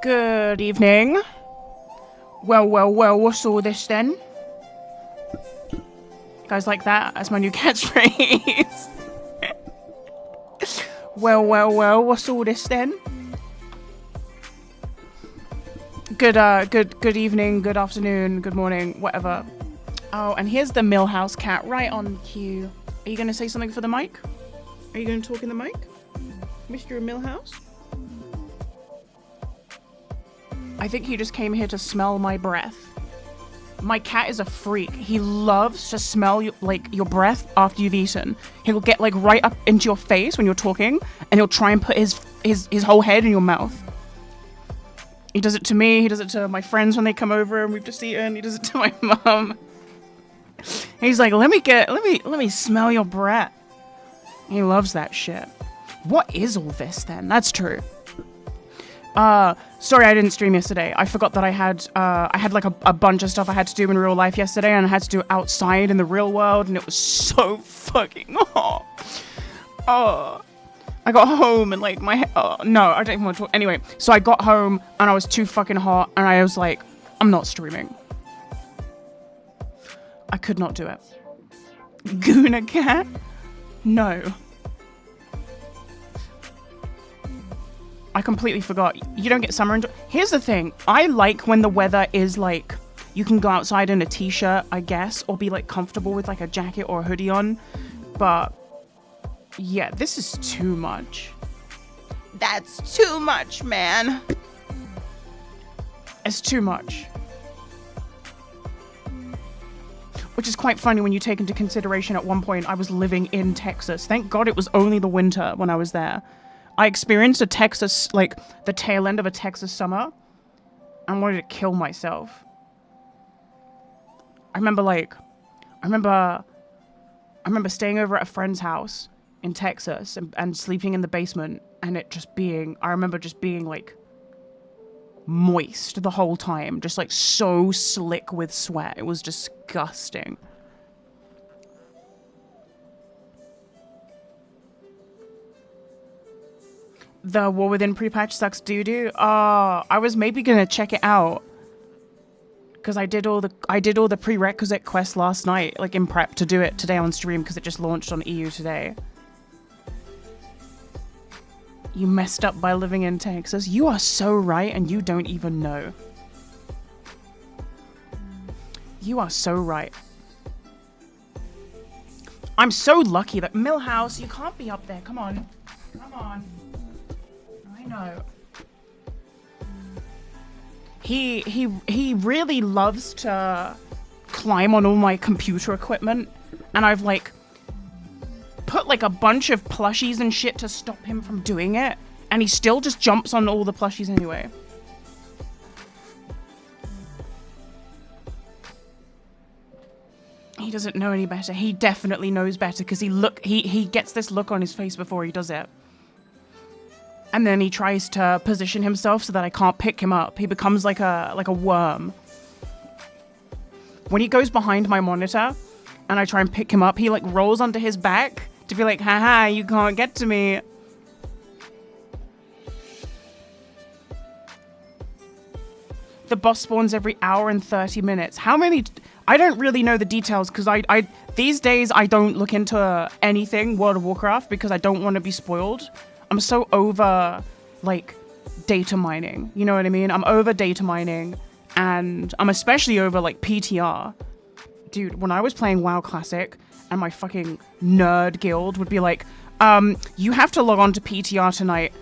Good evening. Well, what's all this then? Guys like that as my new catchphrase. Well, what's all this then? Good evening, good afternoon, good morning, whatever. Oh, and here's the Millhouse cat right on cue. Are you going to say something for the mic? Are you going to talk in the mic? Mr. Millhouse? I think he just came here to smell my breath. My cat is a freak. He loves to smell your breath after you've eaten. He'll get like right up into your face when you're talking, and he'll try and put his whole head in your mouth. He does it to me. He does it to my friends when they come over and we've just eaten. He does it to my mum. He's like, let me smell your breath. He loves that shit. What is all this then? That's true. Sorry I didn't stream yesterday. I forgot that I had like a bunch of stuff I had to do in real life yesterday, and I had to do it outside in the real world, and it was so fucking hot. I got home and like no, I don't even want to talk. Anyway, so I got home and I was too fucking hot, and I was like, I'm not streaming. I could not do it. Guna cat? No. I completely forgot. You don't get summer enjoy. Here's the thing. I like when the weather is like, you can go outside in a t-shirt, I guess, or be like comfortable with like a jacket or a hoodie on. But yeah, this is too much. That's too much, man. It's too much. Which is quite funny when you take into consideration at one point I was living in Texas. Thank God it was only the winter when I was there. I experienced a Texas, like the tail end of a Texas summer, and wanted to kill myself. I remember staying over at a friend's house in Texas and sleeping in the basement, and I remember just being like moist the whole time, just like so slick with sweat. It was disgusting. The War Within pre-patch sucks doo-doo. I was maybe gonna check it out because I did all the prerequisite quests last night, like in prep to do it today on stream because it just launched on EU today. You messed up by living in Texas. You are so right, and you don't even know. You are so right. I'm so lucky that Millhouse, you can't be up there. Come on. Come on. I know. He really loves to climb on all my computer equipment, and I've like put like a bunch of plushies and shit to stop him from doing it, and he still just jumps on all the plushies anyway. He doesn't know any better. He definitely knows better because he gets this look on his face before he does it. And then he tries to position himself so that I can't pick him up. He becomes like a worm. When he goes behind my monitor and I try and pick him up, he like rolls onto his back to be like, haha, you can't get to me. The boss spawns every hour and 30 minutes. How many? I don't really know the details because I these days I don't look into anything World of Warcraft because I don't want to be spoiled. I'm so over, like, data mining. You know what I mean? I'm over data mining, and I'm especially over, like, PTR. Dude, when I was playing WoW Classic, and my fucking nerd guild would be like, you have to log on to PTR tonight.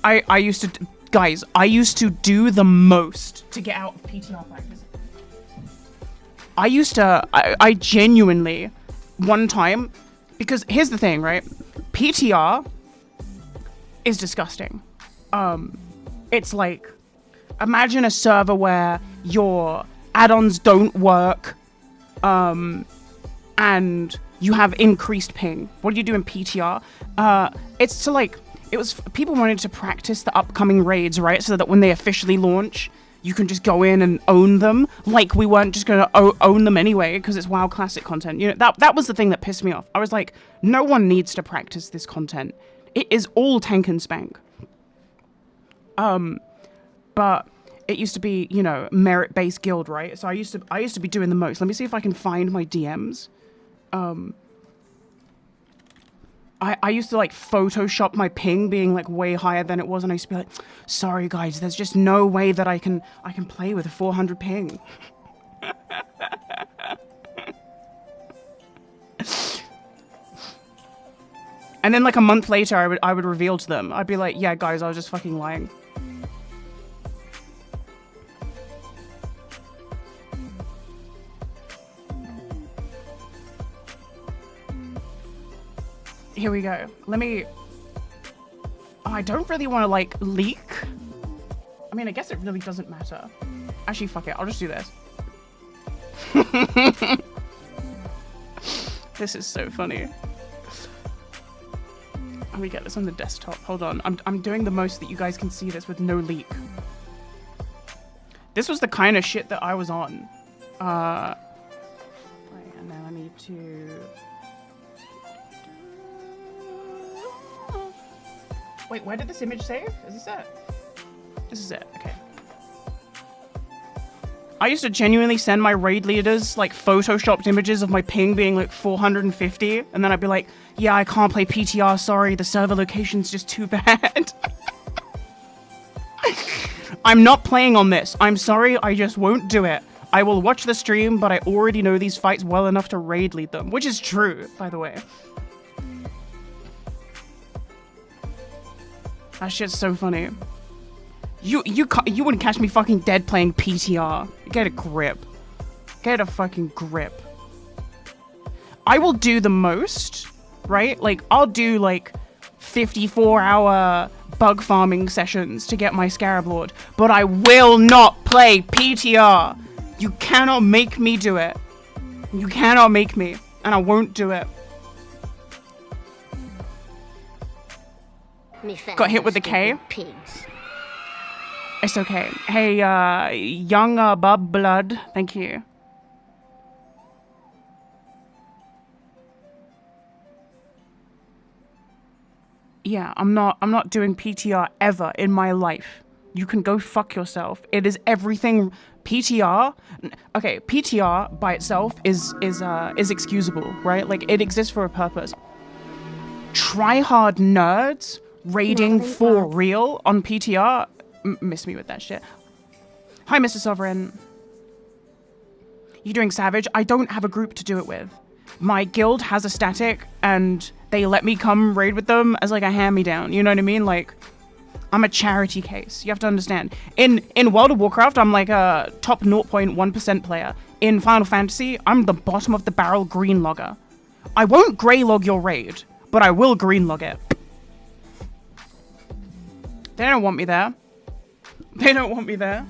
I used to... Guys, I used to do the most to get out of PTR practice. I genuinely, one time... Because here's the thing, right? PTR... is disgusting. It's like, imagine a server where your add-ons don't work, and you have increased ping. What do you do in PTR? It's to like, people wanted to practice the upcoming raids, right? So that when they officially launch, you can just go in and own them, like we weren't just gonna own them anyway, because it's WoW Classic content. You know, that was the thing that pissed me off. I was like, no one needs to practice this content. It is all tank and spank. But it used to be, you know, merit-based guild, right? So I used to be doing the most. Let me see if I can find my DMs. I used to like Photoshop my ping being like way higher than it was, and I used to be like, sorry guys, there's just no way that I can play with a 400 ping. And then like a month later, I would reveal to them. I'd be like, yeah, guys, I was just fucking lying. Here we go. Let me... Oh, I don't really want to like leak. I mean, I guess it really doesn't matter. Actually, fuck it. I'll just do this. This is so funny. Let me get this on the desktop. Hold on. I'm doing the most that you guys can see this with no leak. This was the kind of shit that I was on. Right, and then I need to... Wait, where did this image save? Is this it? This is it. Okay. I used to genuinely send my raid leaders like photoshopped images of my ping being like 450, and then I'd be like, yeah, I can't play PTR, sorry, the server location's just too bad. I'm not playing on this. I'm sorry, I just won't do it. I will watch the stream, but I already know these fights well enough to raid lead them, which is true, by the way. That shit's so funny. You wouldn't catch me fucking dead playing PTR. Get a grip. Get a fucking grip. I will do the most, right? Like, I'll do like 54-hour bug farming sessions to get my Scarab Lord, but I will not play PTR. You cannot make me do it. You cannot make me, and I won't do it. Got hit with the K. Pigs. It's okay. Hey, young bub blood. Thank you. Yeah, I'm not doing PTR ever in my life. You can go fuck yourself. It is everything. PTR, okay, PTR by itself is excusable, right? Like, it exists for a purpose. Try-hard nerds raiding for real on PTR, miss me with that shit. Hi, Mr. Sovereign. You doing Savage? I don't have a group to do it with. My guild has a static, and they let me come raid with them as like a hand-me-down. You know what I mean? Like, I'm a charity case. You have to understand. In World of Warcraft, I'm like a top 0.1% player. In Final Fantasy, I'm the bottom of the barrel green logger. I won't grey log your raid, but I will green log it. They don't want me there. They don't want me there.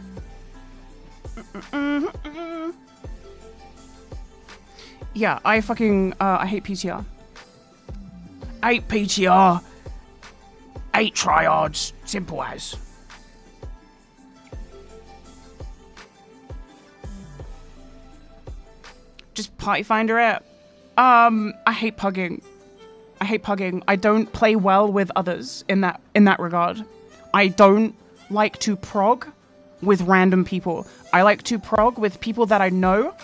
Yeah, I fucking, I hate PTR. 8 PTR. 8 tryhards. Simple as. Just party finder it. I hate pugging. I hate pugging. I don't play well with others in that regard. I don't like to prog with random people. I like to prog with people that I know,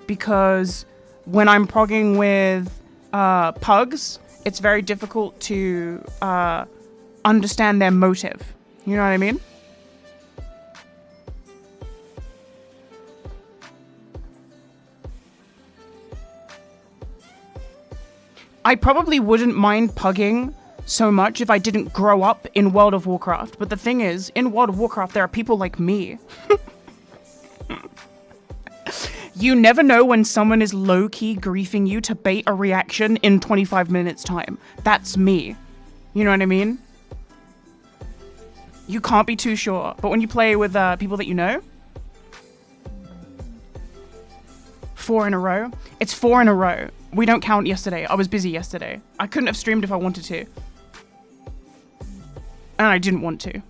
because when I'm progging with pugs, it's very difficult to understand their motive. You know what I mean? I probably wouldn't mind pugging so much if I didn't grow up in World of Warcraft. But the thing is, in World of Warcraft, there are people like me. You never know when someone is low-key griefing you to bait a reaction in 25 minutes time. That's me. You know what I mean? You can't be too sure. But when you play with people that you know... 4 in a row? It's 4 in a row. We don't count yesterday. I was busy yesterday. I couldn't have streamed if I wanted to. And I didn't want to.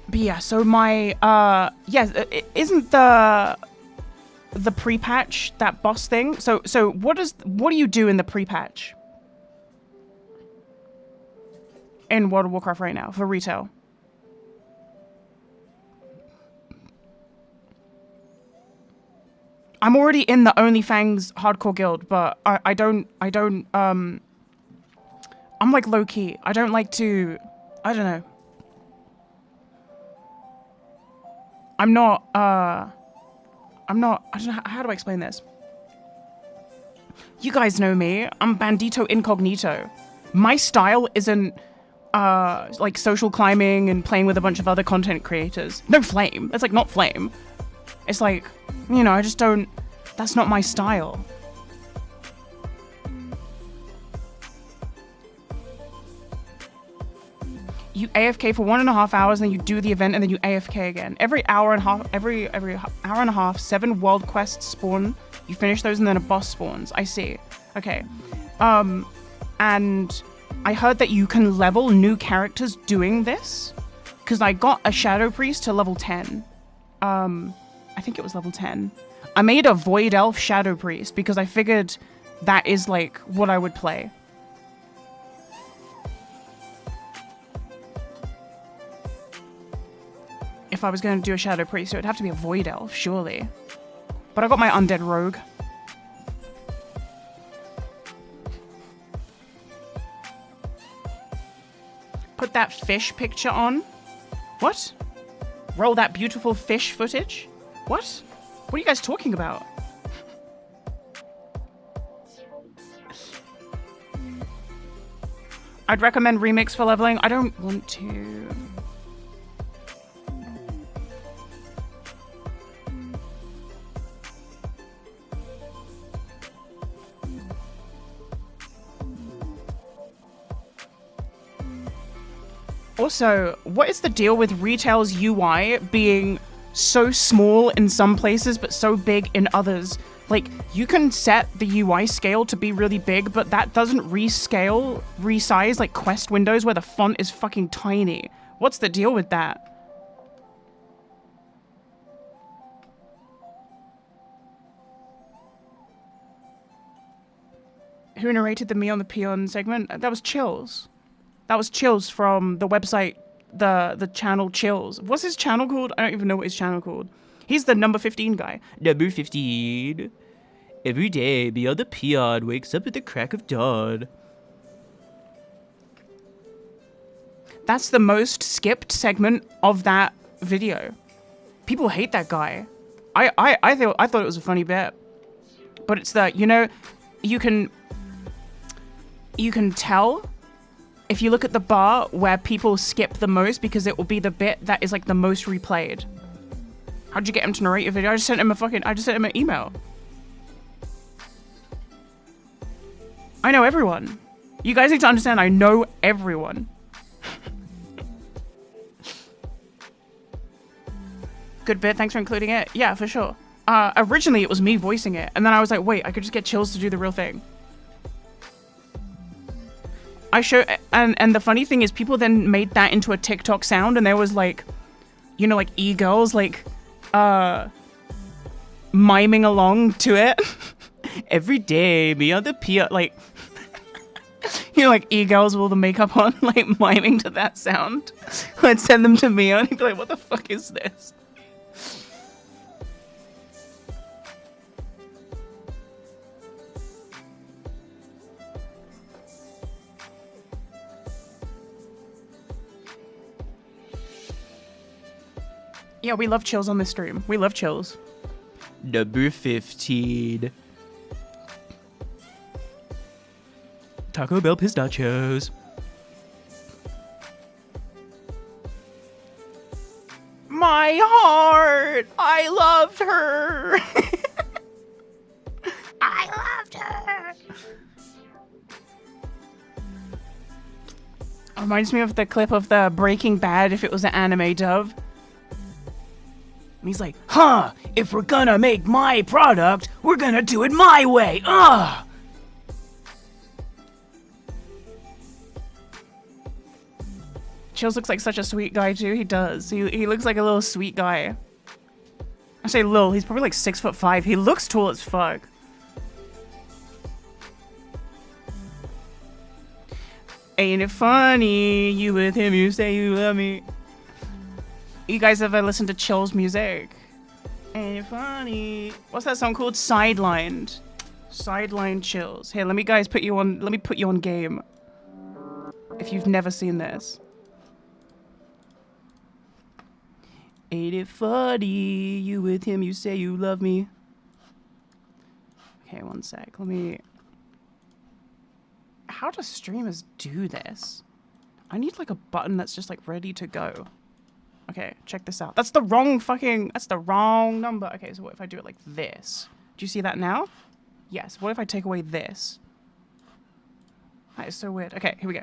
But yeah, so my, isn't the pre-patch that boss thing? So what do you do in the pre-patch? In World of Warcraft right now, for retail? I'm already in the OnlyFangs hardcore guild, but I don't, I'm like low-key. I don't like to, I don't know. I don't know, how do I explain this? You guys know me. I'm Bandito Incognito. My style isn't, like social climbing and playing with a bunch of other content creators. No flame. It's like not flame. It's like, you know, I just don't, that's not my style. You AFK for 1.5 hours, and then you do the event, and then you AFK again. Every hour and a half, 7 world quests spawn. You finish those, and then a boss spawns. I see. Okay. And I heard that you can level new characters doing this, because I got a Shadow Priest to level 10. I think it was level 10. I made a Void Elf Shadow Priest because I figured that is like what I would play. If I was going to do a Shadow Priest, it would have to be a Void Elf, surely. But I got my Undead Rogue. Put that fish picture on. What? Roll that beautiful fish footage? What? What are you guys talking about? I'd recommend Remix for leveling. I don't want to. Also, what is the deal with retail's UI being so small in some places but so big in others? Like, you can set the UI scale to be really big, but that doesn't resize like quest windows where the font is fucking tiny. What's the deal with that? Who narrated the Me on the Peon segment? That was Chills. That was Chills from the website, the channel Chills. What's his channel called? I don't even know what his channel called. He's the number 15 guy. Number 15. Every day, Me on the Peon wakes up at the crack of dawn. That's the most skipped segment of that video. People hate that guy. I thought it was a funny bit. But it's the, you know, you can tell if you look at the bar where people skip the most because it will be the bit that is like the most replayed. How'd you get him to narrate your video? I just sent him an email. I know everyone. You guys need to understand, I know everyone. Good bit, thanks for including it. Yeah, for sure. Originally it was me voicing it, and then I was like, wait, I could just get Chills to do the real thing. And the funny thing is people then made that into a TikTok sound, and there was like, you know, like e-girls like miming along to it. Every day, Me on the Peon, like, you know, like e-girls with all the makeup on, like miming to that sound. I'd send them to me and he'd be like, what the fuck is this? Yeah, we love Chills on this stream. We love Chills. Number 15. Taco Bell pistachios. My heart! I loved her! I loved her! Reminds me of the clip of the Breaking Bad if it was an anime dub. And he's like, huh, if we're gonna make my product, we're gonna do it my way, Chills looks like such a sweet guy too, he does. He looks like a little sweet guy. I say little, he's probably like 6'5". He looks tall as fuck. Ain't it funny, you with him, you say you love me. You guys ever listen to Chill's music? Ain't it funny? What's that song called? Sidelined. Sidelined Chills. Here, let me put you on game. If you've never seen this. Ain't it funny? You with him, you say you love me. Okay, one sec. How do streamers do this? I need like a button that's just like ready to go. Okay, check this out. That's the wrong number. Okay, so what if I do it like this? Do you see that now? Yes. What if I take away this? That is so weird. Okay, here we go.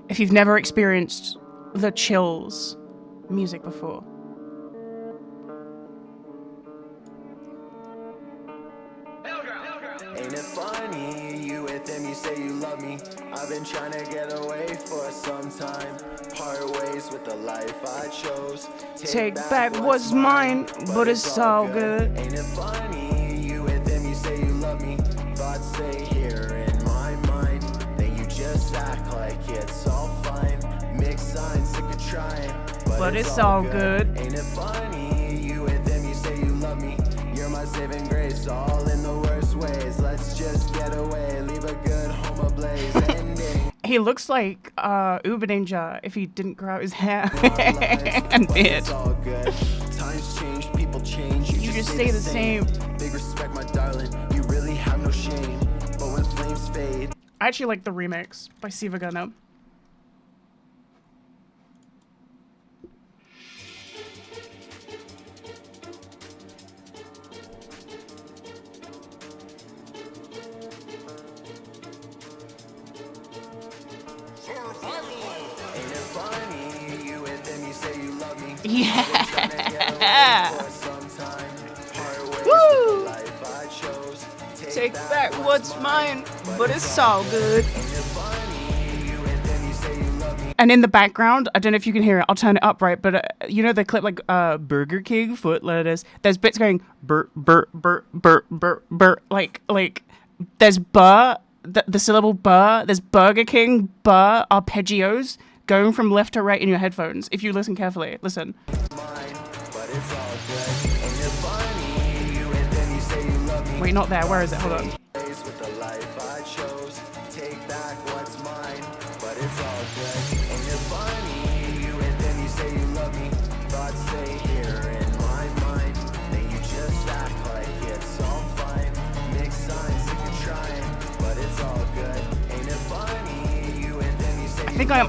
If you've never experienced the Chills music before. Ain't it funny? You with them, you say you love me. I've been trying to get away for some time. Part ways with the life I chose. Take back what's mine, but it's all good. Ain't it funny? You with them, you say you love me. Thoughts stay here in my mind. Then you just act like it's all fine. Mixed signs, sick of trying, but it's all good. Ain't it funny? You with them, you say you love me. You're my saving grace, all in the worst ways. Let's just get away, leave a good home ablaze. Ending. He looks like Uber Ninja if he didn't grow out his hair and beard. It's all good. Times change, people change. You just stay the same. Big respect, my darling. You really have no shame. But when flames fade. I actually like the remix by Siva Gunna. Survival! Yeah. Woo! Take back what's mine, but it's all good. And in the background, I don't know if you can hear it. I'll turn it up, right? But you know the clip like Burger King foot lettuce. There's bits going burr burr burr burr burr burr like there's burr the syllable burr. There's Burger King burr arpeggios going from left to right in your headphones. If you listen carefully, listen. Wait, not there. Where is it? Hold on.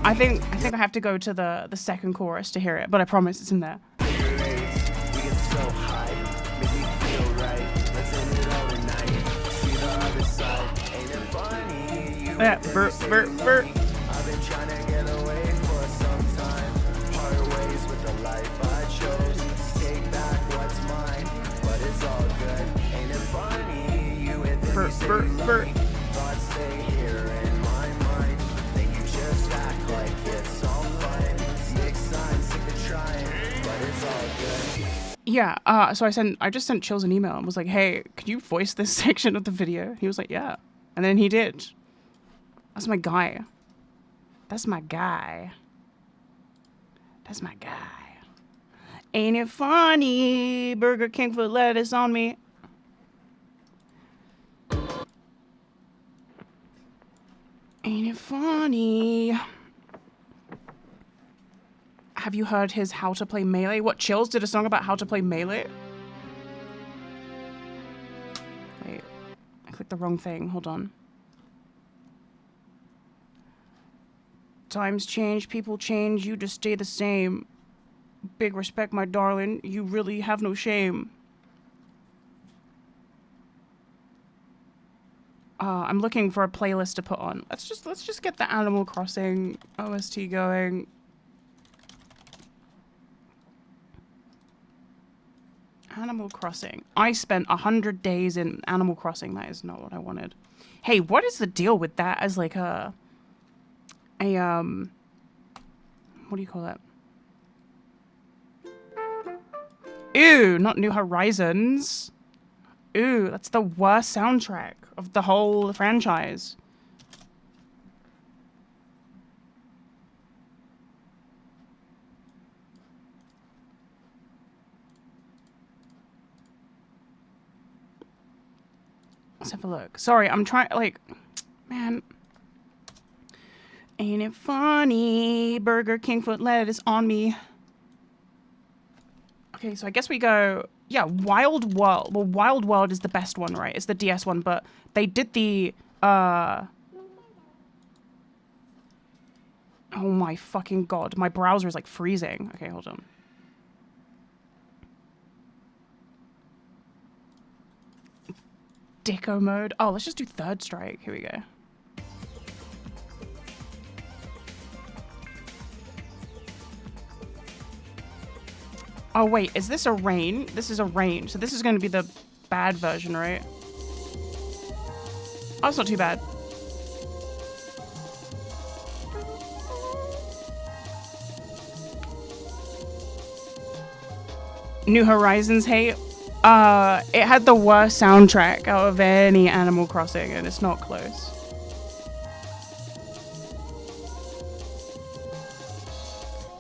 I think I have to go to the second chorus to hear it, but I promise it's in there. Yeah, burp, burp, burp. I've been trying to get away for some time. Part ways with the life I chose. Take back what's mine, but it's all good. Ain't it funny? You and then you say you love me. Thoughts stay here in my mind. Then you just act like it's all fine. Mixed signs, sick of trying, but it's all good. Yeah, so I just sent Chills an email and was like, hey, could you voice this section of the video? He was like, yeah. And then he did. That's my guy. That's my guy. That's my guy. Ain't it funny? Burger King foot lettuce on me. Ain't it funny? Have you heard his How to Play Melee? What, Chills did a song about how to play Melee? Wait, I clicked the wrong thing. Hold on. Times change, people change, you just stay the same. Big respect, my darling. You really have no shame. I'm looking for a playlist to put on. Let's just get the Animal Crossing OST going. Animal Crossing. I spent 100 days in Animal Crossing. That is not what I wanted. Hey, what is the deal with that as like a what do you call that? Ew, not New Horizons. Ew, that's the worst soundtrack of the whole franchise. Let's have a look. Sorry, I'm trying, like, man. Ain't it funny? Burger King foot lettuce on me. Okay, so I guess we go... Yeah, Wild World. Well, Wild World is the best one, right? It's the DS one, but they did the... Oh my fucking god. My browser is, like, freezing. Okay, hold on. Dicko mode. Oh, let's just do Third Strike. Here we go. Oh, wait, is this a rain? This is a rain. So this is going to be the bad version, right? Oh, it's not too bad. New Horizons hate. It had the worst soundtrack out of any Animal Crossing, and it's not close.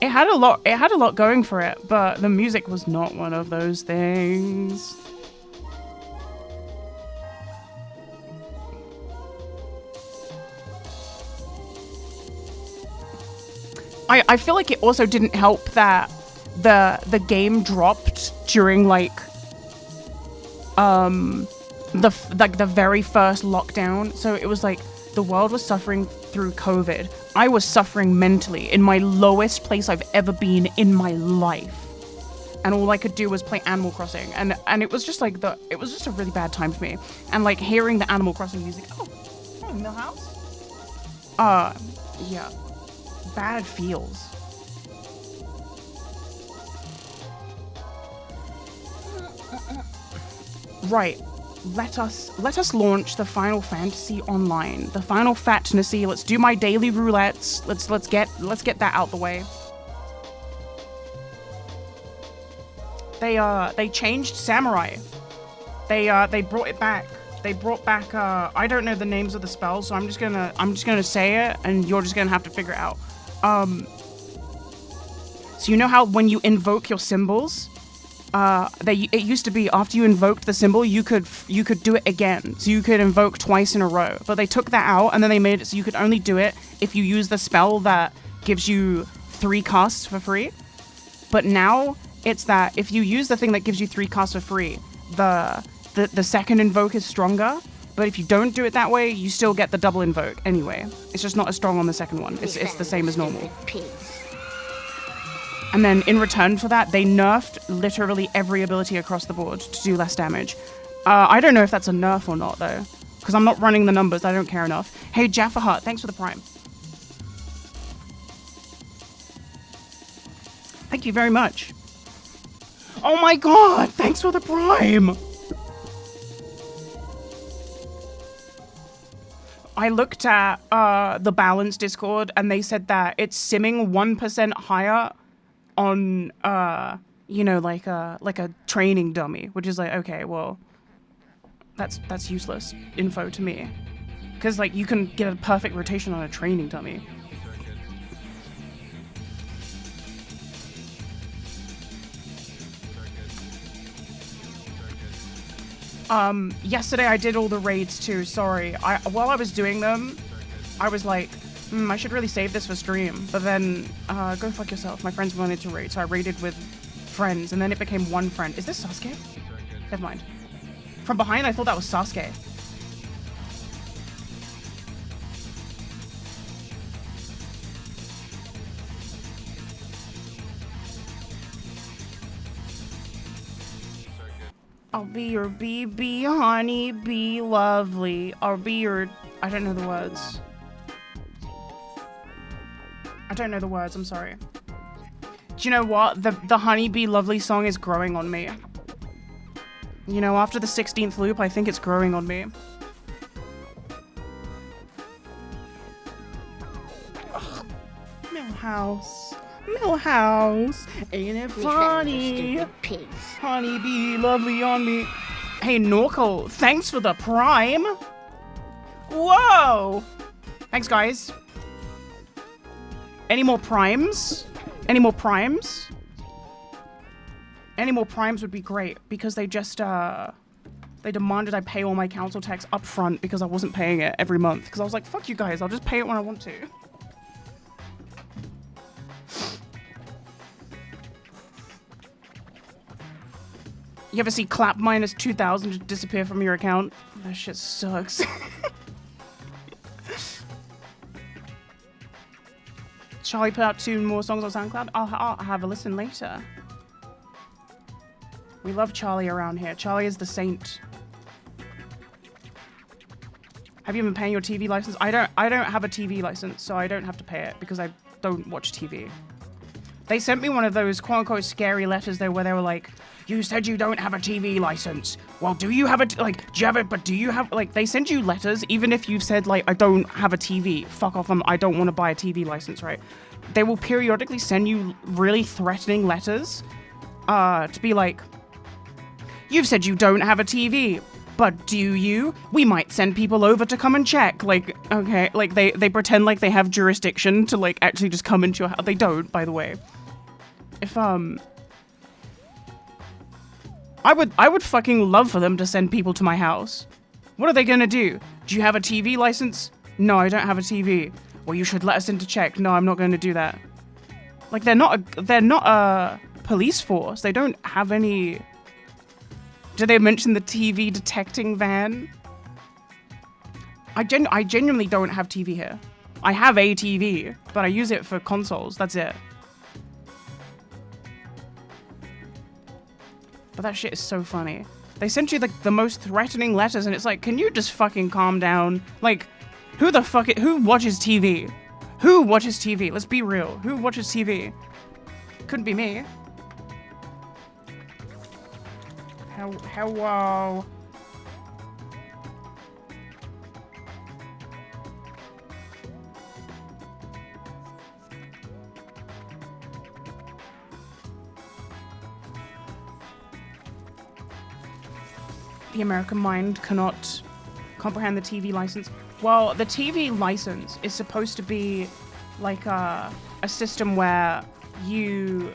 It had a lot going for it, but the music was not one of those things. I feel like it also didn't help that the game dropped during like the very first lockdown, so it was like the world was suffering through COVID. I was suffering mentally in my lowest place I've ever been in my life. And all I could do was play Animal Crossing. And it was just like it was just a really bad time for me. And like hearing the Animal Crossing music. Oh, in the house? Yeah. Bad feels. Right. Let us launch the Final Fantasy Online. The Final Fatnessy. Let's do my daily roulettes. Let's get that out the way. They changed Samurai. They brought it back. They brought back I don't know the names of the spells, so I'm just gonna say it and you're just gonna have to figure it out. So you know how when you invoke your symbols, it used to be after you invoked the symbol, you could do it again. So you could invoke twice in a row. But they took that out and then they made it so you could only do it if you use the spell that gives you 3 casts for free. But now it's that if you use the thing that gives you 3 casts for free, the second invoke is stronger. But if you don't do it that way, you still get the double invoke anyway. It's just not as strong on the second one. It's the same as normal. And then in return for that, they nerfed literally every ability across the board to do less damage. I don't know if that's a nerf or not, though, because I'm not running the numbers. I don't care enough. Hey, Jaffa Hut, thanks for the Prime. Thank you very much. Oh my god, thanks for the Prime. I looked at the balance Discord, and they said that it's simming 1% higher on you know, like a training dummy, which is like, okay, well, that's useless info to me, because like you can get a perfect rotation on a training dummy. Yesterday I did all the raids too, sorry. While I was doing them, I was like, I should really save this for stream. But then, go fuck yourself. My friends wanted to raid, so I raided with friends, and then it became one friend. Is this Sasuke? Never mind. From behind, I thought that was Sasuke. I'll be your BB, honey, be lovely. I'll be your... I don't know the words. I don't know the words, I'm sorry. Do you know what? The Honey Be Lovely song is growing on me. You know, after the 16th loop, I think it's growing on me. Ugh. Millhouse. Millhouse. Ain't it funny? Honey Be Lovely on me. Hey, Norco, thanks for the Prime. Whoa. Thanks, guys. Any more primes? Any more primes? Any more primes would be great, because they just, they demanded I pay all my council tax up front because I wasn't paying it every month. Because I was like, fuck you guys, I'll just pay it when I want to. You ever see clap minus 2,000 just disappear from your account? That shit sucks. Charlie put out 2 more songs on SoundCloud. I'll have a listen later. We love Charlie around here. Charlie is the saint. Have you been paying your TV license? I don't have a TV license, so I don't have to pay it because I don't watch TV. They sent me one of those quote-unquote scary letters though, where they were like, you said you don't have a TV license. Well, do you have do you have it, but do you have, like, they send you letters, even if you've said, like, I don't have a TV. Fuck off, I don't want to buy a TV license, right? They will periodically send you really threatening letters, to be like, you've said you don't have a TV, but do you? We might send people over to come and check. Like, okay, like, they pretend like they have jurisdiction to, like, actually just come into your house. They don't, by the way. If, I would fucking love for them to send people to my house. What are they gonna do? Do you have a TV license? No, I don't have a TV. Well, you should let us in to check. No, I'm not going to do that. Like, they're not a police force. They don't have any... Did they mention the TV detecting van? I genuinely don't have TV here. I have a TV, but I use it for consoles. That's it. But that shit is so funny. They sent you, like, the most threatening letters, and it's like, can you just fucking calm down? Like, who watches TV? Who watches TV? Let's be real. Who watches TV? Couldn't be me. Hello. The American mind cannot comprehend the TV license. Well, the TV license is supposed to be like a system where you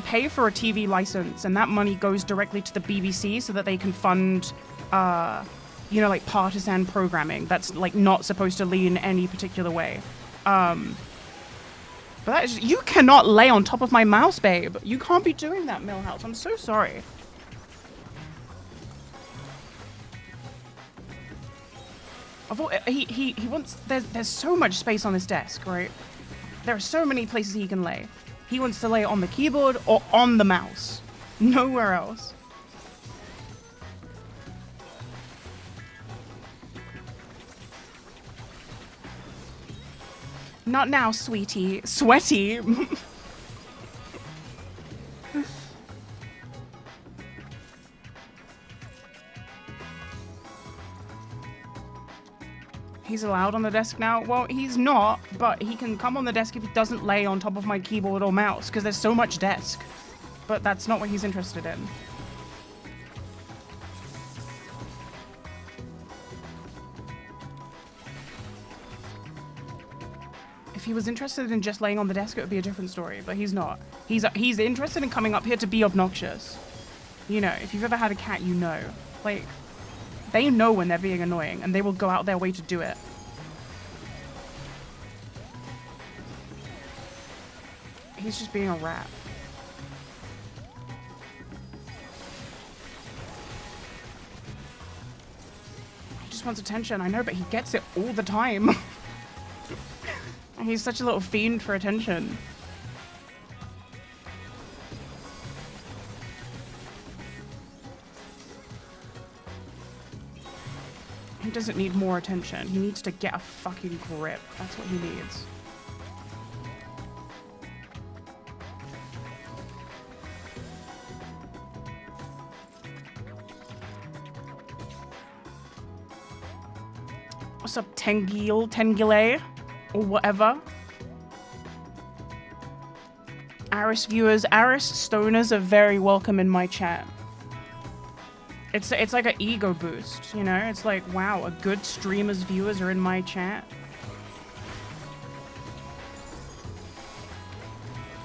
pay for a TV license and that money goes directly to the BBC so that they can fund, you know, like partisan programming that's like not supposed to lean any particular way. But that is, you cannot lay on top of my mouse, babe. You can't be doing that, Millhouse. I'm so sorry. He wants, there's so much space on this desk, right? There are so many places he can lay. He wants to lay on the keyboard or on the mouse. Nowhere else. Not now, sweetie. Sweaty. He's allowed on the desk now? Well, he's not, but he can come on the desk if he doesn't lay on top of my keyboard or mouse, because there's so much desk. But that's not what he's interested in. If he was interested in just laying on the desk, it would be a different story, but he's not. He's interested in coming up here to be obnoxious. You know, if you've ever had a cat, you know. Like, they know when they're being annoying, and they will go out their way to do it. He's just being a rat. He just wants attention, I know, but he gets it all the time. He's such a little fiend for attention. He doesn't need more attention. He needs to get a fucking grip. That's what he needs. What's up, Tengile, or whatever? Aris viewers, Aris stoners are very welcome in my chat. It's like an ego boost, you know? It's like, wow, a good streamer's viewers are in my chat.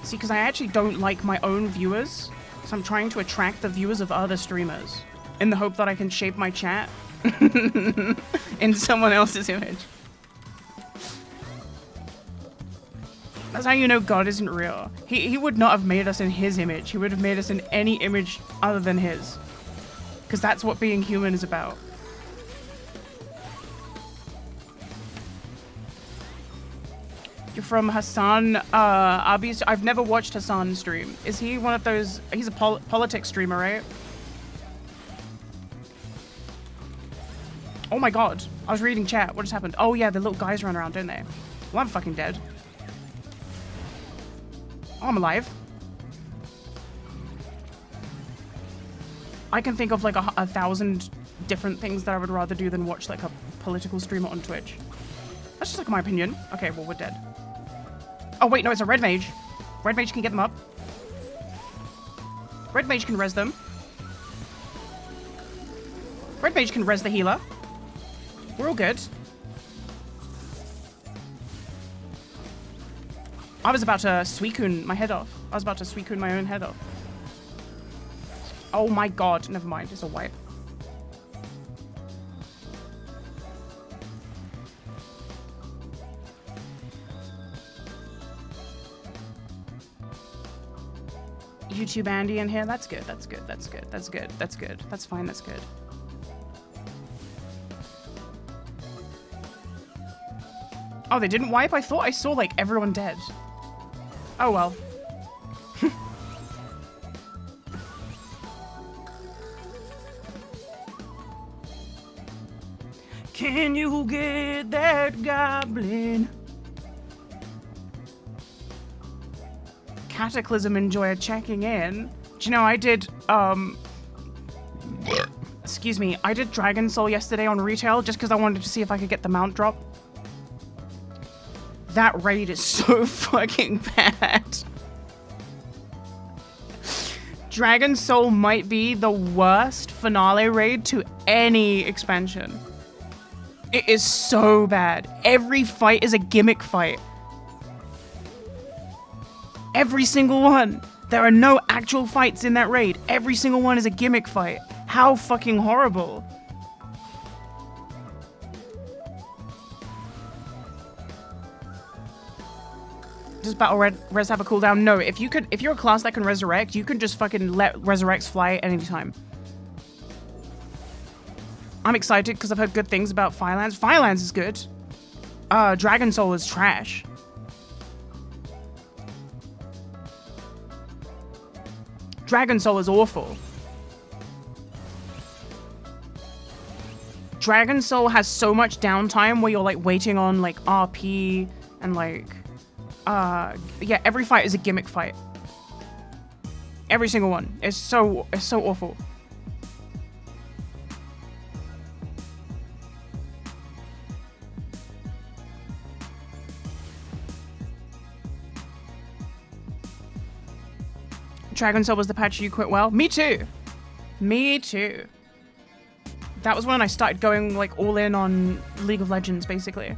See, because I actually don't like my own viewers, so I'm trying to attract the viewers of other streamers in the hope that I can shape my chat in someone else's image. That's how you know God isn't real. He would not have made us in his image. He would have made us in any image other than his. Because that's what being human is about. You're from Hassan Abis. I've never watched Hassan stream. Is he one of those? He's a politics streamer, right? Oh my god. I was reading chat. What just happened? Oh yeah, the little guys run around, don't they? Well, I'm fucking dead. Oh, I'm alive. I can think of like a 1,000 different things that I would rather do than watch like a political streamer on Twitch. That's just like my opinion. Okay, well, we're dead. Oh wait, no, it's a red mage. Red mage can get them up. Red mage can res them. Red mage can res the healer. We're all good. I was about to Suicune my head off. I was about to Suicune my own head off. Oh my god, never mind, it's a wipe. YouTube Andy in here, that's good, that's good, that's good, that's good, that's good, that's fine, that's good. Oh, they didn't wipe? I thought I saw like everyone dead. Oh well. Can you get that goblin? Cataclysm enjoyer checking in. Do you know, I did Excuse me, I did Dragon Soul yesterday on retail just because I wanted to see if I could get the mount drop. That raid is so fucking bad. Dragon Soul might be the worst finale raid to any expansion. It is so bad. Every fight is a gimmick fight. Every single one. There are no actual fights in that raid. Every single one is a gimmick fight. How fucking horrible. Does Battle Res have a cooldown? No, if you're a class that can resurrect, you can just fucking let resurrects fly at any time. I'm excited because I've heard good things about Firelands. Firelands is good. Dragon Soul is trash. Dragon Soul is awful. Dragon Soul has so much downtime where you're like waiting on like RP and like yeah, every fight is a gimmick fight. Every single one. It's so awful. Dragon Soul was the patch you quit well? Me too. Me too. That was when I started going like all in on League of Legends, basically.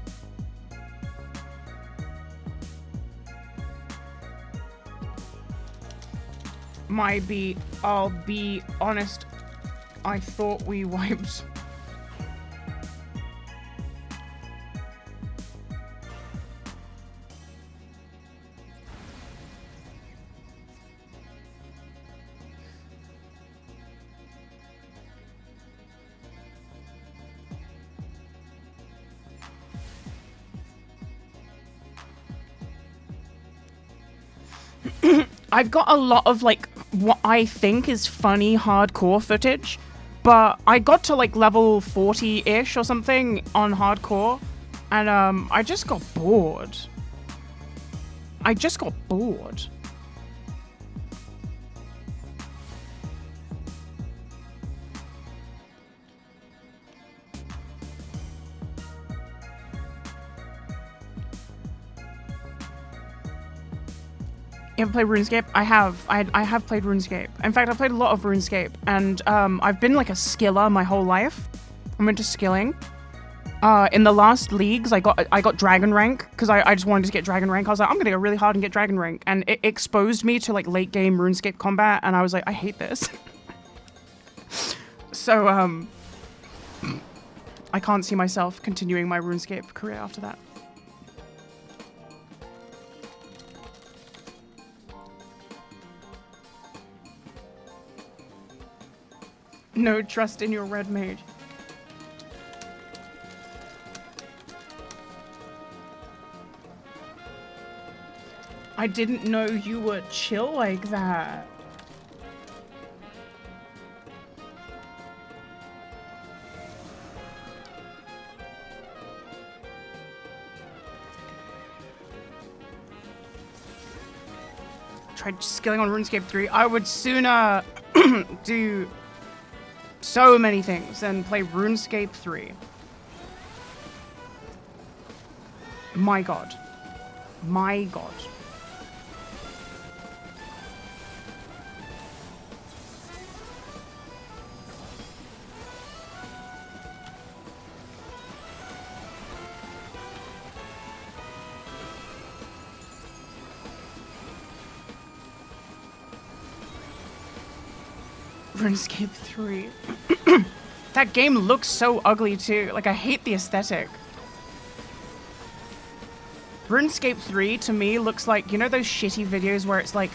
I'll be honest, I thought we wiped. I've got a lot of like what I think is funny hardcore footage, but I got to like level 40-ish or something on hardcore, and I just got bored. You ever played RuneScape? I have. I have played RuneScape. In fact, I played a lot of RuneScape, and I've been like a skiller my whole life. I'm into skilling. In the last leagues, I got dragon rank because I just wanted to get dragon rank. I was like, I'm gonna go really hard and get dragon rank, and it exposed me to like late game RuneScape combat, and I was like, I hate this. So I can't see myself continuing my RuneScape career after that. No trust in your red mage. I didn't know you were chill like that. Tried skilling on RuneScape 3. I would sooner do so many things and play RuneScape 3. My god. My god. RuneScape 3. That game looks so ugly too. Like, I hate the aesthetic. RuneScape 3 to me looks like, you know those shitty videos where it's like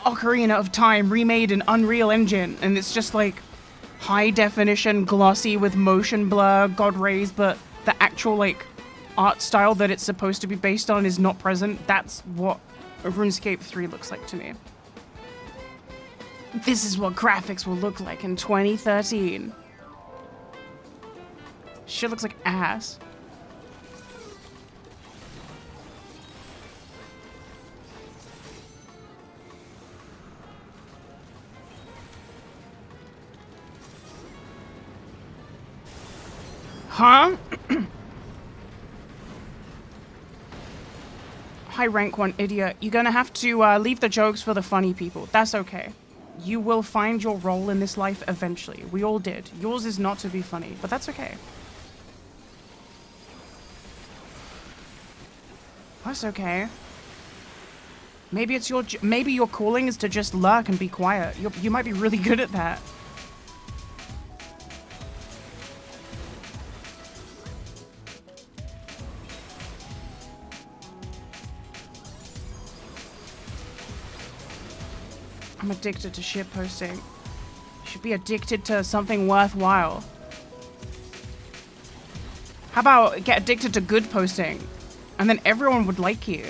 Ocarina of Time remade in Unreal Engine, and it's just like high definition, glossy with motion blur, god rays, but the actual like art style that it's supposed to be based on is not present. That's what RuneScape 3 looks like to me. This is what graphics will look like in 2013. Shit looks like ass. Huh? Hi, rank 1 idiot. You're gonna have to leave the jokes for the funny people. That's okay. You will find your role in this life eventually. We all did. Yours is not to be funny, but that's okay. That's okay. Maybe it's maybe your calling is to just lurk and be quiet. You might be really good at that. I'm addicted to shit posting. Should be addicted to something worthwhile. How about get addicted to good posting? And then everyone would like you.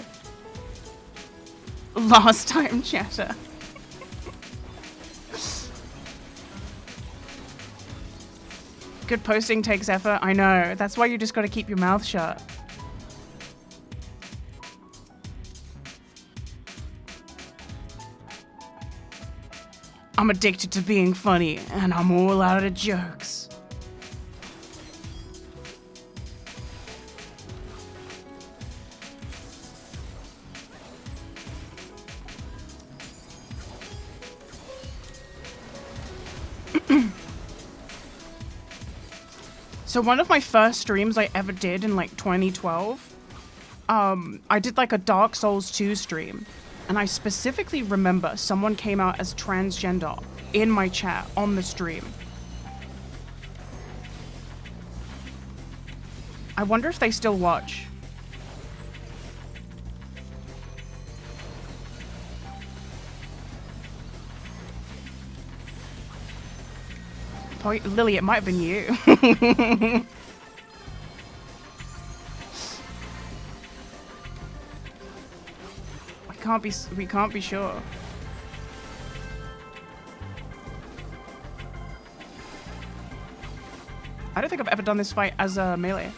Last time chatter. Good posting takes effort. I know. That's why you just gotta keep your mouth shut. I'm addicted to being funny, and I'm all out of jokes. So one of my first streams I ever did in like 2012, I did like a Dark Souls 2 stream. And I specifically remember someone came out as transgender in my chat on the stream. I wonder if they still watch. Lily, it might have been you. We can't be sure. I don't think I've ever done this fight as a melee.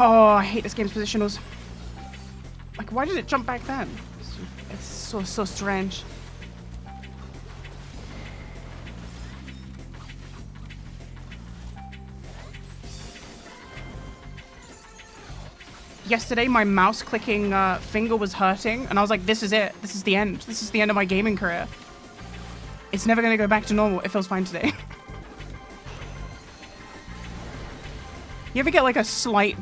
Oh, I hate this game's positionals. Like, why did it jump back then? It's so strange. Yesterday, my mouse clicking finger was hurting, and I was like, this is it. This is the end. This is the end of my gaming career. It's never going to go back to normal. It feels fine today. You ever get like a slight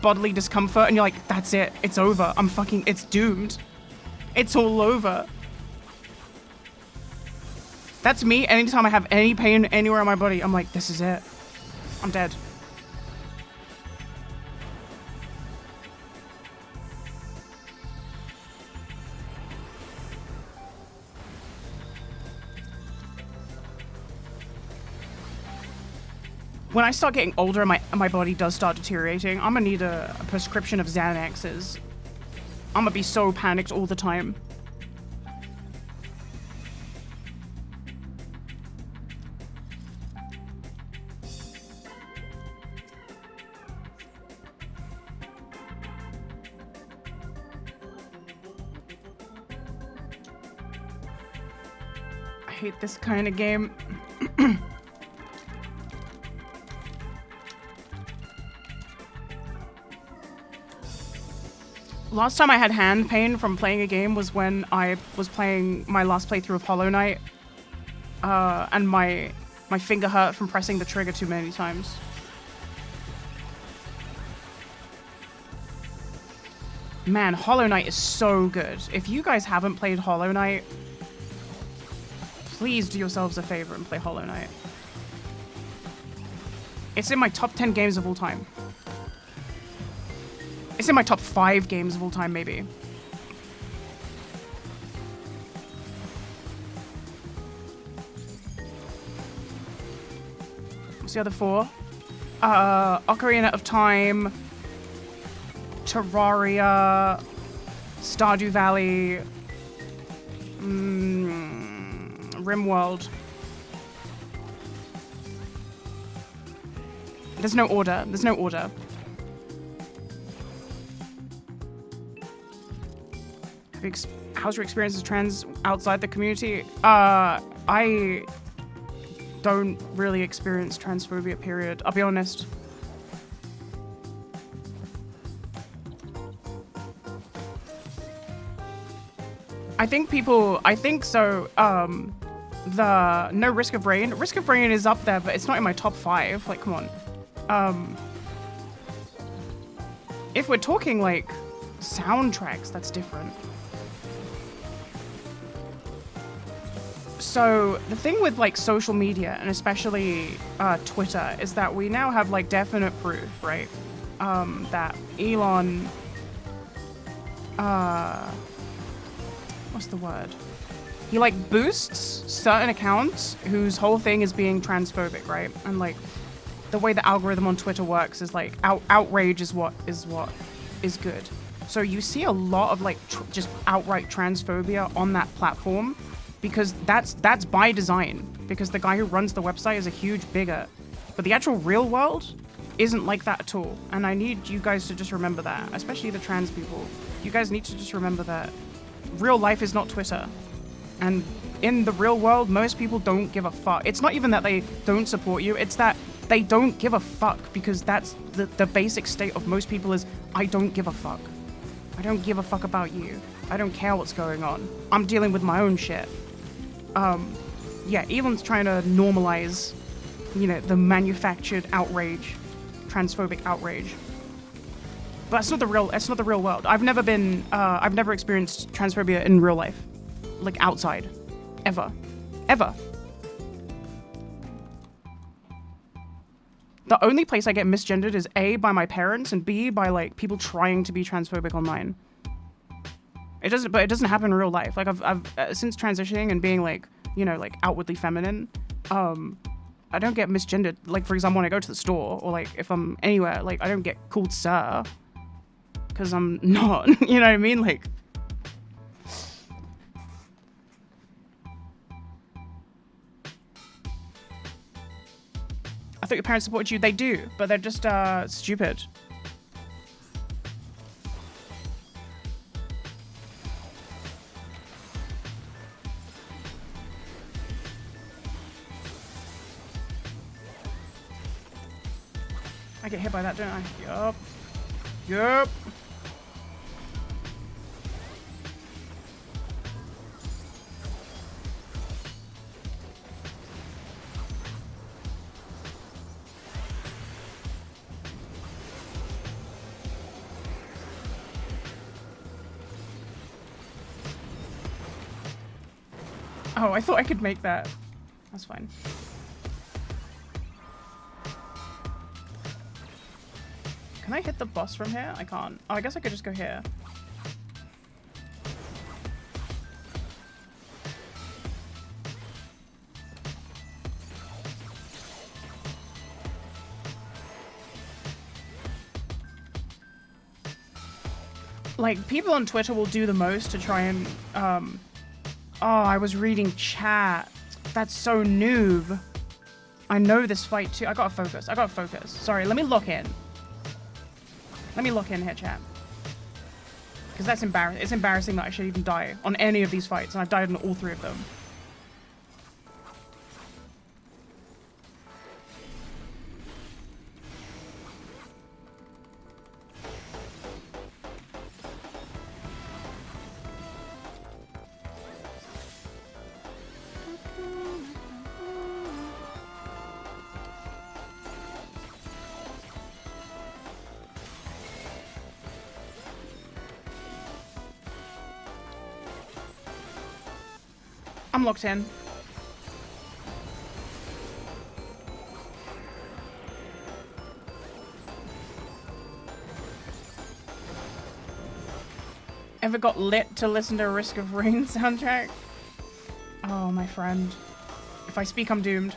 bodily discomfort and you're like, that's it, it's over, it's doomed. It's all over. That's me anytime I have any pain anywhere on my body. I'm like, this is it. I'm dead. When I start getting older, my body does start deteriorating. I'm gonna need a prescription of Xanaxes. I'm gonna be so panicked all the time. I hate this kind of game. Last time I had hand pain from playing a game was when I was playing my last playthrough of Hollow Knight. And my finger hurt from pressing the trigger too many times. Man, Hollow Knight is so good. If you guys haven't played Hollow Knight, please do yourselves a favor and play Hollow Knight. It's in my top 10 games of all time. It's in my top 5 games of all time, maybe. What's the other 4? Ocarina of Time, Terraria, Stardew Valley, RimWorld. There's no order. There's no order. How's your experience as trans outside the community? I don't really experience transphobia, period. I'll be honest. I think so, the no Risk of Rain. Risk of Rain is up there, but it's not in my top 5. Like, come on. If we're talking, like, soundtracks, that's different. So, the thing with, like, social media, and especially Twitter, is that we now have, like, definite proof, right? That Elon, what's the word? He, like, boosts certain accounts whose whole thing is being transphobic, right? And, like, the way the algorithm on Twitter works is, like, outrage is what is good. So you see a lot of, like, just outright transphobia on that platform, because that's by design, because the guy who runs the website is a huge bigot. But the actual real world isn't like that at all. And I need you guys to just remember that, especially the trans people. You guys need to just remember that real life is not Twitter. And in the real world, most people don't give a fuck. It's not even that they don't support you, it's that they don't give a fuck, because that's the basic state of most people is, I don't give a fuck. I don't give a fuck about you. I don't care what's going on. I'm dealing with my own shit. Yeah, Elon's trying to normalize, you know, the manufactured outrage, transphobic outrage. But it's not the real world. I've never experienced transphobia in real life. Like, outside. Ever. Ever. The only place I get misgendered is A, by my parents, and B, by, like, people trying to be transphobic online. It doesn't happen in real life. Like, I've since transitioning and being, like, you know, like, outwardly feminine, I don't get misgendered. Like, for example, when I go to the store, or, like, if I'm anywhere, like, I don't get called sir, because I'm not. You know what I mean? Like, I thought your parents supported you. They do, but they're just stupid. I get hit by that, don't I? Yup. Yup. Oh, I thought I could make that. That's fine. Can I hit the boss from here? I can't. Oh, I guess I could just go here. Like, people on Twitter will do the most to try and, oh, I was reading chat. That's so noob. I know this fight too. I gotta focus. Sorry, let me lock in. Let me lock in here, chat. Because that's embarrassing. It's embarrassing that I should even die on any of these fights, and I've died in all 3 of them. I'm locked in. Ever got lit to listen to a Risk of Rain soundtrack? Oh, my friend. If I speak, I'm doomed.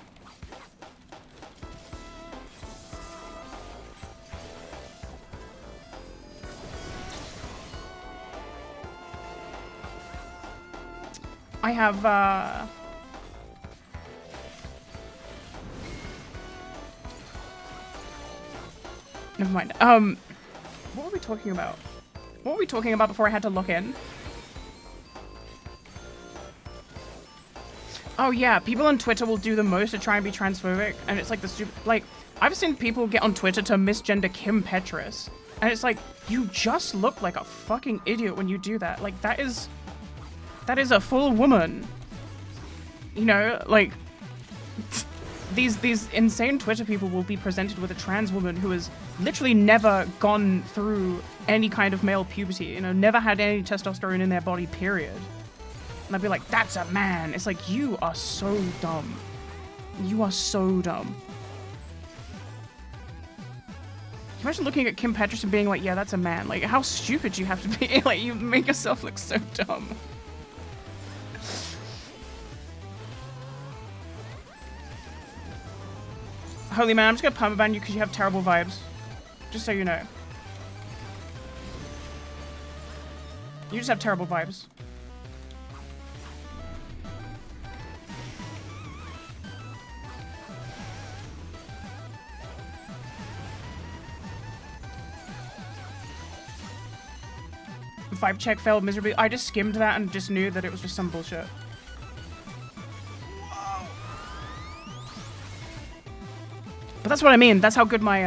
I have, never mind. What were we talking about? What were we talking about before I had to lock in? Oh yeah, people on Twitter will do the most to try and be transphobic, and it's like the stupid, like, I've seen people get on Twitter to misgender Kim Petras, and it's like, you just look like a fucking idiot when you do that. Like, that is a full woman. You know, like, these insane Twitter people will be presented with a trans woman who has literally never gone through any kind of male puberty, you know, never had any testosterone in their body, period. And I'd be like, that's a man. It's like, you are so dumb. You are so dumb. Can you imagine looking at Kim Petras and being like, yeah, that's a man? Like, how stupid do you have to be? Like, you make yourself look so dumb. Holy man, I'm just gonna permaban you because you have terrible vibes. Just so you know. You just have terrible vibes. Vibe check failed miserably. I just skimmed that and just knew that it was just some bullshit. But that's what I mean. That's how good my,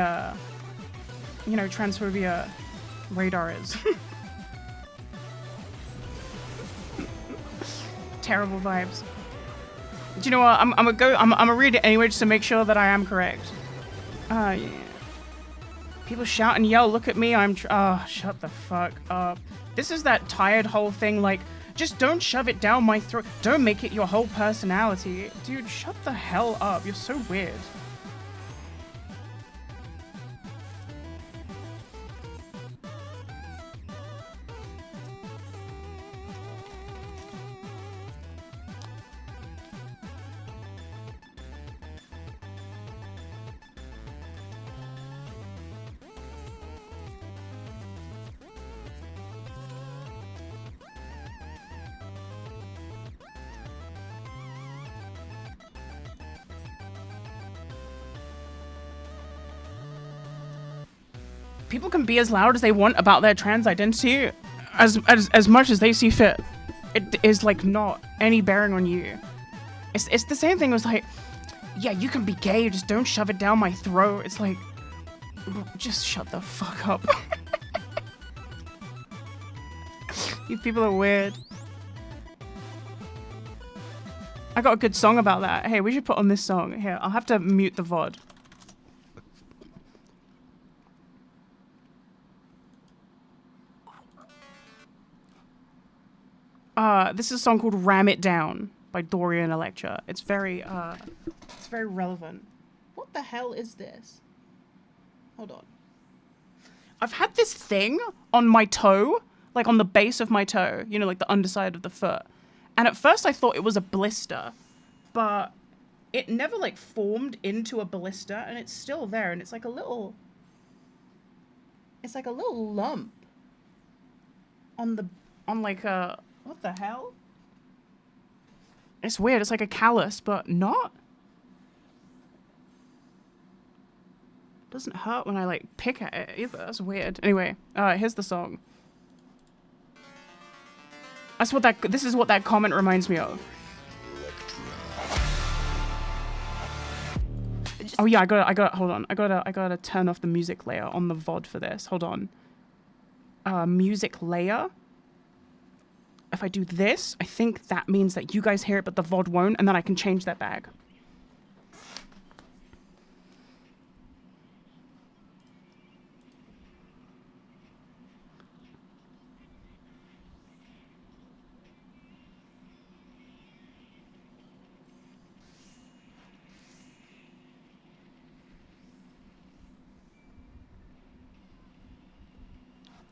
you know, transphobia radar is. Terrible vibes. Do you know what? I'm gonna read it anyway just to make sure that I am correct. Yeah. People shout and yell, look at me, oh, shut the fuck up. This is that tired whole thing, like, just don't shove it down my throat. Don't make it your whole personality. Dude, shut the hell up. You're so weird. People can be as loud as they want about their trans identity as much as they see fit. It is like not any bearing on you. It's the same thing as like, yeah, you can be gay, just don't shove it down my throat. It's like, just shut the fuck up. You people are weird. I got a good song about that. Hey, we should put on this song. Here, I'll have to mute the VOD. This is a song called Ram It Down by Dorian Electra. It's very relevant. What the hell is this? Hold on. I've had this thing on my toe, like on the base of my toe, you know, like the underside of the foot. And at first I thought it was a blister, but it never like formed into a blister and it's still there and it's like a little lump on like a, what the hell? It's weird. It's like a callus, but not. Doesn't hurt when I like pick at it either. That's weird. Anyway, here's the song. This is what that comment reminds me of. Oh yeah, hold on. I gotta turn off the music layer on the VOD for this. Hold on. Music layer. If I do this, I think that means that you guys hear it, but the VOD won't, and then I can change that back.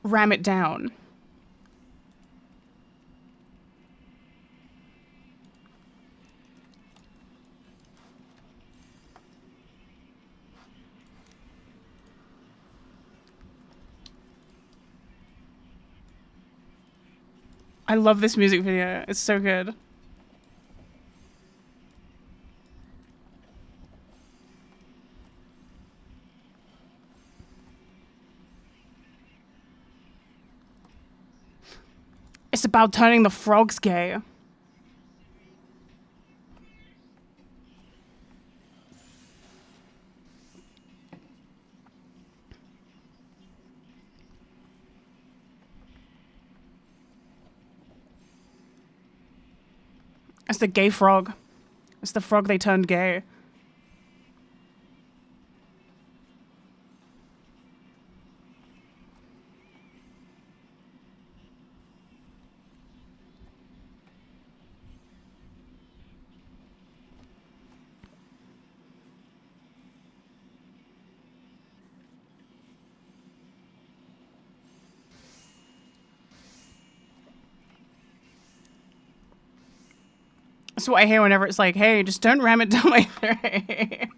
Ram it down. I love this music video. It's so good. It's about turning the frogs gay. It's the gay frog. It's the frog they turned gay. That's what I hear whenever it's like, hey, just don't ram it down my throat.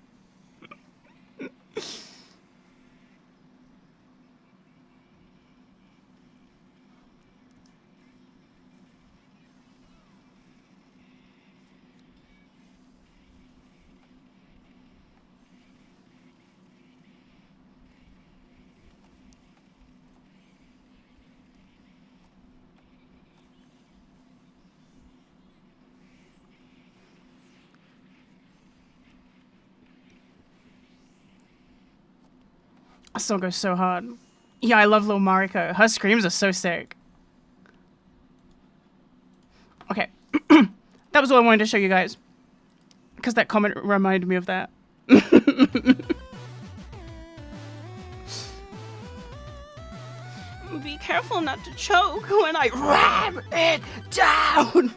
That song goes so hard. Yeah, I love Lil Mariko. Her screams are so sick. Okay. That was all I wanted to show you guys. Because that comment reminded me of that. Be careful not to choke when I ram it down.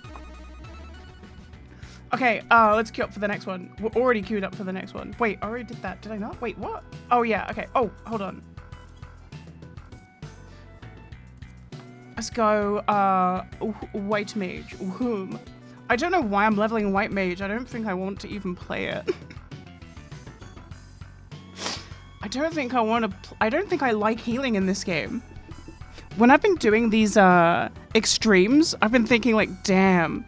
Okay, let's queue up for the next one. We're already queued up for the next one. Wait, I already did that. Did I not? Wait, what? Oh, yeah, okay. Oh, hold on. Let's go, White Mage. Whom? I don't know why I'm leveling White Mage. I don't think I want to even play it. I don't think I want to... I don't think I like healing in this game. When I've been doing these, extremes, I've been thinking, like, damn,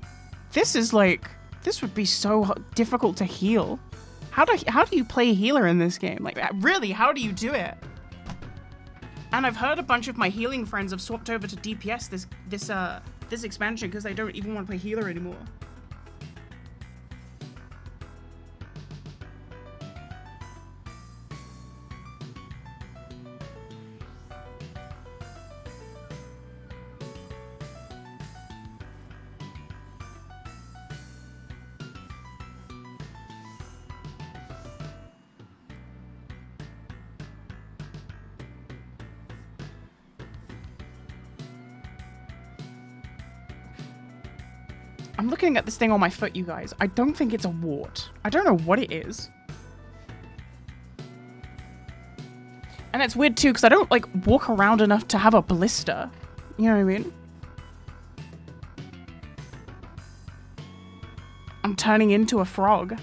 this is, like... This would be so difficult to heal. How do you play healer in this game? Like, really, how do you do it? And I've heard a bunch of my healing friends have swapped over to DPS this expansion because they don't even want to play healer anymore. I'm looking at this thing on my foot, you guys. I don't think it's a wart. I don't know what it is. And it's weird too, because I don't, like, walk around enough to have a blister. You know what I mean? I'm turning into a frog.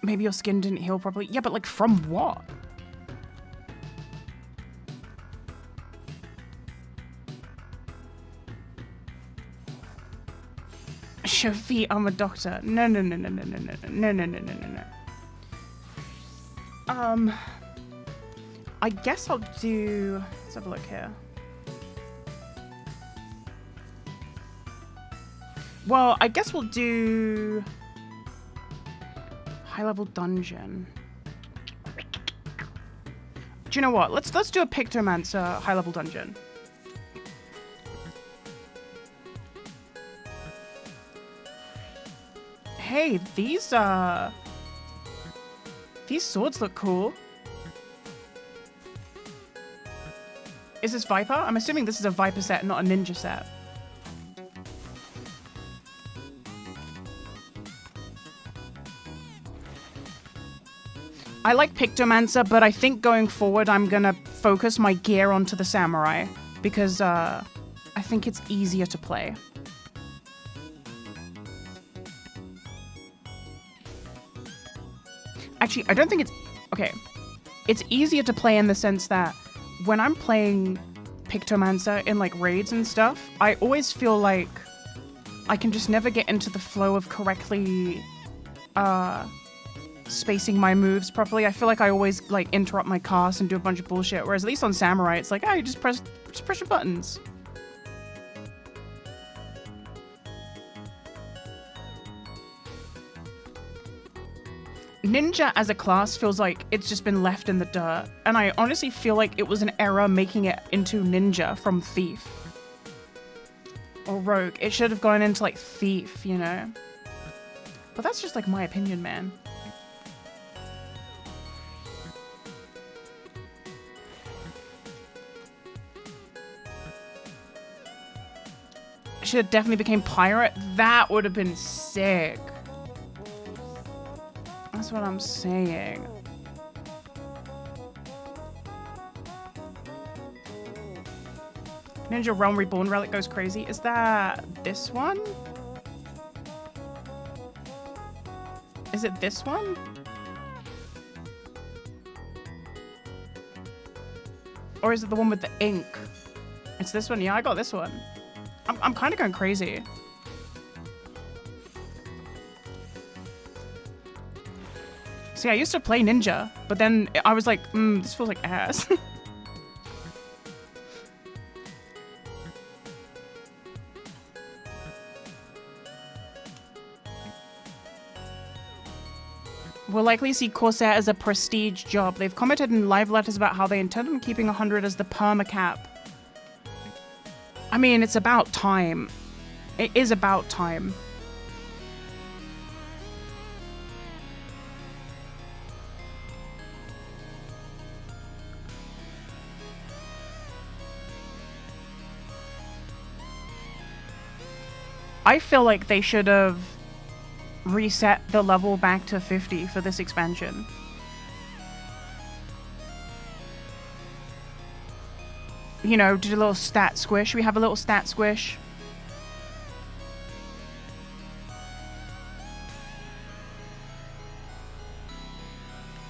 Maybe your skin didn't heal properly. Yeah, but like from what? Shafi, I'm a doctor. No. I guess I'll do... Let's have a look here. Well, I guess we'll do... High-level dungeon. Do you know what? Let's do a Pictomancer high-level dungeon. Hey, these swords look cool. Is this Viper? I'm assuming this is a Viper set, not a ninja set. I like Pictomancer, but I think going forward I'm gonna focus my gear onto the Samurai because I think it's easier to play. Actually, I don't think it's... Okay. It's easier to play in the sense that when I'm playing Pictomancer in like raids and stuff, I always feel like I can just never get into the flow of correctly spacing my moves properly. I feel like I always like interrupt my cast and do a bunch of bullshit. Whereas at least on Samurai, it's like, oh, you just press your buttons. Ninja as a class feels like it's just been left in the dirt, and I honestly feel like it was an error making it into Ninja from Thief. Or Rogue. It should have gone into like Thief, you know? But that's just like my opinion, man. Should have definitely became Pirate. That would have been sick. That's what I'm saying. Ninja Realm Reborn Relic goes crazy. Is that this one? Is it this one? Or is it the one with the ink? It's this one. Yeah, I got this one. I'm kind of going crazy. See, I used to play Ninja, but then I was like, this feels like ass. We'll likely see Corsair as a prestige job. They've commented in live letters about how they intend on keeping 100 as the perma cap. I mean, it's about time. It is about time. I feel like they should have reset the level back to 50 for this expansion. You know, did a little stat squish. We have a little stat squish.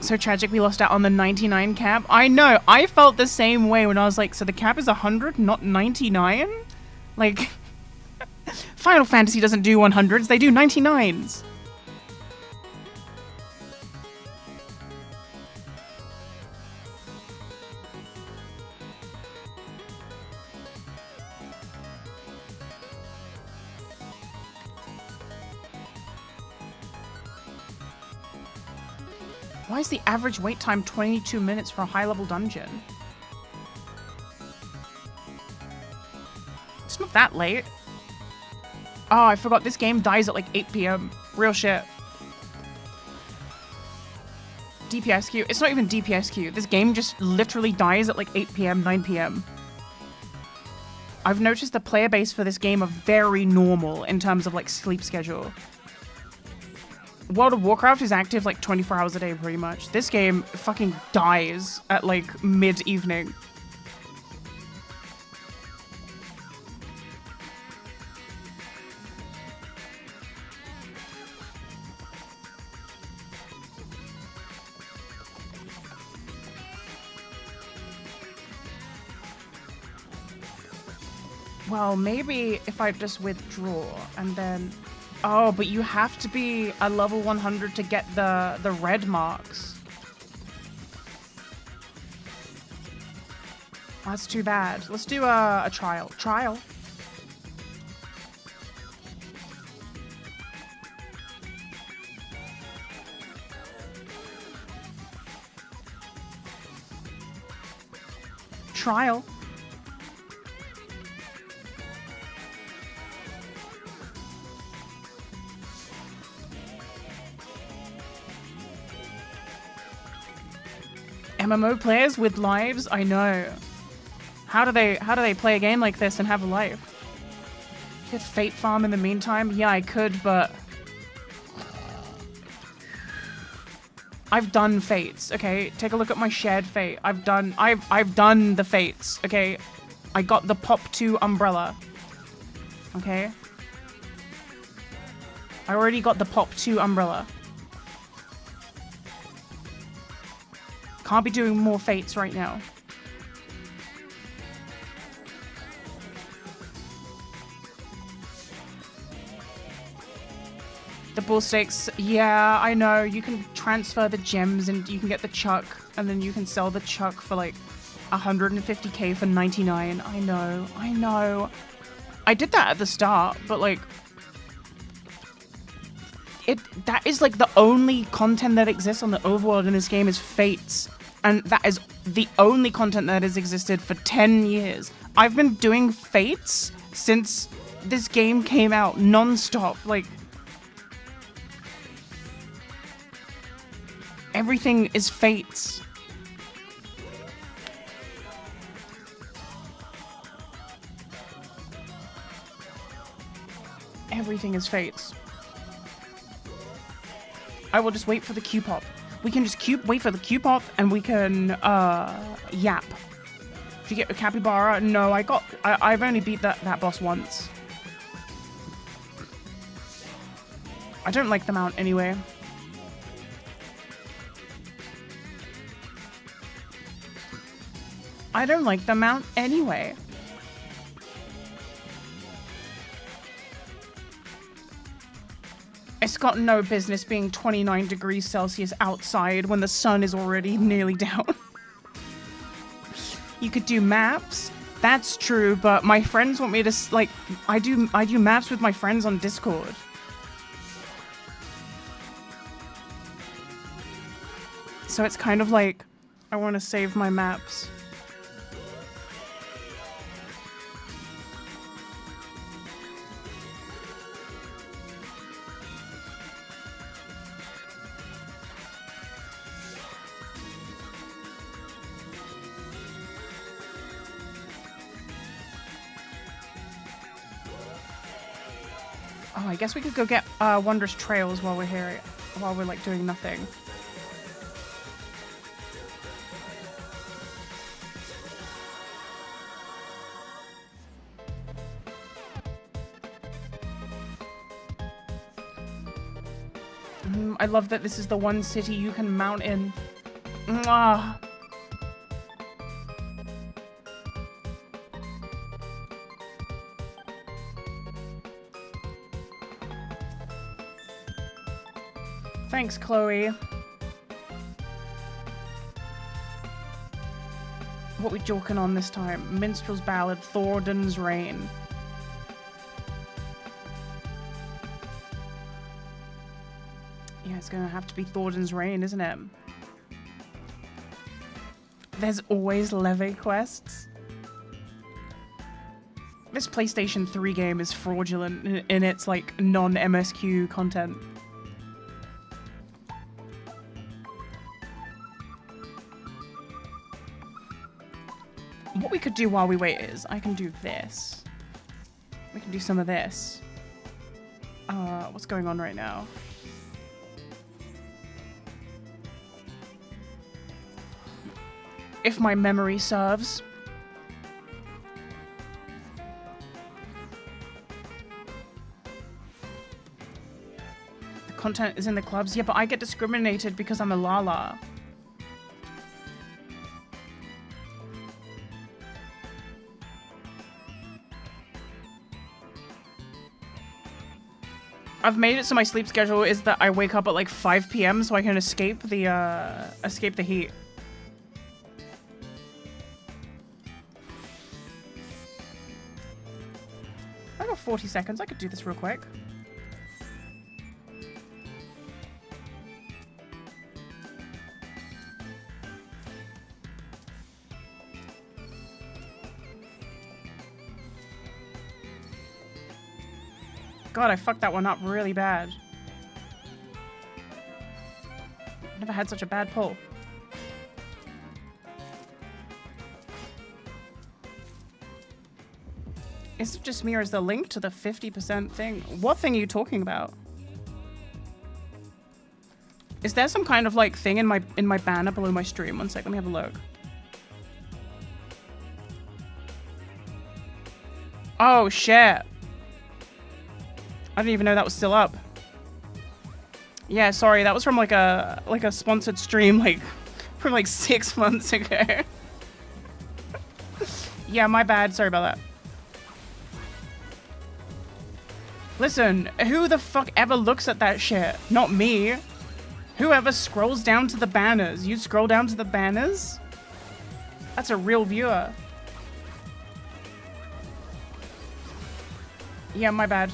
So tragic we lost out on the 99 cap. I know, I felt the same way when I was like, so the cap is 100, not 99? Like... Final Fantasy doesn't do 100s, they do 99s. Why is the average wait time 22 minutes for a high-level dungeon? It's not that late. Oh, I forgot this game dies at like 8 PM. Real shit. DPSQ. It's not even DPSQ. This game just literally dies at like 8 PM, 9 PM. I've noticed the player base for this game are very normal in terms of like sleep schedule. World of Warcraft is active like 24 hours a day pretty much. This game fucking dies at like mid-evening. Well, maybe if I just withdraw and then... Oh, but you have to be a level 100 to get the red marks. That's too bad. Let's do a trial. Trial. Trial. MMO players with lives? I know. How do they play a game like this and have a life? Could Fate farm in the meantime? Yeah, I could, but I've done Fates, okay? Take a look at my shared Fate. I've done the Fates, okay? I got the Pop 2 umbrella. Okay? I already got the Pop 2 umbrella. Can't be doing more Fates right now. The bull stakes, yeah, I know. You can transfer the gems and you can get the chuck, and then you can sell the chuck for like 150k for 99. I know. I did that at the start, but like, that is like the only content that exists on the overworld in this game is fates. And that is the only content that has existed for 10 years. I've been doing fates since this game came out non-stop, like, everything is fates. Everything is fates. I will just wait for the Q-pop. We can just wait for the Q-pop and we can, yap. Did you get a capybara? No, I've only beat that boss once. I don't like the mount anyway. It's got no business being 29 degrees Celsius outside when the sun is already nearly down. You could do maps. That's true, but my friends want me to, like, I do maps with my friends on Discord. So it's kind of like, I want to save my maps. Oh, I guess we could go get Wondrous Trails while we're here, while we're like doing nothing. I love that this is the one city you can mount in. Mwah. Thanks, Chloe. What we joking on this time? Minstrel's Ballad, Thornton's Reign. Yeah, it's gonna have to be Thornton's Reign, isn't it? There's always levy quests. This PlayStation 3 game is fraudulent in its like non-MSQ content. What we could do while we wait is, I can do this. We can do some of this. What's going on right now? If my memory serves. The content is in the clubs. Yeah, but I get discriminated because I'm a Lala. I've made it so my sleep schedule is that I wake up at like 5 p.m. so I can escape the heat. I got 40 seconds. I could do this real quick. God, I fucked that one up really bad. Never had such a bad pull. Is it just me or is the link to the 50% thing? What thing are you talking about? Is there some kind of like thing in my banner below my stream? One sec, let me have a look. Oh shit. I didn't even know that was still up. Yeah, sorry, that was from like a sponsored stream like from like 6 months ago. Yeah, my bad. Sorry about that. Listen, who the fuck ever looks at that shit? Not me. Whoever scrolls down to the banners. You scroll down to the banners? That's a real viewer. Yeah, my bad.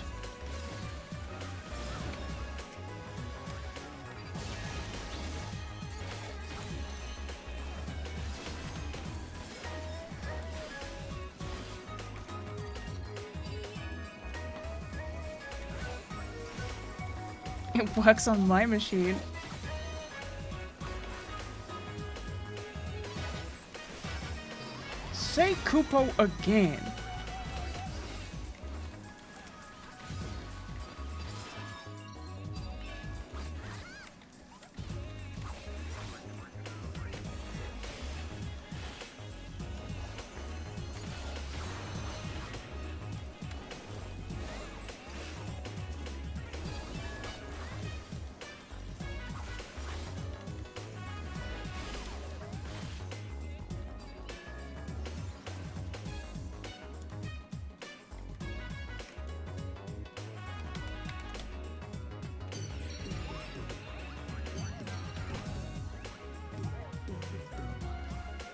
It works on my machine. Say Kupo again.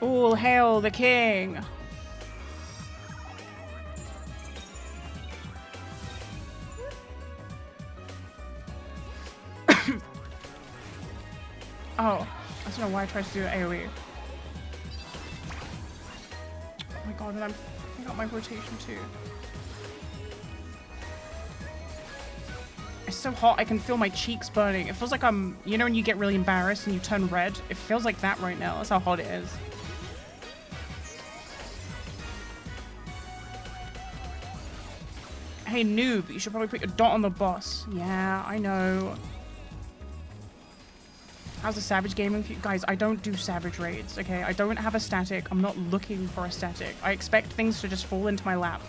All hail the king! Oh, I don't know why I tried to do AoE. Oh my god, and I got my rotation too. It's so hot, I can feel my cheeks burning. It feels like I'm, you know when you get really embarrassed and you turn red? It feels like that right now. That's how hot it is. Hey noob, you should probably put your dot on the boss. Yeah, I know. How's the Savage gaming for you? Guys, I don't do Savage raids, okay? I don't have a static. I'm not looking for a static. I expect things to just fall into my lap.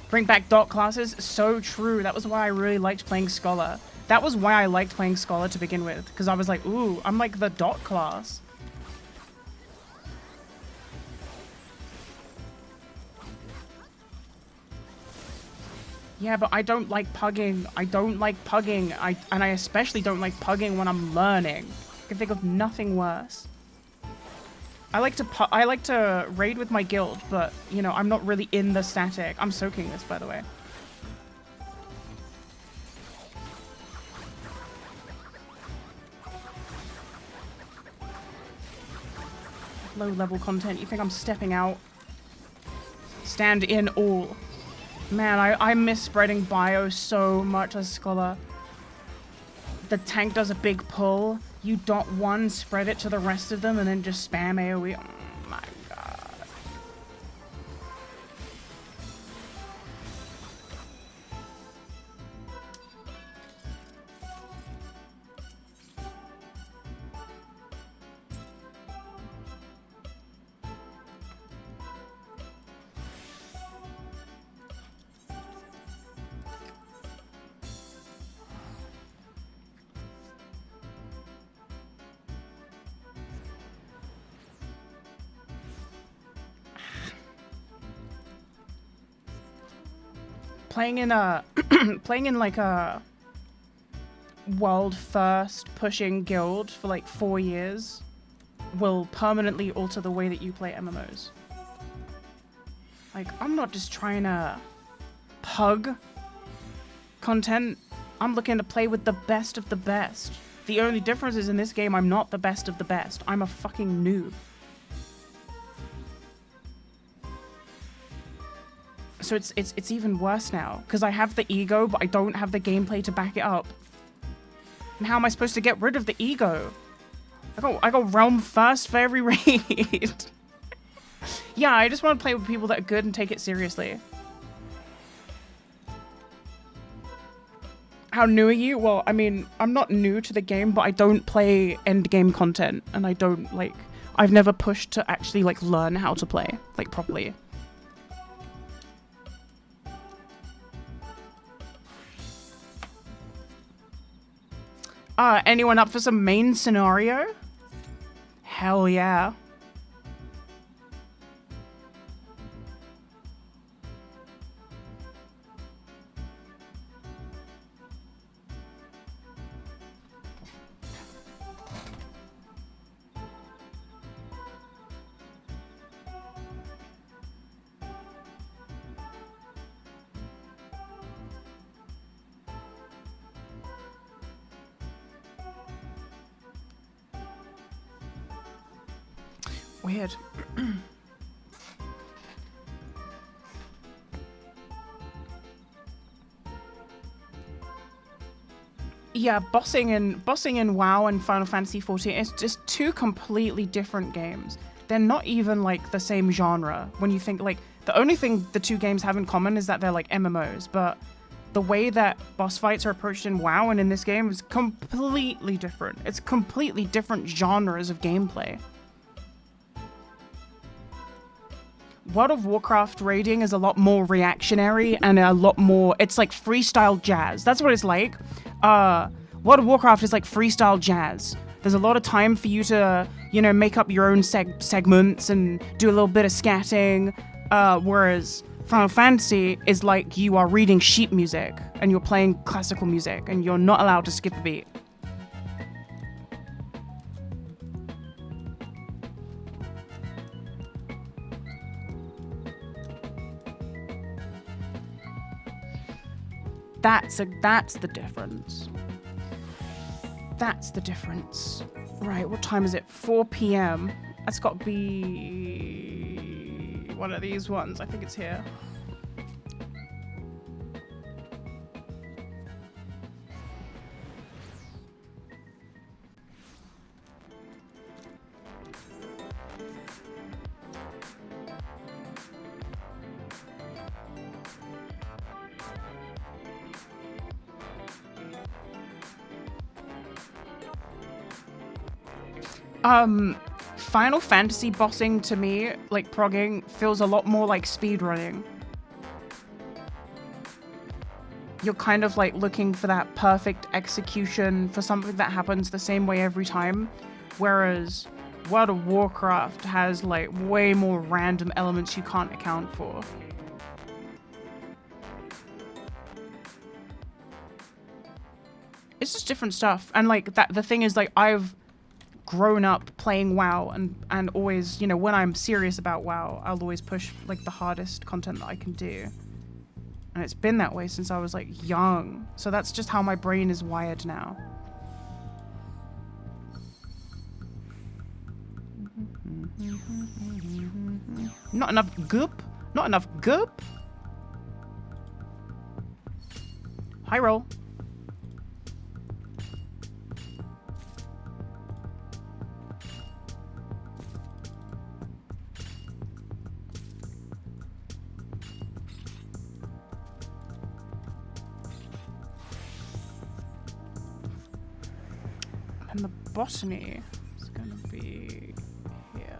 Bring back dot classes. So true. That was why I really liked playing Scholar. That was why I liked playing Scholar to begin with. Because I was like, ooh, I'm like the dot class. Yeah, but I don't like pugging. I don't like pugging. And I especially don't like pugging when I'm learning. I can think of nothing worse. I like to raid with my guild, but you know, I'm not really in the static. I'm soaking this, by the way. Low level content. You think I'm stepping out? Stand in all. Man, I miss spreading bio so much as Scholar. The tank does a big pull. You dot one, spread it to the rest of them, and then just spam AoE. Oh my god. Playing in a playing in like a world first pushing guild for like 4 years will permanently alter the way that you play MMOs. Like, I'm not just trying to pug content. I'm looking to play with the best of the best. The only difference is in this game, I'm not the best of the best. I'm a fucking noob. So it's even worse now, because I have the ego, but I don't have the gameplay to back it up. And how am I supposed to get rid of the ego? I go realm first for every raid. Yeah, I just want to play with people that are good and take it seriously. How new are you? Well, I mean, I'm not new to the game, but I don't play end game content, and I don't, like, I've never pushed to actually, like, learn how to play, like, properly. Anyone up for some main scenario? Hell yeah. Weird. Yeah, bossing in WoW and Final Fantasy XIV is just two completely different games. They're not even like the same genre. When you think like the only thing the two games have in common is that they're like MMOs, but the way that boss fights are approached in WoW and in this game is completely different. It's completely different genres of gameplay. World of Warcraft raiding is a lot more reactionary and a lot more, it's like freestyle jazz. That's what it's like. World of Warcraft is like freestyle jazz. There's a lot of time for you to, you know, make up your own segments and do a little bit of scatting. Whereas Final Fantasy is like you are reading sheet music and you're playing classical music and you're not allowed to skip a beat. That's the difference. That's the difference. Right, what time is it? 4 p.m. That's got to be one of these ones. I think it's here. Final Fantasy bossing to me, like progging, feels a lot more like speedrunning. You're kind of like looking for that perfect execution for something that happens the same way every time. Whereas World of Warcraft has like way more random elements you can't account for. It's just different stuff. And like that, the thing is like I've grown up playing WoW and always, you know, when I'm serious about WoW, I'll always push like the hardest content that I can do. And it's been that way since I was like young. So that's just how my brain is wired now. Not enough goop? Not enough goop? High roll. And the botany is going to be here.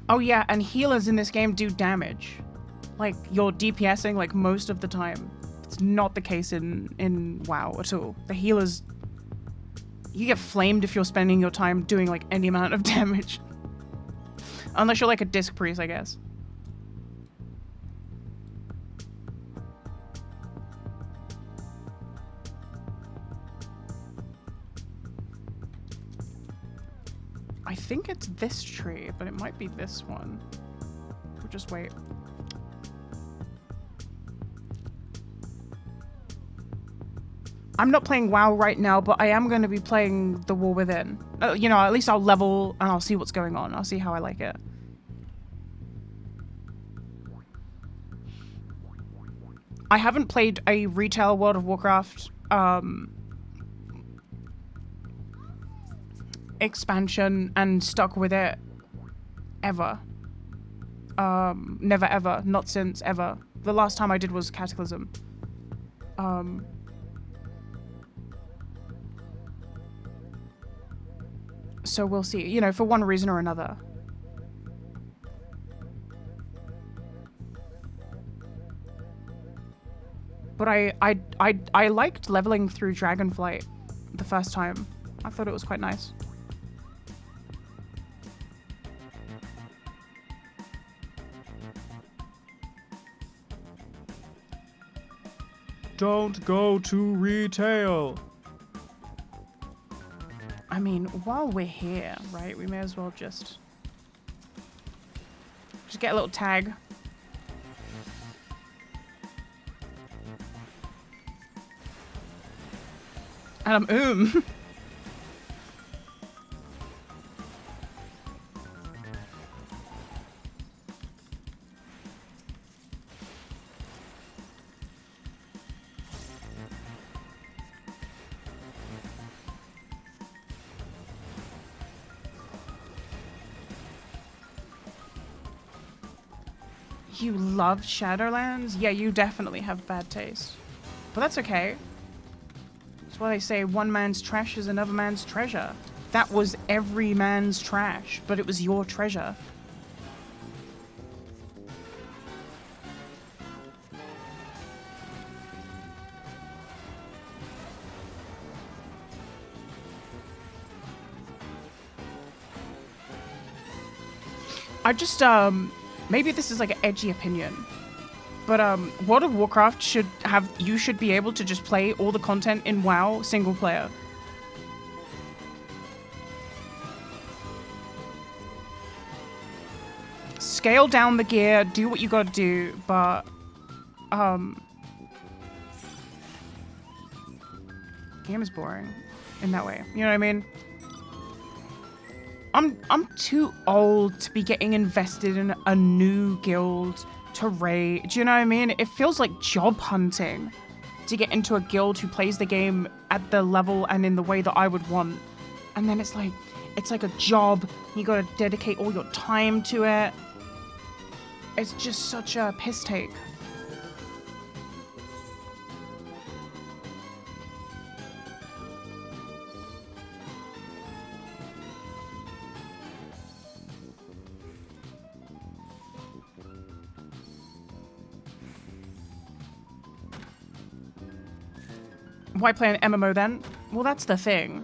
Oh yeah, and healers in this game do damage. Like, you're DPSing like most of the time. It's not the case in WoW at all. The healers... You get flamed if you're spending your time doing like any amount of damage. Unless you're like a disc priest, I guess. I think it's this tree, but it might be this one. We'll just wait. I'm not playing WoW right now, but I am going to be playing The War Within. You know, at least I'll level and I'll see what's going on. I'll see how I like it. I haven't played a retail World of Warcraft expansion and stuck with it ever. Never ever. Not since ever. The last time I did was Cataclysm. So we'll see, you know, for one reason or another. But I liked leveling through Dragonflight the first time. I thought it was quite nice. Don't go to retail. I mean, while we're here, right, we may as well just get a little tag. And I'm You love Shadowlands? Yeah, you definitely have bad taste. But that's okay. That's why they say one man's trash is another man's treasure. That was every man's trash, but it was your treasure. I just, maybe this is like an edgy opinion, but World of Warcraft you should be able to just play all the content in WoW single player. Scale down the gear, do what you gotta do, but game is boring in that way. You know what I mean? I'm too old to be getting invested in a new guild to raid. Do you know what I mean? It feels like job hunting to get into a guild who plays the game at the level and in the way that I would want. And then it's like a job. You gotta dedicate all your time to it. It's just such a piss take. Why play an MMO then? Well, that's the thing.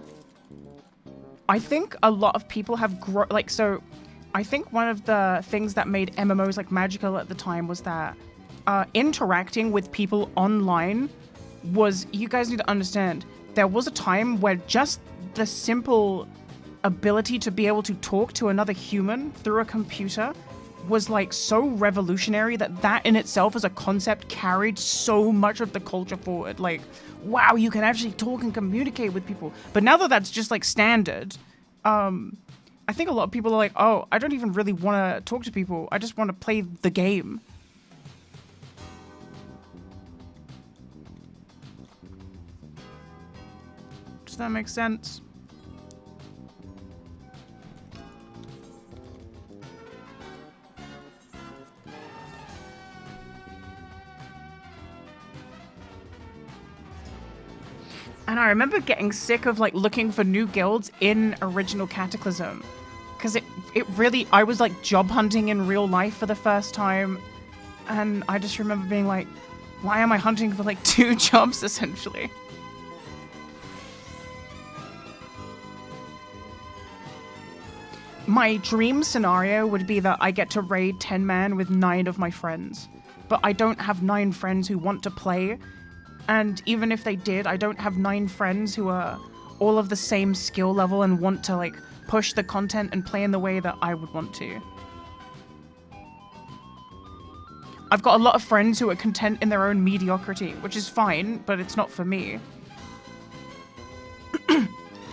I think a lot of people have I think one of the things that made MMOs like magical at the time was that interacting with people online was, you guys need to understand, there was a time where just the simple ability to be able to talk to another human through a computer was like so revolutionary that in itself as a concept carried so much of the culture forward. Like, wow, you can actually talk and communicate with people. But now that that's just like standard, I think a lot of people are like, oh, I don't even really want to talk to people. I just want to play the game. Does that make sense? And I remember getting sick of like looking for new guilds in original Cataclysm. Because it really, I was like job hunting in real life for the first time. And I just remember being like, why am I hunting for like 2 jobs essentially? My dream scenario would be that I get to raid 10-man with 9 of my friends. But I don't have 9 friends who want to play. And even if they did, I don't have 9 friends who are all of the same skill level and want to like push the content and play in the way that I would want to. I've got a lot of friends who are content in their own mediocrity, which is fine, but it's not for me.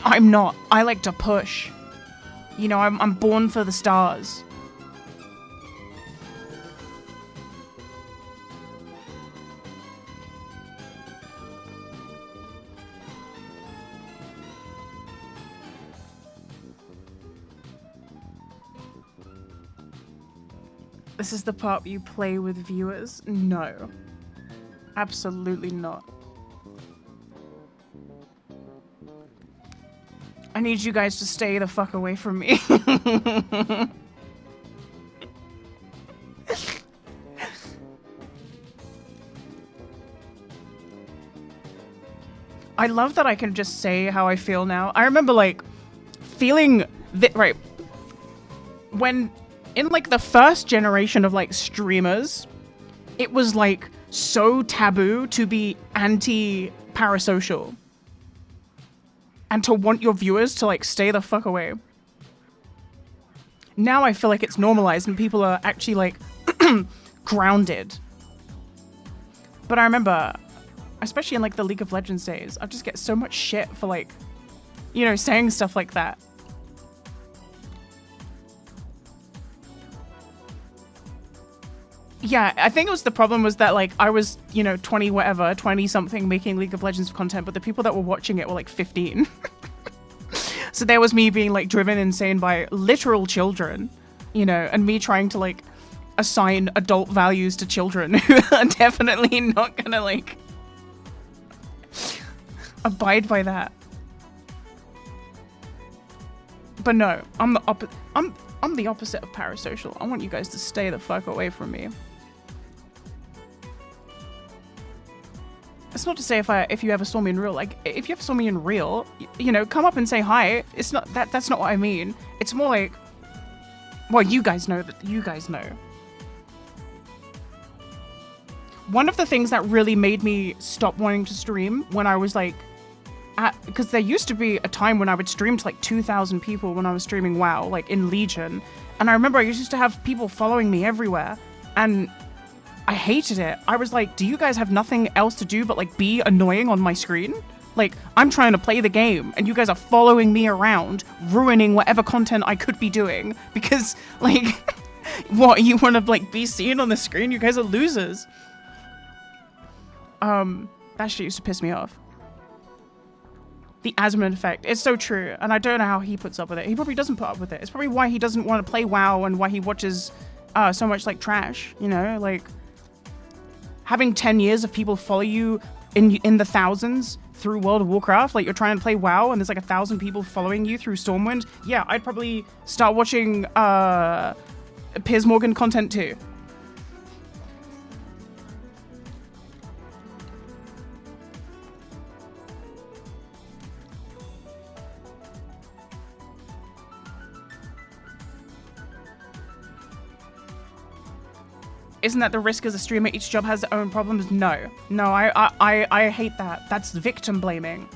I'm not. I like to push. You know, I'm born for the stars. This is the part you play with viewers? No. Absolutely not. I need you guys to stay the fuck away from me. I love that I can just say how I feel now. I remember like feeling that, right, when in like the first generation of like streamers, it was like so taboo to be anti-parasocial and to want your viewers to like stay the fuck away. Now I feel like it's normalized and people are actually like grounded. But I remember, especially in like the League of Legends days, I just get so much shit for like, you know, saying stuff like that. Yeah, I think it was the problem was that like I was, you know, 20 something making League of Legends content, but the people that were watching it were like 15. So there was me being like driven insane by literal children, you know, and me trying to like assign adult values to children who are definitely not gonna like abide by that. But no, I'm the opposite of parasocial. I want you guys to stay the fuck away from me. It's not to say if you ever saw me in real, like if you ever saw me in real, you know, come up and say hi. It's not that's not what I mean. It's more like, well, you guys know that you guys know. One of the things that really made me stop wanting to stream when I was like, because there used to be a time when I would stream to like 2,000 people when I was streaming WoW, like in Legion. And I remember I used to have people following me everywhere. And I hated it. I was like, do you guys have nothing else to do but like be annoying on my screen? Like, I'm trying to play the game and you guys are following me around, ruining whatever content I could be doing because like, what, you want to like be seen on the screen? You guys are losers. That shit used to piss me off. The Asmund effect. It's so true. And I don't know how he puts up with it. He probably doesn't put up with it. It's probably why he doesn't want to play WoW and why he watches so much like trash, you know, like having 10 years of people follow you in the thousands through World of Warcraft. Like you're trying to play WoW and there's like 1,000 people following you through Stormwind. Yeah, I'd probably start watching Piers Morgan content too. Isn't that the risk as a streamer? Each job has their own problems. No, I hate that. That's victim blaming.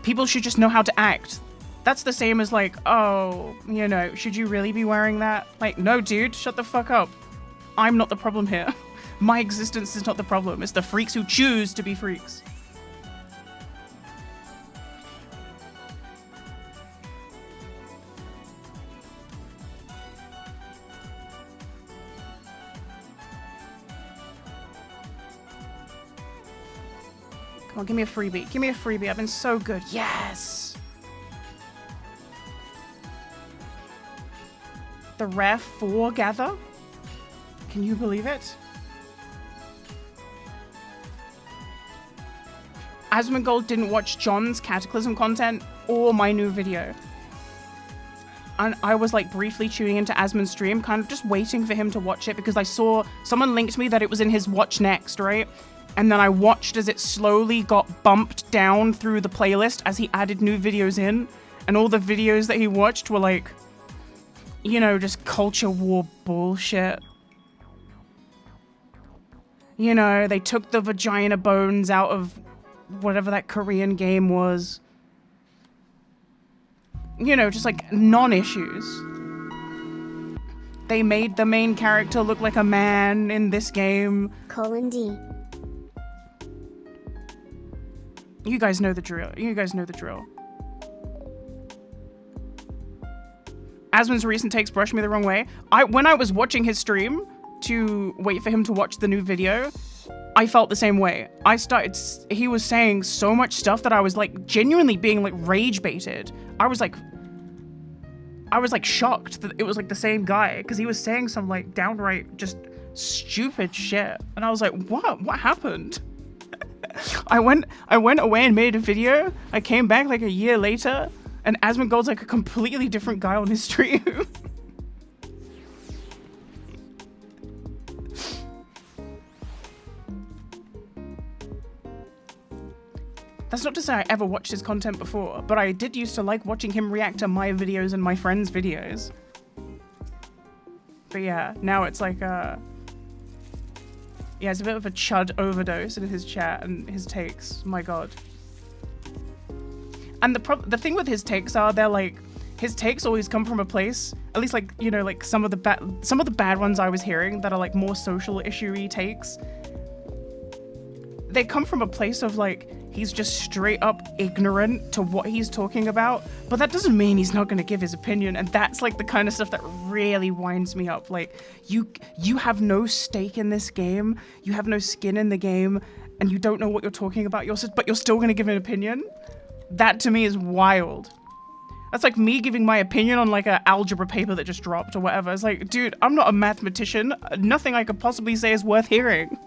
People should just know how to act. That's the same as like, oh, you know, should you really be wearing that? Like, no, dude, shut the fuck up. I'm not the problem here. My existence is not the problem. It's the freaks who choose to be freaks. Come on, give me a freebie. Give me a freebie. I've been so good. Yes! The rare 4 gather? Can you believe it? Asmongold didn't watch John's Cataclysm content or my new video. And I was like briefly tuning into Asmon's stream, kind of just waiting for him to watch it because I saw someone linked me that it was in his watch next, right? And then I watched as it slowly got bumped down through the playlist as he added new videos in. And all the videos that he watched were like, you know, just culture war bullshit. You know, they took the vagina bones out of whatever that Korean game was. You know, just like non-issues. They made the main character look like a man in this game. :D. You guys know the drill. You guys know the drill. Asmon's recent takes brushed me the wrong way. When I was watching his stream to wait for him to watch the new video, I felt the same way. He was saying so much stuff that I was like genuinely being like rage baited. I was like shocked that it was like the same guy because he was saying some like downright just stupid shit. And I was like, what? What happened? I went away and made a video. I came back like a year later, and Asmongold's like a completely different guy on his stream. That's not to say I ever watched his content before, but I did used to like watching him react to my videos and my friends' videos. But yeah, now it's like yeah, it's a bit of a chud overdose in his chat and his takes. My god. And the thing with his takes are they're like, his takes always come from a place, at least like, you know, like some of the bad ones I was hearing that are like more social issue-y takes. They come from a place of like, he's just straight up ignorant to what he's talking about, but that doesn't mean he's not going to give his opinion, and that's like the kind of stuff that really winds me up. Like, you have no stake in this game, you have no skin in the game, and you don't know what you're talking about, but you're still going to give an opinion? That to me is wild. That's like me giving my opinion on like an algebra paper that just dropped or whatever. It's like, dude, I'm not a mathematician. Nothing I could possibly say is worth hearing.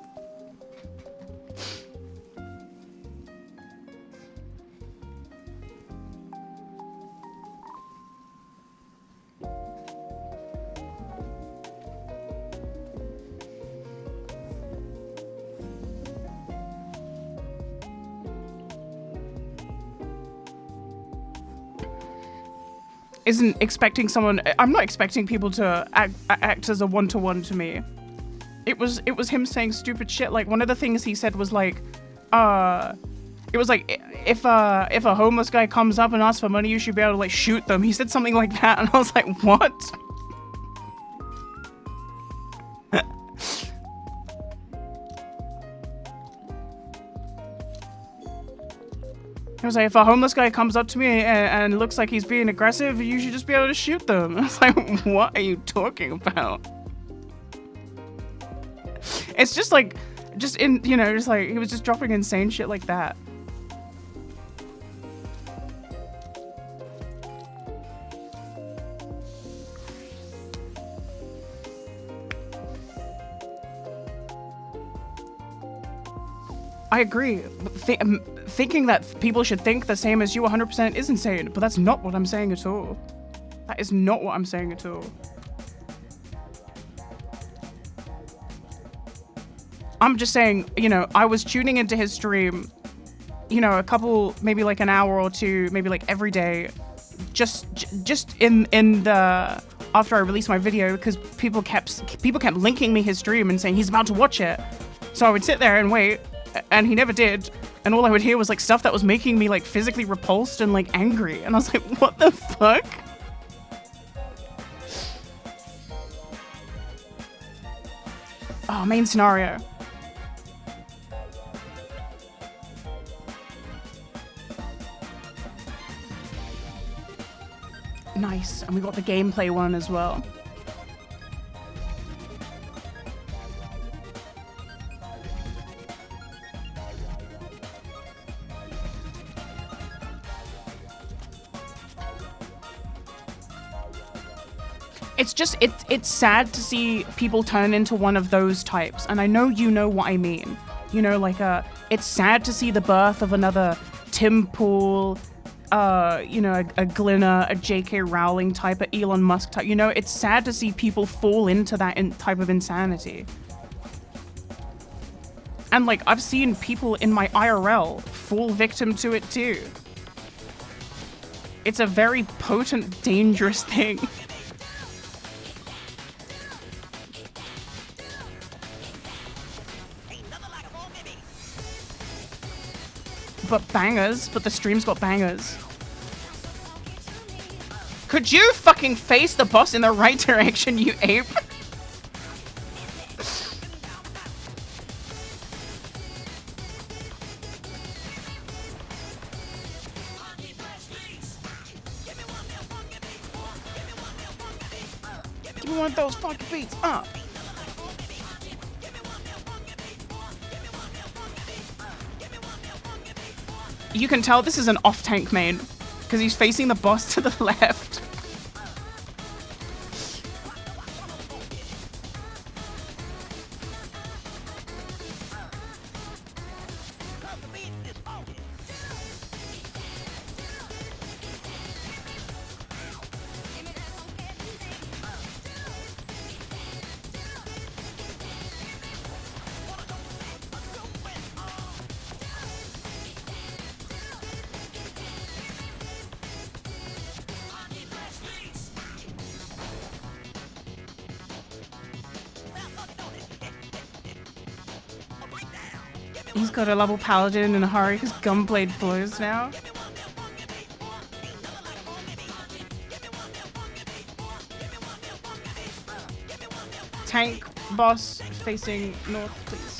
Isn't expecting someone. I'm not expecting people to act as a one-to-one to me. It was him saying stupid shit. Like, one of the things he said was like, it was like, if a homeless guy comes up and asks for money, you should be able to like shoot them. He said something like that, and I was like, what? It was like, if a homeless guy comes up to me and looks like he's being aggressive, you should just be able to shoot them. I was like, what are you talking about? It's just like, just in, you know, just like, he was just dropping insane shit like that. I agree. Thinking that people should think the same as you 100% is insane, but that's not what I'm saying at all. That is not what I'm saying at all. I'm just saying, you know, I was tuning into his stream, you know, a couple, maybe like an hour or two, maybe like every day, just in the, after I released my video, because people kept linking me his stream and saying he's about to watch it. So I would sit there and wait, and he never did. And all I would hear was like stuff that was making me like physically repulsed and like angry. And I was like, what the fuck? Oh, main scenario. Nice. And we got the gameplay one as well. It's just, it's sad to see people turn into one of those types. And I know you know what I mean. You know, like, it's sad to see the birth of another Tim Pool, you know, a Glinner, a J.K. Rowling type, a Elon Musk type. You know, it's sad to see people fall into that type of insanity. And, like, I've seen people in my IRL fall victim to it, too. It's a very potent, dangerous thing. But bangers, but the stream's got bangers. Could you fucking face the boss in the right direction, you ape? Give me one of those funky beats, You can tell this is an off-tank main, because he's facing the boss to the left. He's got a level paladin in a hurry because Gunblade blows now. Tank boss facing north, please.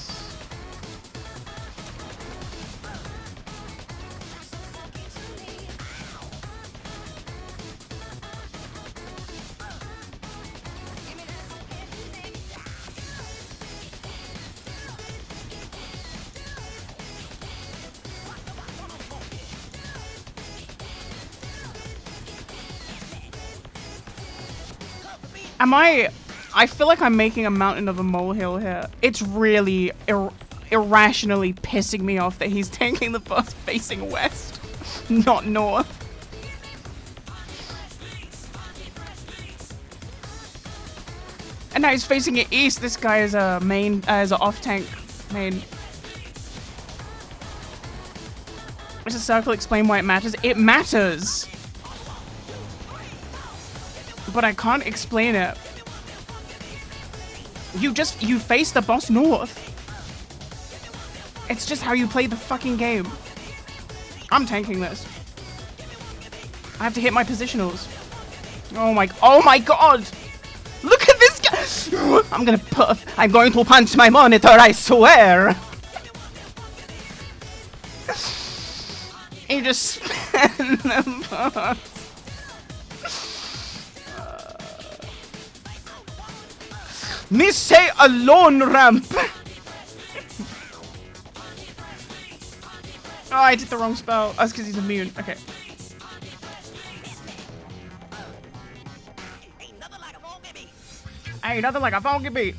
I feel like I'm making a mountain of a molehill here. It's really irrationally pissing me off that he's tanking the boss facing west, not north. And now he's facing it east. This guy is a main, is an off-tank main. Does a circle explain why it matters? It matters! But I can't explain it. You face the boss north. It's just how you play the fucking game. I'm tanking this. I have to hit my positionals. Oh my god! Look at this guy! I'm going to punch my monitor, I swear! You just spin the boss. Me say alone ramp. Oh, I did the wrong spell. That's because he's immune. Okay. Ain't nothing like a funky beat.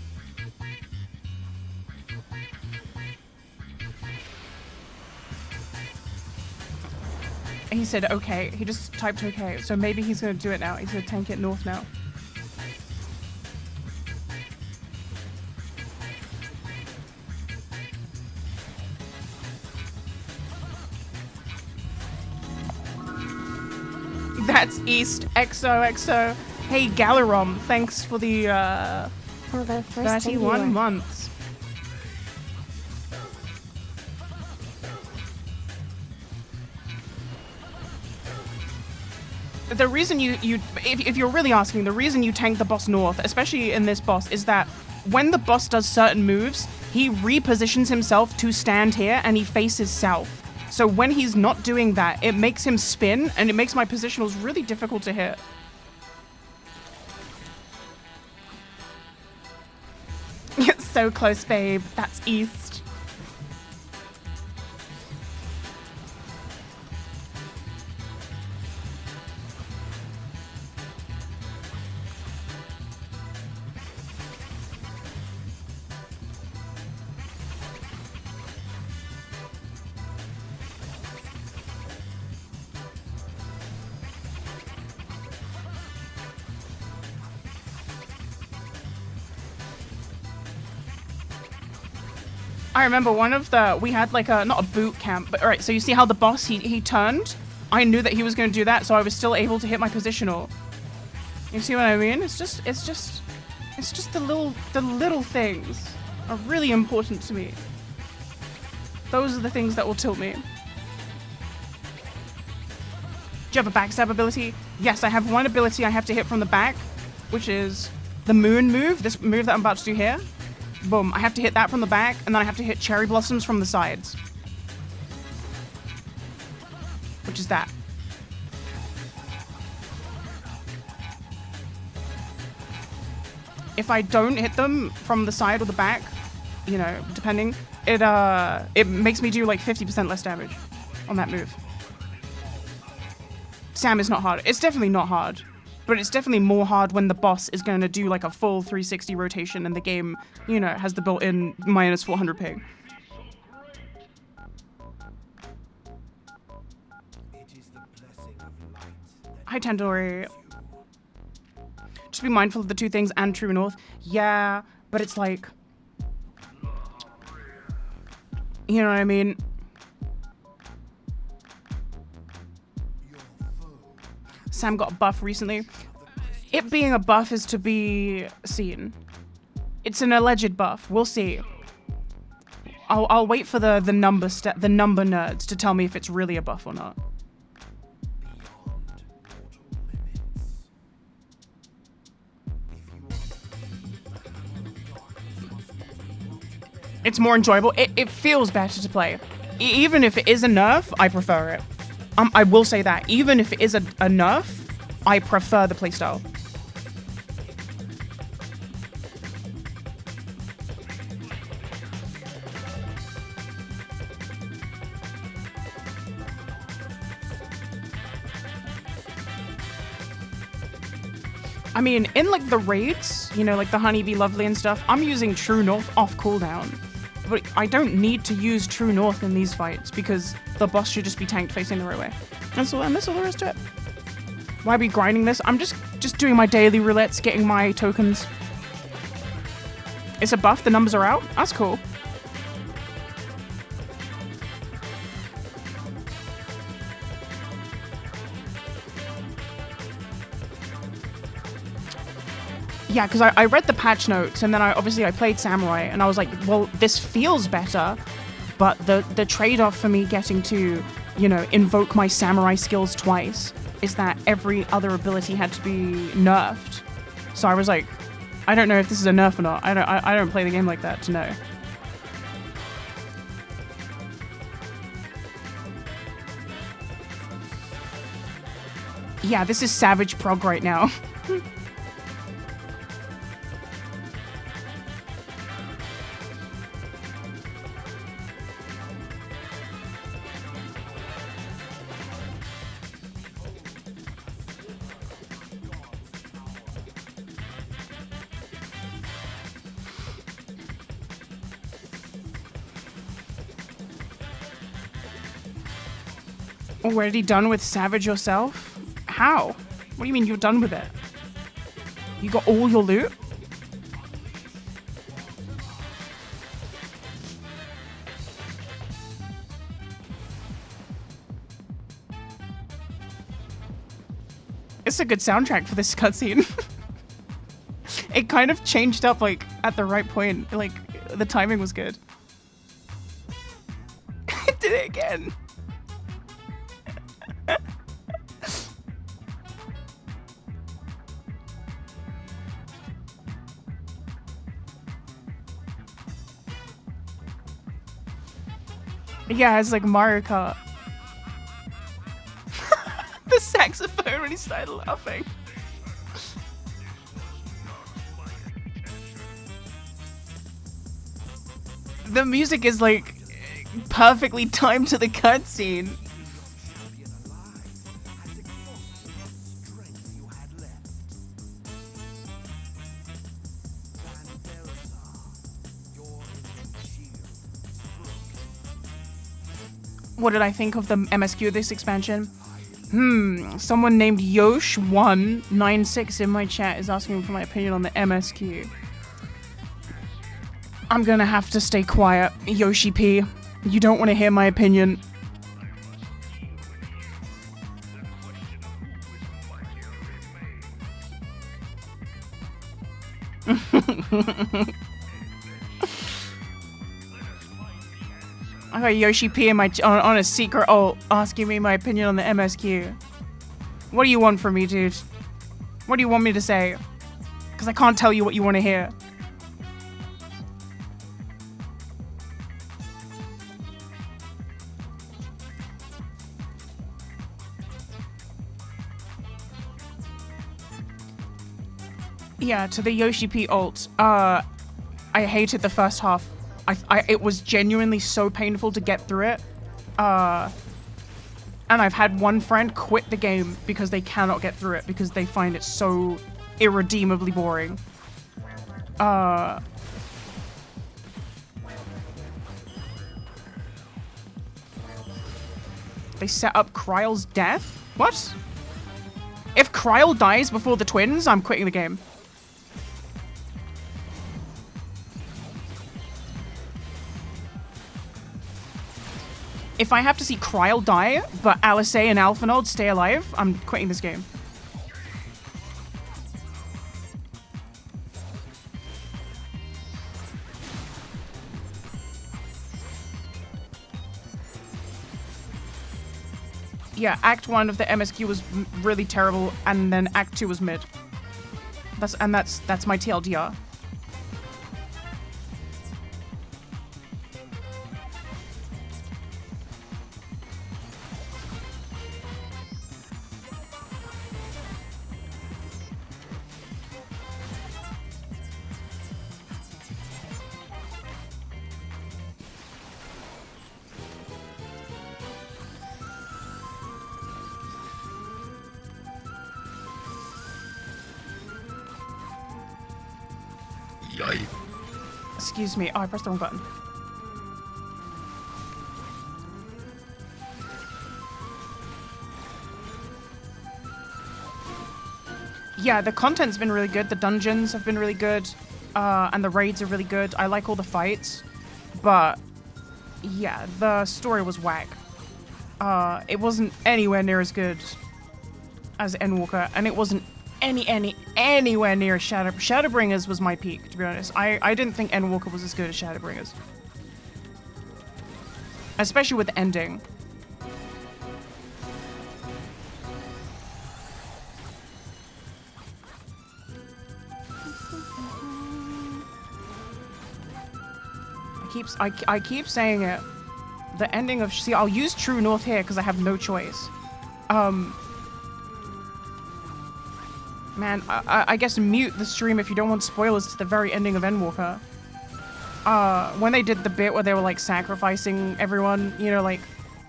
He said okay. He just typed okay. So maybe he's gonna do it now. He's gonna tank it north now. That's East XOXO. Hey Galarom, thanks for the 31 months. The reason if you're really asking, the reason you tank the boss north, especially in this boss, is that when the boss does certain moves, he repositions himself to stand here and he faces south. So when he's not doing that, it makes him spin, and it makes my positionals really difficult to hit. It's so close, babe. That's east. I remember we had like not a boot camp, but alright, so you see how the boss, he turned? I knew that he was going to do that, so I was still able to hit my positional. You see what I mean? It's just the little things are really important to me. Those are the things that will tilt me. Do you have a backstab ability? Yes, I have one ability I have to hit from the back, which is the moon move, this move that I'm about to do here. Boom, I have to hit that from the back, and then I have to hit cherry blossoms from the sides. Which is that. If I don't hit them from the side or the back, you know, depending, it makes me do like 50% less damage on that move. Sam is not hard. It's definitely not hard. But it's definitely more hard when the boss is going to do like a full 360 rotation and the game, you know, has the built-in minus 400 ping. Hi, Tandoori. Just be mindful of the two things and true north. Yeah, but it's like... You know what I mean? Sam got a buff recently. It being a buff is to be seen. It's an alleged buff. We'll see. I'll wait for the number nerds to tell me if it's really a buff or not. It's more enjoyable. It feels better to play. Even if it is a nerf, I prefer it. I will say that. Even if it is a nerf, I prefer the playstyle. I mean, in like the raids, you know, like the Honeybee Lovely and stuff, I'm using True North off cooldown. But I don't need to use True North in these fights because the boss should just be tanked facing the right way. That's all there is to it. Why are we grinding this? I'm just doing my daily roulettes, getting my tokens. It's a buff, the numbers are out? That's cool. Yeah, because I read the patch notes and then I played Samurai and I was like, well, this feels better, but the trade-off for me getting to, you know, invoke my Samurai skills twice is that every other ability had to be nerfed. So I was like, I don't know if this is a nerf or not. I don't play the game like that to know. Yeah, this is savage prog right now. Already done with Savage yourself? How? What do you mean you're done with it? You got all your loot? It's a good soundtrack for this cutscene. It kind of changed up like at the right point. Like the timing was good. I did it again. Yeah, it's like Mario Kart. The saxophone when he started laughing. The music is like perfectly timed to the cutscene. What did I think of the MSQ of this expansion? Someone named Yosh196 in my chat is asking for my opinion on the MSQ. I'm gonna have to stay quiet, Yoshi P. You don't want to hear my opinion. I got Yoshi P in my on a secret ult asking me my opinion on the MSQ. What do you want from me, dude? What do you want me to say? Because I can't tell you what you want to hear. Yeah, to the Yoshi P ult. I hated the first half. It was genuinely so painful to get through it. And I've had one friend quit the game because they cannot get through it because they find it so irredeemably boring. They set up Kryle's death? What? If Kryle dies before the twins, I'm quitting the game. If I have to see Kryle die, but Alice and Alphinaud stay alive, I'm quitting this game. Yeah, Act 1 of the MSQ was really terrible, and then Act 2 was mid. That's my TLDR. Excuse me. Oh, I pressed the wrong button. Yeah, the content's been really good. The dungeons have been really good. And the raids are really good. I like all the fights. But, yeah, the story was whack. It wasn't anywhere near as good as Endwalker. And it wasn't anywhere near Shadowbringers was my peak, to be honest. I didn't think Endwalker was as good as Shadowbringers. Especially with the ending. I keep saying it. The ending of... See, I'll use True North here because I have no choice. Man, I guess mute the stream if you don't want spoilers to the very ending of Endwalker. When they did the bit where they were, like, sacrificing everyone, you know, like,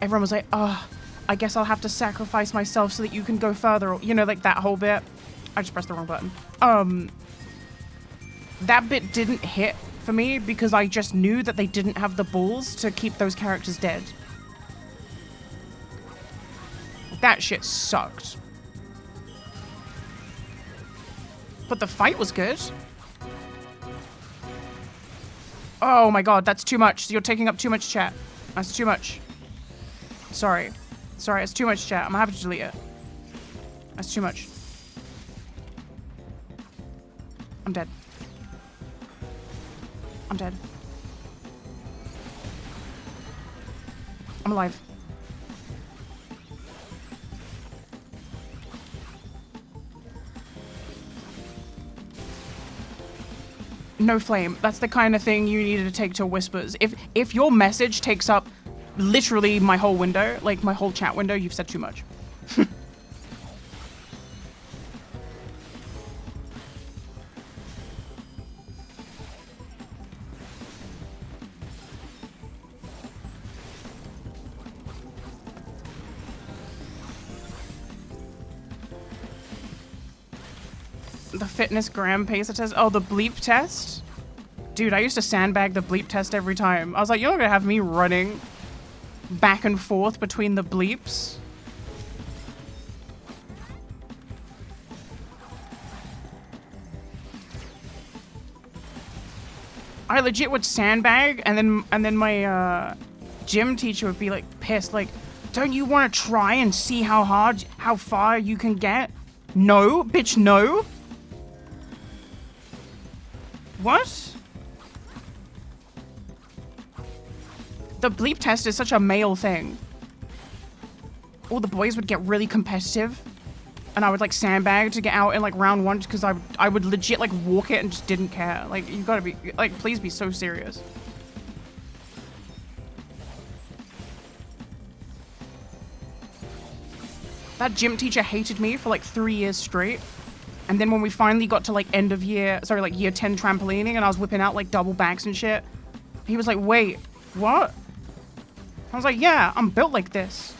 everyone was like, oh, I guess I'll have to sacrifice myself so that you can go further, you know, like, that whole bit. I just pressed the wrong button. That bit didn't hit for me because I just knew that they didn't have the balls to keep those characters dead. That shit sucked. But the fight was good. Oh my god, that's too much. You're taking up too much chat. That's too much. Sorry. Sorry, it's too much chat. I'm gonna have to delete it. That's too much. I'm dead. I'm dead. I'm alive. No flame. That's the kind of thing you needed to take to whispers. If your message takes up literally my whole window, like my whole chat window, you've said too much. The fitness gram pacer test. Oh, the bleep test? Dude, I used to sandbag the bleep test every time. I was like, you're not gonna have me running back and forth between the bleeps. I legit would sandbag, and then my gym teacher would be like pissed, like, don't you want to try and see how far you can get? No, bitch, no. What? The bleep test is such a male thing. All the boys would get really competitive, and I would like sandbag to get out in like round one because I would legit like walk it and just didn't care. Like, you gotta be like, please be so serious. That gym teacher hated me for like 3 years straight. And then when we finally got to like end of year, sorry, like year 10 trampolining, and I was whipping out like double backs and shit, he was like, wait, what? I was like, yeah, I'm built like this.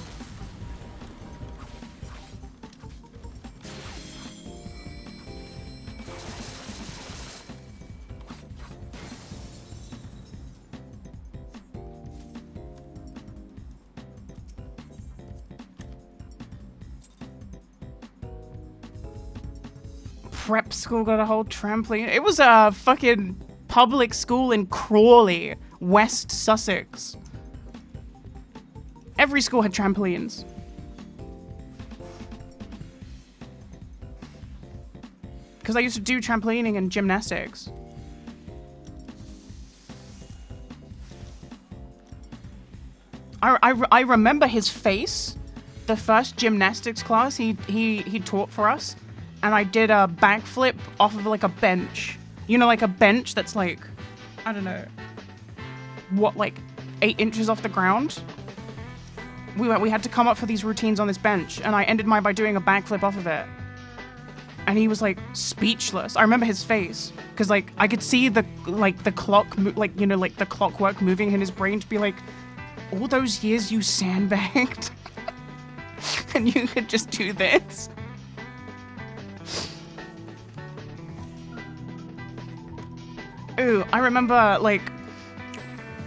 Prep school got a whole trampoline. It was a fucking public school in Crawley, West Sussex. Every school had trampolines. Because I used to do trampolining and gymnastics. I remember his face the first gymnastics class he taught for us, and I did a backflip off of like a bench. You know, like a bench that's like, I don't know, what, like 8 inches off the ground. We had to come up for these routines on this bench, and I ended mine by doing a backflip off of it. And he was like speechless. I remember his face because like I could see the clock, like, you know, like the clockwork moving in his brain to be like, all those years you sandbagged, and you could just do this. Ooh, I remember like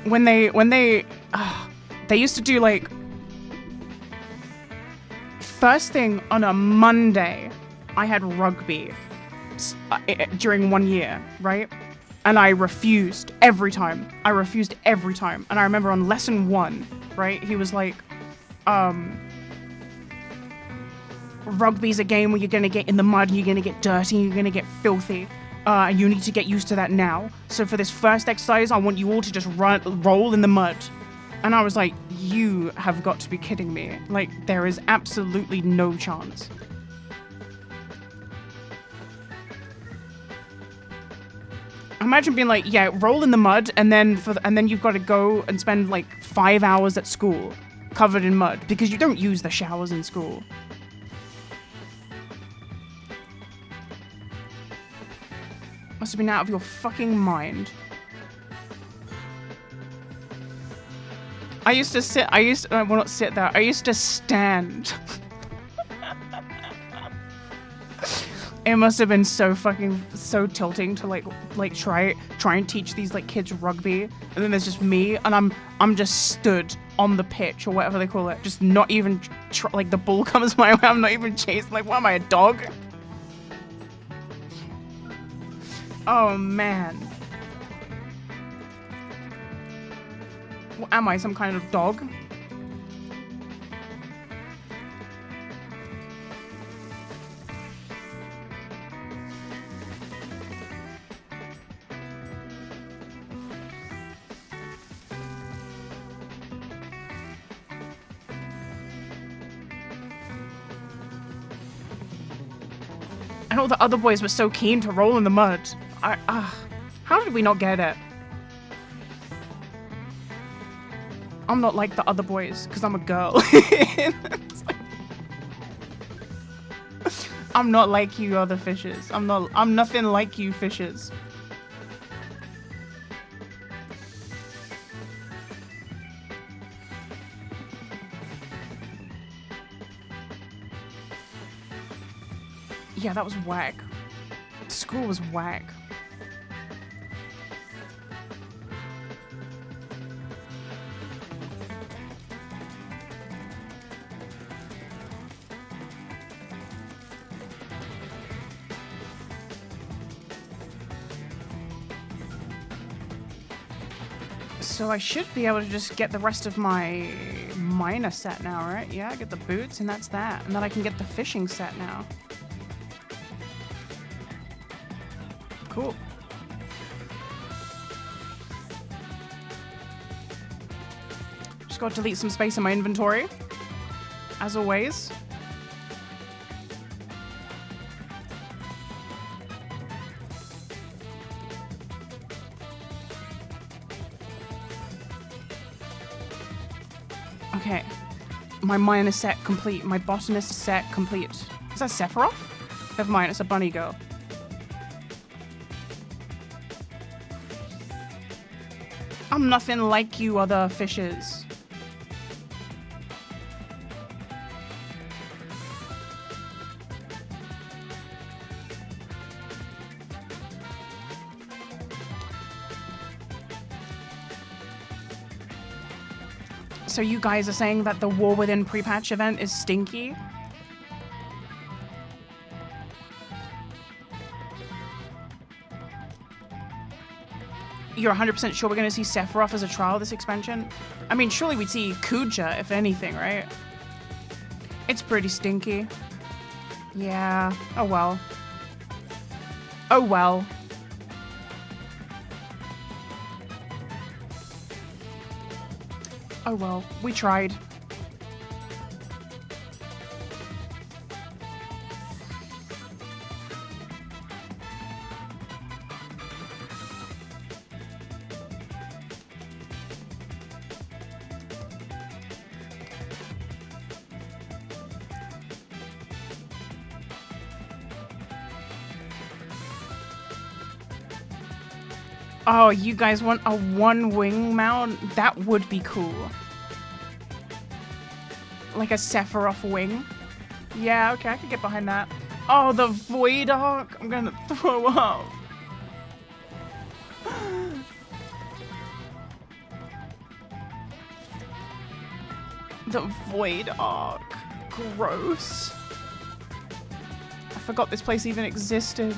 when they used to do like first thing on a Monday. I had rugby during 1 year, right? And I refused every time. And I remember on lesson 1, right? He was like, rugby's a game where you're going to get in the mud, and you're going to get dirty, and you're going to get filthy. And you need to get used to that now. So for this first exercise, I want you all to just roll in the mud. And I was like, you have got to be kidding me. Like, there is absolutely no chance. Imagine being like, yeah, roll in the mud, and then you've got to go and spend like 5 hours at school covered in mud because you don't use the showers in school. Must have been out of your fucking mind. I used to stand. It must have been so tilting to like try and teach these like kids rugby, and then there's just me, and I'm just stood on the pitch or whatever they call it, just not even like the ball comes my way, I'm not even chasing. Like, what am I, a dog? Oh man, what am I, some kind of dog? And all the other boys were so keen to roll in the mud. How did we not get it? I'm not like the other boys because I'm a girl. Like, I'm not like you other fishes. I'm nothing like you fishes. Yeah, that was whack. School was whack. So I should be able to just get the rest of my miner set now, right? Yeah, I get the boots and that's that. And then I can get the fishing set now. Cool. Just got to delete some space in my inventory, as always. Okay, my miner set complete. My botanist set complete. Is that Sephiroth? Never mind, it's a bunny girl. I'm nothing like you other fishes. So you guys are saying that the War Within prepatch event is stinky? You're 100% sure we're going to see Sephiroth as a trial this expansion? I mean, surely we'd see Kuja, if anything, right? It's pretty stinky. Yeah. Oh well. Oh well. Oh well. We tried. Oh, you guys want a one-wing mount? That would be cool. Like a Sephiroth wing. Yeah, okay, I could get behind that. Oh, the Void Arc. I'm gonna throw up. The Void Arc. Gross. I forgot this place even existed.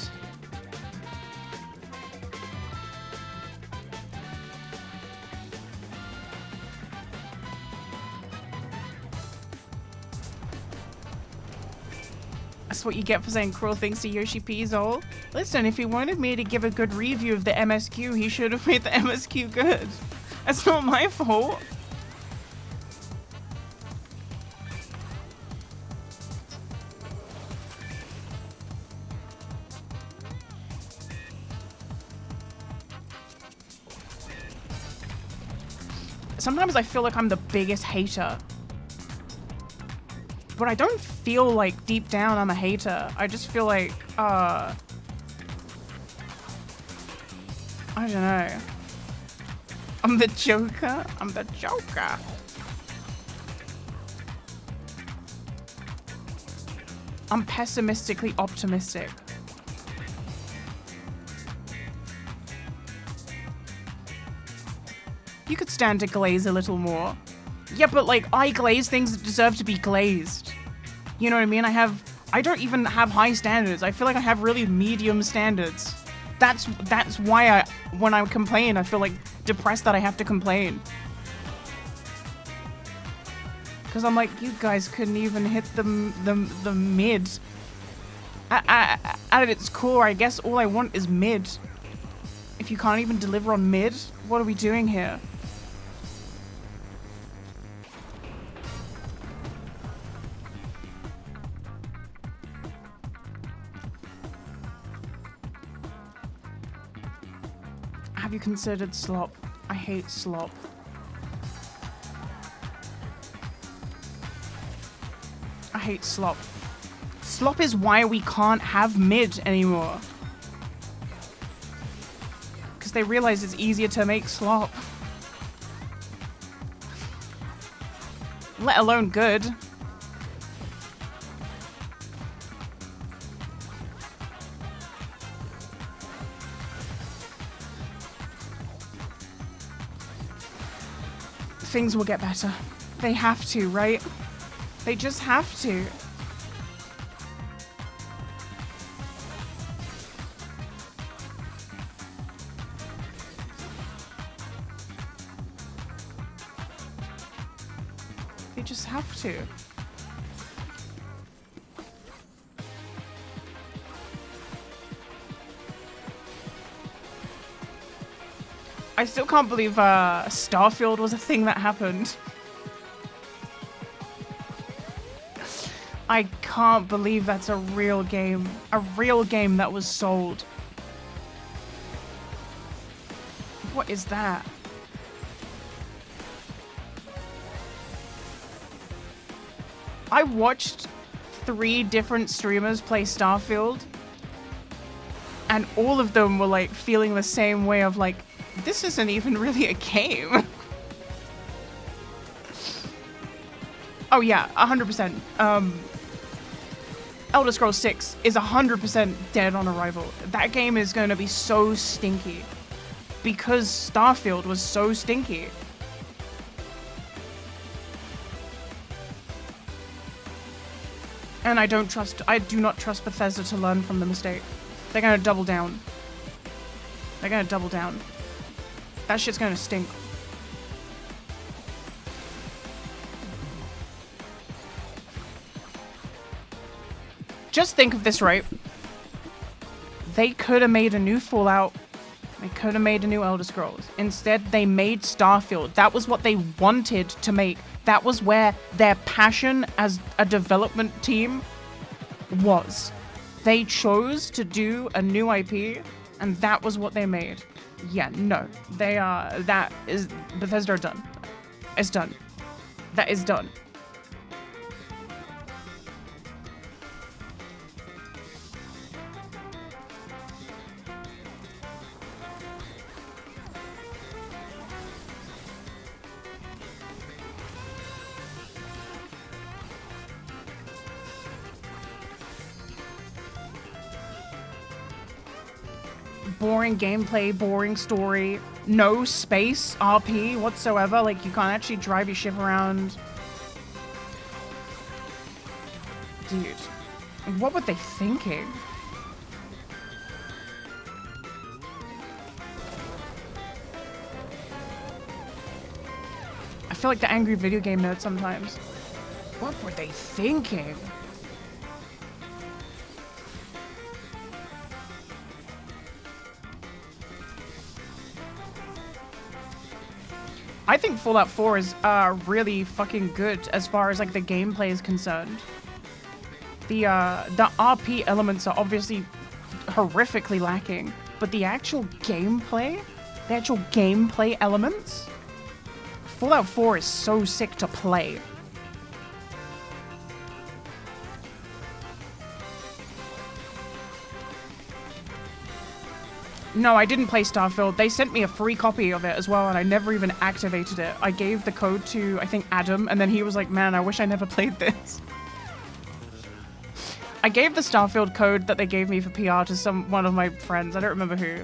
That's what you get for saying cruel things to Yoshi Pizol. Listen, if he wanted me to give a good review of the MSQ, he should have made the MSQ good. That's not my fault. Sometimes I feel like I'm the biggest hater. But I don't feel like deep down I'm a hater. I just feel like, I don't know. I'm the Joker. I'm the Joker. I'm pessimistically optimistic. You could stand to glaze a little more. Yeah, but like, I glaze things that deserve to be glazed. You know what I mean? I don't even have high standards. I feel like I have really medium standards. That's why when I complain, I feel like depressed that I have to complain. Because I'm like, you guys couldn't even hit the mid. At its core, I guess all I want is mid. If you can't even deliver on mid, what are we doing here? Have you considered slop? I hate slop. I hate slop. Slop is why we can't have mid anymore. Because they realize it's easier to make slop. Let alone good. Things will get better. They have to, right? They just have to. They just have to. I still can't believe Starfield was a thing that happened. I can't believe that's a real game. A real game that was sold. What is that? I watched 3 different streamers play Starfield. And all of them were like feeling the same way of like, this isn't even really a game. Oh yeah, 100%. Elder Scrolls 6 is 100% dead on arrival. That game is going to be so stinky. Because Starfield was so stinky. And I do not trust Bethesda to learn from the mistake. They're going to double down. They're going to double down. That shit's gonna stink. Just think of this, right? They could have made a new Fallout. They could have made a new Elder Scrolls. Instead, they made Starfield. That was what they wanted to make. That was where their passion as a development team was. They chose to do a new IP, and that was what they made. Yeah, no. They are... That is... Bethesda are done. It's done. That is done. boring gameplay, boring story, no space RP whatsoever. Like, you can't actually drive your ship around. Dude, what were they thinking? I feel like the angry video game nerd sometimes. What were they thinking? I think Fallout 4 is really fucking good as far as like the gameplay is concerned. The RP elements are obviously horrifically lacking, but the actual gameplay elements, Fallout 4 is so sick to play. No, I didn't play Starfield. They sent me a free copy of it as well, and I never even activated it. I gave the code to, I think, Adam, and then he was like, man, I wish I never played this. I gave the Starfield code that they gave me for PR to one of my friends. I don't remember who.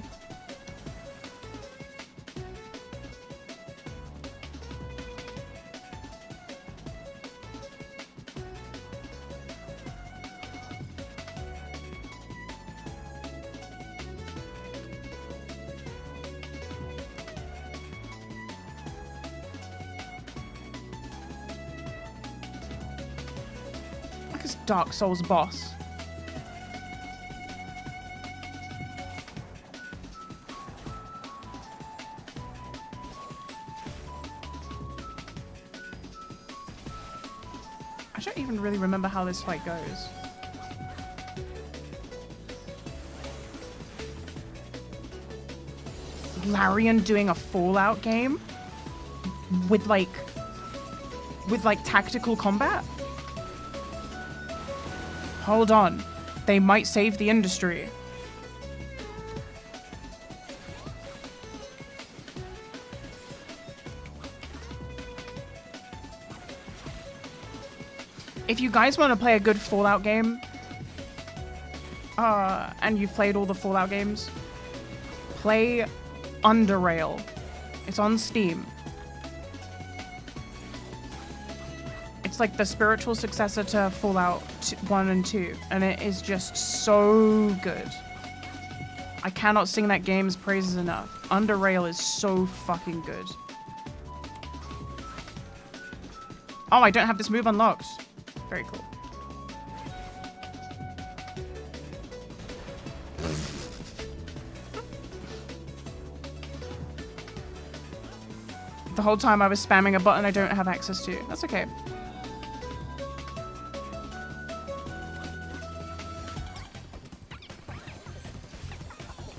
Dark Souls boss. I don't even really remember how this fight goes. Larian doing a Fallout game with like tactical combat? Hold on. They might save the industry. If you guys want to play a good Fallout game, and you've played all the Fallout games, play Underrail. It's on Steam. It's like the spiritual successor to Fallout 1 and 2, and it is just so good. I cannot sing that game's praises enough. Underrail is so fucking good. Oh, I don't have this move unlocked. Very cool. The whole time I was spamming a button I don't have access to. That's okay.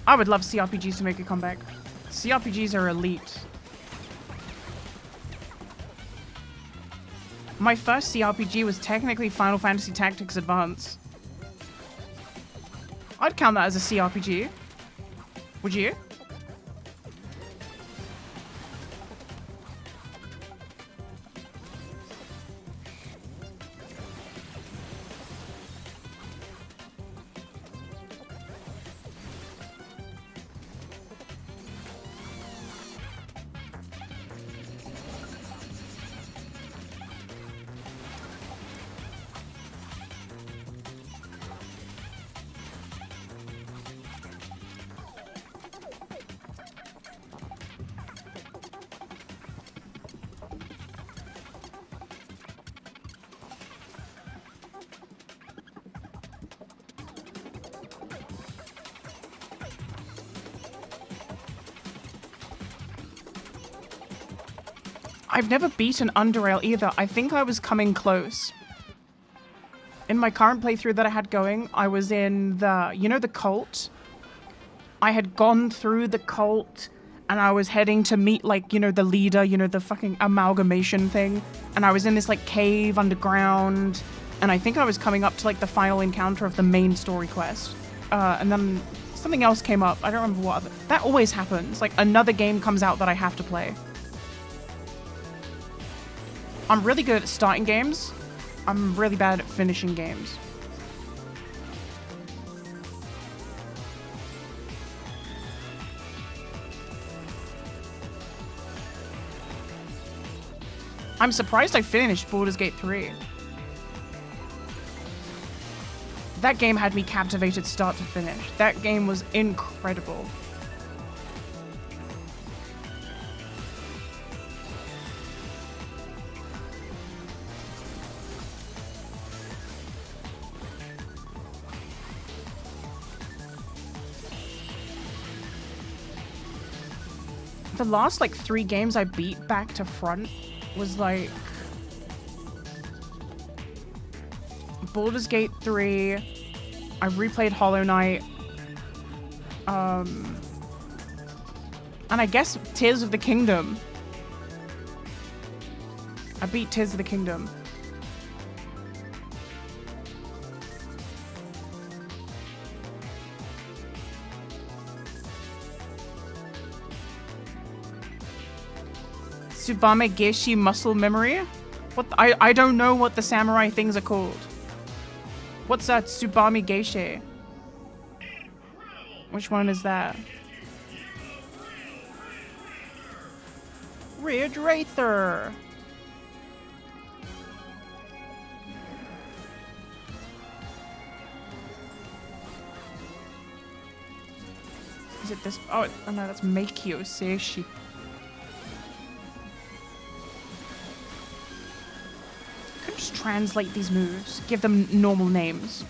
I would love CRPGs to make a comeback. CRPGs are elite. My first CRPG was technically Final Fantasy Tactics Advance. I'd count that as a CRPG. Would you? I've never beaten Underrail either. I think I was coming close. In my current playthrough that I had going, I was in the, you know, the cult? I had gone through the cult and I was heading to meet, like, you know, the leader, you know, the fucking amalgamation thing. And I was in this, like, cave underground. And I think I was coming up to, like, the final encounter of the main story quest. And then something else came up. I don't remember what. That always happens. Like, another game comes out that I have to play. I'm really good at starting games. I'm really bad at finishing games. I'm surprised I finished Baldur's Gate 3. That game had me captivated start to finish. That game was incredible. The last like 3 games I beat back to front was like Baldur's Gate 3. I replayed Hollow Knight. And I guess Tears of the Kingdom. I beat Tears of the Kingdom. Tsubame Geshi Muscle Memory? What? I don't know what the samurai things are called. What's that? Tsubame Geishe? Which one is that? Ridge Wraither! Is it this? Oh no, that's Meikyo Seishi. Just translate these moves. Give them normal names.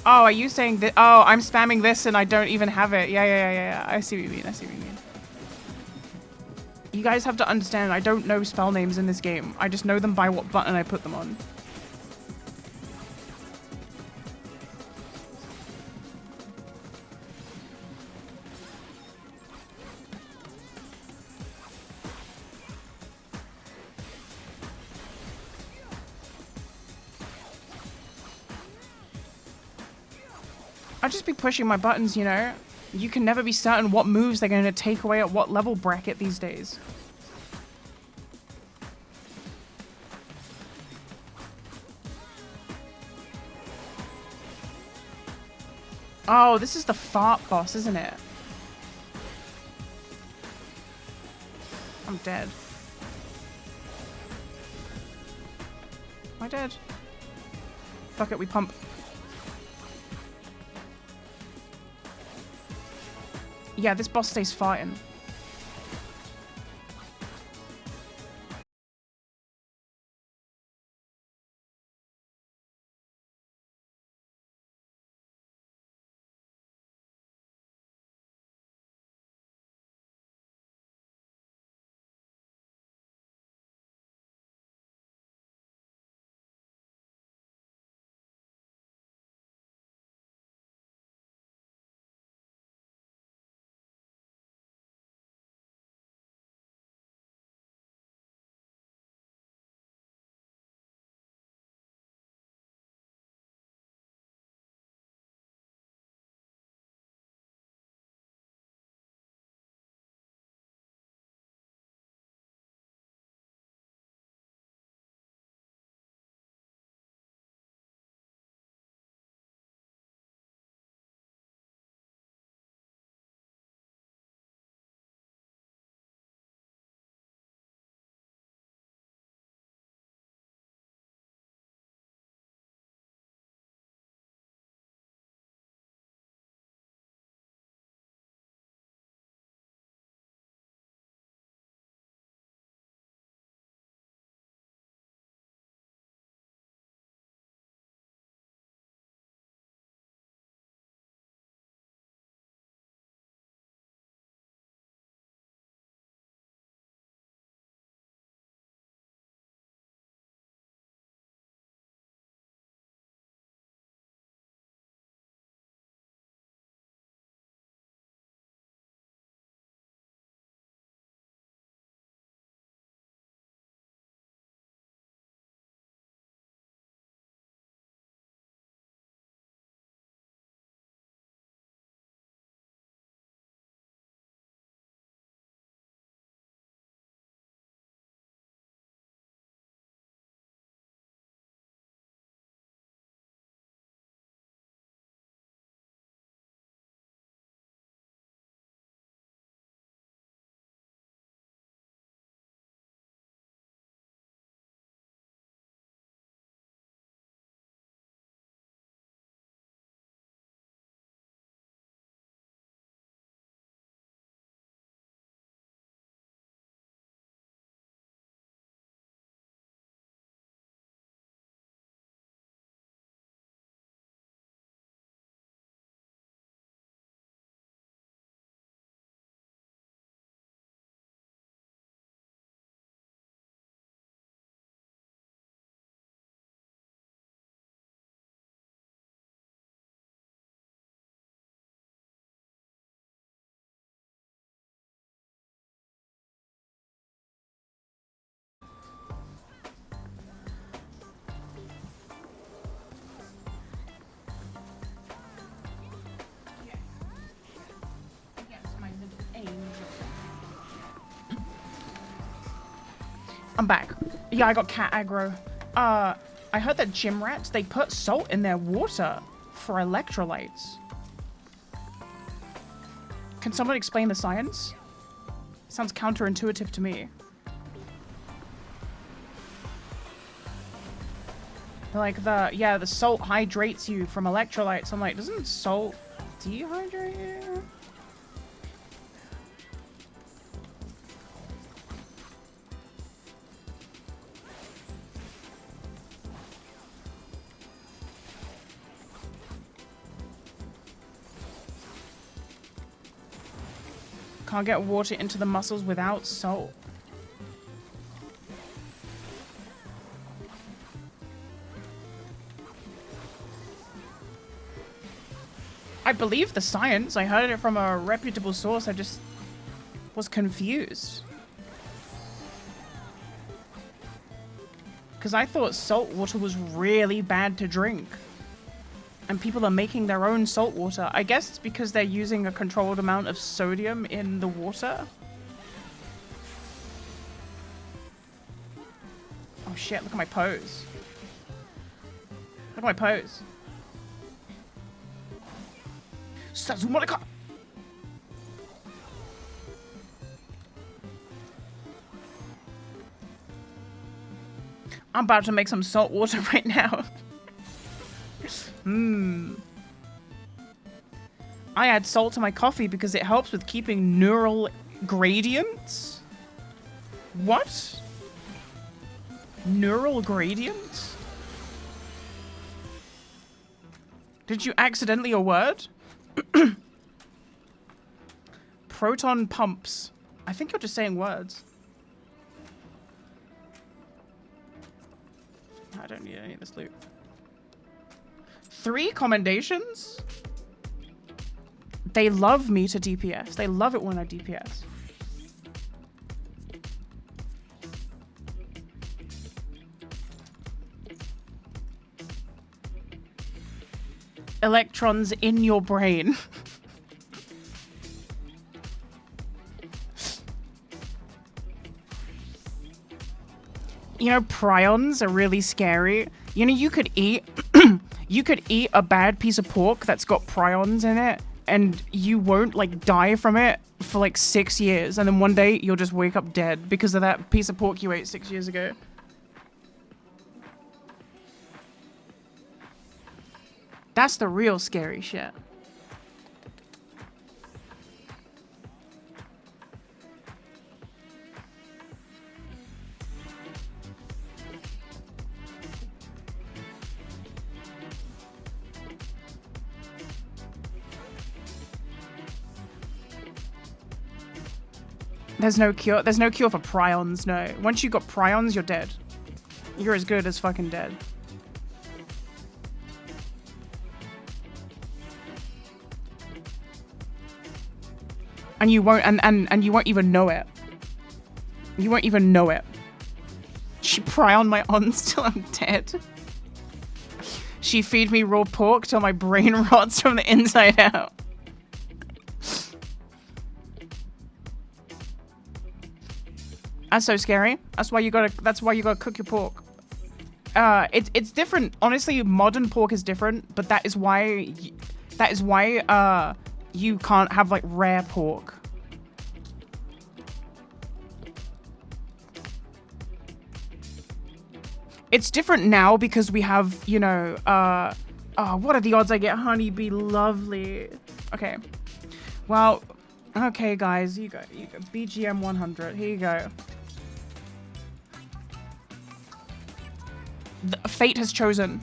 Oh, are you saying that? Oh, I'm spamming this and I don't even have it. Yeah. I see what you mean. I see what you mean. You guys have to understand, I don't know spell names in this game. I just know them by what button I put them on. I just be pushing my buttons, you know? You can never be certain what moves they're going to take away at what level bracket these days. Oh, this is the fart boss, isn't it? I'm dead. Am I dead? Fuck it, we pump. Yeah, this boss stays farting. I'm back. Yeah, I got cat aggro. I heard that gym rats, they put salt in their water for electrolytes. Can someone explain the science? Sounds counterintuitive to me. Like the salt hydrates you from electrolytes. I'm like, doesn't salt dehydrate you? Can't get water into the muscles without salt. I believe the science. I heard it from a reputable source. I just was confused. Because I thought salt water was really bad to drink. And people are making their own salt water. I guess it's because they're using a controlled amount of sodium in the water. Oh shit, look at my pose. Look at my pose. Sazumarika! I'm about to make some salt water right now. I add salt to my coffee because it helps with keeping neural gradients. What? Neural gradients? Did you accidentally a word? Proton pumps. I think you're just saying words. I don't need any of this loot. 3 commendations? They love me to DPS. They love it when I DPS. Electrons in your brain. You know, prions are really scary. You know, you could eat you could eat a bad piece of pork that's got prions in it and you won't like die from it for like 6 years, and then one day you'll just wake up dead because of that piece of pork you ate 6 years ago. That's the real scary shit. There's no cure. There's no cure for prions, no. Once you got prions, you're dead. You're as good as fucking dead. And you won't and you won't even know it. You won't even know it. She prion my ons till I'm dead. She feed me raw pork till my brain rots from the inside out. That's so scary. That's why you gotta cook your pork. It's different. Honestly, modern pork is different, but that is why you can't have like rare pork. It's different now because we have, you know, what are the odds I get honeybee lovely? Okay. Well, okay guys, you go. BGM 100. Here you go. Fate has chosen.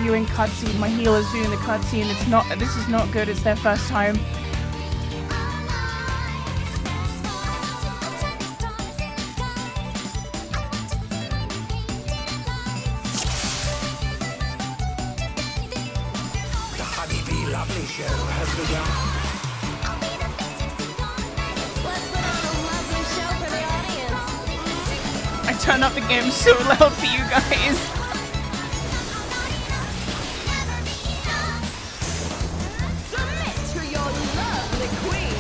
Viewing cutscene. My healer's viewing the cutscene. It's not. This is not good. It's their first time. lovely show has begun. Let's put on a lovely show for the audience. I turn up the game so loud for you guys. Submit to your lovely queen.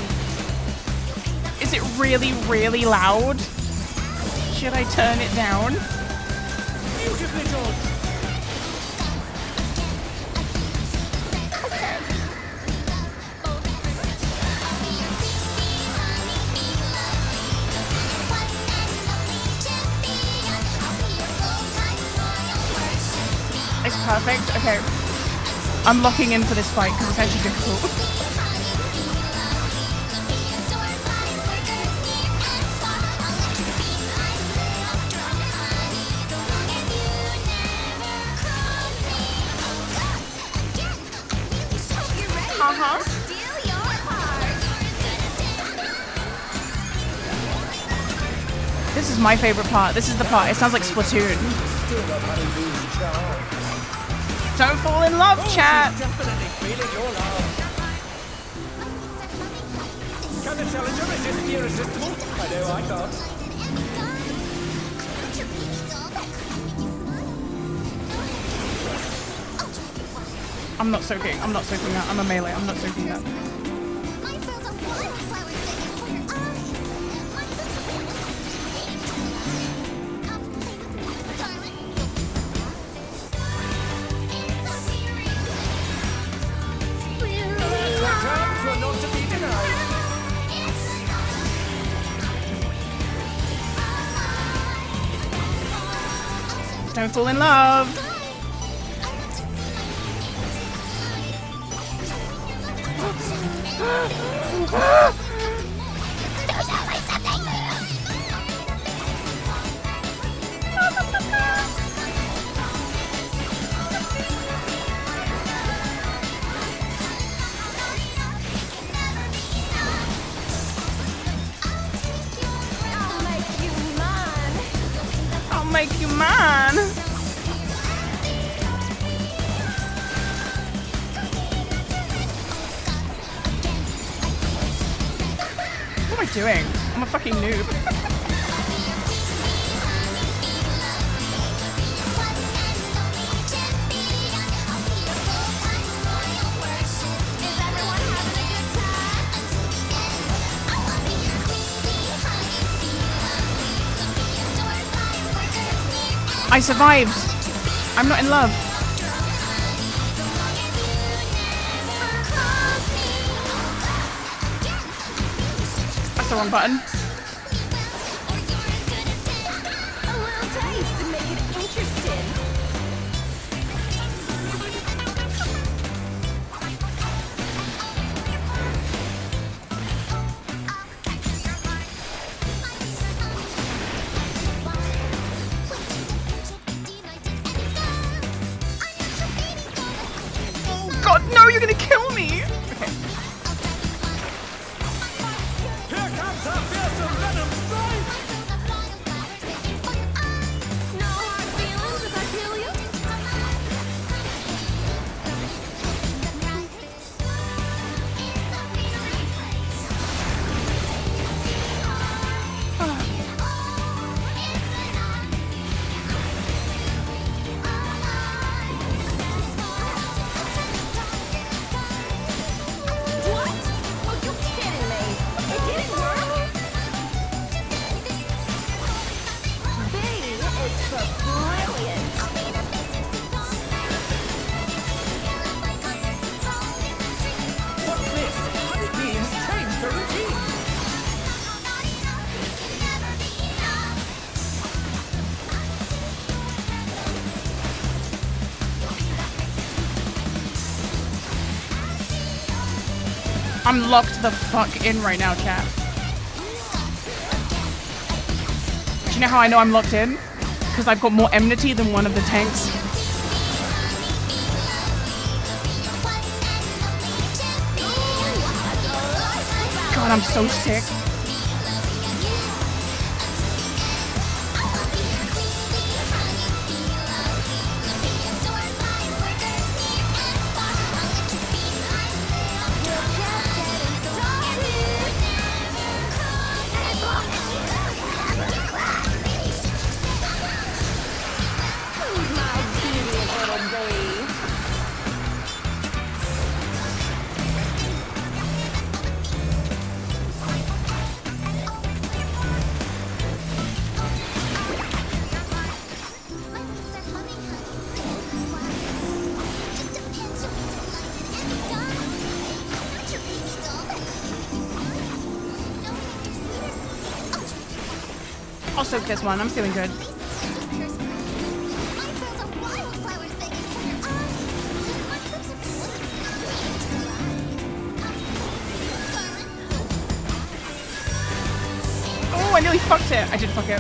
Is it really, really loud? Should I turn it down? Beautifully done. It's perfect. Okay. I'm locking in for this fight because it's actually difficult. Uh-huh. Steal your heart. This is my favorite part. This is the part. It sounds like Splatoon. Still not having lose charm. Don't fall in love, chat. Definitely feeling your love. Can the challenger resist the irresistible? I know I can't. I'm not soaking. I'm not soaking that. I'm a melee. I'm not soaking that. Terms were not to be denied. Don't fall in love. I'll make you mine. I'll make you mine. What am I doing? I'm a fucking noob. Is everyone having a good time? I survived. I'm not in love. That's the wrong button. A little taste to make it interesting. God, no, you're gonna kill me. Okay. Here comes our fearsome venom strike! No hard feelings if I kill you. What? Oh, you kidding me? It didn't work? B is for brilliant. What's this? Honeybees changed the routine! I'm locked the fuck in right now, chat. Do you know how I know I'm locked in? Because I've got more enmity than one of the tanks. God, I'm so sick. soak this one. I'm feeling good. Oh, I nearly fucked it. I did fuck it.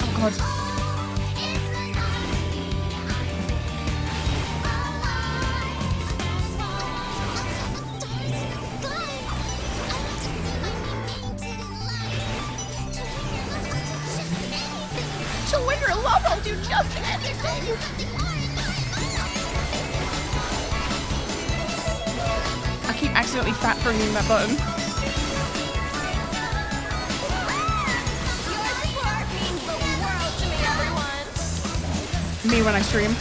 Oh, God. To win your love, I'll do just anything. I keep accidentally fat throwing that button. Your support means the world to me, everyone. Me when I stream.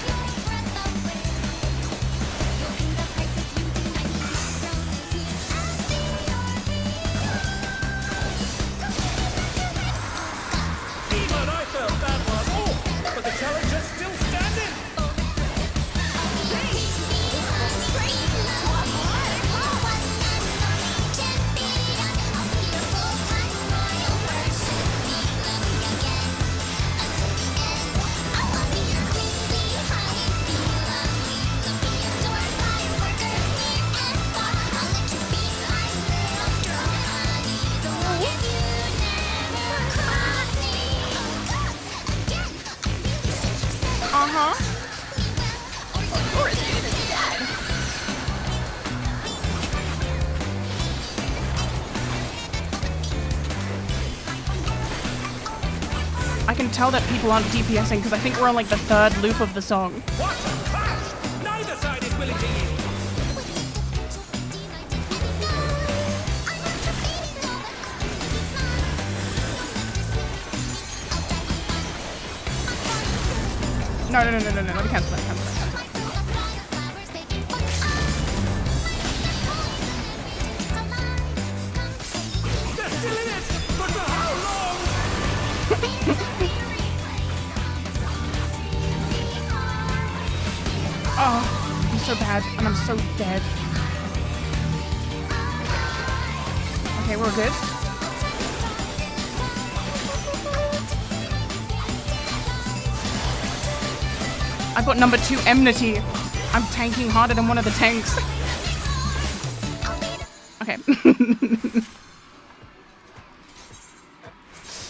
Even I felt that one. Oh, but the challenger's still standing. Uh-huh. I can tell that people aren't DPSing because I think we're on like the third loop of the song. What a clash! Neither side is willing to yield. No, let me cancel that, cancel that. They're still in it, but for how long? Oh, I'm so bad, and I'm so dead. Okay, we're good. I've got number 2 enmity. I'm tanking harder than one of the tanks. Okay.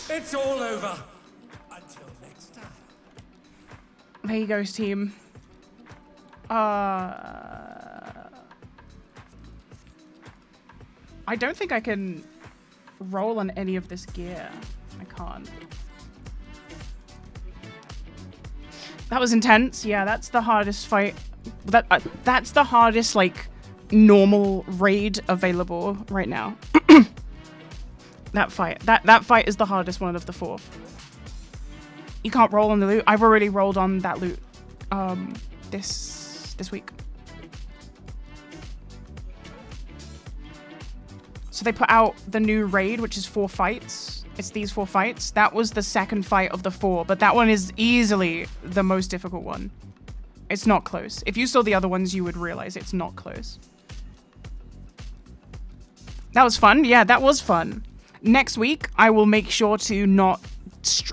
It's all over. Until next time. There you go, team. I don't think I can roll on any of this gear. I can't. That was intense. Yeah, that's the hardest fight. That's the hardest, like, normal raid available right now. That fight. That fight is the hardest one of the 4. You can't roll on the loot. I've already rolled on that loot this week. So they put out the new raid, which is 4 fights. It's these 4 fights. That was the second fight of the 4, but that one is easily the most difficult one. It's not close. If you saw the other ones, you would realize it's not close. That was fun. Yeah, that was fun. Next week, I will make sure to not...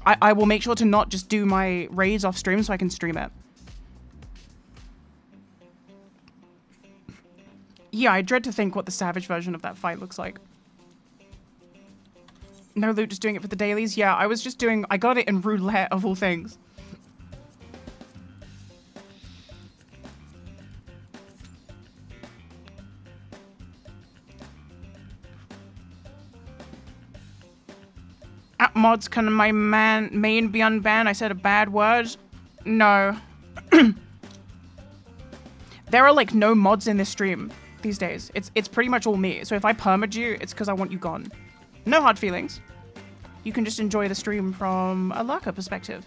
I will make sure to not just do my raids off stream so I can stream it. Yeah, I dread to think what the Savage version of that fight looks like. No loot, just doing it for the dailies? Yeah, I was just doing... I got it in roulette, of all things. At mods, can my main be unbanned? I said a bad word? No. There are, like, no mods in this stream these days. It's pretty much all me. So if I permad you, it's because I want you gone. No hard feelings. You can just enjoy the stream from a lurker perspective.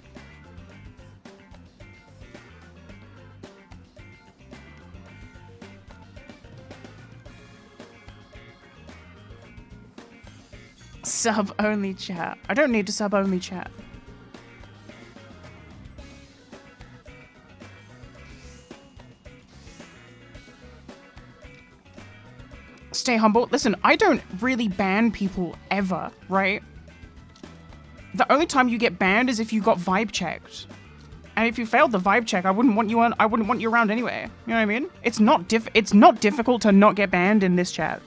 Sub-only chat. I don't need to sub-only chat. Stay humble. Listen, I don't really ban people ever, right? The only time you get banned is if you got vibe checked. And if you failed the vibe check, I wouldn't want you around anyway. You know what I mean? It's not difficult to not get banned in this chat.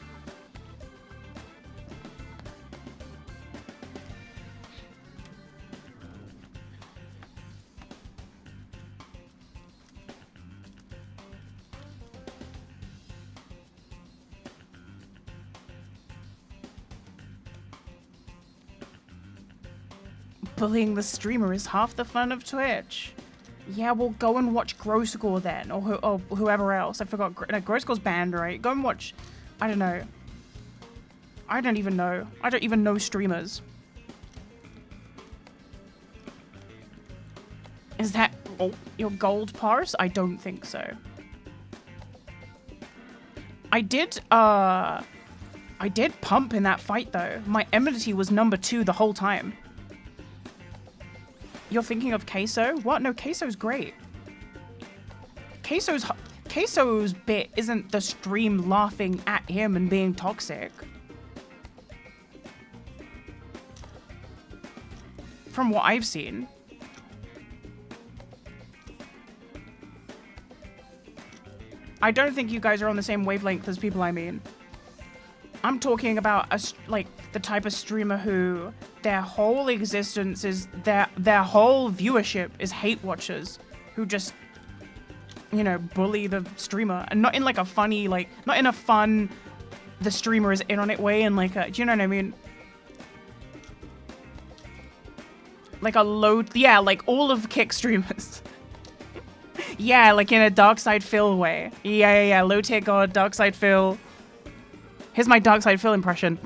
Bullying the streamer is half the fun of Twitch. Yeah, well, go and watch Groscore then, or whoever else. I forgot. No, Groscore's banned, right? Go and watch. I don't know. I don't even know. I don't even know streamers. Is that your gold parse? I don't think so. I did pump in that fight though. My enmity was number 2 the whole time. You're thinking of Queso? What? No, Queso's great. Queso's bit isn't the stream laughing at him and being toxic. From what I've seen. I don't think you guys are on the same wavelength as people I mean. I'm talking about the type of streamer who their whole existence is their whole viewership is hate watchers who just, you know, bully the streamer, and not in like a funny, like not in a fun the streamer is in on it way, and like a, do you know what I mean? Like a low, yeah, like all of Kick streamers. Yeah, like in a Darkside Phil way. Yeah, low tier god, Darkside Phil. Here's my Darkside Phil impression.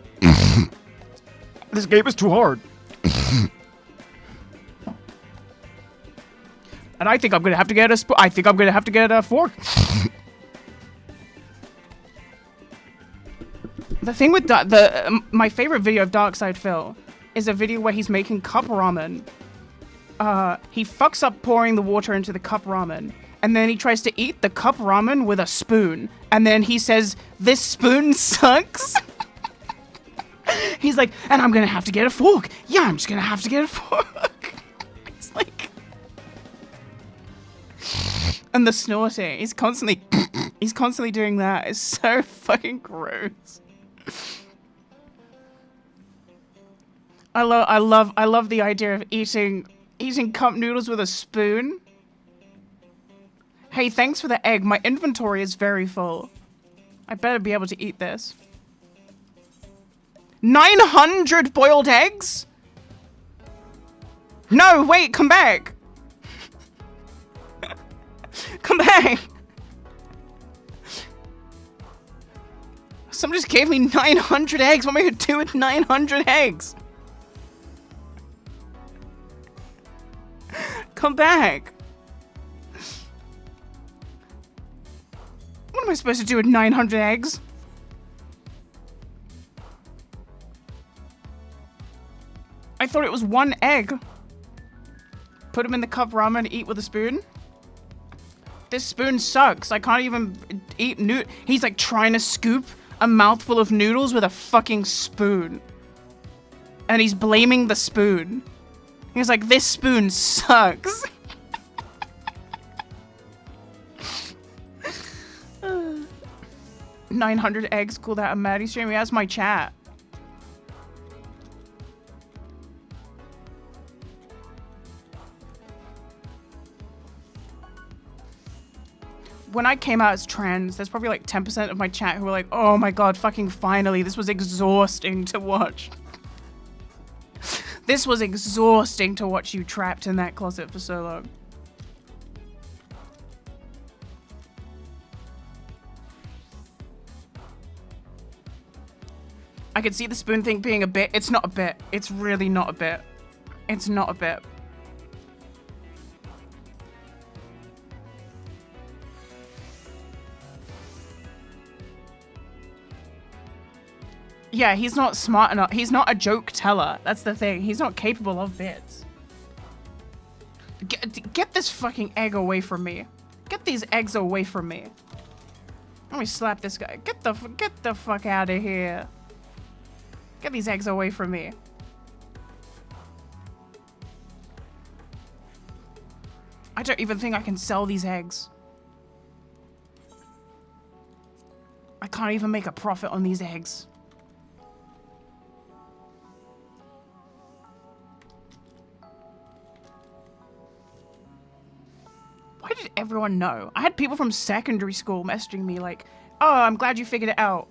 This game is too hard. And I think I'm gonna have to get a fork. The thing with my favorite video of Darkside Phil is a video where he's making cup ramen. He fucks up pouring the water into the cup ramen, and then he tries to eat the cup ramen with a spoon, and then he says, "This spoon sucks." He's like, "And I'm gonna have to get a fork. Yeah, I'm just gonna have to get a fork." It's like, and the snorting. He's constantly doing that. It's so fucking gross. I love the idea of eating cup noodles with a spoon. Hey, thanks for the egg. My inventory is very full. I better be able to eat this. 900 boiled eggs? No, wait, come back. Come back. Someone just gave me 900 eggs. What am I gonna do with 900 eggs? Come back. What am I supposed to do with 900 eggs? I thought it was one egg. Put them in the cup ramen and eat with a spoon. This spoon sucks. I can't even eat He's like trying to scoop a mouthful of noodles with a fucking spoon. And he's blaming the spoon. He's like, this spoon sucks. 900 eggs, call that a Maddie stream? Yeah, that's my chat. When I came out as trans, there's probably like 10% of my chat who were like, oh my god, fucking finally, this was exhausting to watch. This was exhausting to watch you trapped in that closet for so long. I could see the spoon thing being a bit. It's not a bit. It's really not a bit. It's not a bit. Yeah, he's not smart enough. He's not a joke teller. That's the thing. He's not capable of bits. Get this fucking egg away from me. Get these eggs away from me. Let me slap this guy. Get the fuck out of here. Get these eggs away from me. I don't even think I can sell these eggs. I can't even make a profit on these eggs. Why did everyone know? I had people from secondary school messaging me like, oh, I'm glad you figured it out.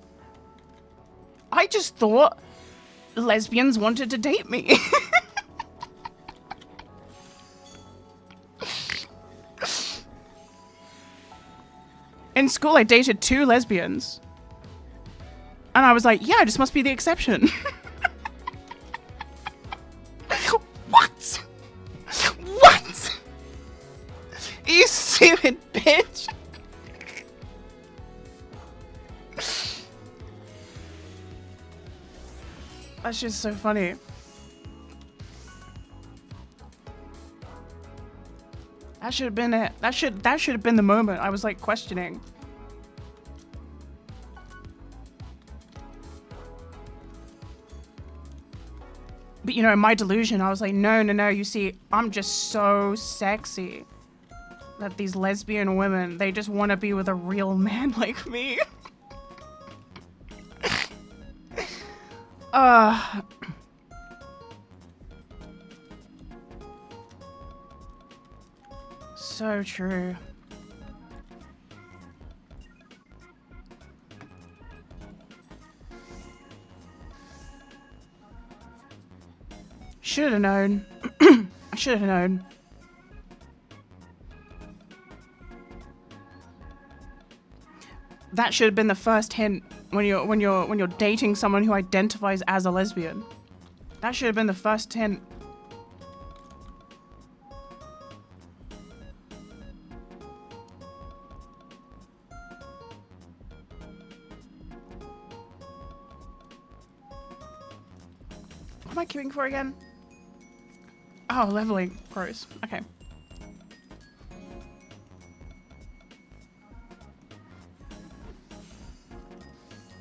I just thought lesbians wanted to date me. In school, I dated 2 lesbians. And I was like, yeah, I just must be the exception. What? What? You stupid bitch. That's just so funny. That should have been it. That should have been the moment I was like questioning. But you know, in my delusion, I was like, no, you see, I'm just so sexy that these lesbian women, they just want to be with a real man like me. So true. Should have known. I should have known. That should have been the first hint when you're dating someone who identifies as a lesbian. That should have been the first hint. What am I queuing for again? Oh, leveling. Gross. Okay.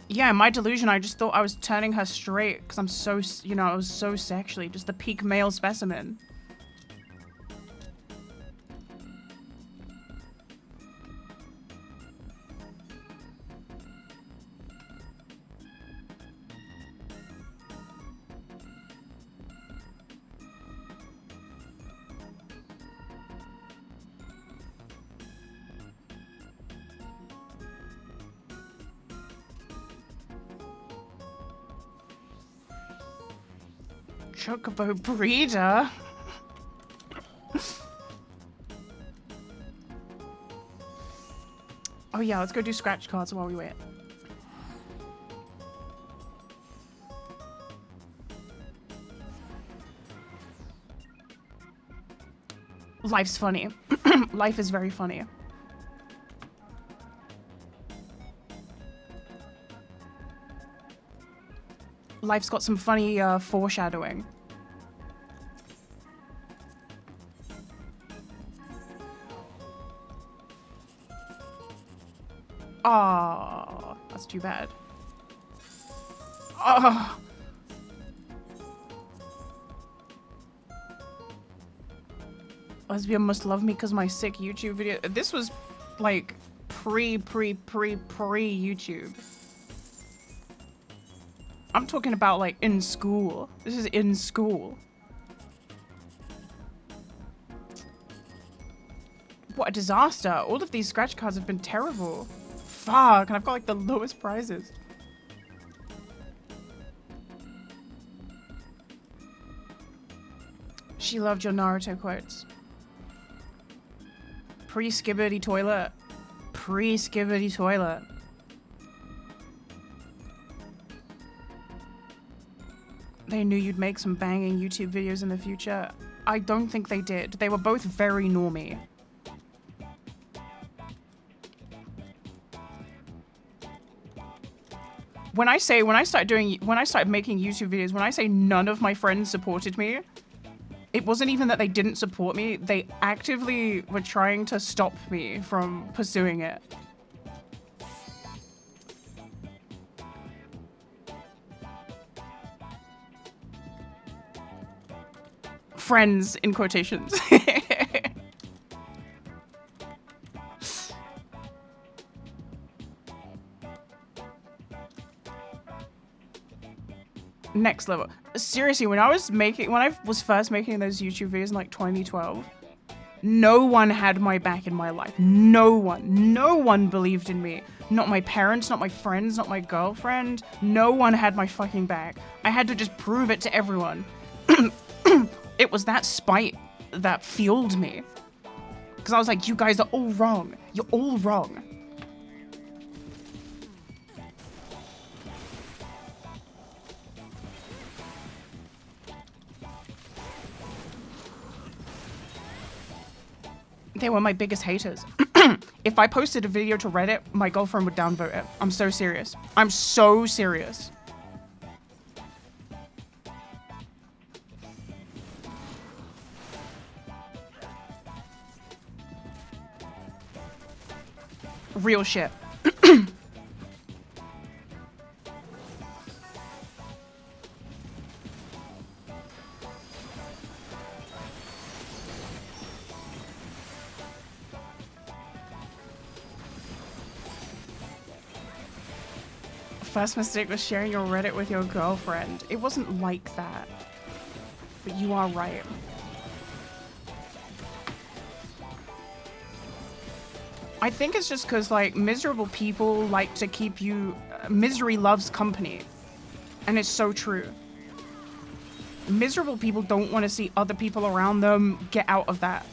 Yeah, my delusion, I just thought I was turning her straight because I'm so, you know, I was so sexually, just the peak male specimen. Chocobo breeder? Oh yeah, let's go do scratch cards while we wait. Life's funny. Life is very funny. Life's got some funny foreshadowing. Oh, that's too bad. Oh. Lesbian must love me because my sick YouTube video. This was like pre-YouTube. I'm talking about like in school. This is in school. What a disaster. All of these scratch cards have been terrible. Fuck, and I've got like the lowest prizes. She loved your Naruto quotes. Pre-skibbity toilet. Pre-skibbity toilet. They knew you'd make some banging YouTube videos in the future. I don't think they did. They were both very normy. When I started making YouTube videos, when I say none of my friends supported me, it wasn't even that they didn't support me. They actively were trying to stop me from pursuing it. friends in quotations. Next level. Seriously, when I was first making those YouTube videos in like 2012, no one had my back in my life. No one believed in me. Not my parents, not my friends, not my girlfriend. No one had my fucking back. I had to just prove it to everyone. It was that spite that fueled me. Because I was like, you guys are all wrong. You're all wrong. They were my biggest haters. If I posted a video to Reddit, my girlfriend would downvote it. I'm so serious. I'm so serious. Real shit. First mistake was sharing your Reddit with your girlfriend. It wasn't like that. But you are right. I think it's just because, like, miserable people like to keep you... misery loves company. And it's so true. Miserable people don't want to see other people around them get out of that.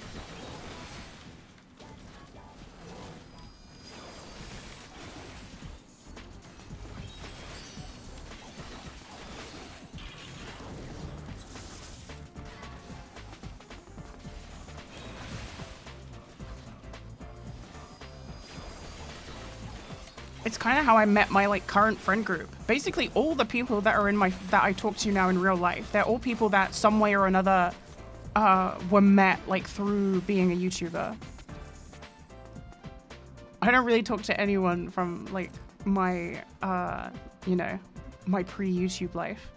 It's kind of how I met my like current friend group. Basically, all the people that are in that I talk to now in real life, they're all people that some way or another were met like through being a YouTuber. I don't really talk to anyone from like my you know, my pre-YouTube life.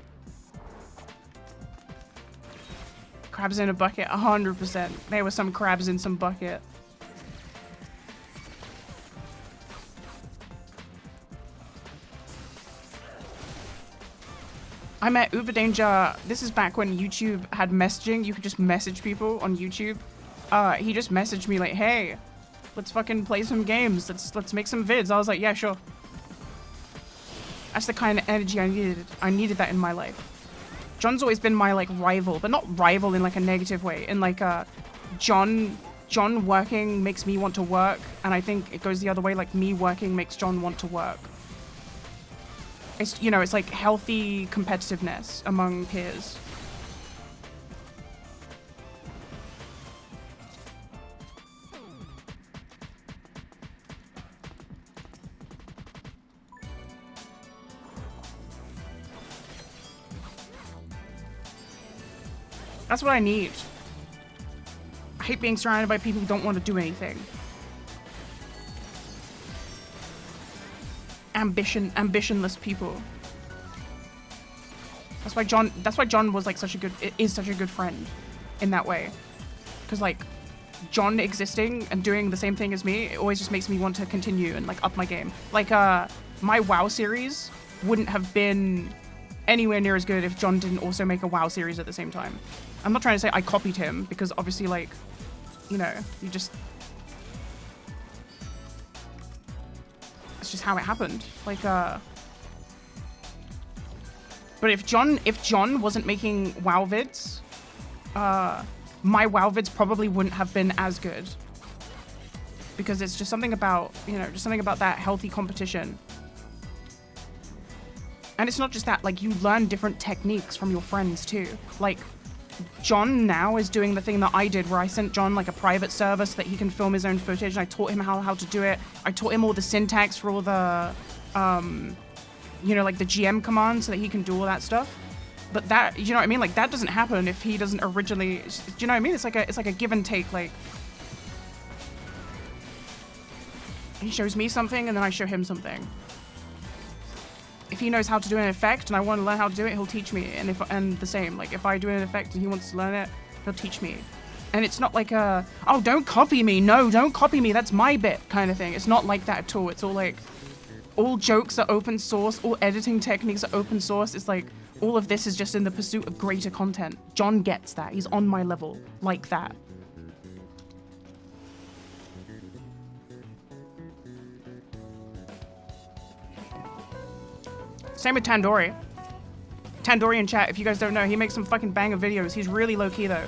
Crabs in a bucket, 100%. There were some crabs in some bucket. I met Uber Danger. This is back when YouTube had messaging. You could just message people on YouTube. He just messaged me like, "Hey, let's fucking play some games. Let's make some vids." I was like, "Yeah, sure." That's the kind of energy I needed. I needed that in my life. John's always been my like rival, but not rival in like a negative way. In like John working makes me want to work, and I think it goes the other way. Like me working makes John want to work. It's, you know, it's like healthy competitiveness among peers. That's what I need. I hate being surrounded by people who don't want to do anything. Ambitionless people. That's why John was like is such a good friend in that way. Because like John existing and doing the same thing as me, it always just makes me want to continue and like up my game. Like my WoW series wouldn't have been anywhere near as good if John didn't also make a WoW series at the same time. I'm not trying to say I copied him, because obviously like, you know, you just... It's just how it happened. Like, but if John wasn't making WoW vids, my WoW vids probably wouldn't have been as good. Because it's just something about, you know, just something about that healthy competition. And it's not just that, like, you learn different techniques from your friends too. Like, John now is doing the thing that I did, where I sent John like a private server so that he can film his own footage, and I taught him how to do it. I taught him all the syntax for all the, you know, like the GM commands so that he can do all that stuff. But that, you know what I mean? Like, that doesn't happen if he doesn't originally, do you know what I mean? It's like a give and take, like, he shows me something and then I show him something. If he knows how to do an effect and I want to learn how to do it, he'll teach me. And the same, like if I do an effect and he wants to learn it, He'll teach me. And it's not like a, oh, don't copy me. No, don't copy me. That's my bit kind of thing. It's not like that at all. It's all like, all jokes are open source. All editing techniques are open source. It's like, all of this is just in the pursuit of greater content. John gets that. He's on my level like that. Same with Tandoori. Tandoori in chat, if you guys don't know, he makes some fucking banger videos. He's really low key though.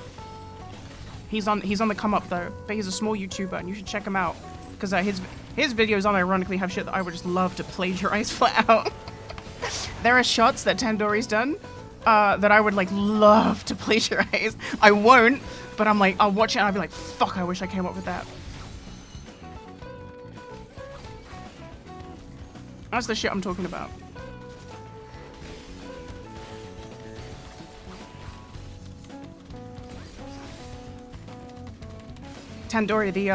He's on the come up though, but he's a small YouTuber and you should check him out because his videos unironically have shit that I would just love to plagiarize flat out. There are shots that Tandoori's done that I would like love to plagiarize. I won't, but I'm like, I'll watch it and I'll be like, fuck, I wish I came up with that. That's the shit I'm talking about. Tandoori, the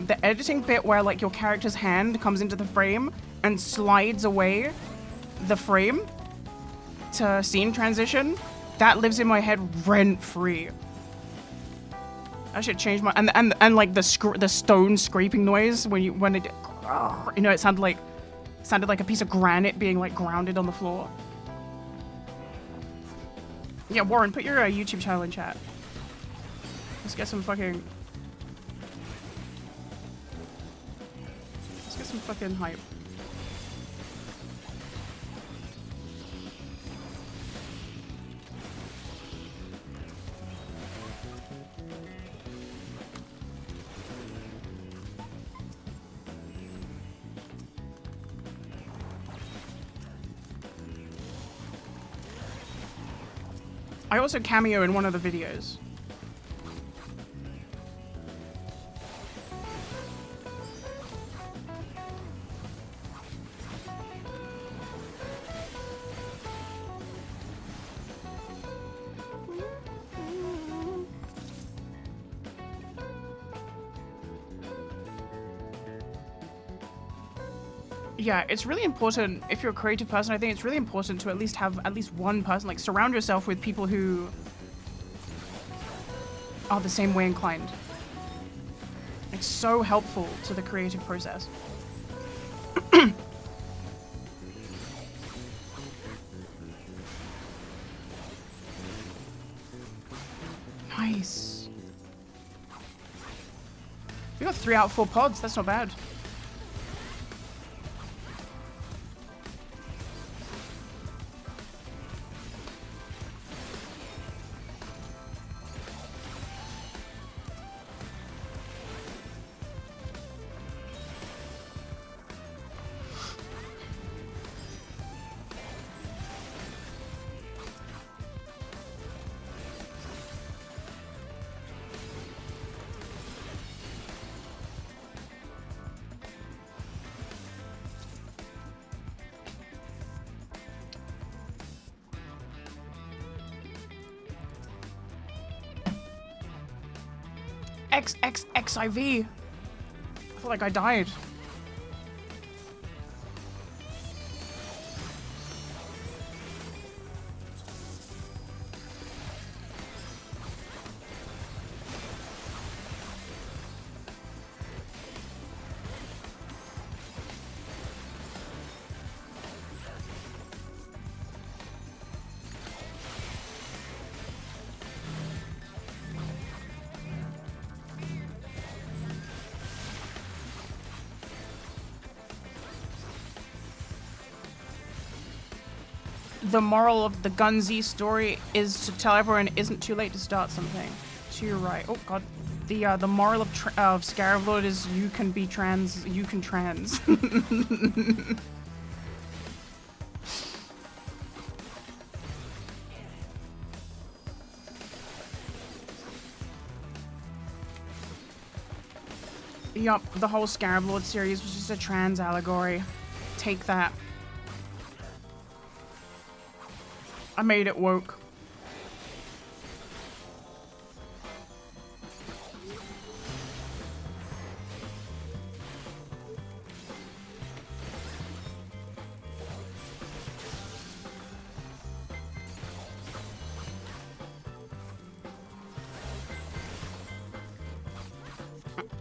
the editing bit where like your character's hand comes into the frame and slides away the frame to scene transition, that lives in my head rent free. I should change my and like the stone scraping noise when it you know, it sounded like a piece of granite being like grounded on the floor. Yeah, Warren, put your YouTube channel in chat. Let's get some fucking hype. I also cameo in one of the videos. Yeah, it's really important if you're a creative person. I think it's really important to at least have at least one person, like surround yourself with people who are the same way inclined. It's so helpful to the creative process. Nice. We got 3 out of 4 pods. That's not bad. ffxiv. I feel like I died. The moral of the Gunzy story is to tell everyone it isn't too late to start something. To your right. Oh god. The moral of Scarab Lord is you can be trans. You can trans. Yup, the whole Scarab Lord series was just a trans allegory. Take that. I made it woke.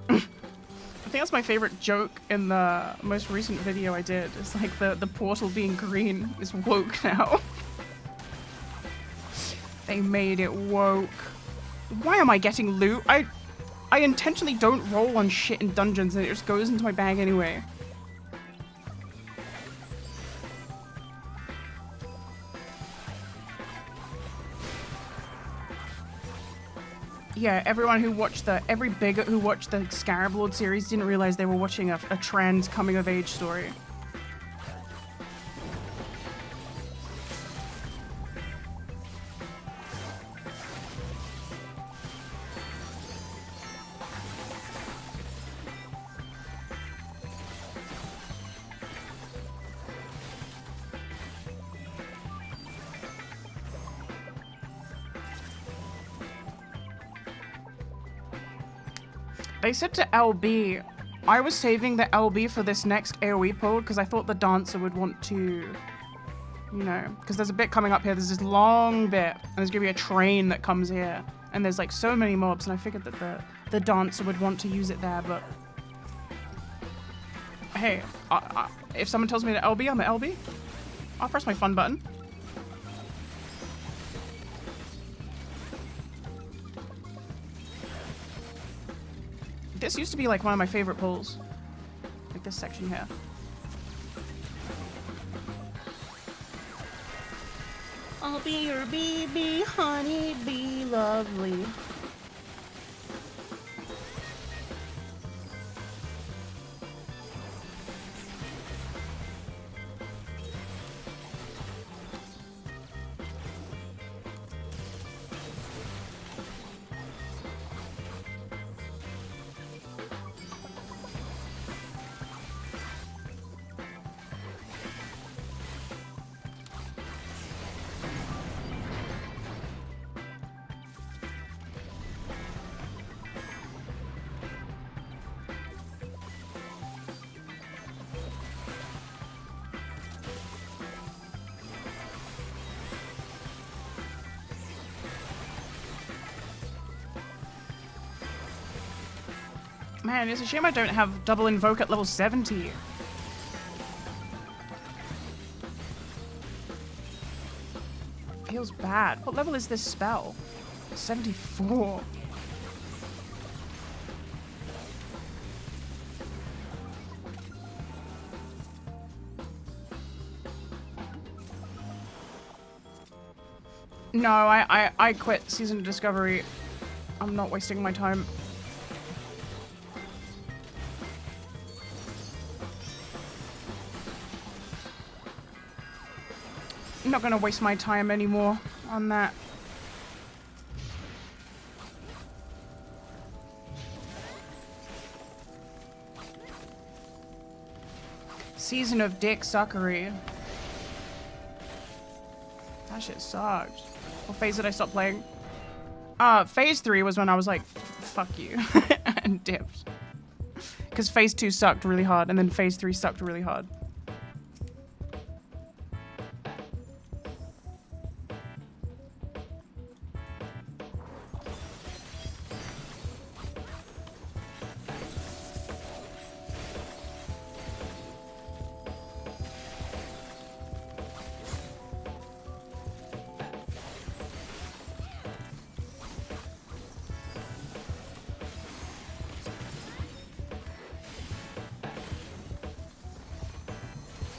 I think that's my favorite joke in the most recent video I did. It's like the portal being green is woke now. They made it woke. Why am I getting loot? I intentionally don't roll on shit in dungeons and it just goes into my bag anyway. Yeah, everyone who watched every bigot who watched the Scarab Lord series didn't realize they were watching a trans coming of age story. They said to LB, I was saving the LB for this next AoE pull because I thought the dancer would want to, you know, because there's a bit coming up here. There's this long bit and there's going to be a train that comes here and there's like so many mobs and I figured that the dancer would want to use it there, but hey, if someone tells me to LB, I'm an LB. I'll press my fun button. This used to be like one of my favorite pulls. Like this section here. I'll be your baby, honey, be lovely. Man, it's a shame I don't have double invoke at level 70. Feels bad. What level is this spell? 74. No, I quit Season of Discovery. I'm not wasting my time. I'm not gonna waste my time anymore on that. Season of Dick Suckery. That shit sucked. What phase did I stop playing? Phase 3 was when I was like, fuck you, and dipped. Because phase 2 sucked really hard, and then phase 3 sucked really hard.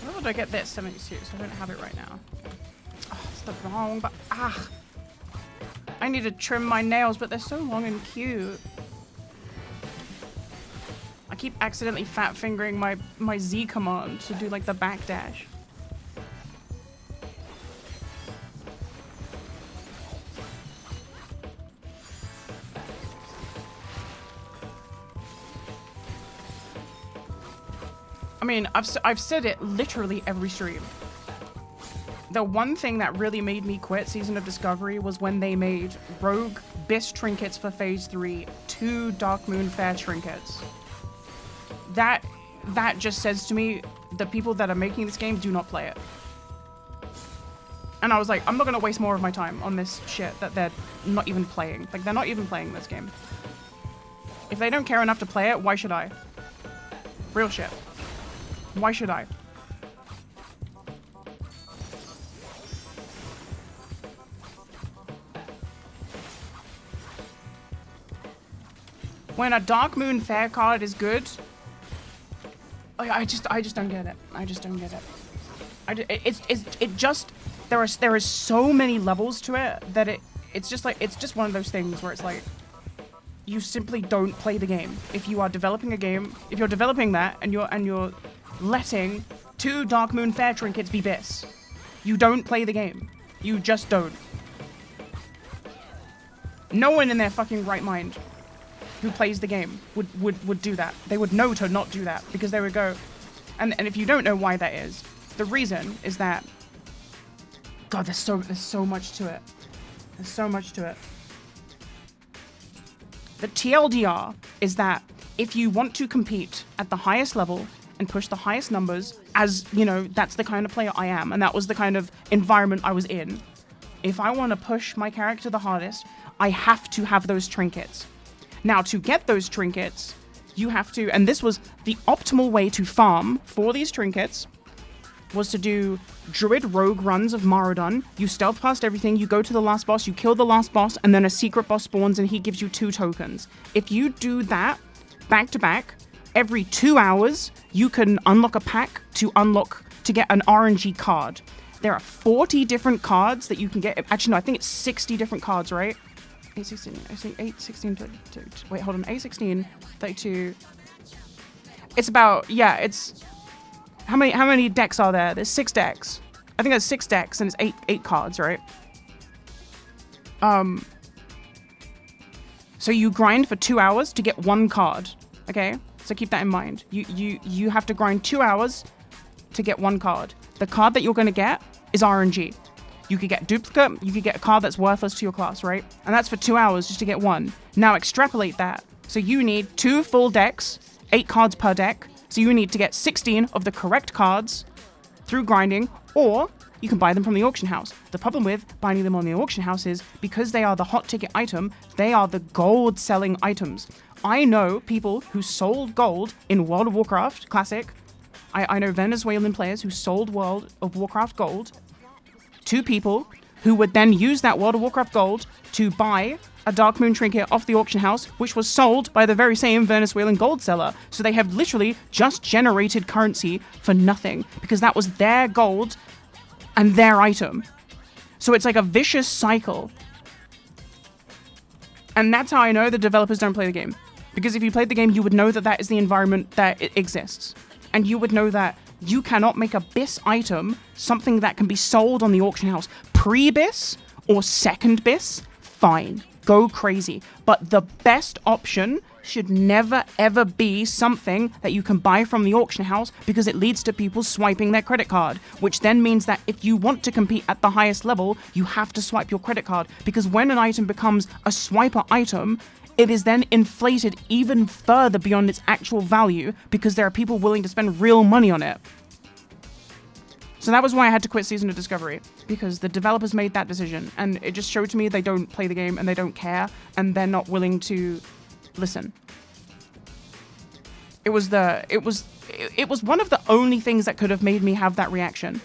Where would I get this 72? So I don't have it right now. Oh, it's the wrong, but I need to trim my nails, but they're so long and cute. I keep accidentally fat fingering my Z command to do like the backdash. I mean, I've said it literally every stream. The one thing that really made me quit Season of Discovery was when they made Rogue Bis trinkets for Phase 3, 2 Dark Moon Fair trinkets. That just says to me, the people that are making this game do not play it. And I was like, I'm not gonna waste more of my time on this shit that they're not even playing. Like, they're not even playing this game. If they don't care enough to play it, why should I? Real shit. Why should I? When a Dark Moon Fair card is good, I just don't get it. I just don't get it. There is so many levels to it that it's just one of those things where it's like you simply don't play the game. If you are developing a game, if you're developing that and you're letting 2 Dark Moon Fair trinkets be this, you don't play the game. You just don't. No one in their fucking right mind who plays the game would do that. They would know to not do that because they would go, and if you don't know why that is, the reason is that, God, there's so much to it. There's so much to it. The TLDR is that if you want to compete at the highest level and push the highest numbers, as, you know, that's the kind of player I am, and that was the kind of environment I was in. If I want to push my character the hardest, I have to have those trinkets. Now, to get those trinkets, you have to, and this was the optimal way to farm for these trinkets, was to do Druid Rogue runs of Maradon. You stealth past everything, you go to the last boss, you kill the last boss, and then a secret boss spawns and he gives you 2 tokens. If you do that back to back, every 2 hours, you can unlock a pack to get an RNG card. There are 40 different cards that you can get. Actually, no, I think it's 60 different cards, right? 8, 16, I think 8, 16, 32. Wait, hold on. 8, 16, 32. It's about, yeah, it's... How many decks are there? There's 6 decks. I think there's 6 decks and it's 8 cards, right? So you grind for 2 hours to get 1 card, okay? So keep that in mind. You have to grind 2 hours to get 1 card. The card that you're going to get is RNG. You could get duplicate, you could get a card that's worthless to your class, right? And that's for 2 hours just to get 1. Now extrapolate that. So you need 2 full decks, 8 cards per deck. So you need to get 16 of the correct cards through grinding, or you can buy them from the auction house. The problem with buying them on the auction house is because they are the hot ticket item, they are the gold selling items. I know people who sold gold in World of Warcraft Classic. I know Venezuelan players who sold World of Warcraft gold to people who would then use that World of Warcraft gold to buy a Dark Moon trinket off the auction house, which was sold by the very same Venezuelan gold seller. So they have literally just generated currency for nothing because that was their gold and their item. So it's like a vicious cycle. And that's how I know the developers don't play the game. Because if you played the game, you would know that that is the environment that it exists. And you would know that you cannot make a BIS item something that can be sold on the auction house. Pre-BIS or second BIS, fine. Go crazy. But the best option should never ever be something that you can buy from the auction house because it leads to people swiping their credit card, which then means that if you want to compete at the highest level, you have to swipe your credit card, because when an item becomes a swiper item, it is then inflated even further beyond its actual value because there are people willing to spend real money on it. So that was why I had to quit Season of Discovery, because the developers made that decision, and it just showed to me they don't play the game and they don't care, and they're not willing to listen. It was one of the only things that could have made me have that reaction.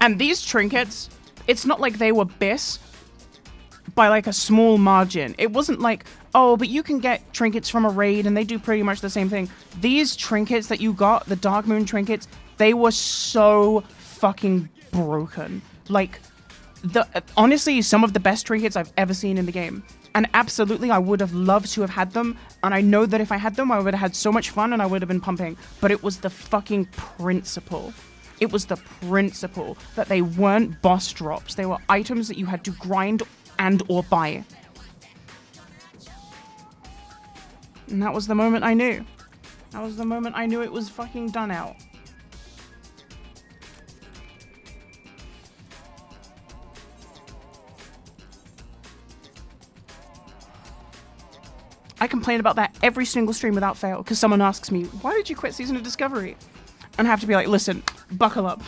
And these trinkets, it's not like they were BIS by like a small margin. It wasn't like, oh, but you can get trinkets from a raid and they do pretty much the same thing. These trinkets that you got, the Dark Moon trinkets, they were so fucking broken. Like, honestly, some of the best trinkets I've ever seen in the game. And absolutely, I would have loved to have had them. And I know that if I had them, I would have had so much fun and I would have been pumping. But it was the fucking principle. It was the principle that they weren't boss drops. They were items that you had to grind and or buy. And that was the moment I knew. That was the moment I knew it was fucking done out. I complain about that every single stream without fail, because someone asks me, why did you quit Season of Discovery? And I have to be like, listen, buckle up.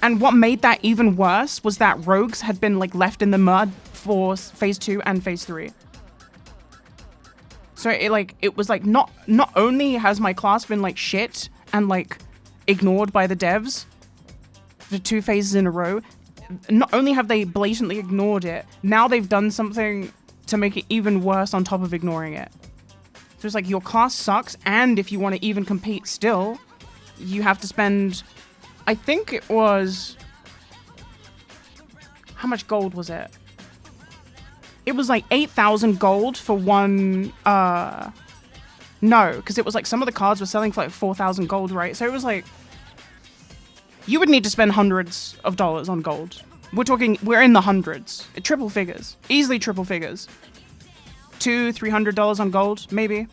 And what made that even worse was that rogues had been like left in the mud for phase 2 and phase 3. So it was like not only has my class been like shit and like ignored by the devs for 2 phases in a row, not only have they blatantly ignored it, now they've done something to make it even worse on top of ignoring it. So it's like your class sucks, and if you want to even compete still, you have to spend, I think it was, how much gold was it? It was like 8,000 gold for one, no, because it was like some of the cards were selling for like 4,000 gold, right? So it was like, you would need to spend hundreds of dollars on gold. We're in the hundreds. Triple figures. Easily triple figures. $200-$300 on gold, maybe.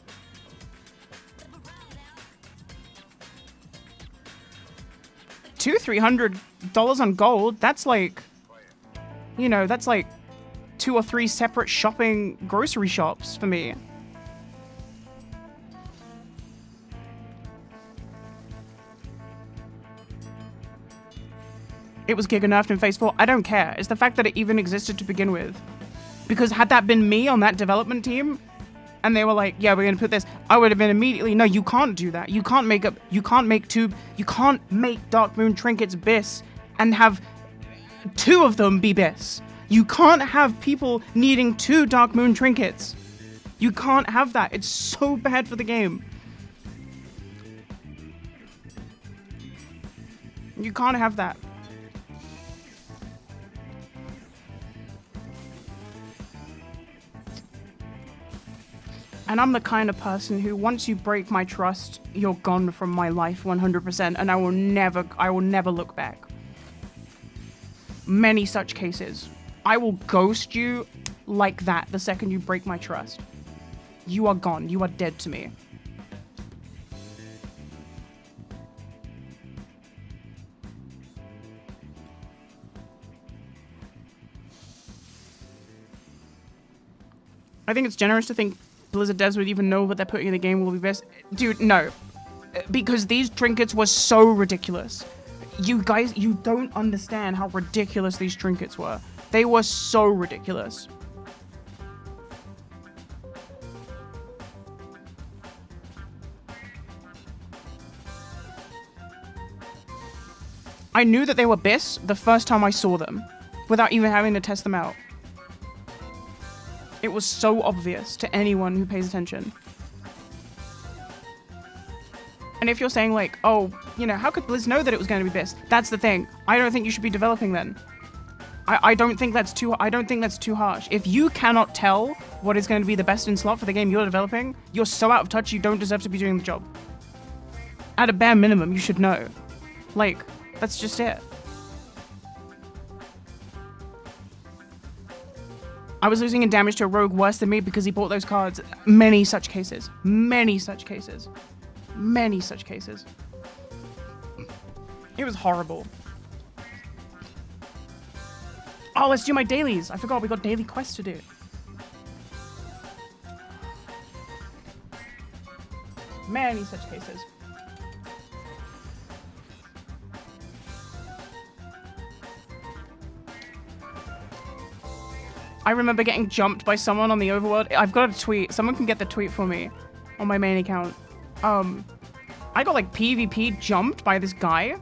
$200-$300 on gold, that's like, you know, that's like 2 or 3 separate grocery shops for me. It was Giga nerfed in phase 4. I don't care. It's the fact that it even existed to begin with. Because had that been me on that development team, and they were like, yeah, we're gonna put this, I would have been immediately, no, you can't do that. You can't make Dark Moon trinkets BIS and have 2 of them be BIS. You can't have people needing 2 Dark Moon trinkets. You can't have that. It's so bad for the game. You can't have that. And I'm the kind of person who, once you break my trust, you're gone from my life 100%, and I will never look back. Many such cases. I will ghost you like that the second you break my trust. You are gone. You are dead to me. I think it's generous to think Blizzard devs would even know what they're putting in the game will be best. Dude, no. Because these trinkets were so ridiculous. You guys, you don't understand how ridiculous these trinkets were. They were so ridiculous. I knew that they were BIS the first time I saw them, without even having to test them out. It was so obvious to anyone who pays attention. And if you're saying like, oh, you know, how could Blizz know that it was going to be BIS? That's the thing. I don't think you should be developing then. I don't think that's too harsh. If you cannot tell what is going to be the best in slot for the game you're developing, you're so out of touch you don't deserve to be doing the job. At a bare minimum, you should know. Like, that's just it. I was losing in damage to a rogue worse than me because he bought those cards. Many such cases. Many such cases. Many such cases. It was horrible. Oh, let's do my dailies. I forgot we got daily quests to do. Many such cases. I remember getting jumped by someone on the overworld. I've got a tweet. Someone can get the tweet for me on my main account. I got like PvP jumped by this guy,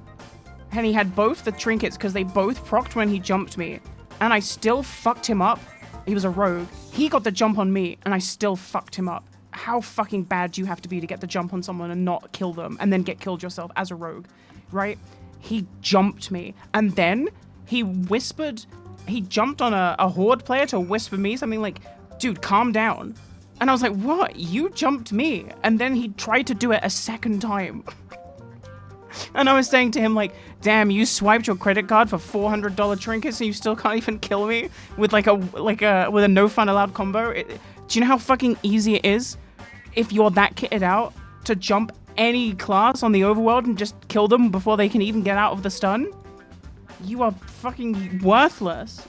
and he had both the trinkets because they both procced when he jumped me, and I still fucked him up. He was a rogue. He got the jump on me, and I still fucked him up. How fucking bad do you have to be to get the jump on someone and not kill them, and then get killed yourself as a rogue, right? He jumped me, and then he jumped on a horde player to whisper me something like, dude, calm down. And I was like, what? You jumped me. And then he tried to do it a second time. And I was saying to him like, damn, you swiped your credit card for $400 trinkets and you still can't even kill me with with a no fun allowed combo. Do you know how fucking easy it is if you're that kitted out to jump any class on the overworld and just kill them before they can even get out of the stun? You are fucking worthless.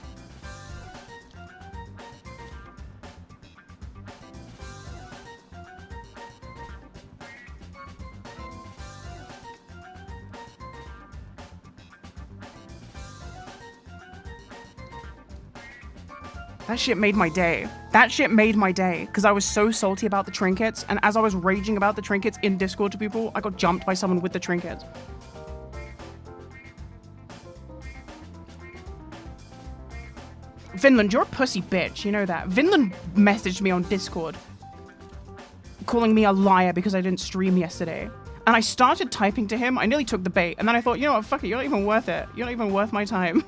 That shit made my day. That shit made my day because I was so salty about the trinkets, and as I was raging about the trinkets in Discord to people, I got jumped by someone with the trinkets. Vinland, you're a pussy bitch, you know that. Vinland messaged me on Discord calling me a liar because I didn't stream yesterday. And I started typing to him. I nearly took the bait. And then I thought, you know what, fuck it. You're not even worth it. You're not even worth my time.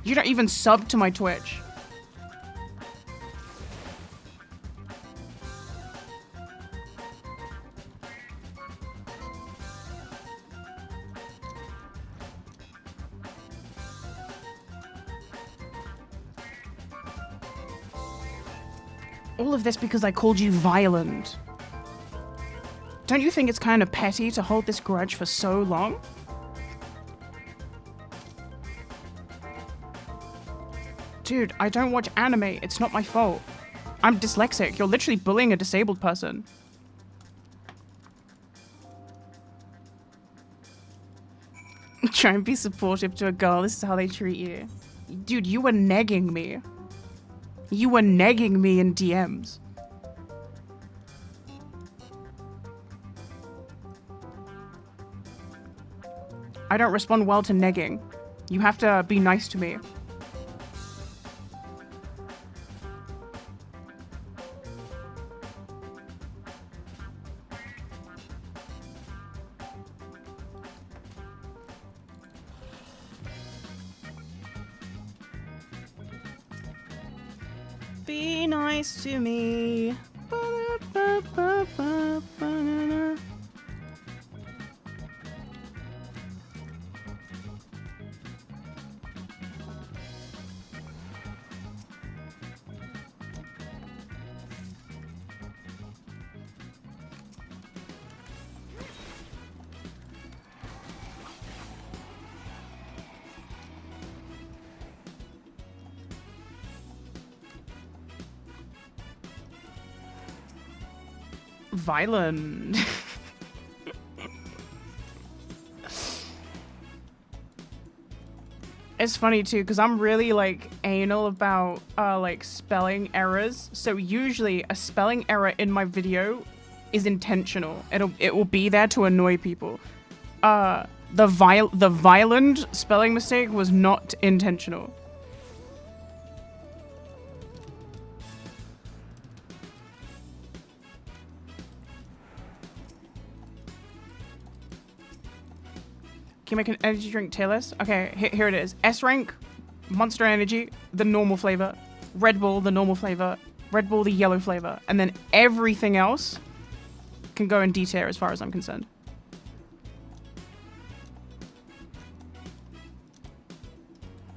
You don't even sub to my Twitch. All of this because I called you violent. Don't you think it's kind of petty to hold this grudge for so long? Dude, I don't watch anime. It's not my fault. I'm dyslexic. You're literally bullying a disabled person. Try and be supportive to a girl. This is how they treat you. Dude, you were negging me. You were negging me in DMs. I don't respond well to negging. You have to be nice to me. Be nice to me. Violent. It's funny too because I'm really like anal about like spelling errors. So usually a spelling error in my video is intentional. It will be there to annoy people. The violent spelling mistake was not intentional. Can you make an energy drink tier list? Okay, here it is. S rank, Monster Energy, the normal flavor. Red Bull, the normal flavor. Red Bull, the yellow flavor. And then everything else can go in D tier as far as I'm concerned.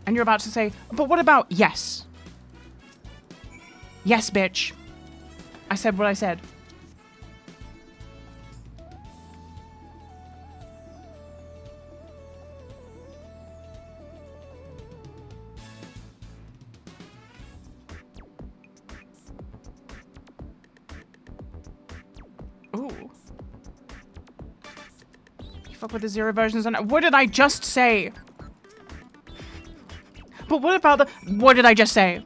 And you're about to say, but what about yes? Yes, bitch. I said what I said. Ooh. You fuck with the zero versions on it. What did I just say? But what about the... What did I just say?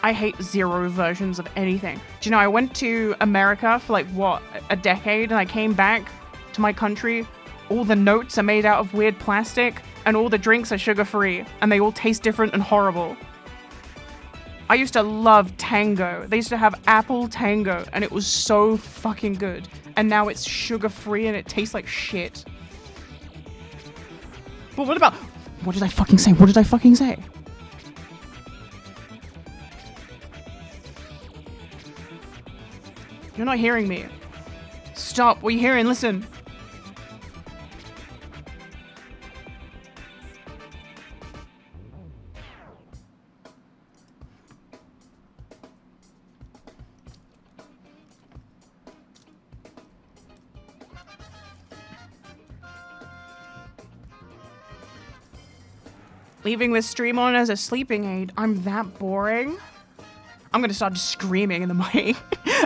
I hate zero versions of anything. Do you know, I went to America for like, what, a decade, and I came back to my country. All the notes are made out of weird plastic, and all the drinks are sugar-free, and they all taste different and horrible. I used to love Tango. They used to have apple Tango, and it was so fucking good. And now it's sugar-free, and it tastes like shit. But what about... What did I fucking say? What did I fucking say? You're not hearing me. Stop. What are you hearing? Listen. Leaving this stream on as a sleeping aid. I'm that boring? I'm gonna start just screaming in the mic.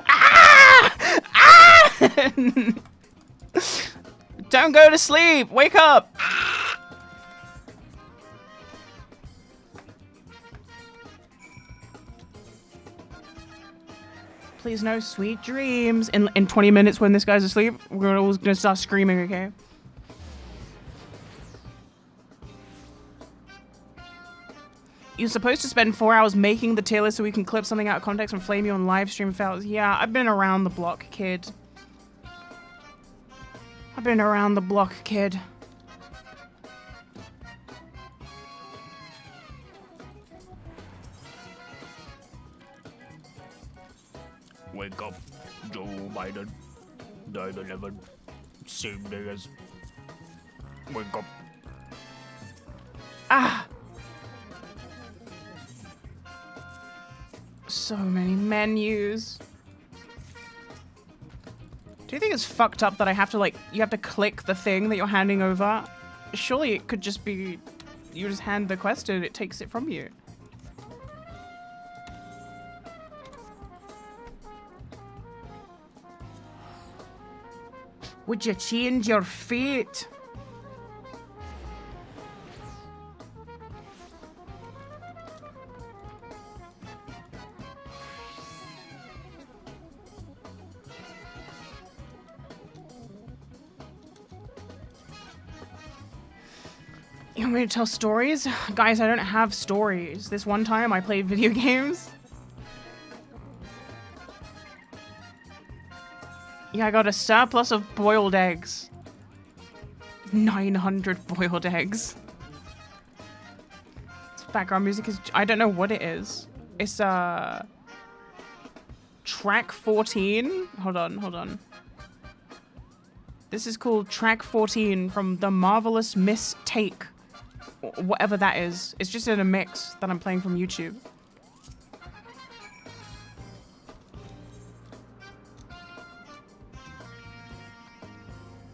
Ah! Ah! Don't go to sleep. Wake up. Please no sweet dreams. In 20 minutes when this guy's asleep, we're always gonna start screaming, okay? You're supposed to spend 4 hours making the tier list so we can clip something out of context and flame you on live stream fails. Yeah, I've been around the block, kid. I've been around the block, kid. Wake up, Joe Biden. 9/11. Same day as. Wake up. Ah! So many menus. Do you think it's fucked up that I have to, like, you have to click the thing that you're handing over? Surely it could just be, you just hand the quest and it takes it from you. Would you change your fate? You want me to tell stories? Guys, I don't have stories. This one time I played video games. Yeah, I got a surplus of boiled eggs. 900 boiled eggs. This background music is... I don't know what it is. It's, track 14. Hold on. This is called track 14 from The Marvelous Miss Take. Whatever that is. It's just in a mix that I'm playing from YouTube.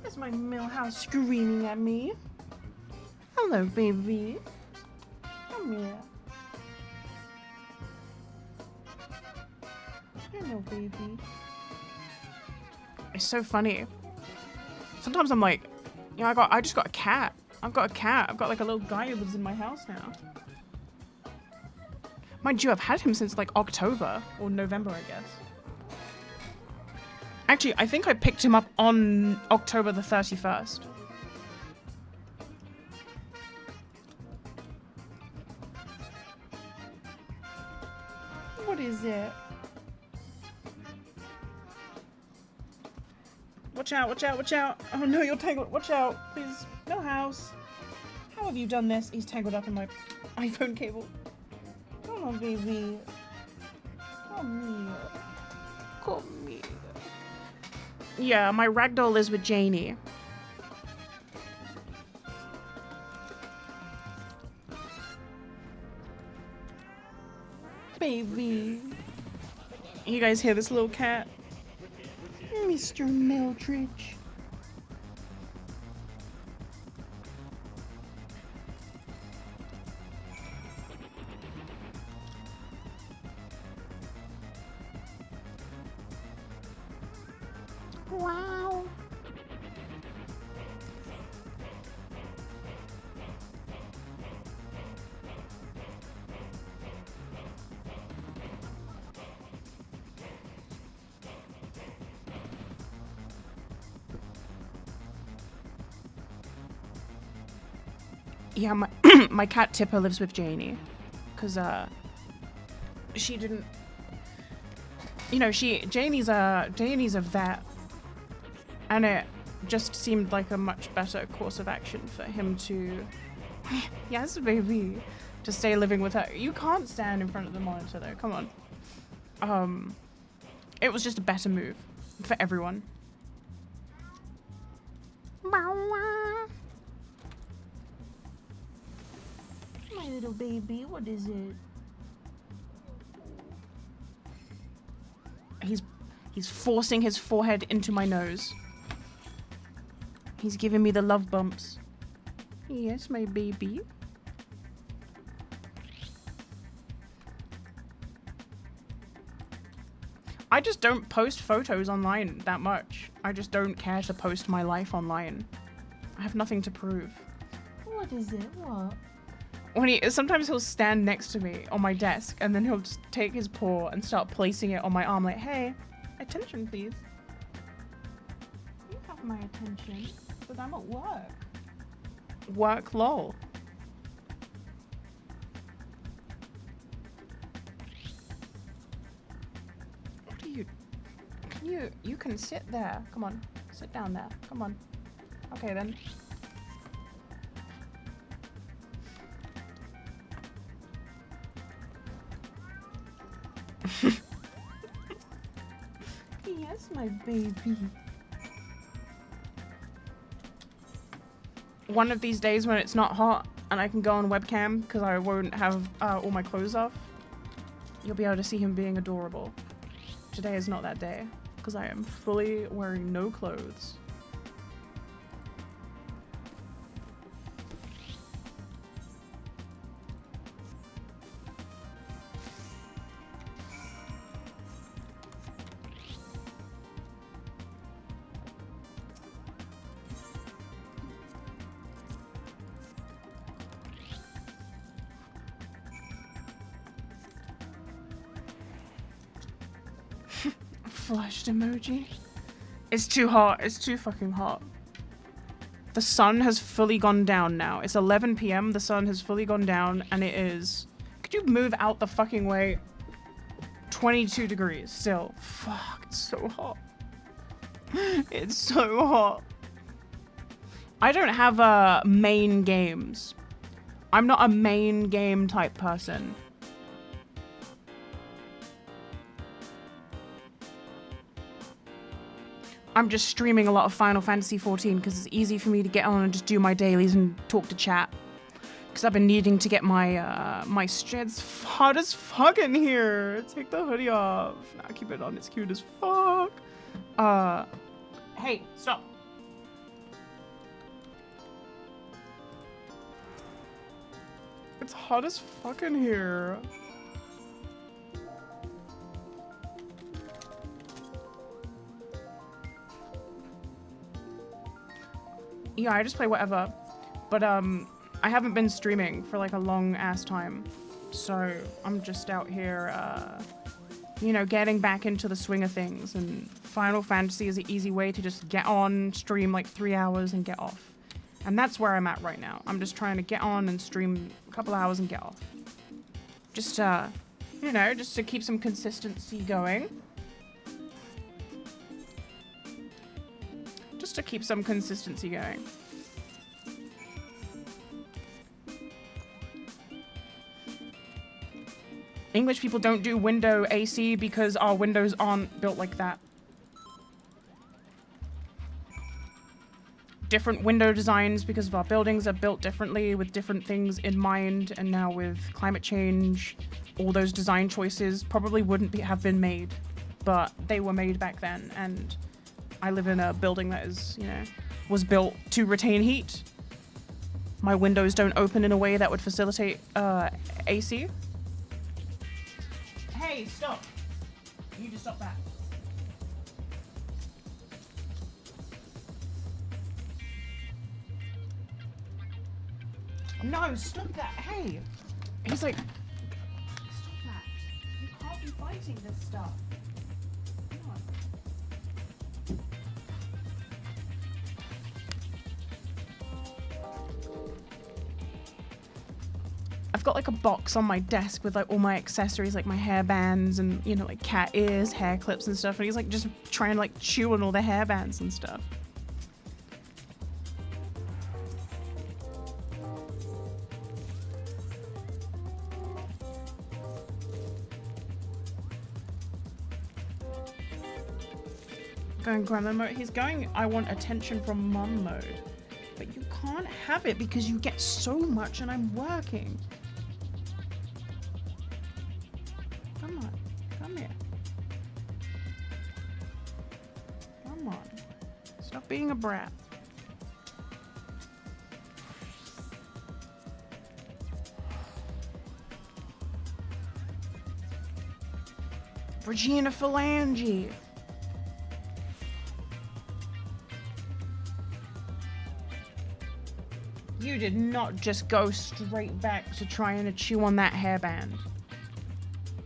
There's my Millhouse screaming at me. Hello, baby. Come here. Hello, baby. It's so funny. Sometimes I'm like, you know, I just got a cat. I've got a cat. I've got like a little guy who lives in my house now. Mind you, I've had him since like October or November, I guess. Actually, I think I picked him up on October the 31st. What is it? Watch out, watch out, watch out. Oh no, you're tangled. Watch out. Please. No house. How have you done this? He's tangled up in my iPhone cable. Come on, baby. Come here. Come here. Yeah, my ragdoll is with Janie. Baby. You guys hear this little cat? Mr. Mildridge. Wow. Yeah, my my cat Tipper lives with Janie, cause she didn't, you know, Janie's a vet, and it just seemed like a much better course of action for him to, yes, baby, to stay living with her. You can't stand in front of the monitor though. Come on. It was just a better move for everyone. My little baby, what is it? He's forcing his forehead into my nose. He's giving me the love bumps. Yes, my baby. I just don't post photos online that much. I just don't care to post my life online. I have nothing to prove. What is it? What? Sometimes he'll stand next to me on my desk and then he'll just take his paw and start placing it on my arm like, hey, attention please. You have my attention, but I'm at work. Work lol. What are you? You can sit there. Come on, sit down there. Come on. Okay then. Yes, my baby. One of these days when it's not hot and I can go on webcam because I won't have all my clothes off, you'll be able to see him being adorable. Today is not that day because I am fully wearing no clothes. Flushed emoji. It's too hot. It's too fucking hot. The sun has fully gone down now. It's 11 p.m. The sun has fully gone down and it is... Could you move out the fucking way? 22 degrees still. Fuck, it's so hot. It's so hot. I don't have main games. I'm not a main game type person. I'm just streaming a lot of Final Fantasy XIV because it's easy for me to get on and just do my dailies and talk to chat. Because I've been needing to get my my it's hot as fuck in here. Take the hoodie off. Nah, keep it on. It's cute as fuck. Hey, stop. It's hot as fuck in here. Yeah, I just play whatever. But I haven't been streaming for like a long ass time. So I'm just out here you know, getting back into the swing of things, and Final Fantasy is an easy way to just get on, stream like 3 hours and get off. And that's where I'm at right now. I'm just trying to get on and stream a couple hours and get off. Just you know, just to keep some consistency going. Just to keep some consistency going. English people don't do window AC because our windows aren't built like that. Different window designs because of our buildings are built differently with different things in mind, and now with climate change, all those design choices probably wouldn't have been made, but they were made back then, and I live in a building that is, you know, was built to retain heat. My windows don't open in a way that would facilitate AC. Hey, stop. You need to stop that. No, stop that. Hey. He's like, stop that. You can't be fighting this stuff. Come on. I've got like a box on my desk with like all my accessories, like my hair bands and, you know, like cat ears, hair clips and stuff. And he's like just trying to like chew on all the hair bands and stuff. Going grandma mode. He's going, I want attention from mom mode. But you can't have it because you get so much and I'm working. Come on. Come here. Come on. Stop being a brat. Regina Phalange. You did not just go straight back to trying to chew on that hairband.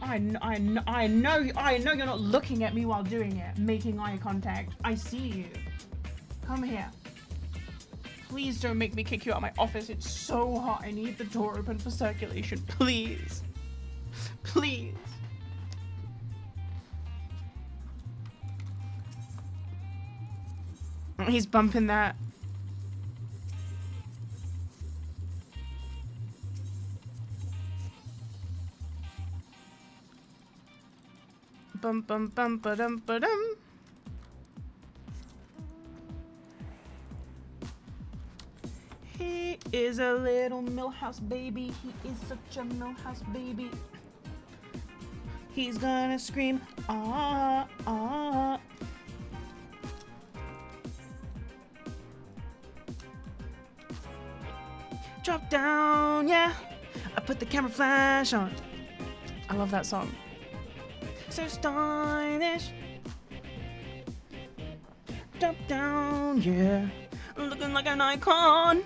I know you're not looking at me while doing it, making eye contact. I see you. Come here. Please don't make me kick you out of my office. It's so hot. I need the door open for circulation. Please. Please. He's bumping that. Bum bum bum ba dum ba dum. He is a little Millhouse baby. He is such a Millhouse baby. He's gonna scream, ah, ah. Drop down, yeah. I put the camera flash on. I love that song. So stylish. Drop down, yeah. Looking like an icon.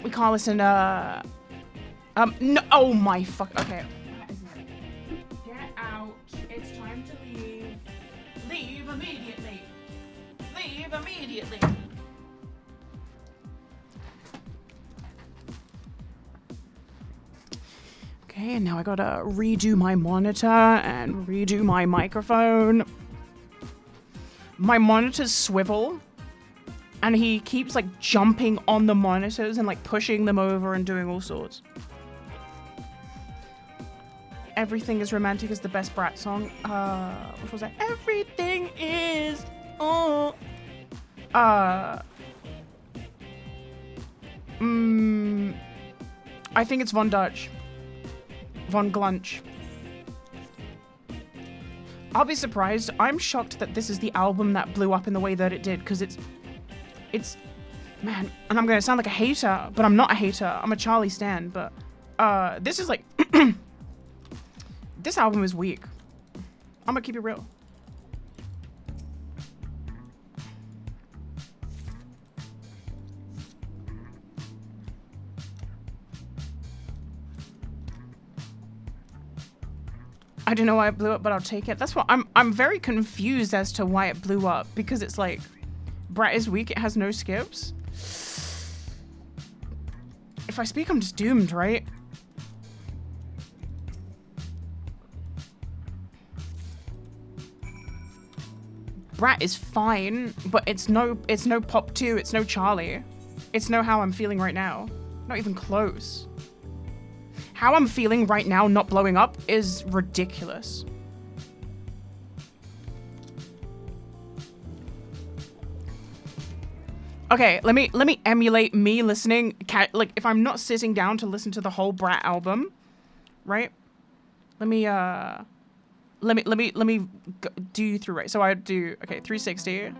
We can't listen to no, oh my fuck, okay. Get out, it's time to leave. Leave immediately. Leave immediately. Okay, and now I gotta redo my monitor and redo my microphone. My monitors swivel, and he keeps like jumping on the monitors and like pushing them over and doing all sorts. Everything is Romantic is the best Brat song. What was that? Everything is oh. I think it's Von Dutch. Von Glunch. I'll be surprised. I'm shocked that this is the album that blew up in the way that it did, because it's man, and I'm gonna sound like a hater, but I'm not a hater. I'm a Charlie stan, but this is like this album is weak. I'm gonna keep it real. I don't know why it blew up, but I'll take it. That's what I'm very confused as to why it blew up, because it's like Brat is weak, it has no skips. If I speak, I'm just doomed, right? Brat is fine, but it's no Pop 2, it's no Charlie. It's no How I'm Feeling Right Now. Not even close. How I'm Feeling Right Now not blowing up is ridiculous. Okay, let me emulate me listening. Like, if I'm not sitting down to listen to the whole Brat album, right? Let me do through, right? So I do, okay, 360.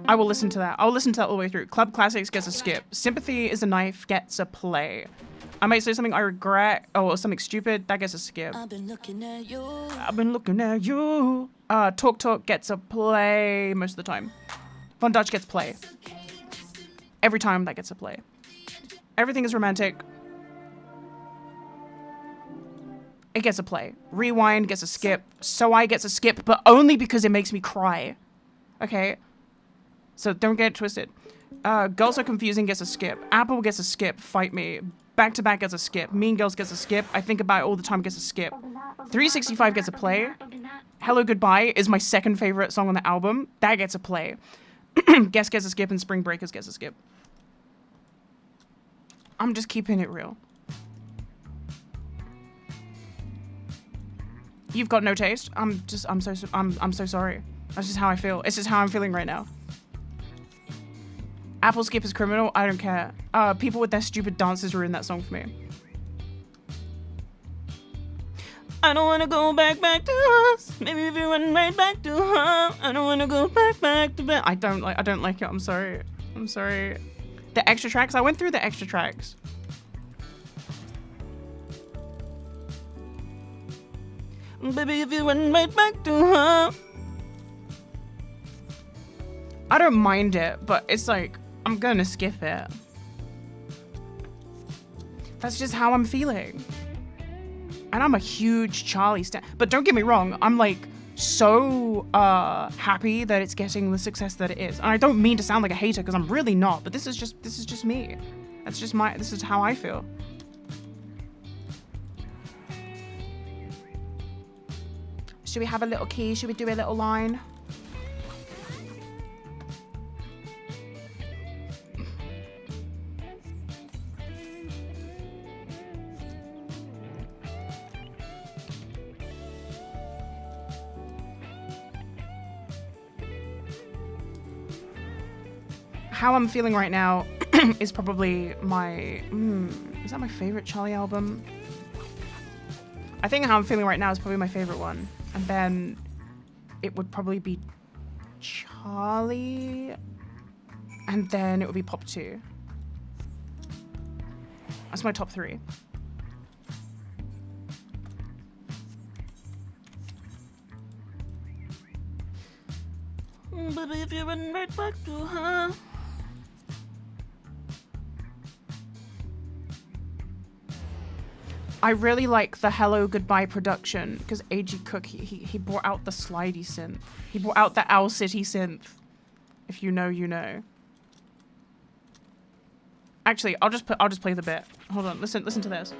I will listen to that. I'll listen to that all the way through. Club Classics gets a skip. Sympathy is a Knife gets a play. I might say something I regret, or something stupid, that gets a skip. I've been looking at you. I've been looking at you. Talk Talk gets a play most of the time. Von Dutch gets play. Every time that gets a play. Everything is Romantic. It gets a play. Rewind gets a skip. So I gets a skip, but only because it makes me cry. Okay? So don't get it twisted. Girls Are Confusing gets a skip. Apple gets a skip. Fight Me. Back to Back gets a skip. Mean Girls gets a skip. I Think About It All the Time gets a skip. 365 gets a play. Hello Goodbye is my second favorite song on the album. That gets a play. Guess gets a skip, and Spring Breakers gets a skip. I'm just keeping it real. You've got no taste. I'm so sorry. That's just how I feel. It's just how I'm feeling right now. Apple skip is criminal. I don't care. People with their stupid dances ruined that song for me. I don't wanna go back to us. Maybe if you went right back to her. I don't wanna go back to bed. I don't like it. I'm sorry. The extra tracks. I went through the extra tracks. Baby, if you went right back to her. I don't mind it, but it's like, I'm gonna skip it. That's just how I'm feeling. And I'm a huge Charlie stan. But don't get me wrong, I'm like so happy that it's getting the success that it is. And I don't mean to sound like a hater because I'm really not, but this is just me. This is how I feel. Should we have a little key? Should we do a little line? How I'm feeling right now is probably my... is that my favorite Charlie album? I think how I'm feeling right now is probably my favorite one. And then it would probably be Charlie. And then it would be Pop 2. That's my top 3. Baby, if you went right back to her. I really like the Hello Goodbye production because A.G. Cook, he brought out the slidey synth. He brought out the Owl City synth. If you know, you know. Actually, I'll just play the bit. Hold on, listen to this.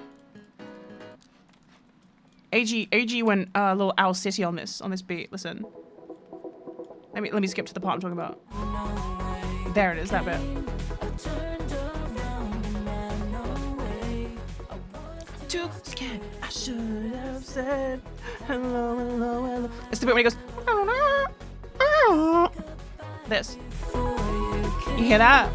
AG went a little Owl City on this beat. Listen. Let me skip to the part I'm talking about. There it is, that bit. Too scared, I should have said hello, hello, hello. It's the bit when he goes. This. You hear that?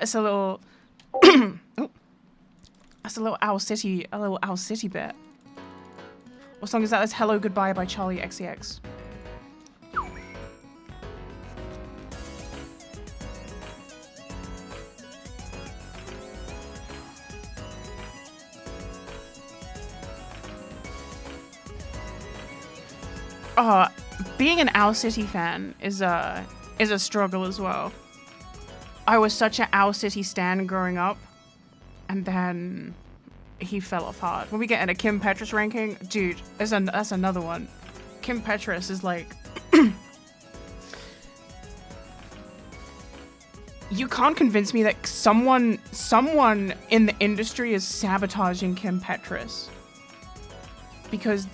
It's a little. Oh. That's a little Owl City bit. What song is that? That's Hello Goodbye by Charlie XCX. Being an Owl City fan is a struggle as well. I was such an Owl City stan growing up, and then he fell off hard. When we get into Kim Petras ranking, dude, that's another one. Kim Petras is like... You can't convince me that someone in the industry is sabotaging Kim Petras. Because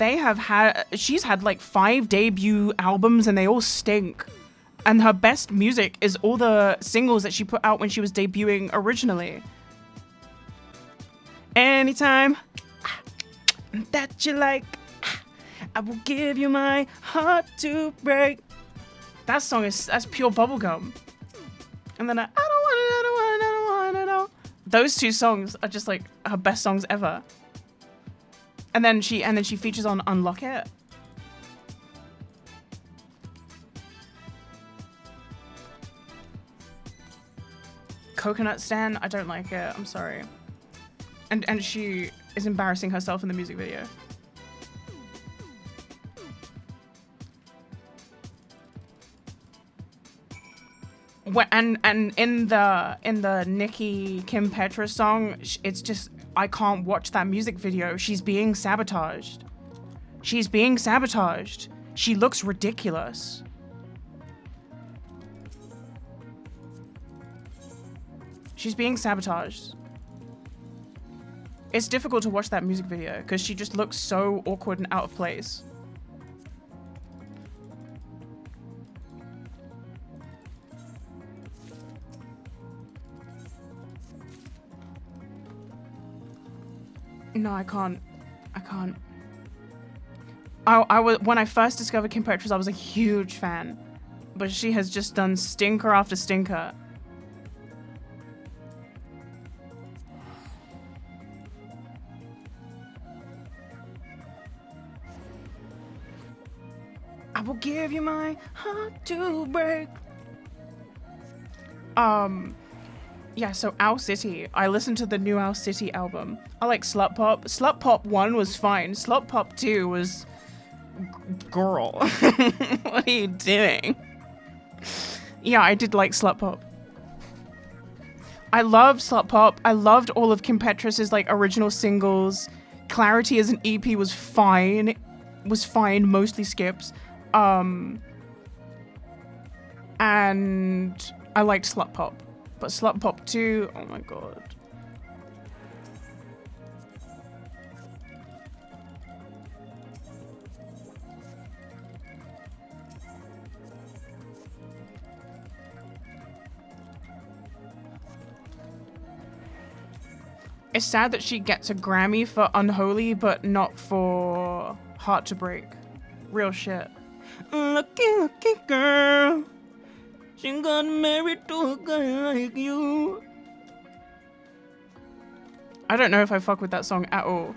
she's had like 5 debut albums and they all stink. And her best music is all the singles that she put out when she was debuting originally. Anytime that you like, I will give you my heart to break. That's pure bubblegum. And then I don't want it. Those 2 songs are just like her best songs ever. And then she features on Unlock It. Coconut Stan, I don't like it. I'm sorry. And she is embarrassing herself in the music video. And in the Nicki Kim Petras song, it's just, I can't watch that music video. She's being sabotaged. She's being sabotaged. She looks ridiculous. She's being sabotaged. It's difficult to watch that music video because she just looks so awkward and out of place. No, I can't. When I first discovered Kim Petras, I was a huge fan, but she has just done stinker after stinker. will give you my heart to break. Yeah, so Owl City. I listened to the new Owl City album. I like Slut Pop. Slut Pop 1 was fine. Slut Pop 2 was... Girl. What are you doing? Yeah, I did like Slut Pop. I loved Slut Pop. I loved all of Kim Petras' like original singles. Clarity as an EP was fine. Mostly skips. And I liked Slut Pop. But Slut Pop 2, oh my god. It's sad that she gets a Grammy for Unholy, but not for Heart to Break. Real shit. Lucky, lucky girl. She got married to a guy like you. I don't know if I fuck with that song at all.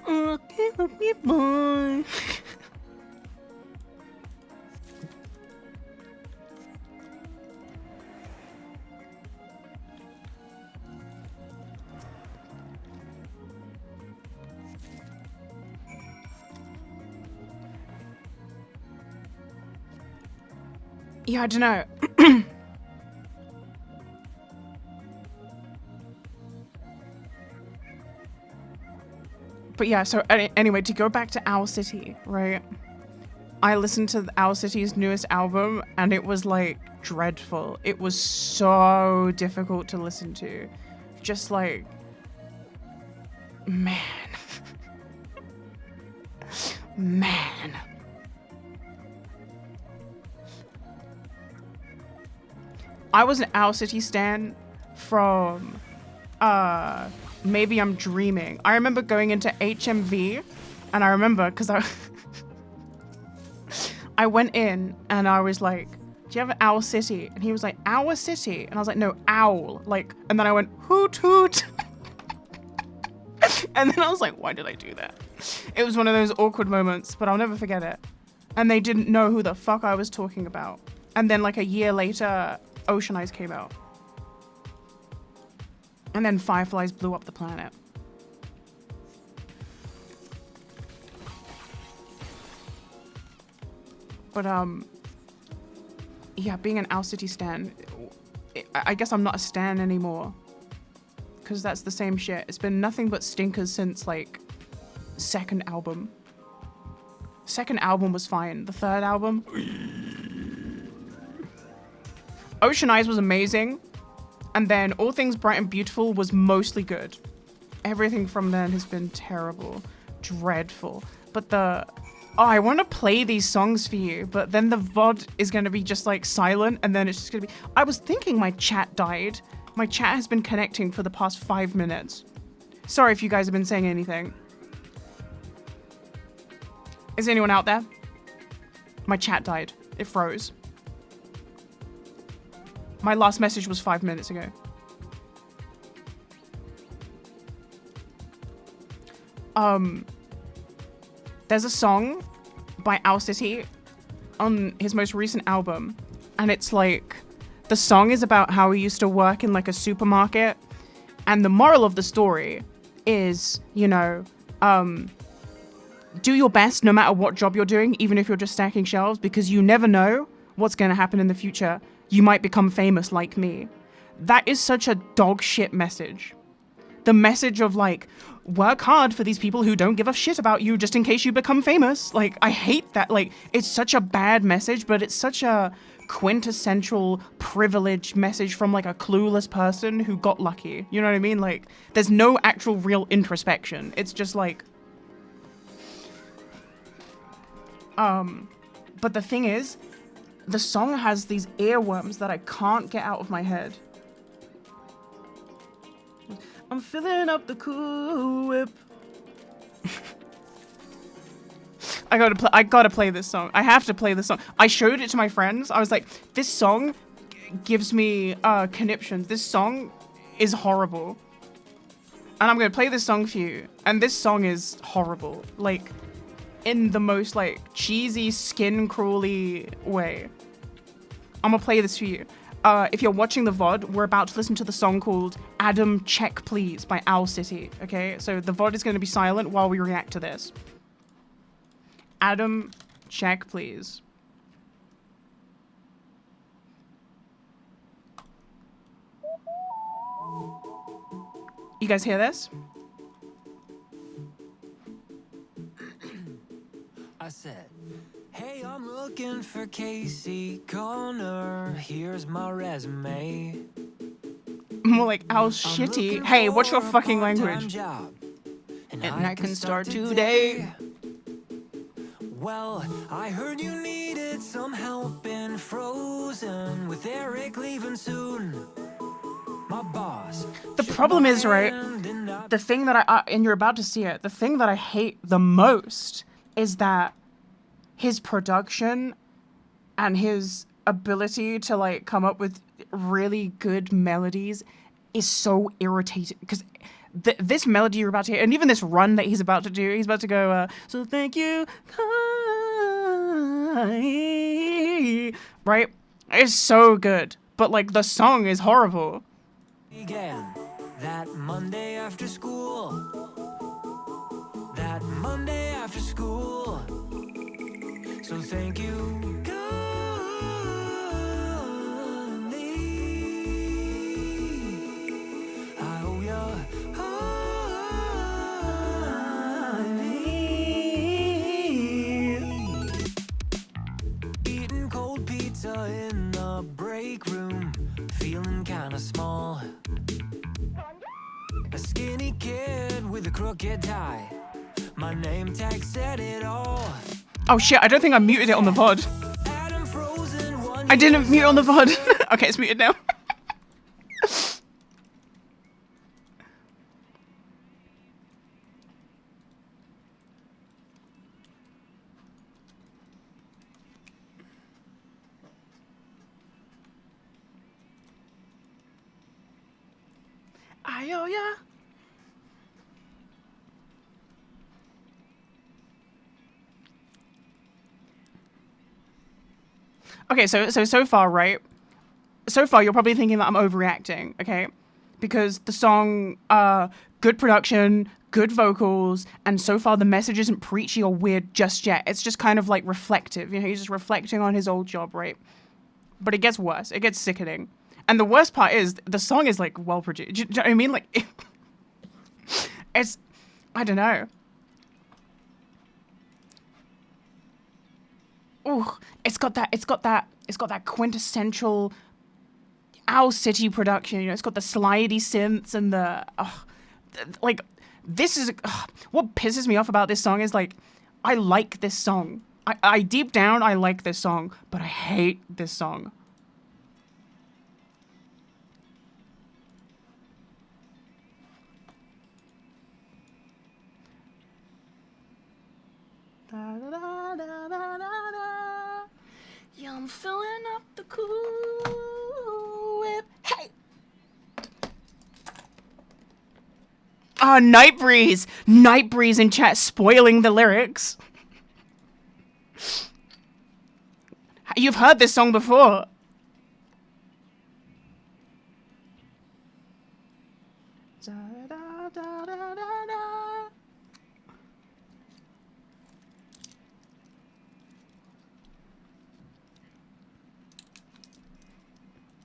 Lucky, lucky boy. Yeah, I don't know. But yeah, so anyway, to go back to Owl City, right? I listened to Owl City's newest album and it was like dreadful. It was so difficult to listen to. Just like, man. Man. I was an Owl City stan from Maybe I'm Dreaming. I remember going into HMV and I remember because I went in and I was like, do you have an Owl City? And he was like, Owl City? And I was like, no, owl. Like, and then I went, hoot hoot. And then I was like, why did I do that? It was one of those awkward moments, but I'll never forget it. And they didn't know who the fuck I was talking about. And then like a year later, Ocean Eyes came out. And then Fireflies blew up the planet. But yeah, being an Owl City stan, I guess I'm not a stan anymore. Because that's the same shit. It's been nothing but stinkers since like second album. Second album was fine. The third album, Ocean Eyes was amazing. And then All Things Bright and Beautiful was mostly good. Everything from then has been terrible. Dreadful. But I want to play these songs for you, but then the VOD is going to be just like silent and then it's just going to be... I was thinking my chat died. My chat has been connecting for the past 5 minutes. Sorry if you guys have been saying anything. Is anyone out there? My chat died. It froze. My last message was 5 minutes ago. There's a song by Owl City on his most recent album, and it's like, the song is about how he used to work in like a supermarket, and the moral of the story is, you know, do your best no matter what job you're doing, even if you're just stacking shelves, because you never know what's going to happen in the future. You might become famous like me. That is such a dog shit message. The message of like, work hard for these people who don't give a shit about you just in case you become famous. Like, I hate that. Like, it's such a bad message, but it's such a quintessential privileged message from like a clueless person who got lucky. You know what I mean? Like, there's no actual real introspection. It's just like, but the thing is, the song has these earworms that I can't get out of my head. I'm filling up the Cool Whip. I gotta play this song. I have to play this song. I showed it to my friends. I was like, this song gives me conniptions. This song is horrible. And I'm gonna play this song for you. And this song is horrible. Like, in the most, like, cheesy, skin-crawly way. I'm gonna play this for you. If you're watching the VOD, we're about to listen to the song called Adam Check Please by Owl City, okay? So the VOD is gonna be silent while we react to this. Adam Check Please. You guys hear this? I said, hey, I'm looking for Casey Connor. Here's my resume. More like, how shitty. Hey, what's your fucking language? Job, and I can start today. Well, I heard you needed some help in Frozen with Eric leaving soon. My boss. The problem is, right, the thing that and you're about to see it, the thing that I hate the most is that his production and his ability to, like, come up with really good melodies is so irritating, because this melody you're about to hear, and even this run that he's about to do, he's about to go, so thank you, right? It's so good, but, like, the song is horrible. Began that Monday after school. That Monday after school. So thank you, Gandhi. I owe ya. Eating cold pizza in the break room, feeling kinda small. A skinny kid with a crooked tie. My name tag said it all. Oh shit, I don't think I muted it on the VOD. I didn't mute on the VOD. Okay, it's muted now. I owe ya. Okay, so far, right? So far, you're probably thinking that I'm overreacting, okay? Because the song, good production, good vocals, and so far the message isn't preachy or weird just yet. It's just kind of, like, reflective. You know, he's just reflecting on his old job, right? But it gets worse. It gets sickening. And the worst part is, the song is, like, well-produced. Do you know what I mean? Like, it's, I don't know. Ooh, it's got that quintessential Owl City production. You know, it's got the slidey synths and the, like, this is, what pisses me off about this song is, like, I like this song. I deep down, I like this song, but I hate this song. Da, da, da, da, da, da. Yeah, I'm filling up the cool whip. Hey! Ah, Night Breeze! Night Breeze in chat spoiling the lyrics. You've heard this song before. Da, da, da, da, da, da.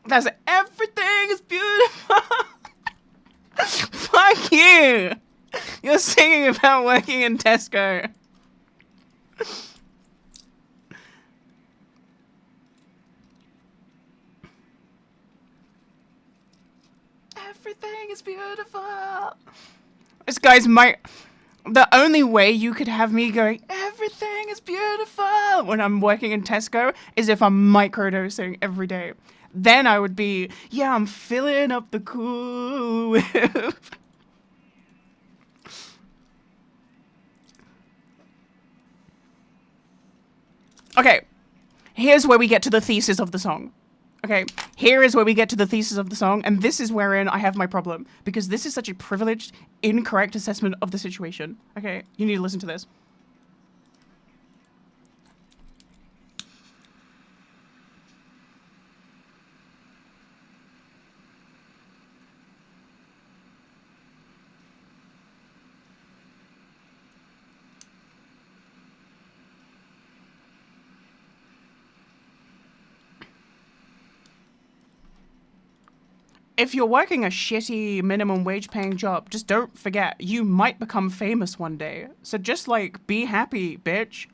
That's everything is beautiful. Fuck you. You're singing about working in Tesco. Everything is beautiful. This guy's the only way you could have me going, everything is beautiful, when I'm working in Tesco is if I'm microdosing every day. Then I would be, yeah, I'm filling up the cool whip. Okay, here's where we get to the thesis of the song. Okay, here is where we get to the thesis of the song, and this is wherein I have my problem, because this is such a privileged, incorrect assessment of the situation. Okay, you need to listen to this. If you're working a shitty minimum wage paying job, just don't forget, you might become famous one day. So just like, be happy, bitch.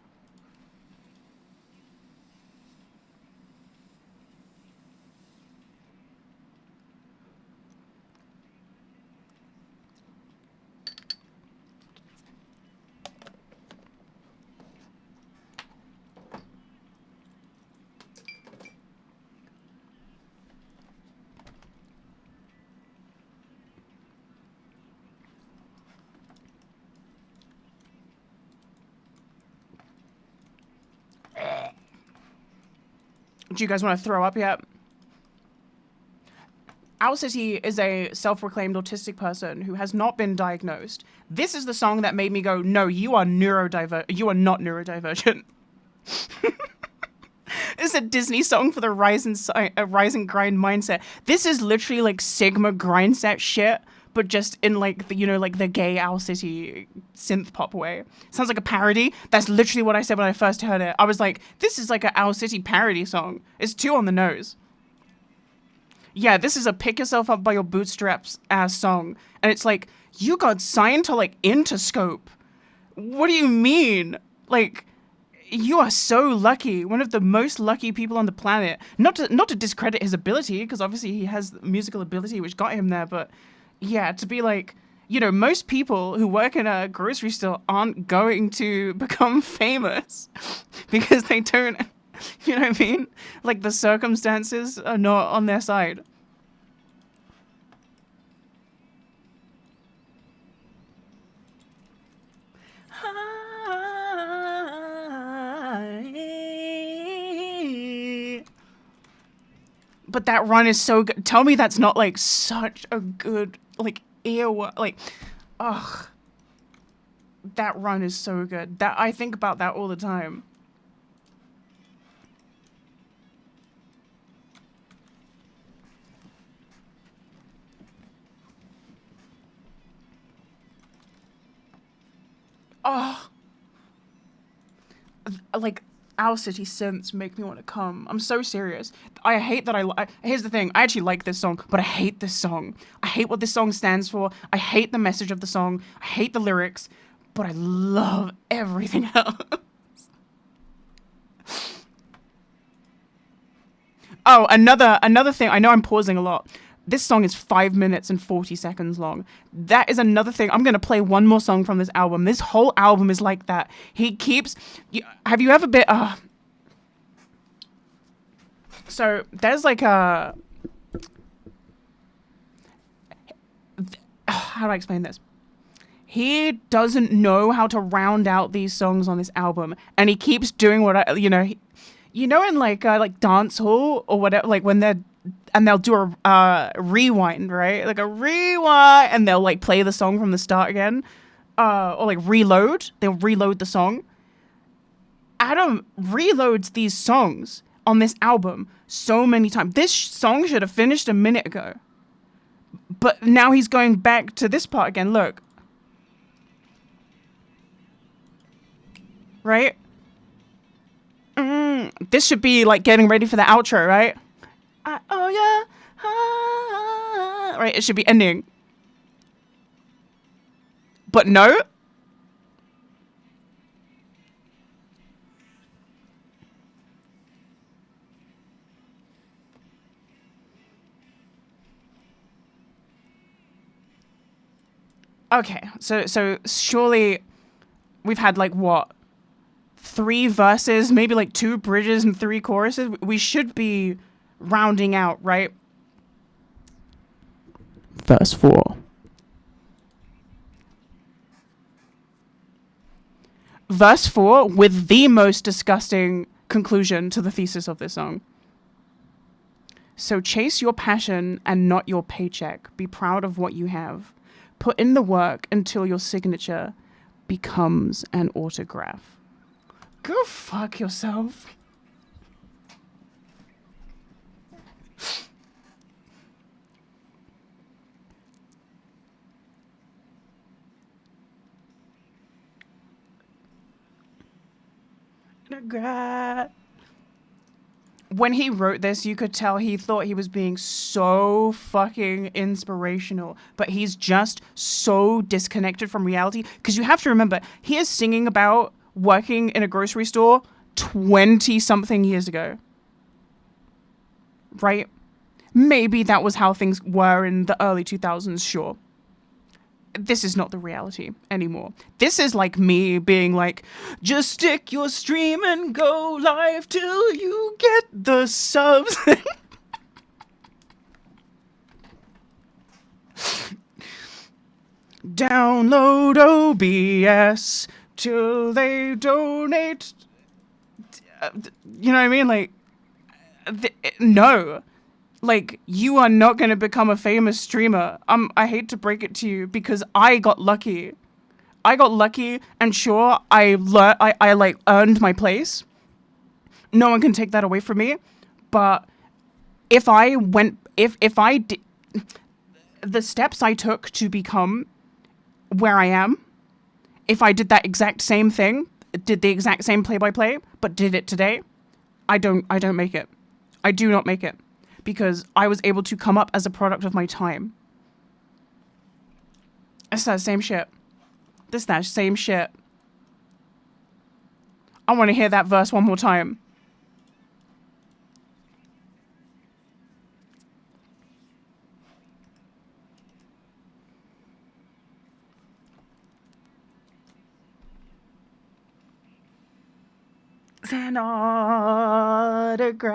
Do you guys want to throw up yet? Owl City is a self-proclaimed autistic person who has not been diagnosed. This is the song that made me go, no, you are you are not neurodivergent. It's a Disney song for the rise and grind mindset. This is literally like Sigma grindset shit, but just in like the, you know, like the gay Owl City synth pop way. Sounds like a parody. That's literally what I said when I first heard it. I was like, this is like an Owl City parody song. It's too on the nose. Yeah, this is a pick yourself up by your bootstraps ass song. And it's like, you got signed to like Interscope. What do you mean? Like, you are so lucky. One of the most lucky people on the planet. Not to discredit his ability, because obviously he has musical ability which got him there, but yeah, to be like, you know, most people who work in a grocery store aren't going to become famous because they don't, you know what I mean? Like, the circumstances are not on their side. But that run is so good. Tell me that's not like such a good, like, ew, like, ugh. That run is so good. That I think about that all the time. Oh. Like, Owl City synths make me want to come. I'm so serious. I hate that here's the thing. I actually like this song, but I hate this song. I hate what this song stands for. I hate the message of the song. I hate the lyrics, but I love everything else. Oh, another thing. I know I'm pausing a lot. This song is 5 minutes and 40 seconds long. That is another thing. I'm going to play one more song from this album. This whole album is like that. He keeps... Have you ever been... So, there's like a... How do I explain this? He doesn't know how to round out these songs on this album. And he keeps doing what I... You know in like dance hall or whatever, like when they're... And they'll do a rewind, right? Like a rewind, and they'll like play the song from the start again, or like reload. They'll reload the song. Adam reloads these songs on this album so many times. This song should have finished a minute ago, but now he's going back to this part again. Look, right? This should be like getting ready for the outro, right? Oh yeah, right, it should be ending. But no. Okay, so surely we've had like what? 3 verses, maybe like 2 bridges and 3 choruses. We should be rounding out, right? Verse 4. Verse 4 with the most disgusting conclusion to the thesis of this song. So chase your passion and not your paycheck. Be proud of what you have. Put in the work until your signature becomes an autograph. Go fuck yourself. When he wrote this, you could tell he thought he was being so fucking inspirational, but he's just so disconnected from reality. Because you have to remember, he is singing about working in a grocery store 20-something years ago. Right? Maybe that was how things were in the early 2000s, sure. This is not the reality anymore. This is like me being like, just stick your stream and go live till you get the subs. Download OBS till they donate. You know what I mean? Like, no. Like, you are not going to become a famous streamer. I hate to break it to you, because I got lucky. And sure, I like earned my place. No one can take that away from me. But if I did the steps I took to become where I am, if I did that exact same thing, did the exact same play-by-play, but did it today, I don't make it. I do not make it. Because I was able to come up as a product of my time. It's that same shit. That same shit. I want to hear that verse one more time. An autograph.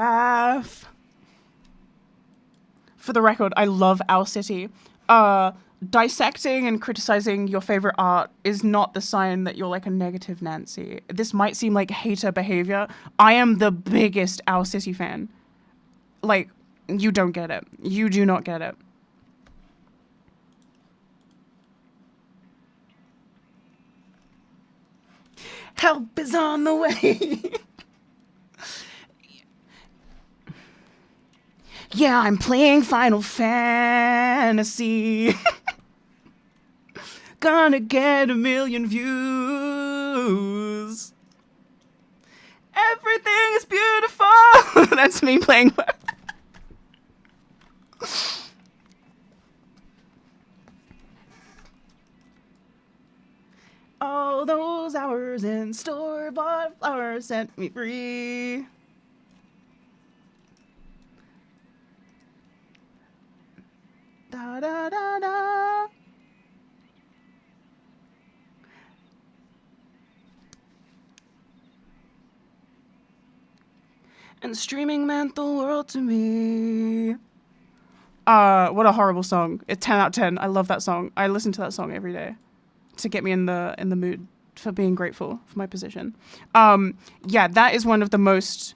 For the record, I love Owl City. Dissecting and criticizing your favorite art is not the sign that you're like a negative Nancy. This might seem like hater behavior. I am the biggest Owl City fan. Like, you don't get it. You do not get it. Help is on the way. Yeah, I'm playing Final Fantasy. Gonna get 1 million views. Everything is beautiful. That's me playing. All those hours in store-bought flowers set me free. Da da da da. And streaming meant the world to me. What a horrible song. It's 10 out of 10. I love that song. I listen to that song every day to get me in the mood for being grateful for my position. Yeah, that is one of the most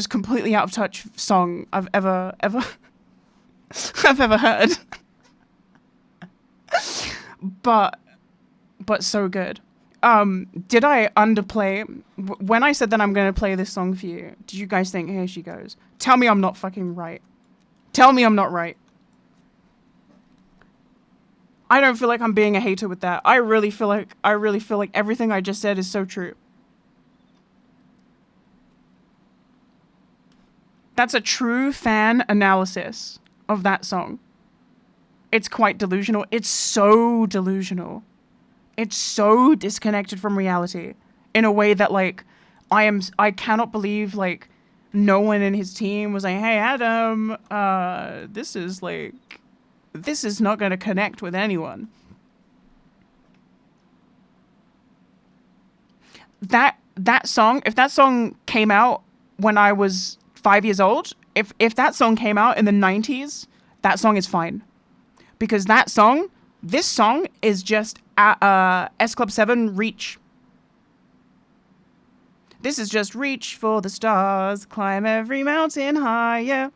completely out of touch song I've ever I've ever heard. But so good. Did I underplay? When I said that I'm going to play this song for you, did you guys think, here she goes? Tell me I'm not fucking right. Tell me I'm not right. I don't feel like I'm being a hater with that. I really feel like everything I just said is so true. That's a true fan analysis of that song. It's quite delusional. It's so delusional. It's so disconnected from reality in a way that, like, I cannot believe, like, no one in his team was like, hey, Adam, this is not going to connect with anyone. That song, if that song came out when I was 5 years old, if that song came out in the 90s, that song is fine. Because this song is just S Club 7 reach. This is just reach for the stars, climb every mountain higher.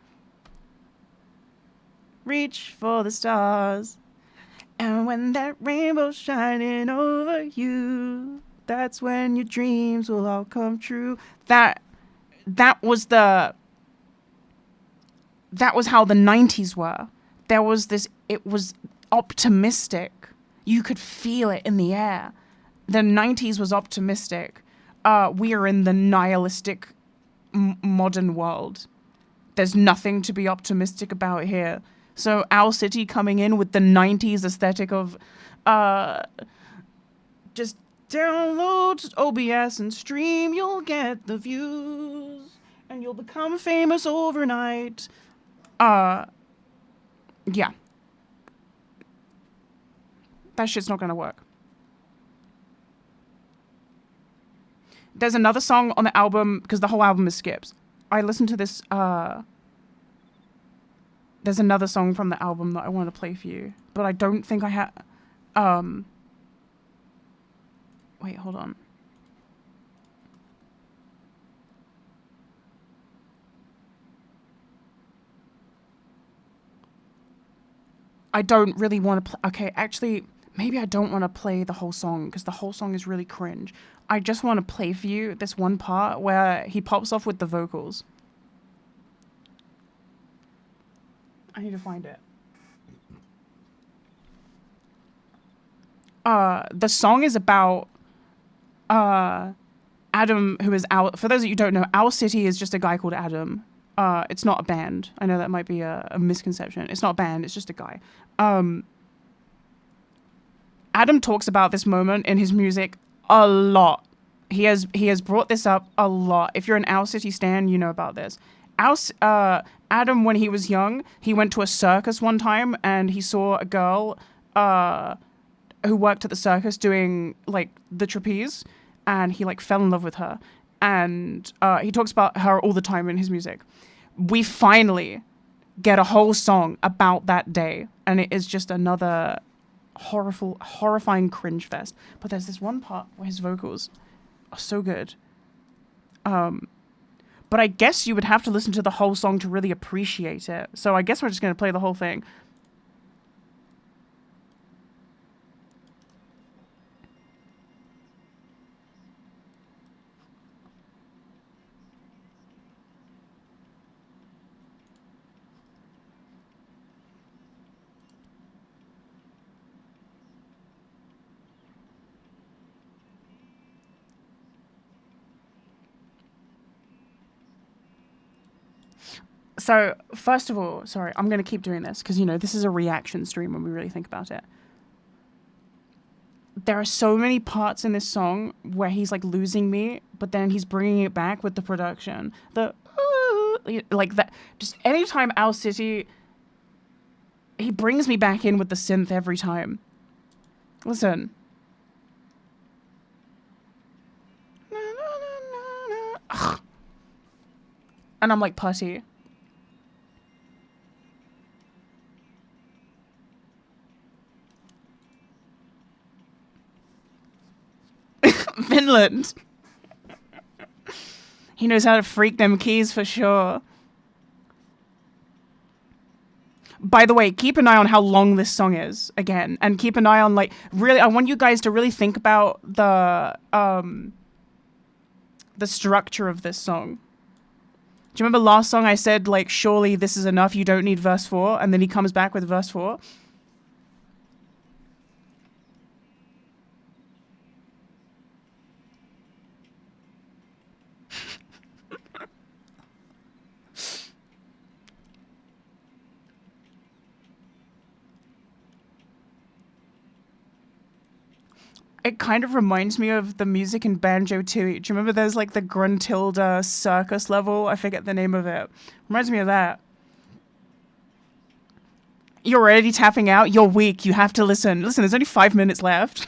Reach for the stars. And when that rainbow's shining over you, that's when your dreams will all come true. That was how the 90s were. There was this, it was optimistic. You could feel it in the air. The 90s was optimistic. We are in the nihilistic modern world. There's nothing to be optimistic about here. So Owl City coming in with the 90s aesthetic of just download OBS and stream, you'll get the views, and you'll become famous overnight. Yeah. That shit's not gonna work. There's another song on the album, because the whole album is skips. I listened to this, there's another song from the album that I want to play for you, but I don't think I have, wait, hold on. I don't really want to okay, actually, maybe I don't want to play the whole song, because the whole song is really cringe. I just want to play for you this one part where he pops off with the vocals. I need to find it. The song is about Adam, who is Owl. For those of you who don't know, Owl City is just a guy called Adam. It's not a band. I know that might be a misconception. It's not a band. It's just a guy. Adam talks about this moment in his music a lot. He has brought this up a lot. If you're an Owl City stan, you know about this. Adam, when he was young, he went to a circus one time and he saw a girl who worked at the circus doing like the trapeze, and he like fell in love with her. And he talks about her all the time in his music. We finally get a whole song about that day, and it is just another horrifying cringe fest. But there's this one part where his vocals are so good. But I guess you would have to listen to the whole song to really appreciate it. So I guess we're just going to play the whole thing. So, first of all, sorry, I'm going to keep doing this because, you know, this is a reaction stream when we really think about it. There are so many parts in this song where he's, like, losing me, but then he's bringing it back with the production. Like, that. Just anytime Owl City, he brings me back in with the synth every time. Listen. Ugh. And I'm like, putty. Finland. He knows how to freak them keys for sure. By the way, keep an eye on how long this song is again, and keep an eye on, like, really, I want you guys to really think about the structure of this song. Do you remember last song I said, like, surely this is enough, you don't need verse 4, and then he comes back with verse 4? It kind of reminds me of the music in Banjo-Tooie. Do you remember there's like the Gruntilda circus level? I forget the name of it. Reminds me of that. You're already tapping out? You're weak. You have to listen. Listen, there's only 5 minutes left.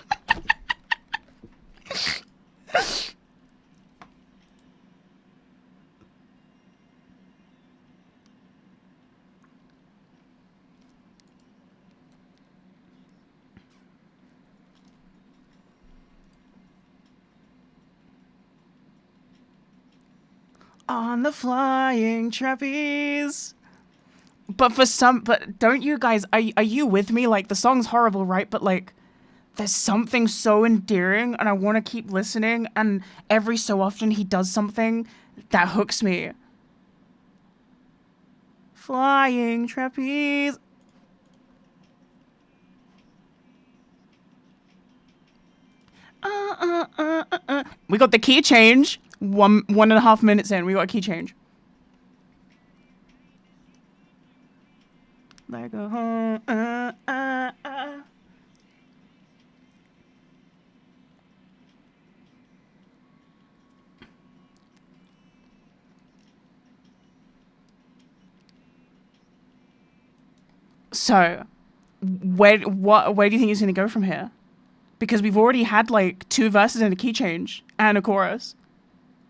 On the flying trapeze. But don't you guys, are you with me? Like, the song's horrible, right? But like, there's something so endearing and I want to keep listening, and every so often he does something that hooks me. Flying trapeze. We got the key change. 1.5 minutes in, we got a key change. Like a So, where do you think he's gonna go from here? Because we've already had like 2 verses and a key change and a chorus.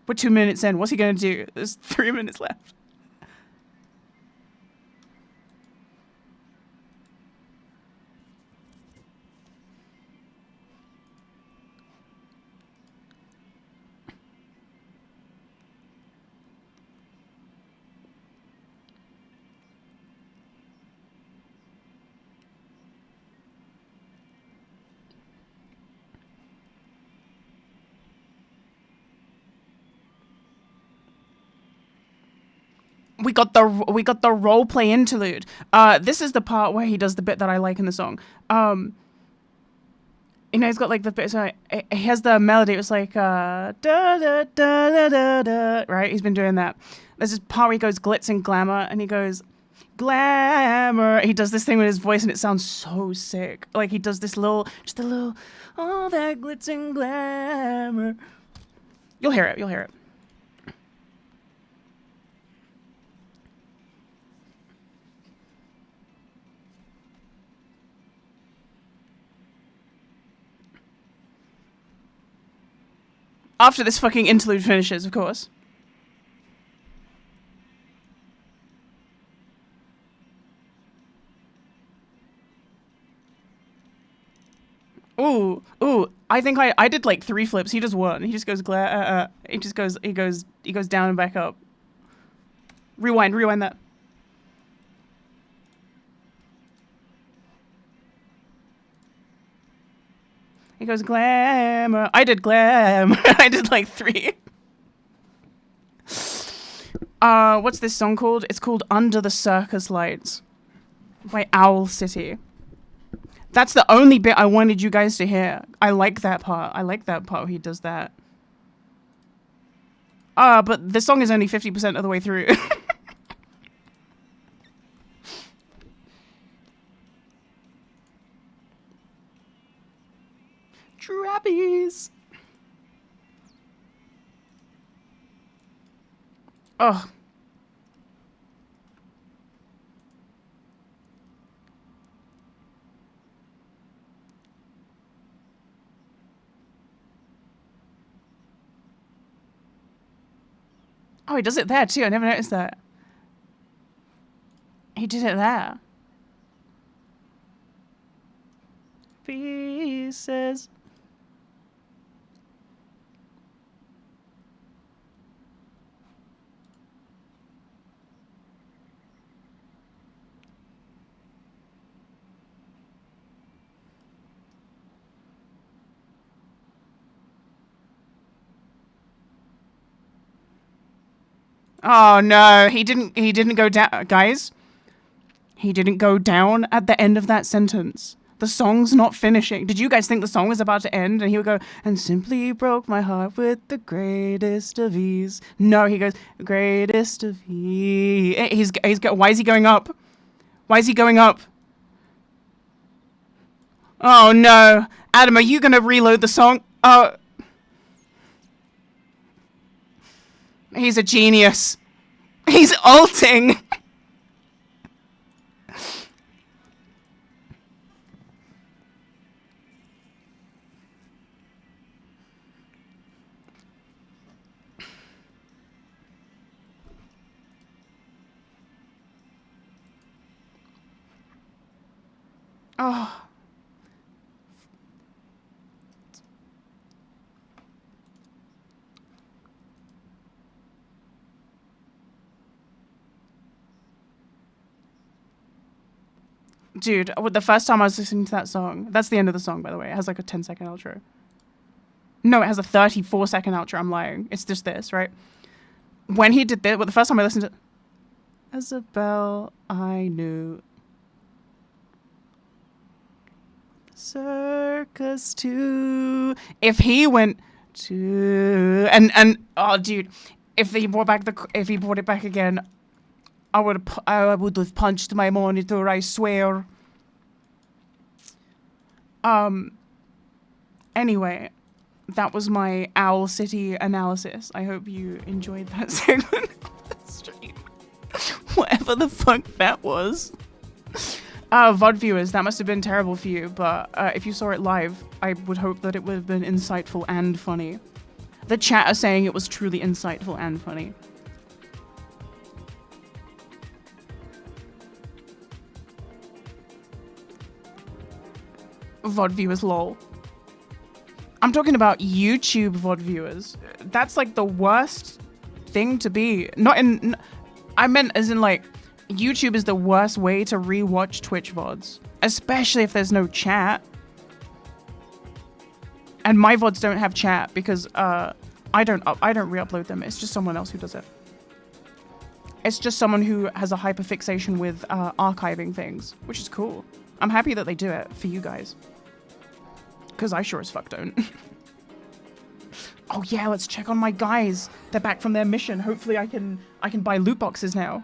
We're 2 minutes in. What's he gonna do? There's 3 minutes left. We got the role play interlude. This is the part where he does the bit that I like in the song. You know, he's got like the bit. So he has the melody. It was like da da da da da da. Right? He's been doing that. There's this part where he goes glitz and glamour, and he goes glamour. He does this thing with his voice, and it sounds so sick. Like he does this little, just a little, all that glitz and glamour. You'll hear it. You'll hear it. After this fucking interlude finishes, of course. Ooh, I think I did like 3 flips. He does 1. He just goes he goes down and back up. Rewind that. He goes glamour. I did glamour. I did like 3. What's this song called? It's called Under the Circus Lights by Owl City. That's the only bit I wanted you guys to hear. I like that part. I like that part where he does that. But the song is only 50% of the way through. Trapeze. Oh. Oh, he does it there too. I never noticed that. He did it there. Pieces. Oh no, he didn't go down, guys. He didn't go down at the end of that sentence. The song's not finishing. Did you guys think the song was about to end and he would go, and simply broke my heart with the greatest of ease? No, he goes, greatest of ease. Why is he going up? Why is he going up? Oh no. Adam, are you gonna reload the song? Oh. He's a genius. He's ulting. Oh. Dude, the first time I was listening to that song, that's the end of the song, by the way. It has like a 10-second outro. No, it has a 34-second outro. I'm lying. It's just this, right? When he did this, the first time I listened to As a Bell, I knew. Circus 2. If he went to and oh, dude, if he brought it back again, I would have punched my monitor, I swear. Anyway, that was my Owl City analysis. I hope you enjoyed that segment of the stream. Whatever the fuck that was. VOD viewers, that must have been terrible for you, but if you saw it live, I would hope that it would have been insightful and funny. The chat are saying it was truly insightful and funny. VOD viewers, lol. I'm talking about YouTube VOD viewers. That's like the worst thing to be. I meant as in like, YouTube is the worst way to rewatch Twitch VODs. Especially if there's no chat. And my VODs don't have chat because I don't re-upload them. It's just someone else who does it. It's just someone who has a hyperfixation with archiving things, which is cool. I'm happy that they do it for you guys. Because I sure as fuck don't. Oh yeah, let's check on my guys. They're back from their mission. Hopefully I can buy loot boxes now.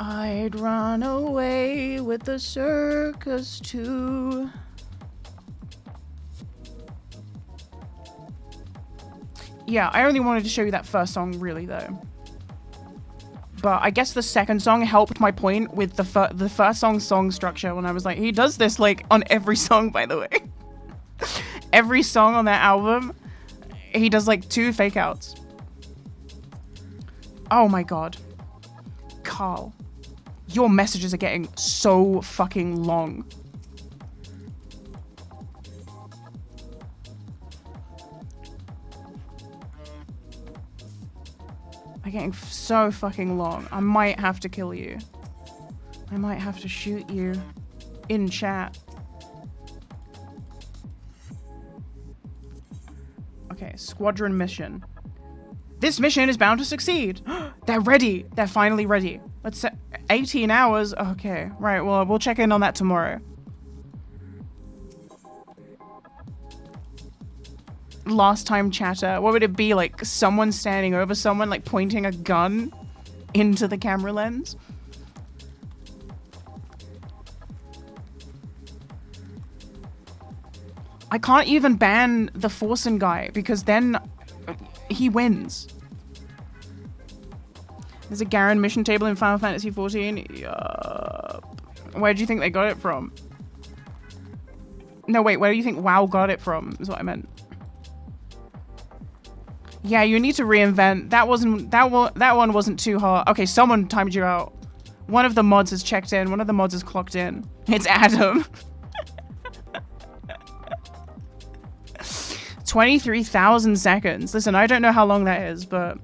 I'd run away with the circus too. Yeah, I only wanted to show you that first song, really, though. But I guess the second song helped my point with the first song structure when I was like, he does this, like, on every song, by the way. Every song on that album, he does, like, 2 fake outs. Oh my god. Carl. Your messages are getting so fucking long. They're getting so fucking long. I might have to kill you. I might have to shoot you in chat. Okay, squadron mission. This mission is bound to succeed. They're ready. They're finally ready. Let's set 18 hours. Okay, right. Well, we'll check in on that tomorrow. Last time chatter. What would it be like? Someone standing over someone, like pointing a gun into the camera lens? I can't even ban the Forsen guy because then he wins. There's a Garen mission table in Final Fantasy XIV. Yup. Where do you think they got it from? No, wait. Where do you think WoW got it from? Is what I meant. Yeah, you need to reinvent. That one wasn't too hard. Okay, someone timed you out. One of the mods has checked in. One of the mods has clocked in. It's Adam. 23,000 seconds. Listen, I don't know how long that is, but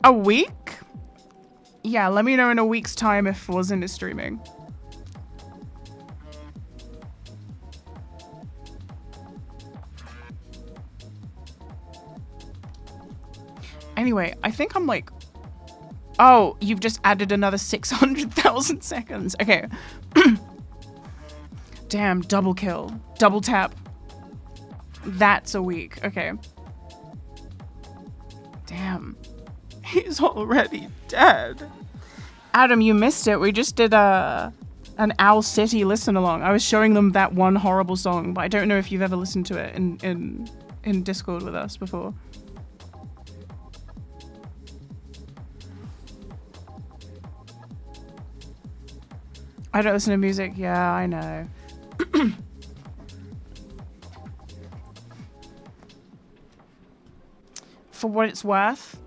a week? Yeah, let me know in a week's time if Forsen is streaming. Anyway, I think I'm like... Oh, you've just added another 600,000 seconds. Okay. Damn, double kill. Double tap. That's a week. Okay. Damn. He's already dead. Adam, you missed it. We just did an Owl City listen along. I was showing them that one horrible song, but I don't know if you've ever listened to it in Discord with us before. I don't listen to music. Yeah, I know. For what it's worth,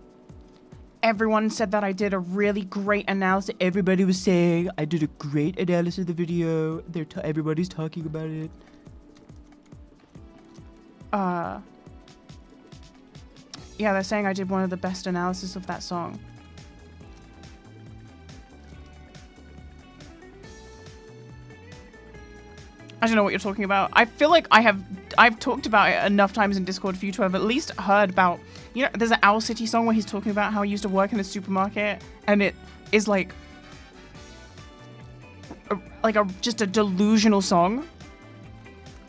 Everyone said that I did a really great analysis. Everybody was saying I did a great analysis of the video. Everybody's talking about it. Yeah, they're saying I did one of the best analysis of that song. I don't know what you're talking about. I feel like I've talked about it enough times in Discord for you to have at least heard about, you know, there's an Owl City song where he's talking about how he used to work in a supermarket, and it is like just a delusional song.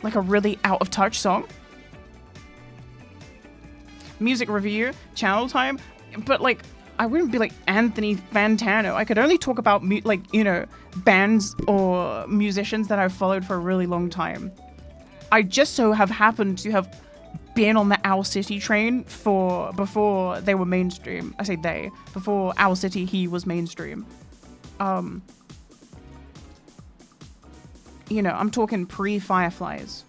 Like a really out of touch song. Music review, channel time, but like I wouldn't be like Anthony Fantano. I could only talk about bands or musicians that I've followed for a really long time. I just so have happened to have been on the Owl City train before they were mainstream. I say they, before Owl City he was mainstream. I'm talking pre-Fireflies.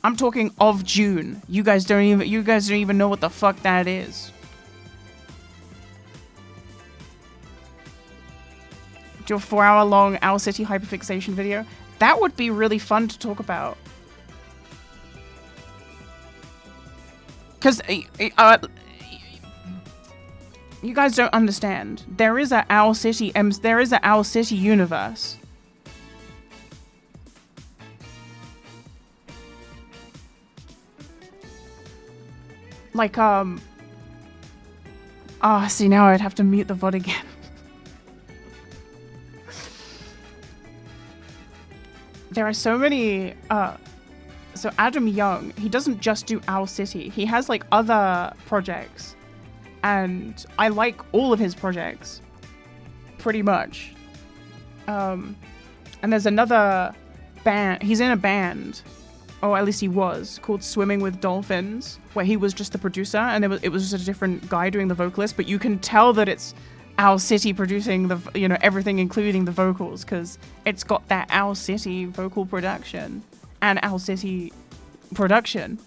I'm talking of June. You guys don't even know what the fuck that is. Do a 4-hour-long Owl City hyperfixation video. That would be really fun to talk about. Because you guys don't understand. There is a Owl City universe. Like, see, now I'd have to mute the VOD again. There are so many, so Adam Young, he doesn't just do Owl City. He has, like, other projects. And I like all of his projects. Pretty much. And there's another band, he's in a band, or at least he was, called Swimming with Dolphins, where he was just the producer, and it was just a different guy doing the vocalist, but you can tell that it's Owl City producing the, everything, including the vocals, because it's got that Owl City vocal production and Owl City production.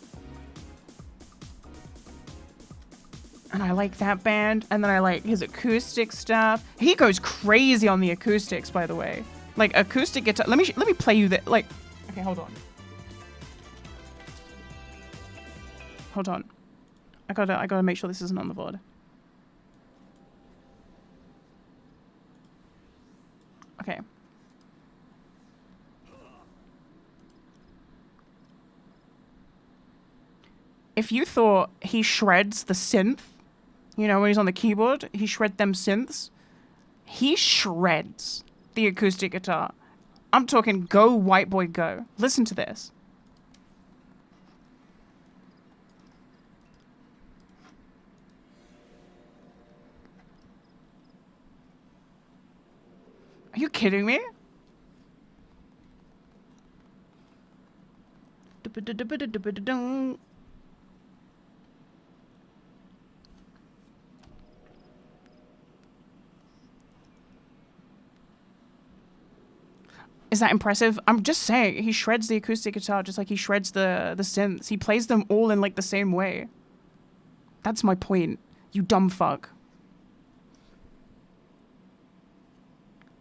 And I like that band, and then I like his acoustic stuff. He goes crazy on the acoustics, by the way. Like, acoustic guitar. Let me play you that. Like, okay, hold on. Hold on. I gotta make sure this isn't on the VOD. Okay. If you thought he shreds the synth, when he's on the keyboard, he shreds them synths. He shreds the acoustic guitar. I'm talking go, white boy, go. Listen to this. Are you kidding me? Is that impressive? I'm just saying, he shreds the acoustic guitar just like he shreds the synths. He plays them all in like the same way. That's my point, you dumb fuck.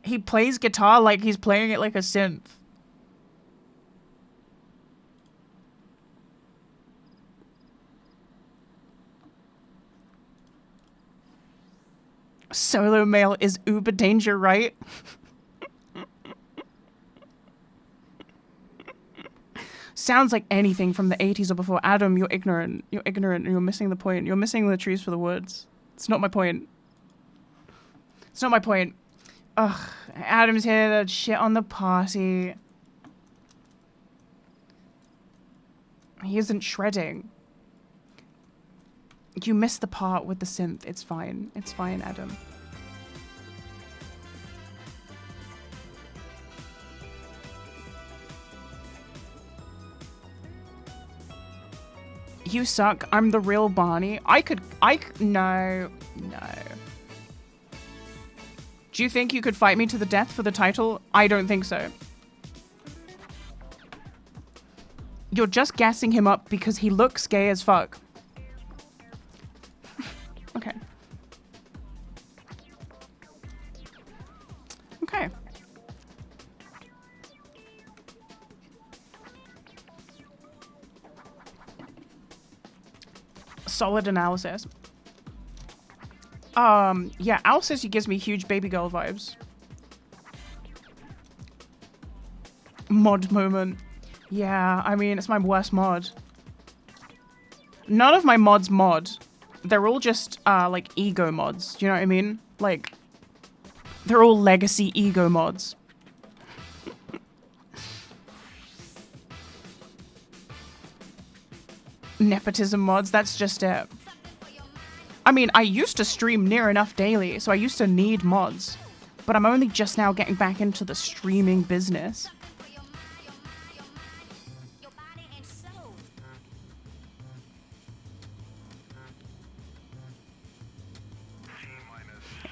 He plays guitar like he's playing it like a synth. Solo male is uber danger, right? Sounds like anything from the 80s or before. Adam, you're ignorant. You're ignorant and you're missing the point. You're missing the trees for the woods. It's not my point. It's not my point. Ugh, Adam's here to shit on the party. He isn't shredding. You missed the part with the synth. It's fine. It's fine, Adam. You suck. I'm the real Barny. No. Do you think you could fight me to the death for the title? I don't think so. You're just gassing him up because he looks gay as fuck. Solid analysis. Yeah, Al says he gives me huge baby girl vibes. Mod moment. Yeah, I mean, it's my worst mod. None of my mods mod. They're all just, like, ego mods. Do you know what I mean? Like, they're all legacy ego mods. Nepotism mods, that's just it. I mean, I used to stream near enough daily, so I used to need mods. But I'm only just now getting back into the streaming business.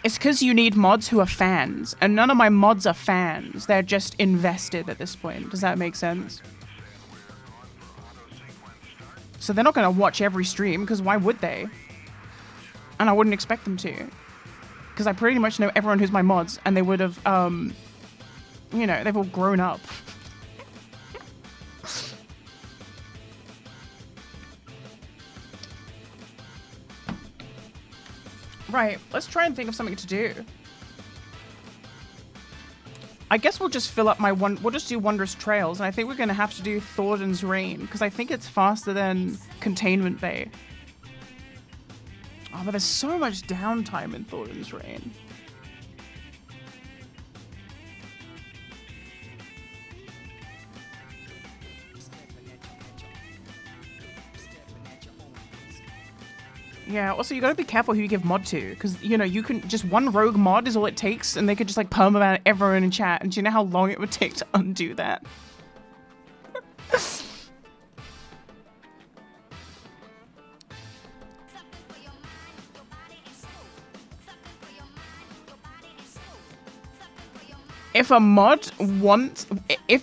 It's because you need mods who are fans, and none of my mods are fans. They're just invested at this point. Does that make sense? So they're not going to watch every stream, because why would they? And I wouldn't expect them to. Because I pretty much know everyone who's my mods, and they would have, you know, they've all grown up. Right, let's try and think of something to do. I guess we'll just fill up we'll just do Wondrous Trails, and I think we're going to have to do Thornton's Reign, because I think it's faster than Containment Bay. Oh, but there's so much downtime in Thornton's Reign. Yeah, also you gotta be careful who you give mod to, because, you know, you can, just one rogue mod is all it takes, and they could just, like, permaban everyone in chat, and do you know how long it would take to undo that? If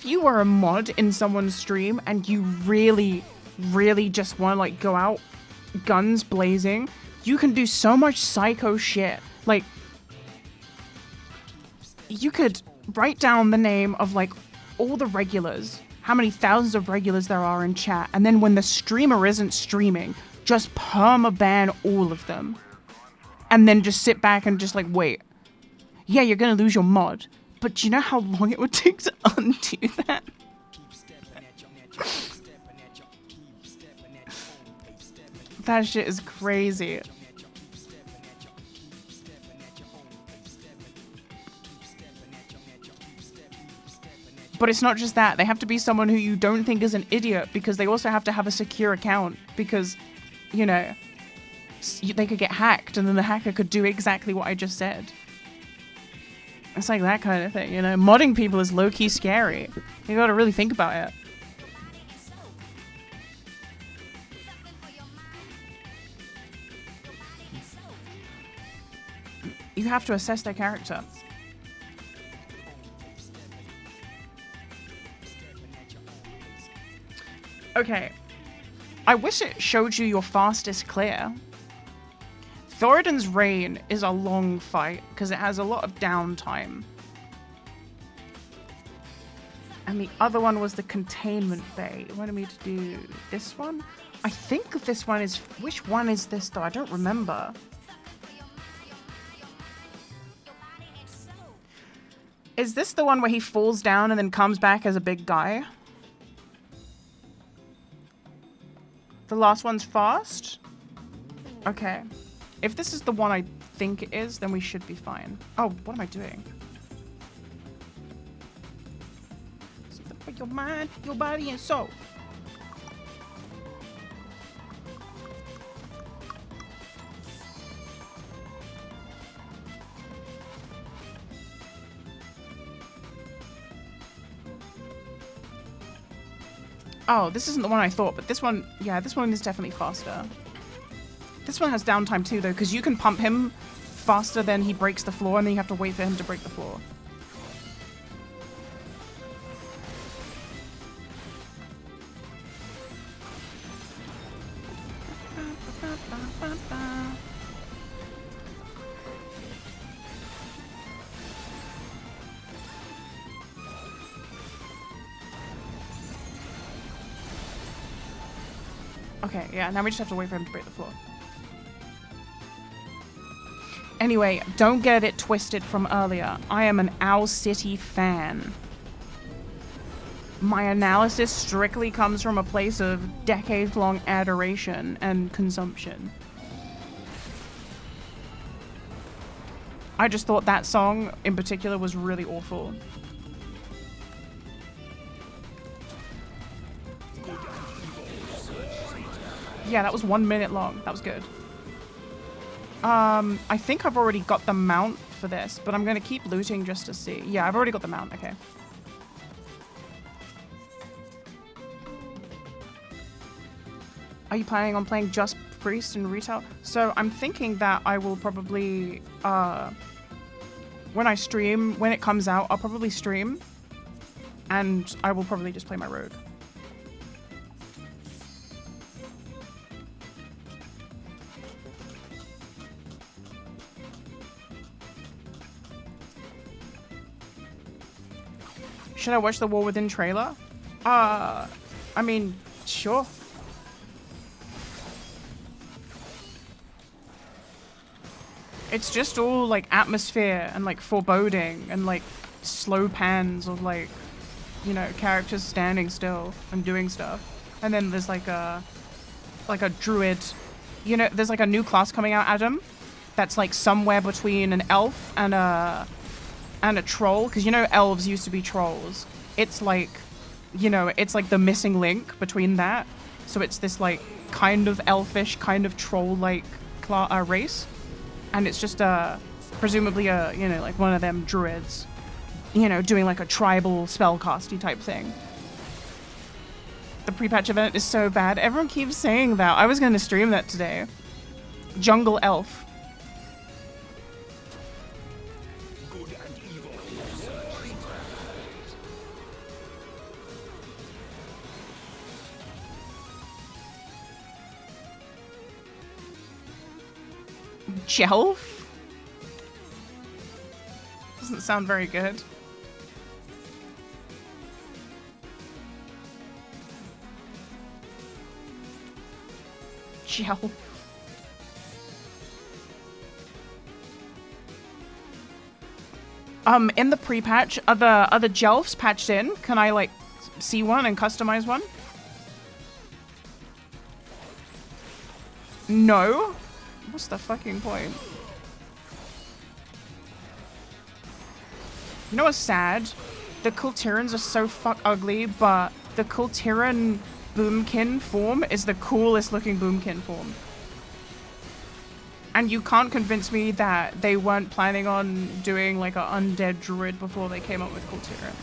you were a mod in someone's stream, and you really, really just want to, like, go out guns blazing, you can do so much psycho shit. Like, you could write down the name of, like, all the regulars, how many thousands of regulars there are in chat, and then when the streamer isn't streaming, just perma-ban all of them. And then just sit back and just, like, wait. Yeah, you're gonna lose your mod, but do you know how long it would take to undo that? That shit is crazy. But it's not just that. They have to be someone who you don't think is an idiot, because they also have to have a secure account, because, you know, they could get hacked, and then the hacker could do exactly what I just said. It's like that kind of thing, you know? Modding people is low-key scary. You gotta really think about it. You have to assess their character. Okay. I wish it showed you your fastest clear. Thoradin's Reign is a long fight, because it has a lot of downtime. And the other one was the Containment Bay. You wanted me to do this one? I think this one is... Which one is this, though? I don't remember. Is this the one where he falls down and then comes back as a big guy? The last one's fast? Okay. If this is the one I think it is, then we should be fine. Oh, what am I doing? Something for your mind, your body, and soul. Oh, this isn't the one I thought, but this one, yeah, this one is definitely faster. This one has downtime too, though, because you can pump him faster than he breaks the floor, and then you have to wait for him to break the floor. Okay, yeah, now we just have to wait for him to break the floor. Anyway, don't get it twisted from earlier. I am an Owl City fan. My analysis strictly comes from a place of decades-long adoration and consumption. I just thought that song in particular was really awful. Yeah, that was 1 minute long. That was good. I think I've already got the mount for this, but I'm gonna keep looting just to see. Yeah, I've already got the mount. Okay. Are you planning on playing just Priest in retail? So I'm thinking that I will probably, when I stream, when it comes out, I'll probably stream, and I will probably just play my rogue. Should I watch the War Within trailer? I mean, sure. It's just all like atmosphere and like foreboding and like slow pans of like, you know, characters standing still and doing stuff. And then there's like a druid. You know, there's like a new class coming out, Adam, that's like somewhere between an elf and a troll, because you know elves used to be trolls. It's like, you know, it's like the missing link between that. So it's this like kind of elfish, kind of troll-like race. And it's just presumably a, you know, like one of them druids, you know, doing like a tribal spellcasty type thing. The pre-patch event is so bad. Everyone keeps saying that. I was going to stream that today. Jungle elf. Jelf? Doesn't sound very good. Jelf. In the pre-patch, are the Jelfs patched in? Can I, like, see one and customize one? No? What's the fucking point? You know what's sad? The Kultirans are so fuck ugly, but the Kultiran Boomkin form is the coolest looking Boomkin form. And you can't convince me that they weren't planning on doing like an undead druid before they came up with Kultiran.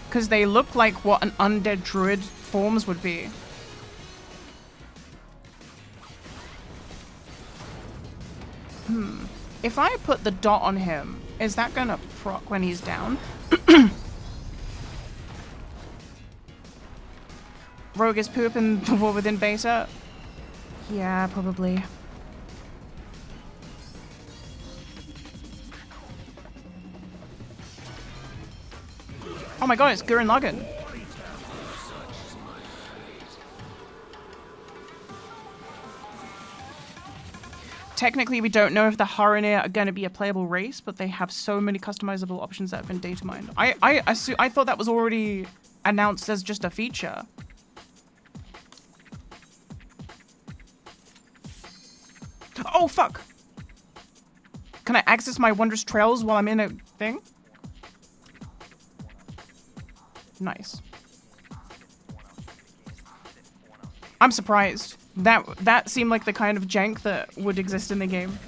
Because they look like what an undead druid forms would be. If I put the dot on him, is that gonna proc when he's down? Rogue is poop in the War Within beta? Yeah, probably. Oh my god, it's Gurren Lagann. Technically, we don't know if the Haranir are going to be a playable race, but they have so many customizable options that have been data mined. I thought that was already announced as just a feature. Oh, fuck! Can I access my Wondrous Trails while I'm in a thing? Nice. I'm surprised. That seemed like the kind of jank that would exist in the game.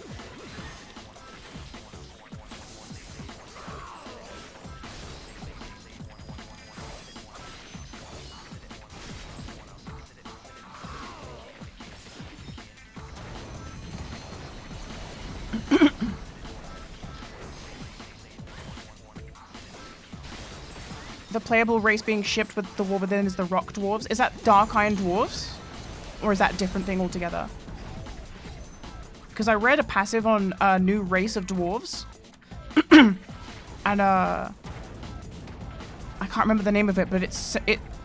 The playable race being shipped with the War Within is the Rock Dwarves. Is that Dark Iron Dwarves? Or is that a different thing altogether? Because I read a passive on a new race of dwarves. And I can't remember the name of it, but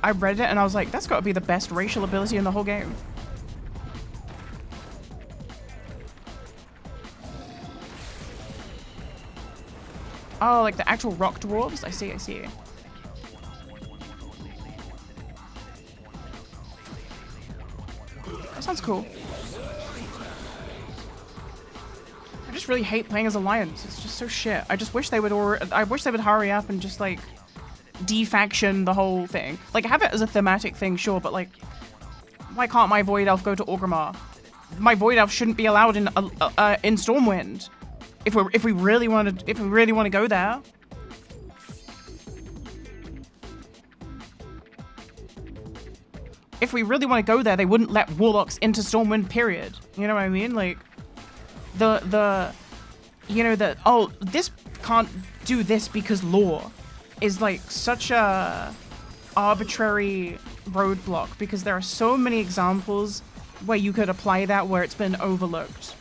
I read it and I was like, that's got to be the best racial ability in the whole game. Oh, like the actual rock dwarves? I see, I see. That sounds cool. I just really hate playing as Alliance. It's just so shit. I just wish they would hurry up and just like defaction the whole thing. Like have it as a thematic thing, sure, but like why can't my Void Elf go to Orgrimmar? My Void Elf shouldn't be allowed in Stormwind. If we really want to go there. If we really want to go there, they wouldn't let warlocks into Stormwind, period. You know what I mean? Like oh, this can't do this because law is like such a arbitrary roadblock, because there are so many examples where you could apply that where it's been overlooked.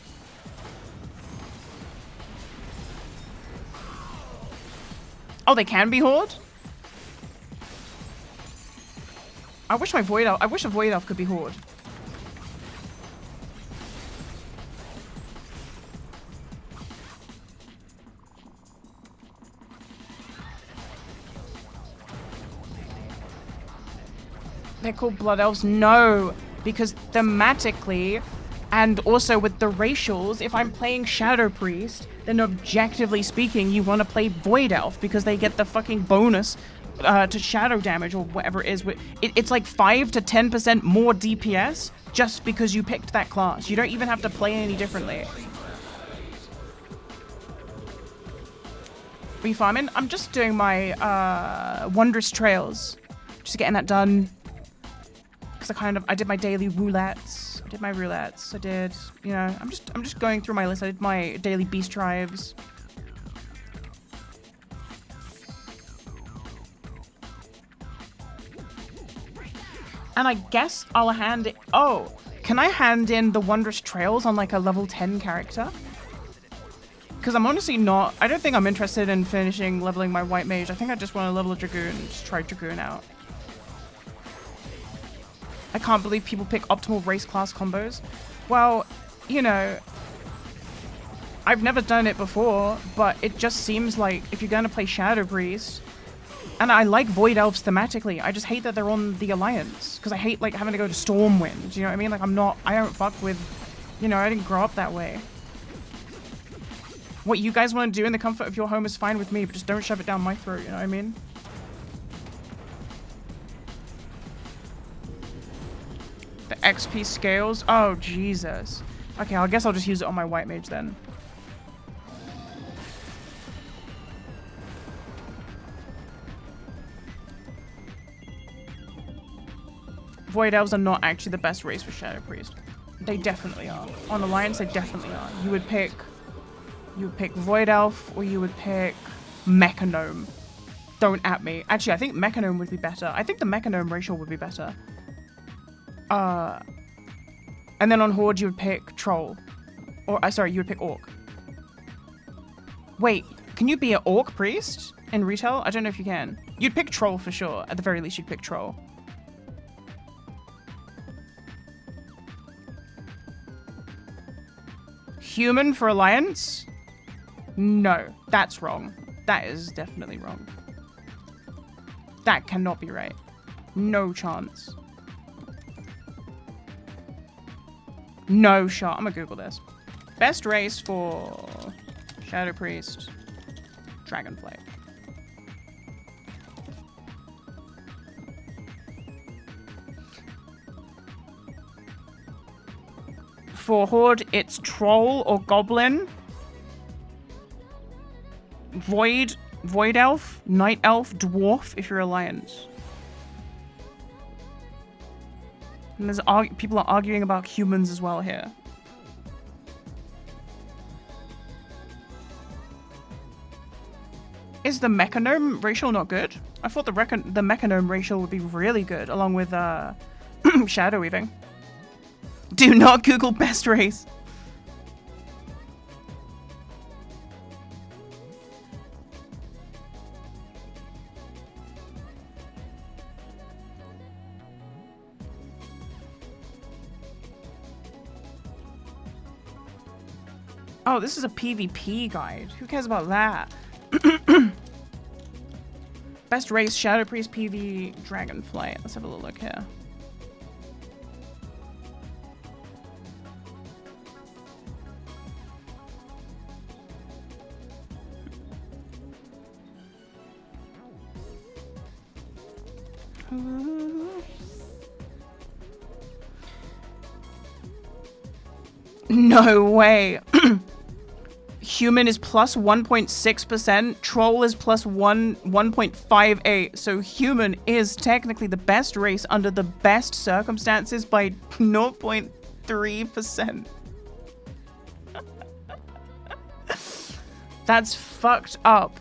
Oh, they can be Horde? I wish a Void Elf could be Horde. They're called Blood Elves? No, because thematically, and also with the racials, if I'm playing Shadow Priest, then objectively speaking, you want to play Void Elf because they get the fucking bonus to shadow damage or whatever it is. It's like 5 to 10% more DPS just because you picked that class. You don't even have to play any differently. Are you farming? I'm just doing my Wondrous Trails. Just getting that done. Because I did my daily roulettes. I did my roulettes. I did, you know, I'm just going through my list. I did my daily beast tribes. And I guess I'll hand it... Oh, can I hand in the Wondrous Trails on like a level 10 character? Because I'm honestly not... I don't think I'm interested in finishing leveling my White Mage. I think I just want to level a Dragoon and just try Dragoon out. I can't believe people pick optimal race class combos. Well, you know... I've never done it before, but it just seems like if you're going to play Shadow Priest... And I like Void Elves thematically. I just hate that they're on the Alliance. Because I hate, like, having to go to Stormwind. You know what I mean? Like, I don't fuck with... You know, I didn't grow up that way. What you guys want to do in the comfort of your home is fine with me, but just don't shove it down my throat, you know what I mean? The XP scales? Oh, Jesus. Okay, I guess I'll just use it on my White Mage then. Void Elves are not actually the best race for Shadow Priest. They definitely are. On Alliance, they definitely are. You would pick Void Elf, or you would pick Mechanome. Don't at me. Actually, I think Mechanome would be better. I think the Mechanome racial would be better. And then on Horde, you would pick Troll. Or, sorry, you would pick Orc. Wait, can you be an Orc Priest in retail? I don't know if you can. You'd pick Troll for sure. At the very least, you'd pick Troll. Human for Alliance? No, that's wrong. That is definitely wrong. That cannot be right. No chance. No shot. I'm gonna Google this. Best race for Shadow Priest, Dragonflight. For Horde, it's Troll or Goblin. Void Elf, Night Elf, Dwarf if you're Alliance. And there's people are arguing about humans as well here. Is the Mechanome racial not good? I thought the Mechanome racial would be really good, along with Shadow Weaving. Do not Google best race. Oh, this is a PvP guide. Who cares about that? Best race, Shadow Priest, PV, Dragonflight. Let's have a little look here. No way. Human is plus 1.6%. Troll is plus 1.58. So human is technically the best race under the best circumstances by 0.3%. That's fucked up.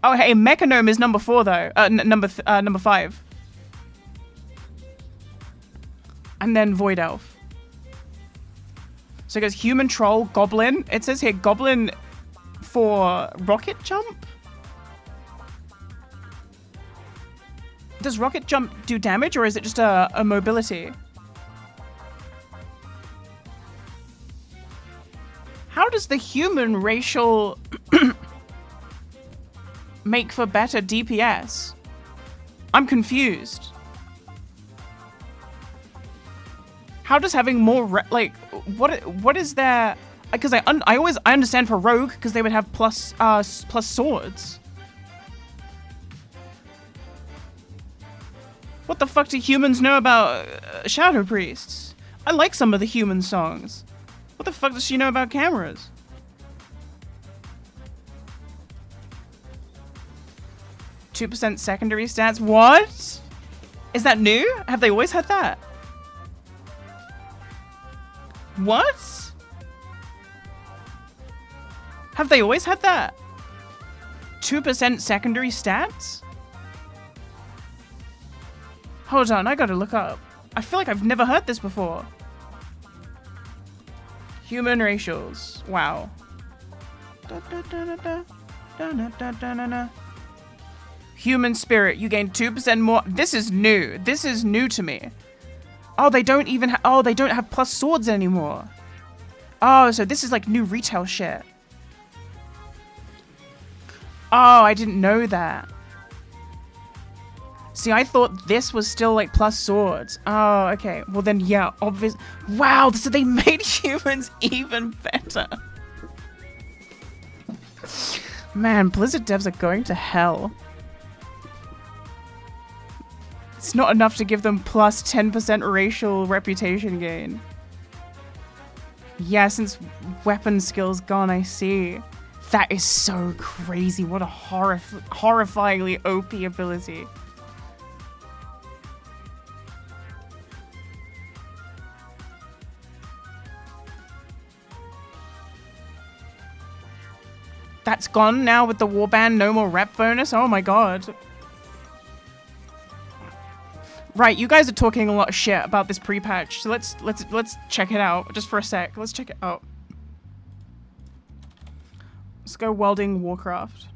Oh, hey, Mechanome is number 4 though. Number 5. And then Void Elf. So it goes human, troll, goblin. It says here goblin for rocket jump. Does rocket jump do damage or is it just a mobility? How does the human racial make for better DPS? I'm confused. How does having more what is there? Because I understand for rogue because they would have plus swords. What the fuck do humans know about shadow priests? I like some of the human songs. What the fuck does she know about cameras? %2 secondary stats. What? Is that new? Have they always had that? What? Have they always had that? 2% secondary stats? Hold on, I gotta look up. I feel like I've never heard this before. Human racials. Wow. Human spirit. You gain 2% more. This is new. This is new to me. Oh, they don't even they don't have plus swords anymore. Oh, so this is like new retail shit. Oh, I didn't know that. See, I thought this was still like plus swords. Oh, okay. Well then, yeah, obvious. Wow, so they made humans even better. Man, Blizzard devs are going to hell. It's not enough to give them plus 10% racial reputation gain. Yeah, since weapon skills gone, I see. That is so crazy. What a horrifyingly OP ability. That's gone now with the warband. No more rep bonus. Oh my god. Right, you guys are talking a lot of shit about this pre-patch, so let's check it out just for a sec. Let's check it out. Let's go welding Warcraft.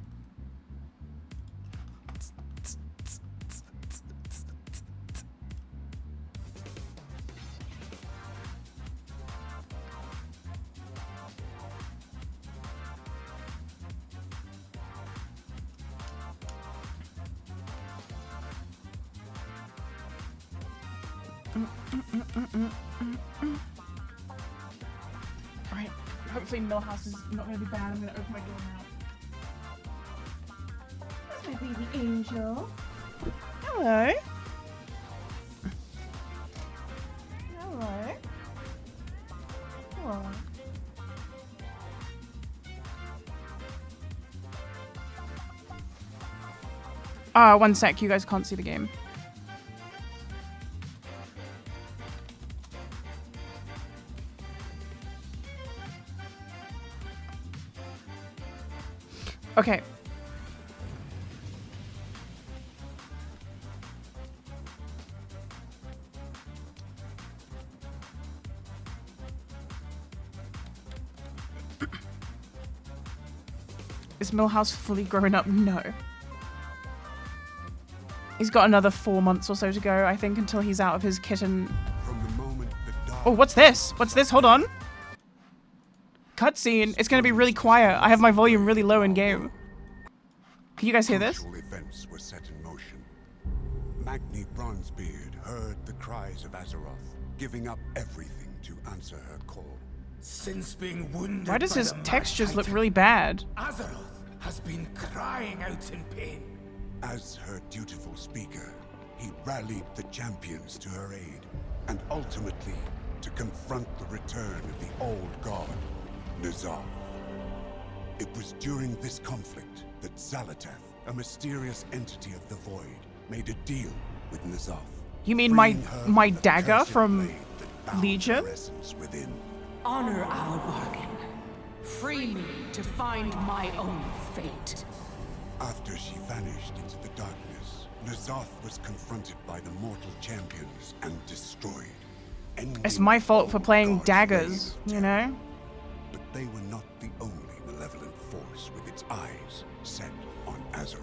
Right, hopefully Millhouse is not going to be bad. I'm going to open my door now. That's my baby angel. Hello. Hello. Oh. One sec, you guys can't see the game. Okay. Is Millhouse fully grown up? No. He's got another 4 months or so to go, I think, until he's out of his kitten. Oh, what's this? What's this? Hold on. Cutscene. It's gonna be really quiet. I have my volume really low in game. Can you guys hear this? Crucial events were set in motion. Magni Bronzebeard heard the cries of Azeroth, giving up everything to answer her call. Since being wounded Why does by his the Mad textures look Titan, really bad? Azeroth has been crying out in pain. As her dutiful speaker, he rallied the champions to her aid, and ultimately to confront the return of the old god, N'Zoth. It was during this conflict that Xal'atath, a mysterious entity of the Void, made a deal with N'Zoth. You mean freeing her my from the dagger cursed from blade that bound Legion? her essence within. Honor our bargain. Free me to find my own fate. After she vanished into the darkness, N'Zoth was confronted by the mortal champions and destroyed. It's my fault for playing God's daggers, reign you of terror. know? But they were not the only malevolent force with its eyes set on Azeroth.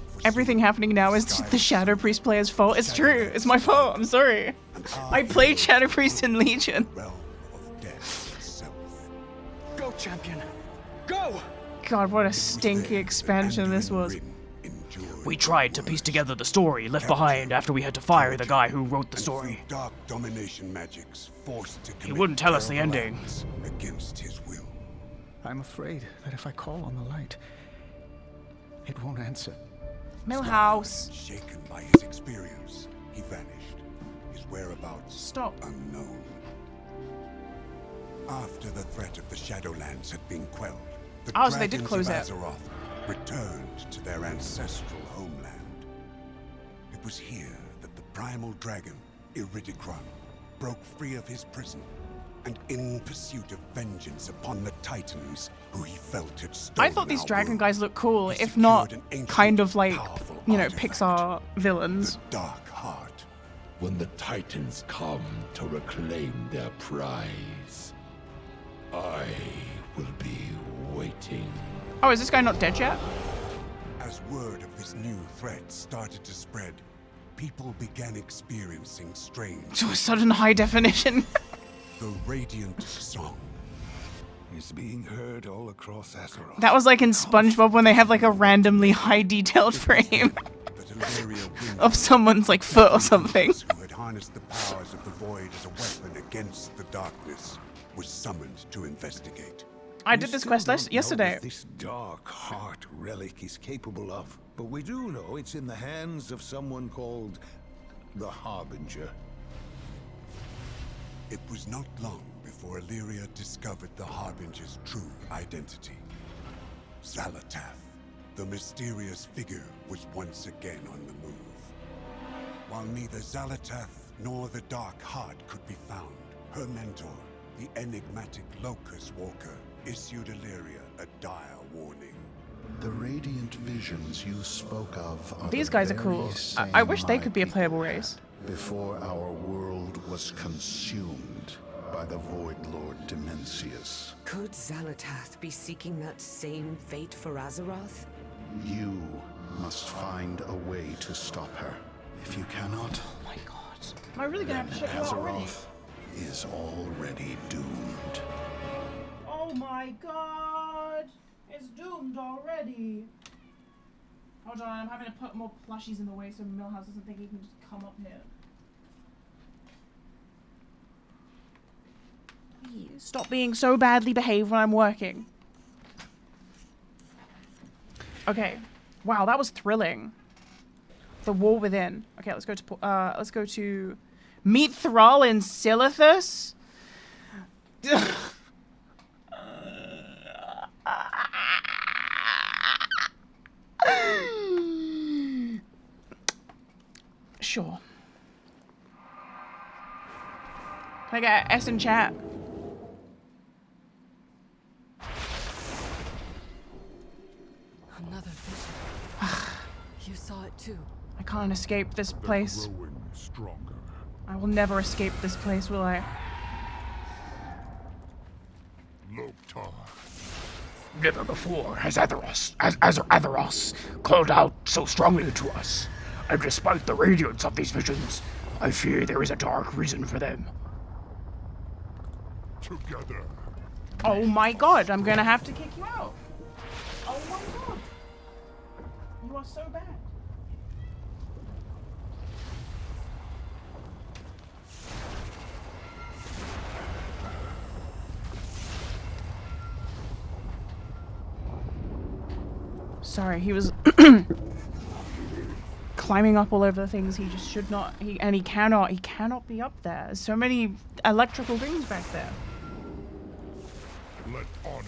For Everything soon, happening now is skies the Shadow Priest player's fault. It's true. It's my fault. I'm sorry. and I played Shadow Priest in Legion. realm of death itself. Go, champion! Go! God, what a It was stinky there that expansion this Anduin was. Wrynn endured We tried to the piece worst, together the story left captured, behind after we had to fire the guy who wrote the and story. through dark domination magics forced to commit wouldn't tell us the terrible ending. acts against his will. I'm afraid that if I call on the light, it won't answer. Millhouse. Shaken by his experience, he vanished. His whereabouts Stop. unknown. After the threat of the Shadowlands had been quelled, the Oh, so they did dragons close of it. Azeroth returned to their ancestral homeland. It was here that the primal dragon, Iridikron, broke free of his prison, and in pursuit of vengeance upon the Titans who he felt had stolen I thought these our dragon world, guys looked cool, he if not secured an ancient, kind of like, powerful you know, artifact, Pixar villains. the Dark Heart. When the Titans come to reclaim their prize, I will be waiting. Oh, is this guy not dead yet? As word of this new threat started to spread, people began experiencing strange. To a sudden high definition. The Radiant Song. Is being heard all across Azeroth. That was like in SpongeBob when they have like a randomly high detailed frame That Illyria Wind of someone's like foot or something. who had harnessed the powers of the Void as a weapon against the darkness was summoned to investigate. I did this quest yesterday. This dark heart relic is capable of, but we do know it's in the hands of someone called the Harbinger. It was not long before Illyria discovered the Harbinger's true identity. Xal'atath, the mysterious figure, was once again on the move. While neither Xal'atath nor the Dark Heart could be found, her mentor, the enigmatic Locust Walker, issued Illyria a dire warning. The radiant visions you spoke of are These the guys are very cool. same I wish they my could be a people playable had race. before our world was consumed by the Void Lord Dimensius. Could Xal'atath be seeking that same fate for Azeroth? You must find a way to stop her. If you cannot, Oh my god. Am I really gonna have to shut you out already? Azeroth is already doomed. Oh my god! It's doomed already. Hold on, I'm having to put more plushies in the way so Millhouse doesn't think he can just come up here. Please stop being so badly behaved when I'm working. Okay. Wow, that was thrilling. The War Within. Okay, let's go to meet Thrall and Silithus. Sure. Can I get S in chat? Another vision. You saw it too. I can't escape this place. Growing stronger. I will never escape this place, will I? Loktar. Never before has Azeroth called out so strongly to us. And despite the radiance of these visions, I fear there is a dark reason for them. Together. Oh my god, I'm gonna have to kick you out. Oh my god. You are so bad. Sorry, he was climbing up all over the things he just should not. He cannot be up there. There's so many electrical things back there. Let honor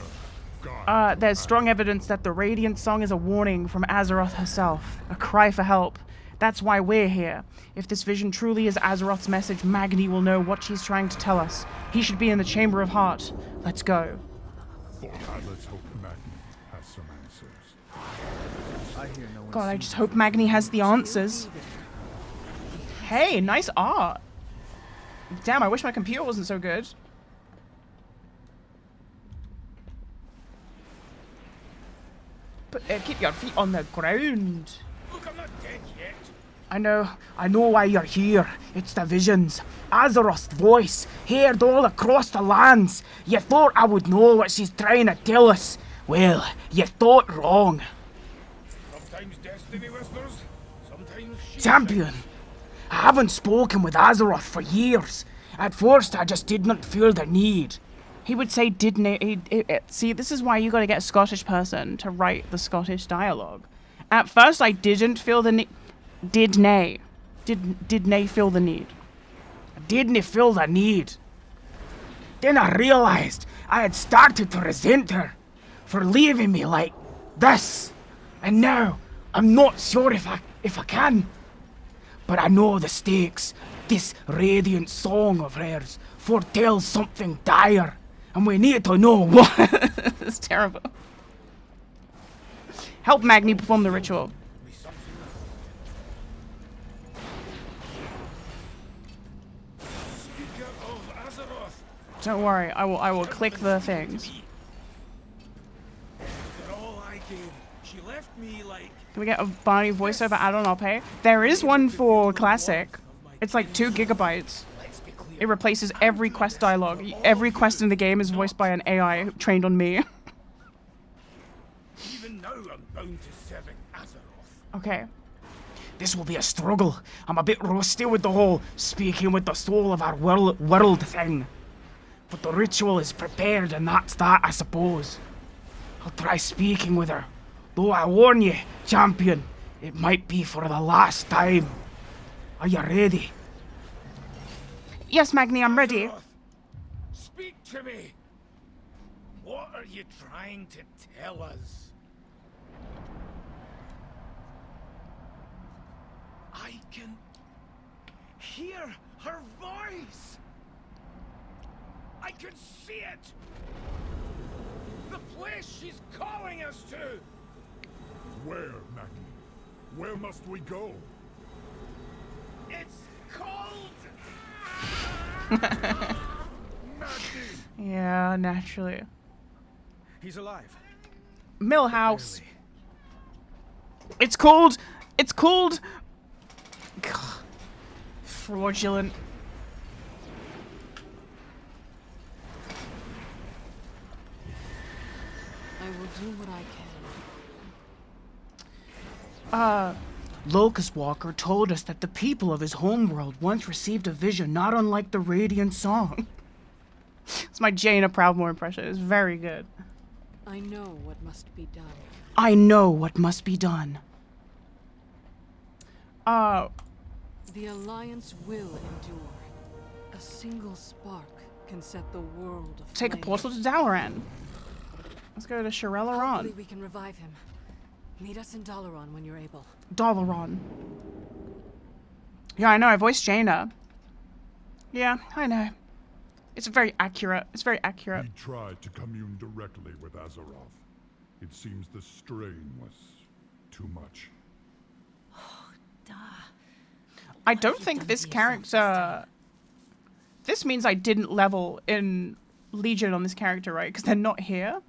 guide. There's strong evidence that the Radiant Song is a warning from Azeroth herself, a cry for help. That's why we're here. If this vision truly is Azeroth's message, Magni will know what she's trying to tell us. He should be in the Chamber of Heart. Let's go. Let's hope Magni has some answers. I hear no one. God, I just hope Magni has the answers. Hey, nice art. Damn, I wish my computer wasn't so good. But keep your feet on the ground. Look, I'm not dead yet. I know why you're here. It's the visions. Azeroth's voice, heard all across the lands. You thought I would know what she's trying to tell us. Well, you thought wrong. Sometimes destiny whispers, sometimes she Champion, I haven't spoken with Azeroth for years. At first, I just did not feel the need. He would say, didn't see, this is why you gotta get a Scottish person to write the Scottish dialogue. At first, I didn't feel the need. Did nay feel the need? I didn't feel the need. Then I realized I had started to resent her for leaving me like this. And now, I'm not sure if I can. But I know the stakes. This radiant song of hers foretells something dire. And we need to know what. It's terrible. Help Magni perform the ritual. Speaker of Azeroth, Don't worry, I will click the things. for all I gave, she left me like Can we get a Barny voiceover add-on? I'll pay. There is one for Classic. It's like 2 gigabytes. It replaces every quest dialogue. Every quest in the game is voiced by an AI trained on me. even now I'm bound to serving Azeroth. Okay. This will be a struggle. I'm a bit rusty with the whole speaking with the soul of our world thing. But the ritual is prepared and that's that, I suppose. I'll try speaking with her. Though I warn you, champion, it might be for the last time. Are you ready? Yes, Magni, I'm ready. Azeroth, speak to me. What are you trying to tell us? I can hear her voice. I can see it. The place she's calling us to. Where, Magni? Where must we go? It's called. Yeah, naturally. He's alive. Millhouse. It's called. God. Fraudulent. I will do what I can. Locust Walker told us that the people of his homeworld once received a vision not unlike the Radiant Song. It's my Jaina Proudmore impression. It's very good. I know what must be done. I know what must be done. The Alliance will endure. A single spark can set the world aflame. Take a portal to Dalaran. Let's go to Hopefully Shirelaran. we can revive him. Meet us in Dalaran when you're able. Dalaran. Yeah, I know. I voiced Jaina. Yeah, I know. It's very accurate. It's very accurate. He tried to commune directly with Azeroth. It seems the strain was too much. I don't think this character... This means I didn't level in Legion on this character, right? Because they're not here.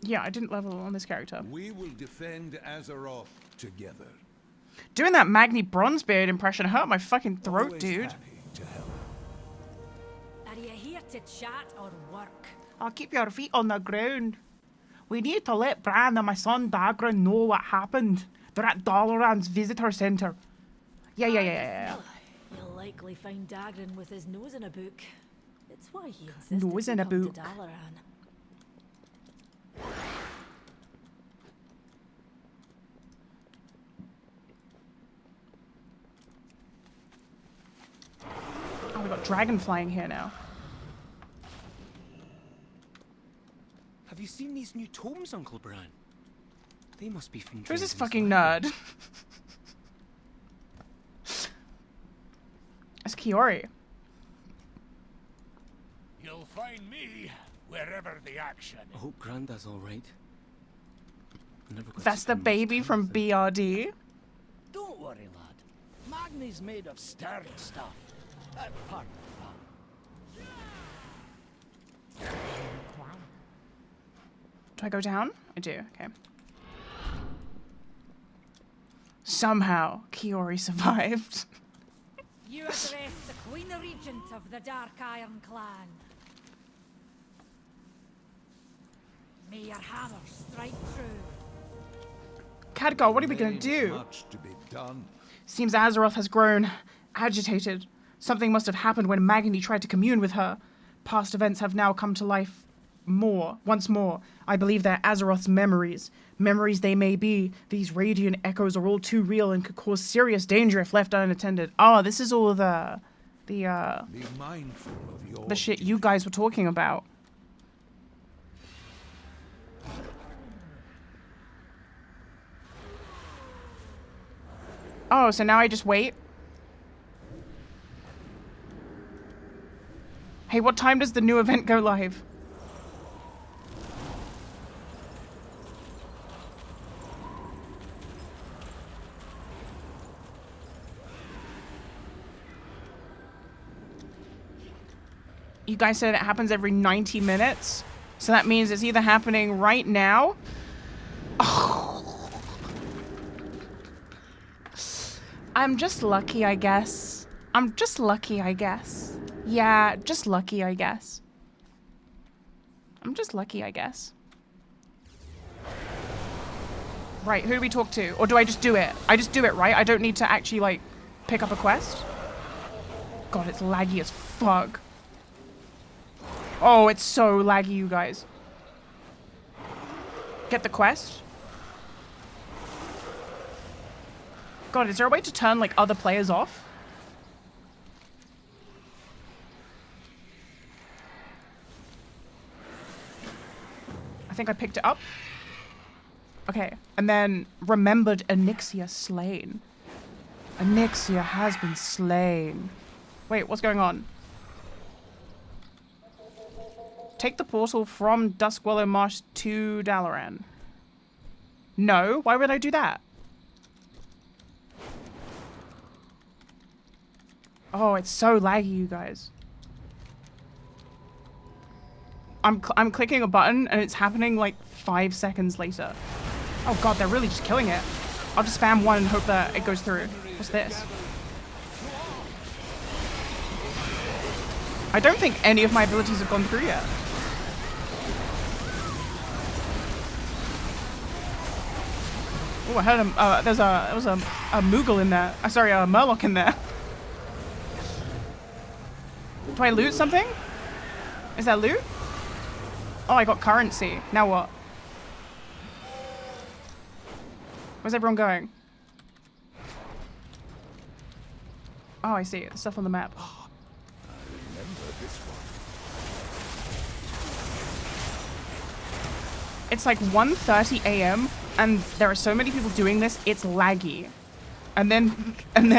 Yeah, I didn't level on this character. We will defend Azeroth together. Doing that Magni Bronzebeard impression hurt my fucking throat, Always dude. happy to help. Are you here to chat or work? I'll keep your feet on the ground. We need to let Bran and my son Dagran know what happened. They're at Dalaran's visitor centre. Yeah. You'll likely find Dagran with his nose in a book. It's why he insisted Nose to in a come book. to Dalaran. Oh, we got dragon flying here now. Have you seen these new tomes, Uncle Bran? They must be from Who's this Draven's fucking library. nerd? It's Kiori. You'll find me wherever the action. I hope Granddad's all right. I never got to That's the spend much baby time from with him. BRD. Don't worry, lad. Magni's made of stern stuff. Pardon. Do I go down? I do, okay. Somehow, Kiori survived. You address the Queen Regent of the Dark Iron Clan. May your hammer strike true. Khadgar, what are we gonna Remains do? Much to be done. Seems Azeroth has grown agitated. Something must have happened when Magni tried to commune with her. Past events have now come to life once more. I believe they're Azeroth's memories. Memories they may be, these radiant echoes are all too real and could cause serious danger if left unattended. Oh, this is all the Be mindful of your the shit you guys were talking about. Oh, so now I just wait? Hey, what time does the new event go live? You guys said it happens every 90 minutes? So that means it's either happening right now. Oh. I'm just lucky, I guess. I'm just lucky, I guess. Yeah, just lucky, I guess. I'm just lucky, I guess. Right, who do we talk to? Or do I just do it? I just do it, right? I don't need to actually, like, pick up a quest? God, it's laggy as fuck. Oh, it's so laggy, you guys. Get the quest. God, is there a way to turn, like, other players off? I think I picked it up. Okay, and then remembered Onyxia slain. Onyxia has been slain. Wait, what's going on? Take the portal from Duskwallow Marsh to Dalaran. No, why would I do that? Oh, it's so laggy, you guys. I'm clicking a button and it's happening like 5 seconds later. Oh god, they're really just killing it. I'll just spam one and hope that it goes through. What's this? I don't think any of my abilities have gone through yet. Oh, I heard him. There was a Moogle in there. Sorry, a Murloc in there. Do I loot something? Is that loot? Oh, I got currency. Now what? Where's everyone going? Oh, I see. The stuff on the map. It's like 1:30 a.m. and there are so many people doing this, it's laggy. And then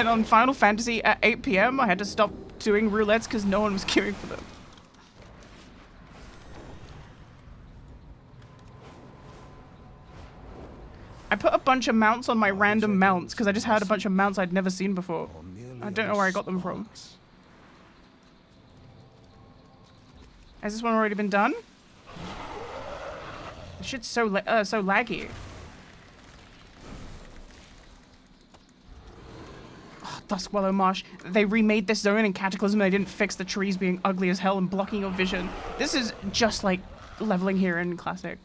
on Final Fantasy at 8 p.m. I had to stop doing roulettes because no one was queuing for them. I put a bunch of mounts on my random mounts because I just had a bunch of mounts I'd never seen before. I don't know where I got them from. Has this one already been done? It Shit's so so laggy. Oh, Duskwallow Marsh. They remade this zone in Cataclysm. They didn't fix the trees being ugly as hell and blocking your vision. This is just like leveling here in Classic.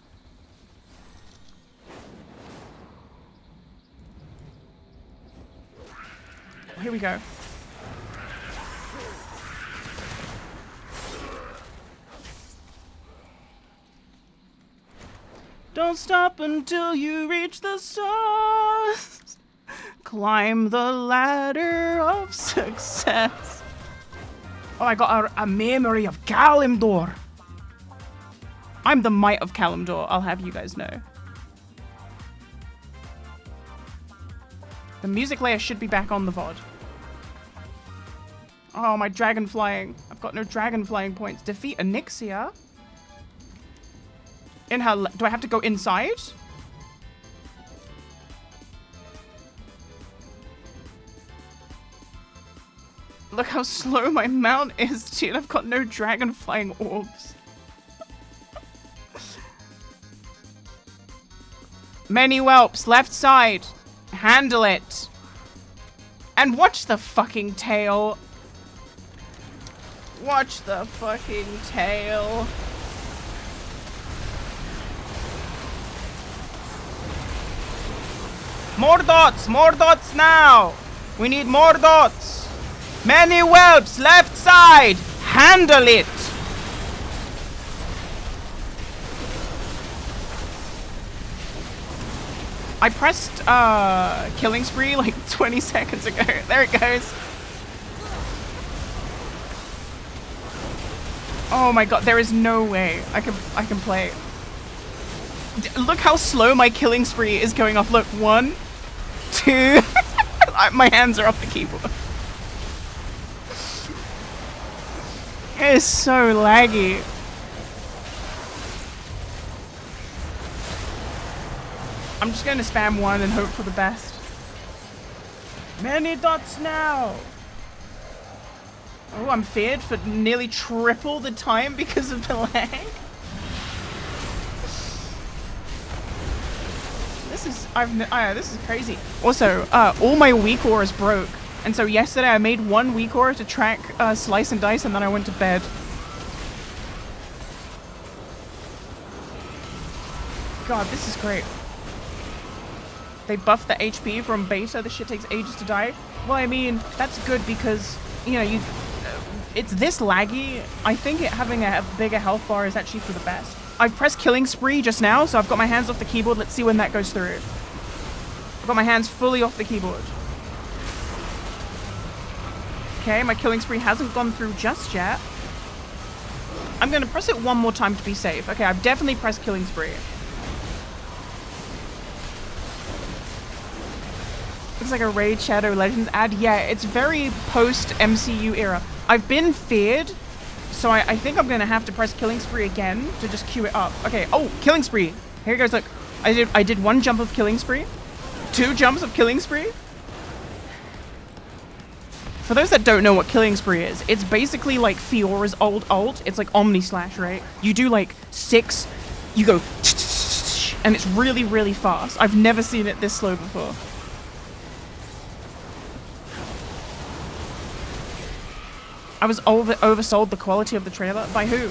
Here we go. Don't stop until you reach the stars. Climb the ladder of success. Oh, I got a memory of Kalimdor. I'm the might of Kalimdor, I'll have you guys know. The music layer should be back on the VOD. Oh, my dragon flying. I've got no dragon flying points. Defeat Onyxia? In her... Do I have to go inside? Look how slow my mount is, dude. I've got no dragon flying orbs. Many whelps, left side. Handle it. And watch the fucking tail. Watch the fucking tail. More dots now. We need more dots. Many whelps, left side. Handle it. I pressed Killing Spree like 20 seconds ago. There it goes. Oh my god, there is no way I can play. Look how slow my Killing Spree is going off. Look, 1, 2. My hands are off the keyboard. It is so laggy. I'm just going to spam 1 and hope for the best. Many dots now. Oh, I'm feared for nearly triple the time because of the lag. This is crazy. Also, all my weak auras broke. And so yesterday I made 1 weak aura to track Slice and Dice, and then I went to bed. God, this is great. They buffed the HP from beta. The shit takes ages to die. Well, I mean, that's good because, you know, it's this laggy. I think having a bigger health bar is actually for the best. I've pressed Killing Spree just now, so I've got my hands off the keyboard. Let's see when that goes through. I've got my hands fully off the keyboard. Okay, my Killing Spree hasn't gone through just yet. I'm going to press it 1 more time to be safe. Okay, I've definitely pressed Killing Spree. Looks like a Raid Shadow Legends ad. Yeah, it's very post-MCU era. I've been feared, so I think I'm going to have to press Killing Spree again to just queue it up. Okay, oh, Killing Spree. Here it goes, look. I did 1 jump of Killing Spree. 2 jumps of Killing Spree. For those that don't know what Killing Spree is, it's basically like Fiora's old ult. It's like Omni Slash, right? You do like 6, you go, and it's really, really fast. I've never seen it this slow before. I was oversold the quality of the trailer. By who?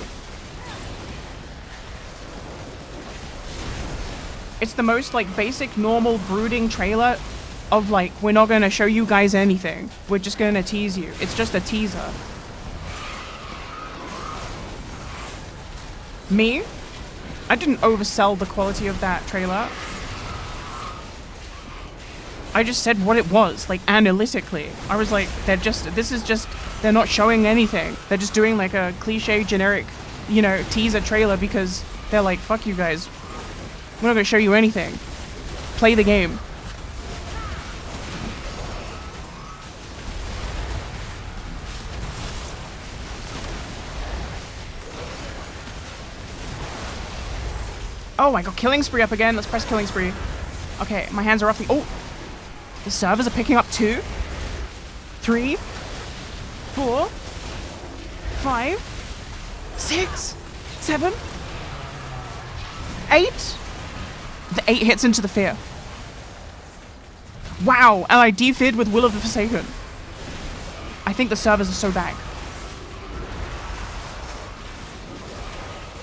It's the most like basic, normal, brooding trailer of like, we're not going to show you guys anything. We're just going to tease you. It's just a teaser. Me? I didn't oversell the quality of that trailer. I just said what it was, like analytically. I was like, they're not showing anything. They're just doing like a cliche, generic, you know, teaser trailer because they're like, fuck you guys. We're not gonna show you anything. Play the game. Oh, I got Killing Spree up again. Let's press Killing Spree. Okay, my hands are off the... Oh! The servers are picking up 2, 3, 4, 5, 6, 7, 8? The 8 hits into the fear. Wow, and I defid with Will of the Forsaken. I think the servers are so back.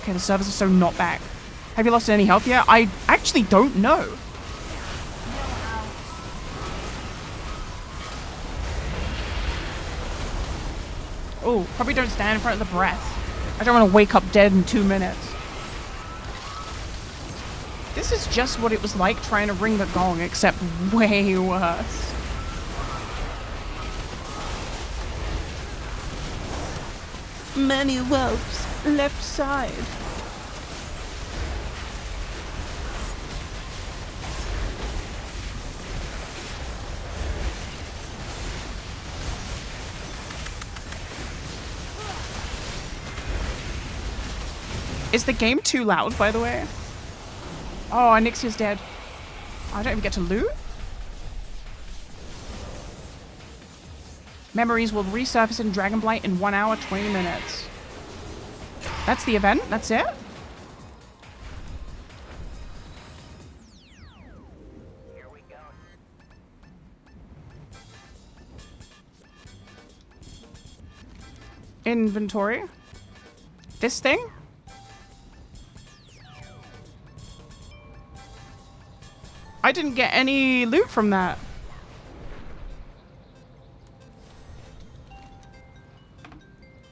Okay, the servers are so not back. Have you lost any health yet? I actually don't know. Oh, probably don't stand in front of the breath. I don't want to wake up dead in 2 minutes. This is just what it was like trying to ring the gong, except way worse. Many whelps, left side. Is the game too loud, by the way? Oh, Anixia's dead. I don't even get to loot? Memories will resurface in Dragonblight in 1 hour, 20 minutes. That's the event? That's it? Here we go. Inventory. This thing? I didn't get any loot from that.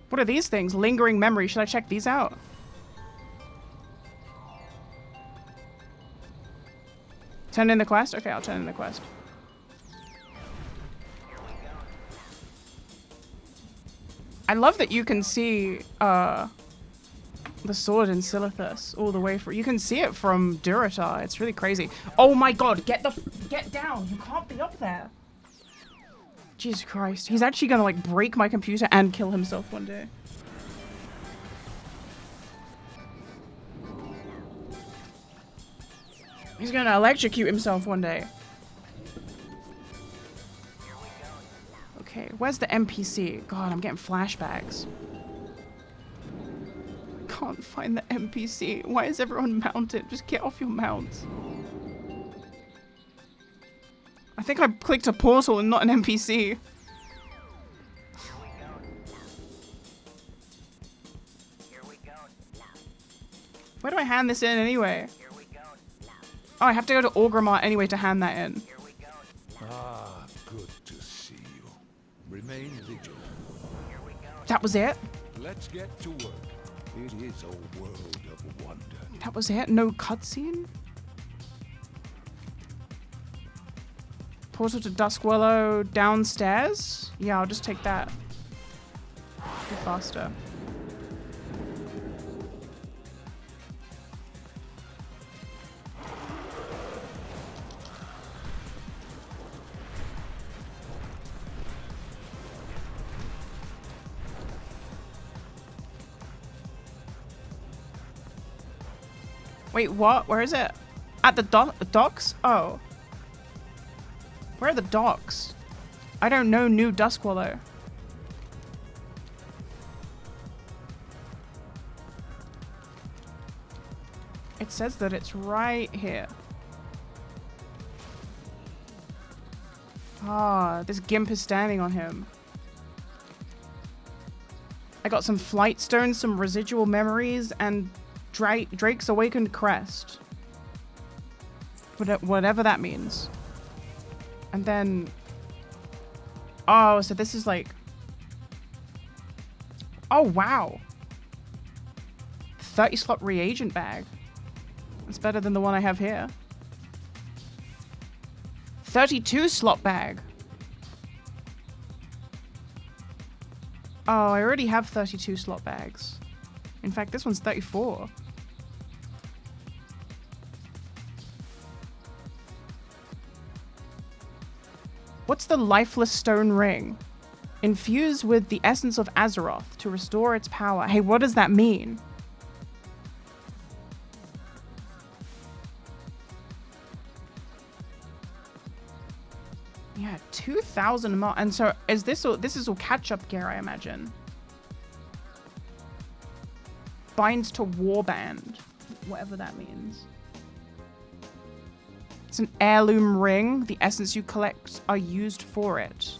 What are these things? Lingering memory. Should I check these out? Turn in the quest? Okay, I'll turn in the quest. I love that you can see the sword in Silithus all the way through. You can see it from Durotar. It's really crazy. Oh my god, get down. You can't be up there. Jesus Christ. He's actually gonna like break my computer and kill himself one day. He's gonna electrocute himself one day. Okay, where's the NPC? God, I'm getting flashbacks. Can't find the NPC. Why is everyone mounted? Just get off your mounts. I think I clicked a portal and not an NPC. Where do I hand this in anyway? Oh, I have to go to Orgrimmar anyway to hand that in. Ah, good to see you. Remain vigilant. That was it? Let's get to work. It is a world of wonder. That was it? No cutscene? Portal to Duskwillow downstairs? Yeah, I'll just take that. Be faster. Wait, what? Where is it? At the docks? Oh. Where are the docks? I don't know New Duskwillow. It says that it's right here. Ah, this Gimp is standing on him. I got some flight stones, some residual memories, and Drake's Awakened Crest. Whatever that means. And then... Oh, so this is like... Oh, wow. 30 slot reagent bag. That's better than the one I have here. 32 slot bag. Oh, I already have 32 slot bags. In fact, this one's 34. What's the lifeless stone ring? Infuse with the essence of Azeroth to restore its power. Hey, what does that mean? Yeah, 2,000 more. And so is this all? This is all catch-up gear, I imagine. Binds to Warband. whatever that means. It's an heirloom ring. The essence you collect are used for it.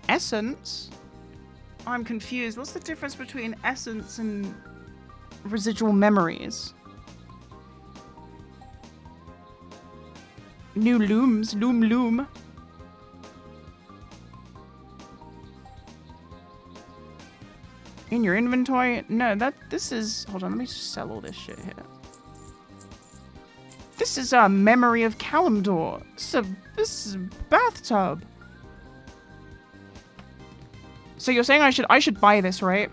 Essence? I'm confused. What's the difference between essence and residual memories? New looms. Loom. In your inventory? No, this is... Hold on, let me just sell all this shit here. This is a memory of Kalimdor. This is a bathtub. So you're saying I should buy this, right?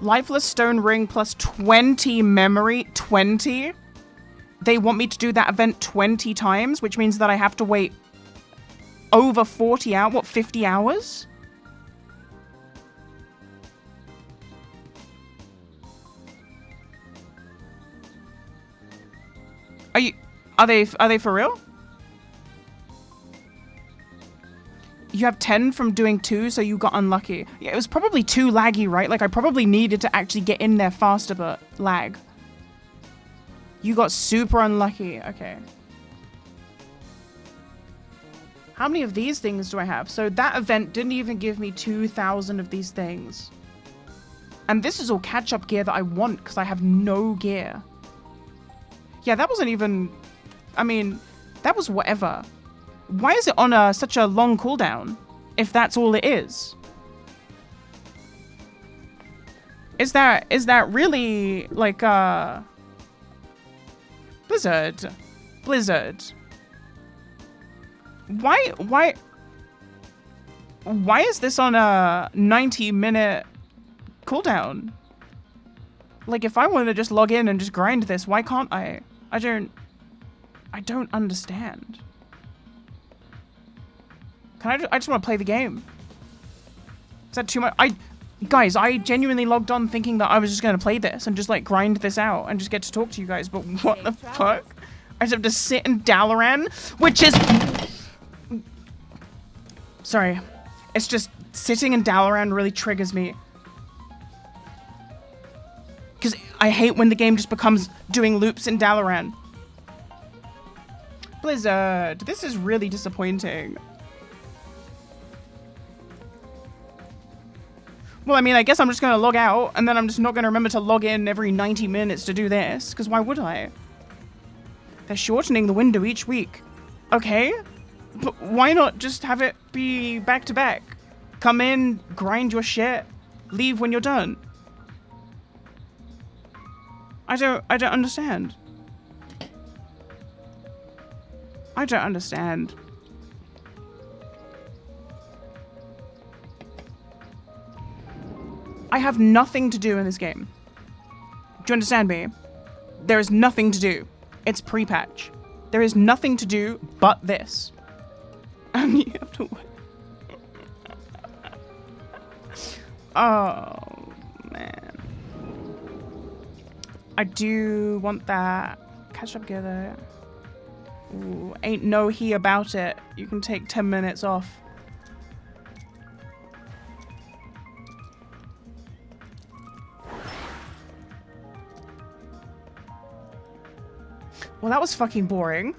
Lifeless stone ring plus 20 memory. 20? They want me to do that event 20 times, which means that I have to wait over 40 hours. What, 50 hours? Are they for real? You have 10 from doing 2, so you got unlucky. Yeah, it was probably too laggy, right? Like, I probably needed to actually get in there faster, but lag. You got super unlucky. Okay. How many of these things do I have? So that event didn't even give me 2,000 of these things. And this is all catch-up gear that I want, because I have no gear. Yeah, that wasn't even... I mean, that was whatever. Why is it on such a long cooldown, if that's all it is? Is that really, like, Blizzard? Why is this on a 90-minute cooldown? Like, if I want to just log in and just grind this, why can't I? I don't understand. I just want to play the game. Is that too much? Guys, I genuinely logged on thinking that I was just going to play this and just like grind this out and just get to talk to you guys, but what the fuck? I just have to sit in Dalaran, which is... Sorry. It's just sitting in Dalaran really triggers me. Because I hate when the game just becomes doing loops in Dalaran. Blizzard, this is really disappointing. Well, I mean, I guess I'm just going to log out, and then I'm just not going to remember to log in every 90 minutes to do this, because why would I? They're shortening the window each week. Okay, but why not just have it be back-to-back? Come in, grind your shit, leave when you're done. I don't understand. I don't understand. I have nothing to do in this game. Do you understand me? There is nothing to do. It's pre-patch. There is nothing to do but this. And you have to wait. Oh, man. I do want that. Catch up gear there. Ooh, ain't no he about it. You can take 10 minutes off. Well, that was fucking boring.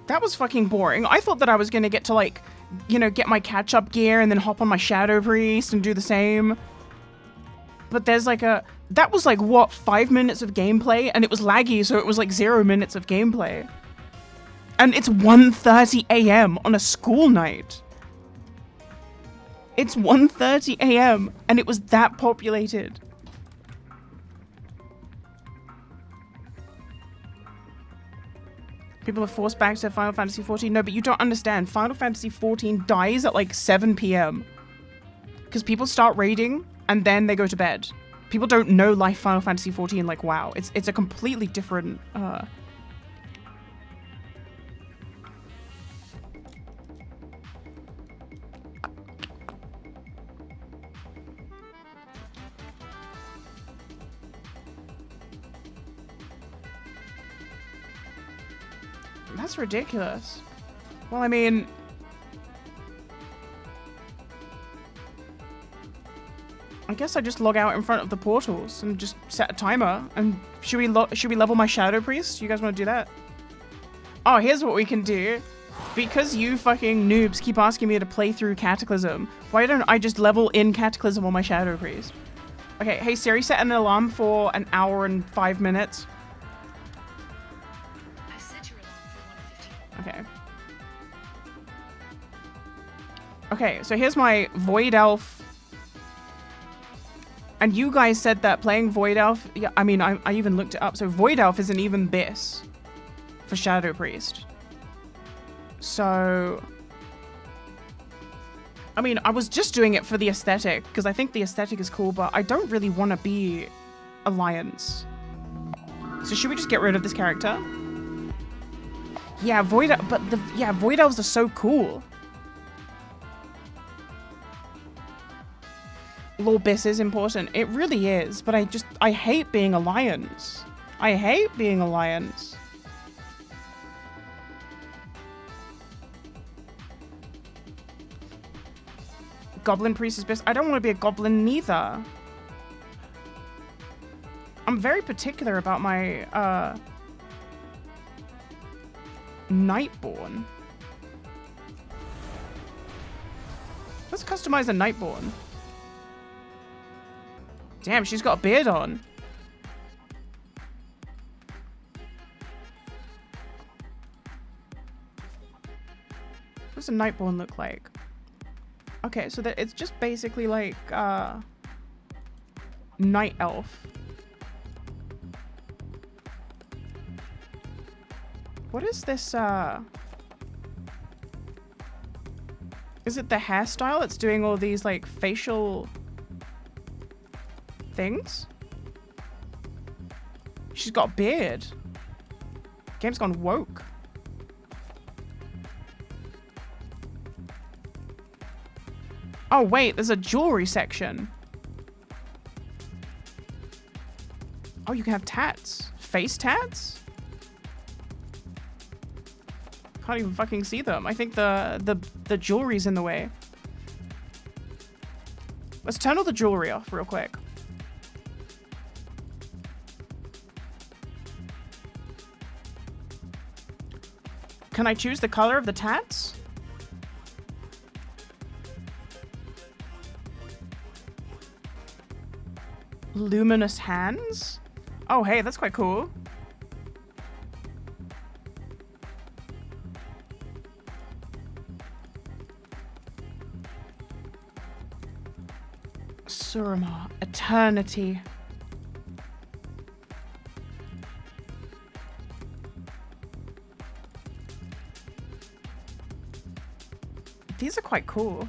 That was fucking boring. I thought that I was gonna get to, like, you know, get my catch-up gear and then hop on my Shadow Priest and do the same. But there's like a... That was like, what, 5 minutes of gameplay? And it was laggy, so it was like 0 minutes of gameplay. And it's 1:30 a.m. on a school night. It's 1:30 a.m. and it was that populated. People are forced back to Final Fantasy XIV. No, but you don't understand. Final Fantasy XIV dies at like 7 p.m. Because people start raiding and then they go to bed. People don't know life Final Fantasy XIV like WoW. It's a completely different... That's ridiculous. Well, I mean... I guess I just log out in front of the portals and just set a timer. And should we level my Shadow Priest? You guys want to do that? Oh, here's what we can do. Because you fucking noobs keep asking me to play through Cataclysm, why don't I just level in Cataclysm on my Shadow Priest? Okay, hey Siri, set an alarm for an hour and 5 minutes. I set your alarm for 1:15. Okay. Okay, so here's my Void Elf. And you guys said that playing Void Elf, yeah, I mean, I even looked it up. So Void Elf isn't even this for Shadow Priest. So, I mean, I was just doing it for the aesthetic because I think the aesthetic is cool, but I don't really want to be Alliance. So should we just get rid of this character? Yeah, Void Elves are so cool. Lorbiss is important. It really is, but I hate being Alliance. I hate being Alliance. Goblin Priest is best. I don't want to be a goblin neither. I'm very particular about my Nightborn. Let's customize a Nightborn. Damn, she's got a beard on. What does a Nightborn look like? Okay, so that it's just basically like Night Elf. What is this is it the hairstyle? It's doing all these like facial things? She's got a beard. Game's gone woke. Oh wait, there's a jewelry section. Oh, you can have tats. Face tats? Can't even fucking see them. I think the jewelry's in the way. Let's turn all the jewelry off real quick. Can I choose the color of the tats? Luminous hands? Oh, hey, that's quite cool. Surma, eternity. These are quite cool.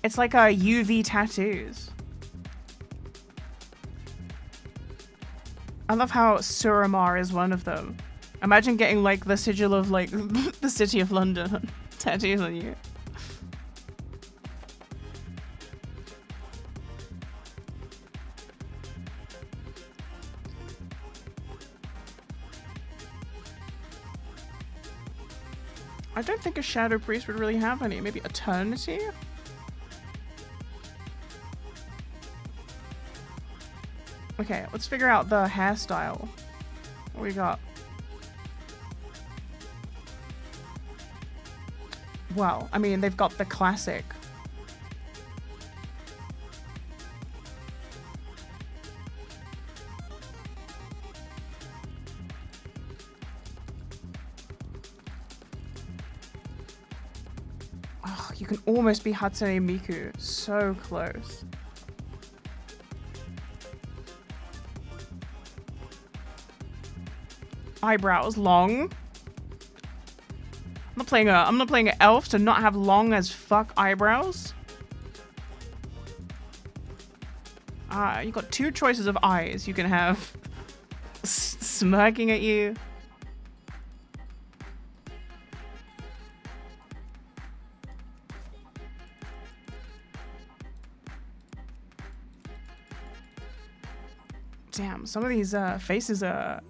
It's like a UV tattoos. I love how Suramar is one of them. Imagine getting like the sigil of like the city of London tattoos on you. I don't think a Shadow Priest would really have any. Maybe Eternity? Okay, let's figure out the hairstyle. What we got? Well, I mean, they've got the classic. Oh, you can almost be Hatsune Miku. So close. Eyebrows long. I'm not playing an elf to not have long as fuck eyebrows. You got two choices of eyes. You can have smirking at you. Damn, some of these faces are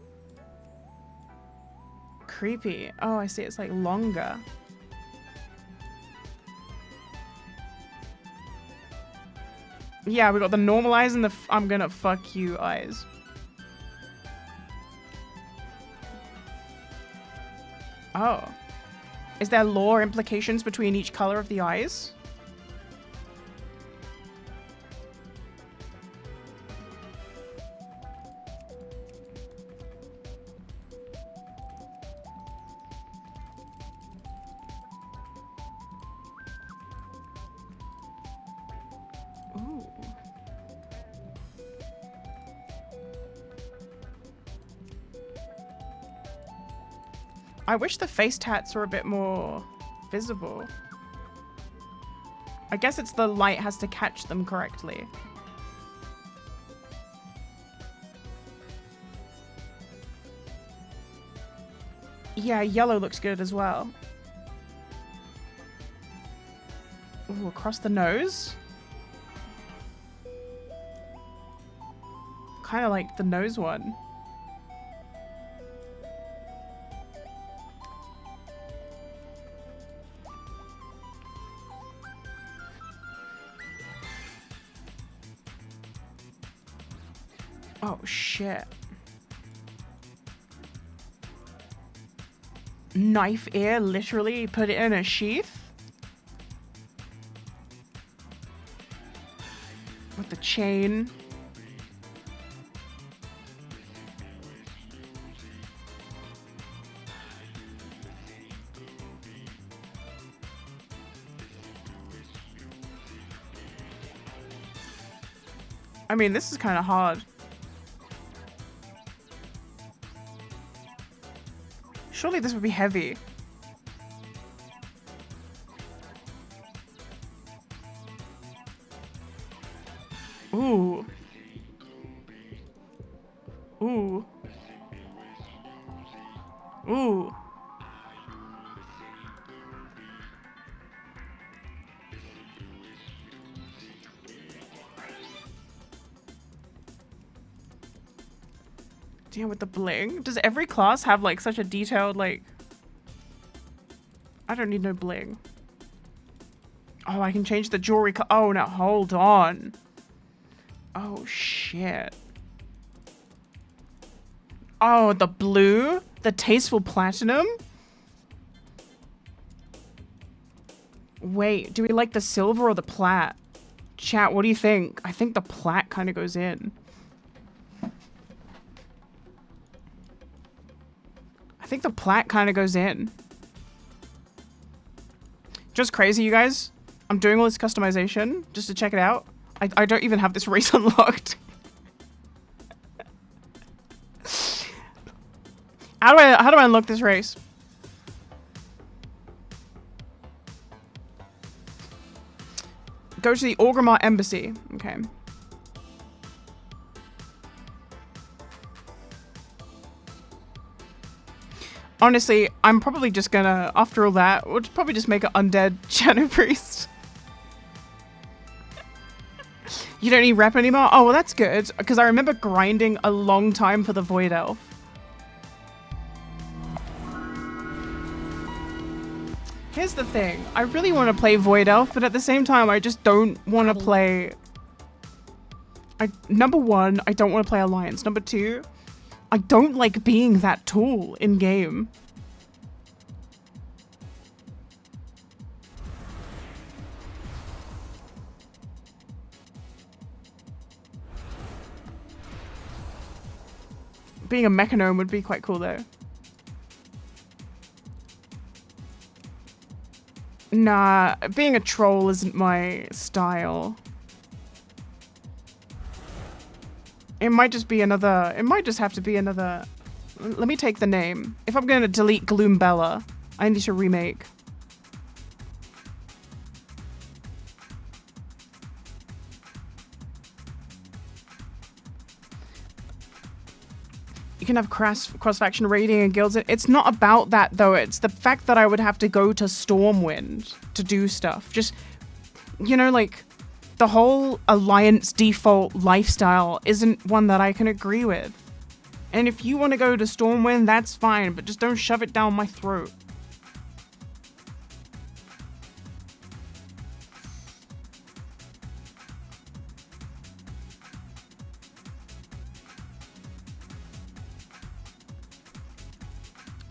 creepy. Oh, I see. It's like longer. Yeah, we got the normal eyes and the I'm gonna fuck you eyes. Oh. Is there lore implications between each color of the eyes? Ooh. I wish the face tats were a bit more visible. I guess it's the light has to catch them correctly. Yeah, yellow looks good as well. Ooh, across the nose? Kind of like the nose one. Oh, shit. Knife ear, literally put it in a sheath? With the chain. I mean, this is kind of hard. Surely this would be heavy. Ooh. Ooh. Ooh. Damn, with the bling. Does every class have like such a detailed like... I don't need no bling. Oh, I can change the jewelry oh, now hold on. Oh, shit. Oh, the blue? The tasteful platinum? Wait, do we like the silver or the plat? Chat, what do you think? I think the plat kind of goes in. I think the plat kind of goes in. Just crazy, you guys. I'm doing all this customization just to check it out. I don't even have this race unlocked. How do I unlock this race? Go to the Orgrimmar Embassy. Okay. Honestly, I'm probably just gonna, after all that, we'll probably just make an undead Shadow Priest. You don't need rep anymore? Oh, well that's good, because I remember grinding a long time for the Void Elf. Here's the thing, I really want to play Void Elf, but at the same time, I just don't want to play... Number one, I don't want to play Alliance. Number two, I don't like being that tool in game. Being a mechanome would be quite cool though. Nah, being a troll isn't my style. It might just be another... It might just have to be another... Let me take the name. If I'm going to delete Gloombella, I need to remake. You can have cross-faction raiding and guilds. It's not about that, though. It's the fact that I would have to go to Stormwind to do stuff. Just, you know, like... The whole Alliance default lifestyle isn't one that I can agree with. And if you want to go to Stormwind, that's fine, but just don't shove it down my throat.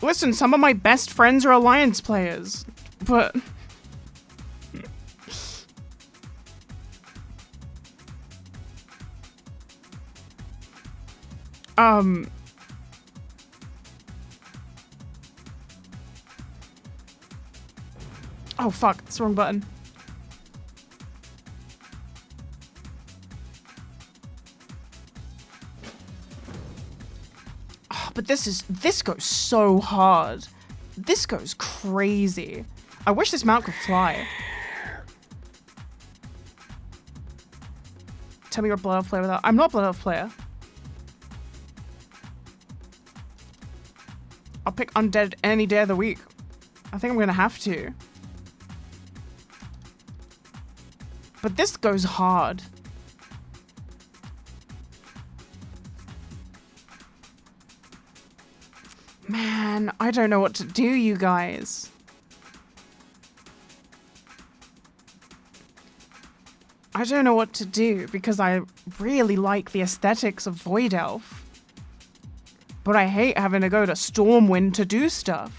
Listen, some of my best friends are Alliance players, but... Oh fuck, that's the wrong button. Oh, but this goes so hard. This goes crazy. I wish this mount could fly. Tell me you're a Blood Elf player without... I'm not a Blood Elf player. I'll pick Undead any day of the week. I think I'm gonna have to. But this goes hard. Man, I don't know what to do, you guys. I don't know what to do because I really like the aesthetics of Void Elf. But I hate having to go to Stormwind to do stuff.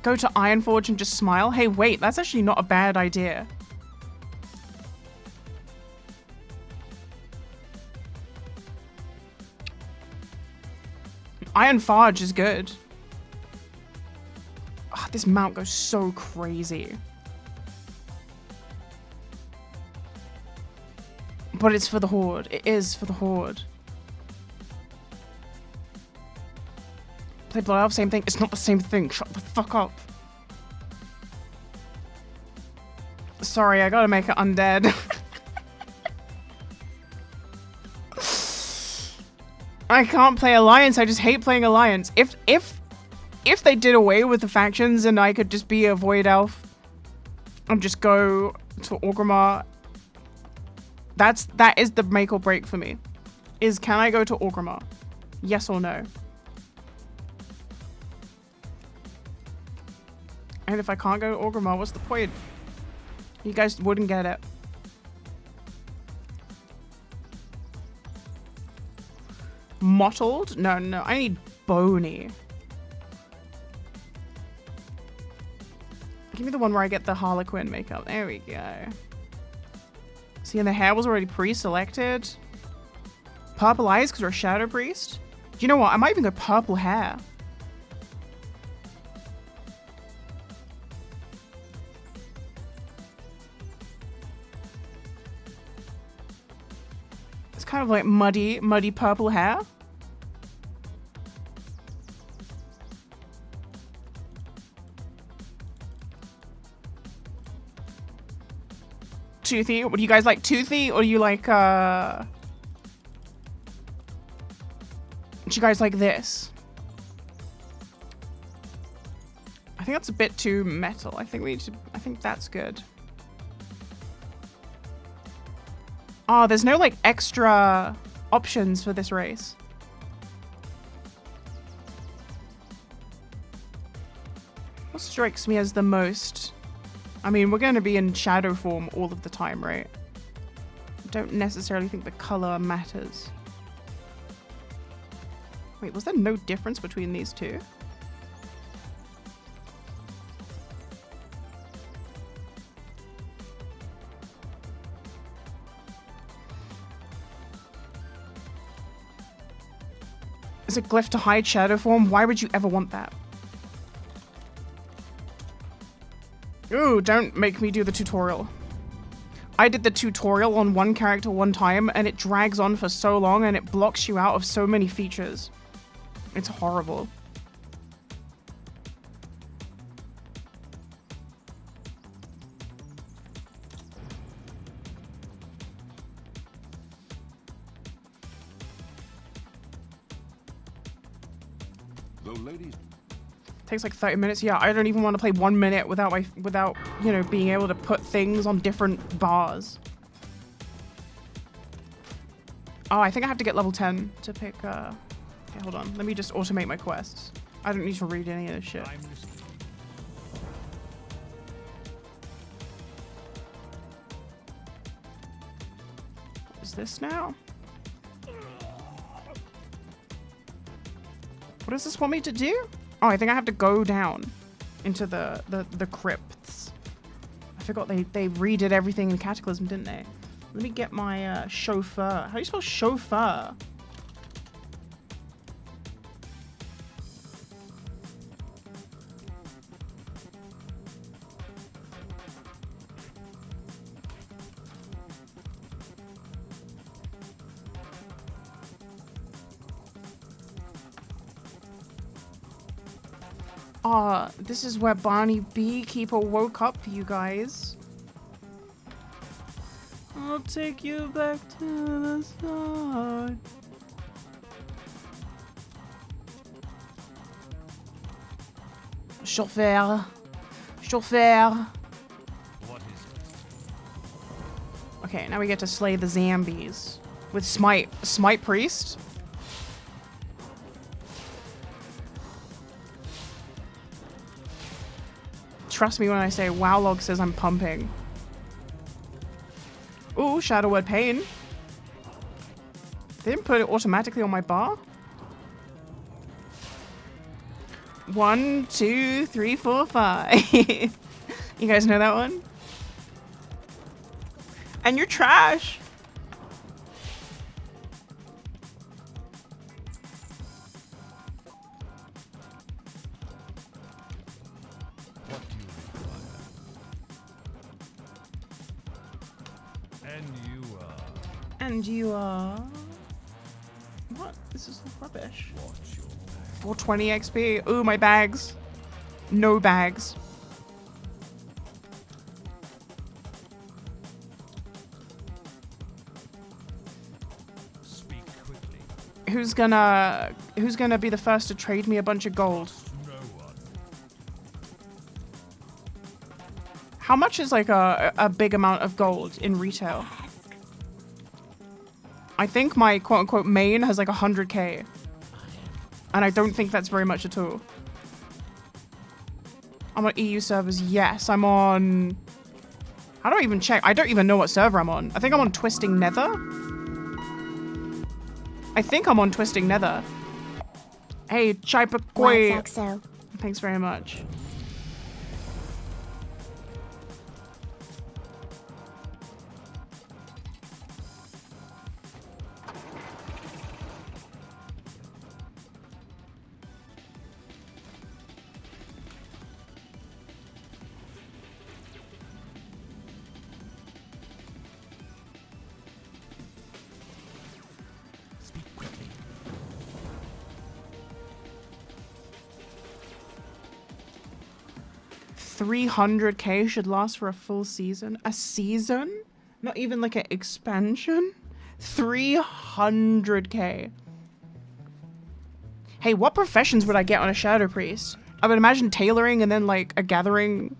Go to Ironforge and just smile? Hey, wait, that's actually not a bad idea. Ironforge is good. Oh, this mount goes so crazy. But it's for the Horde. It is for the Horde. Play Blood Elf, same thing. It's not the same thing. Shut the fuck up. Sorry, I gotta make it undead. I can't play Alliance. I just hate playing Alliance. If they did away with the factions and I could just be a Void Elf and just go to Orgrimmar, that is the make or break for me. Is can I go to Orgrimmar? Yes or no? And if I can't go to Orgrimmar, what's the point? You guys wouldn't get it. Mottled? No, no, I need bony. Give me the one where I get the Harlequin makeup. There we go. See, and the hair was already pre-selected. Purple eyes because we're a Shadow Priest. Do you know what? I might even go purple hair. It's kind of like muddy purple hair. Toothy. What do you guys like? Toothy, or do you like do you guys like this? I think that's a bit too metal. I think that's good. Oh, there's no like extra options for this race. What strikes me as the most? I mean, we're going to be in shadow form all of the time, right? Don't necessarily think the color matters. Wait, was there no difference between these two? Is it glyph to hide shadow form? Why would you ever want that? Ooh, don't make me do the tutorial. I did the tutorial on one character one time and it drags on for so long and it blocks you out of so many features. It's horrible. ladies. Takes like 30 minutes. Yeah, I don't even want to play 1 minute without you know, being able to put things on different bars. Oh, I think I have to get level 10 to pick, okay, hold on. Let me just automate my quests. I don't need to read any of this shit. What is this now? What does this want me to do? Oh, I think I have to go down into the crypts. I forgot they redid everything in Cataclysm, didn't they? Let me get my chauffeur. How do you spell chauffeur? Ah, this is where Barny Beekeeper woke up, you guys. I'll take you back to the start. Chauffeur. Chauffeur. Okay, now we get to slay the zombies. With Smite. Smite Priest? Trust me when I say WoWlog says I'm pumping. Ooh, Shadow Word Pain. They didn't put it automatically on my bar. 1, 2, 3, 4, 5. You guys know that one? And you're trash. And you are... What? This is rubbish. 420 XP. Ooh, my bags. No bags. Speak quickly. Who's gonna be the first to trade me a bunch of gold? How much is like a big amount of gold in retail? I think my quote-unquote main has like 100k. And I don't think that's very much at all. I'm on EU servers. Yes, I'm on... How do I even check? I don't even know what server I'm on. I think I'm on Twisting Nether. I think I'm on Twisting Nether. Hey, Chipakoi. So. Thanks very much. Speak quickly. 300k should last for a full season. A season? Not even like an expansion? 300k. Hey, what professions would I get on a Shadow Priest? I would imagine tailoring and then like a gathering.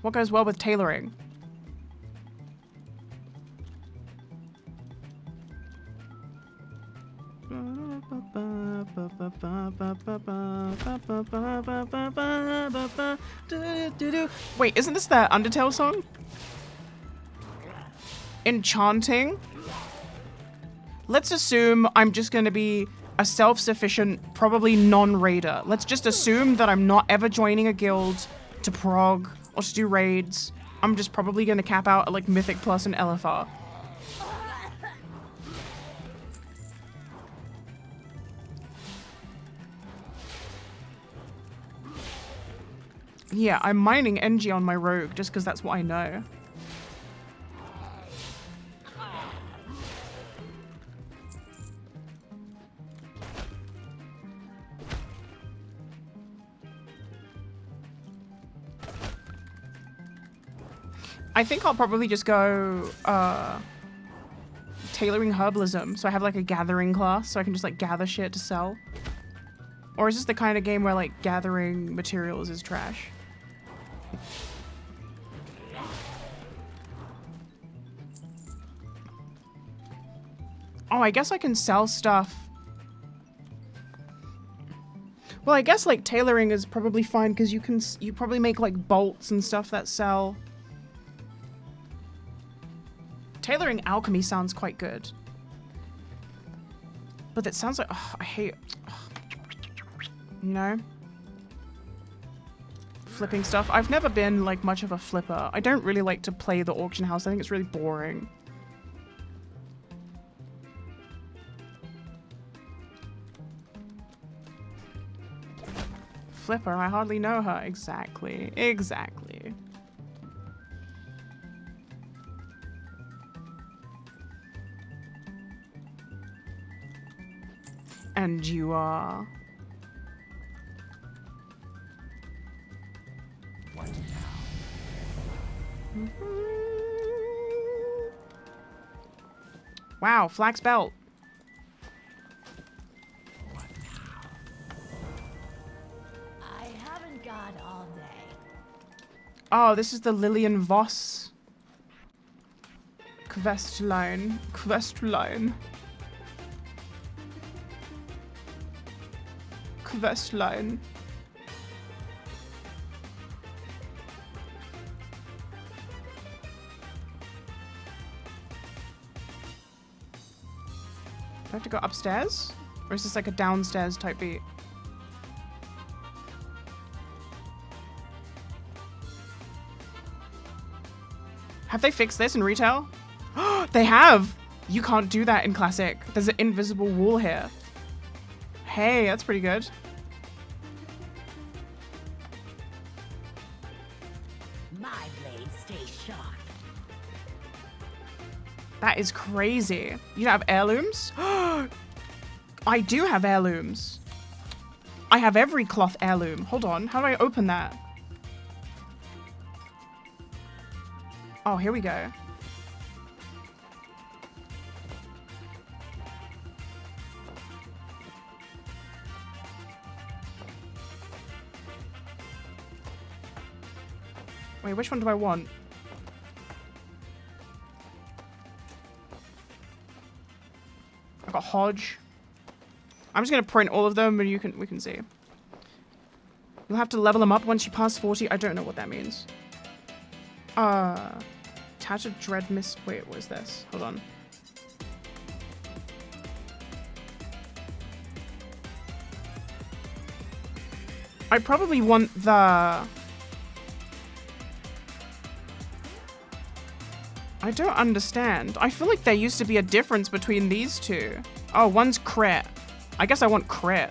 What goes well with tailoring? Wait, isn't this the Undertale song? Enchanting? Let's assume I'm just gonna be a self-sufficient, probably non-raider. Let's just assume that I'm not ever joining a guild to prog or to do raids. I'm just probably gonna cap out at like Mythic Plus and LFR. Yeah, I'm mining NG on my rogue just because that's what I know. I think I'll probably just go tailoring herbalism. So I have like a gathering class so I can just like gather shit to sell. Or is this the kind of game where like gathering materials is trash? Oh, I guess I can sell stuff. Well, I guess like tailoring is probably fine because you probably make like bolts and stuff that sell. Tailoring alchemy sounds quite good. But it sounds like, oh, I hate, you know? Flipping stuff. I've never been like much of a flipper. I don't really like to play the auction house. I think it's really boring. Flipper, I hardly know her. Exactly. Exactly. And you are... What now? Wow, flax belt. I haven't got all day. Oh, this is the Lillian Voss quest line. Quest line. Quest line. Do I have to go upstairs? Or is this like a downstairs type beat? Have they fixed this in retail? They have! You can't do that in Classic. There's an invisible wall here. Hey, that's pretty good. My blades stay sharp. That is crazy. You don't have heirlooms? I do have heirlooms. I have every cloth heirloom. Hold on. How do I open that? Oh, here we go. Wait, which one do I want? I got Hodge. I'm just gonna print all of them and we can see. You'll have to level them up once you pass 40. I don't know what that means. Tattered Dread Miss. Wait, what is this? Hold on. I probably want the... I don't understand. I feel like there used to be a difference between these two. Oh, one's crit. I guess I want crit.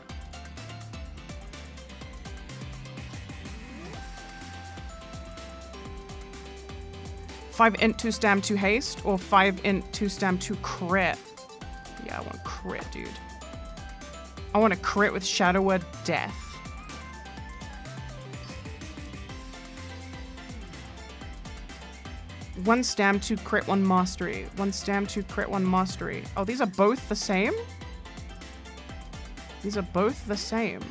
Five int, 2 stam, 2 haste, or 5 int, 2 stam, 2 crit. Yeah, I want crit, dude. I want a crit with Shadow Word Death. One stam, 2 crit, 1 mastery. 1 stam, 2 crit, 1 mastery. Oh, these are both the same? These are both the same.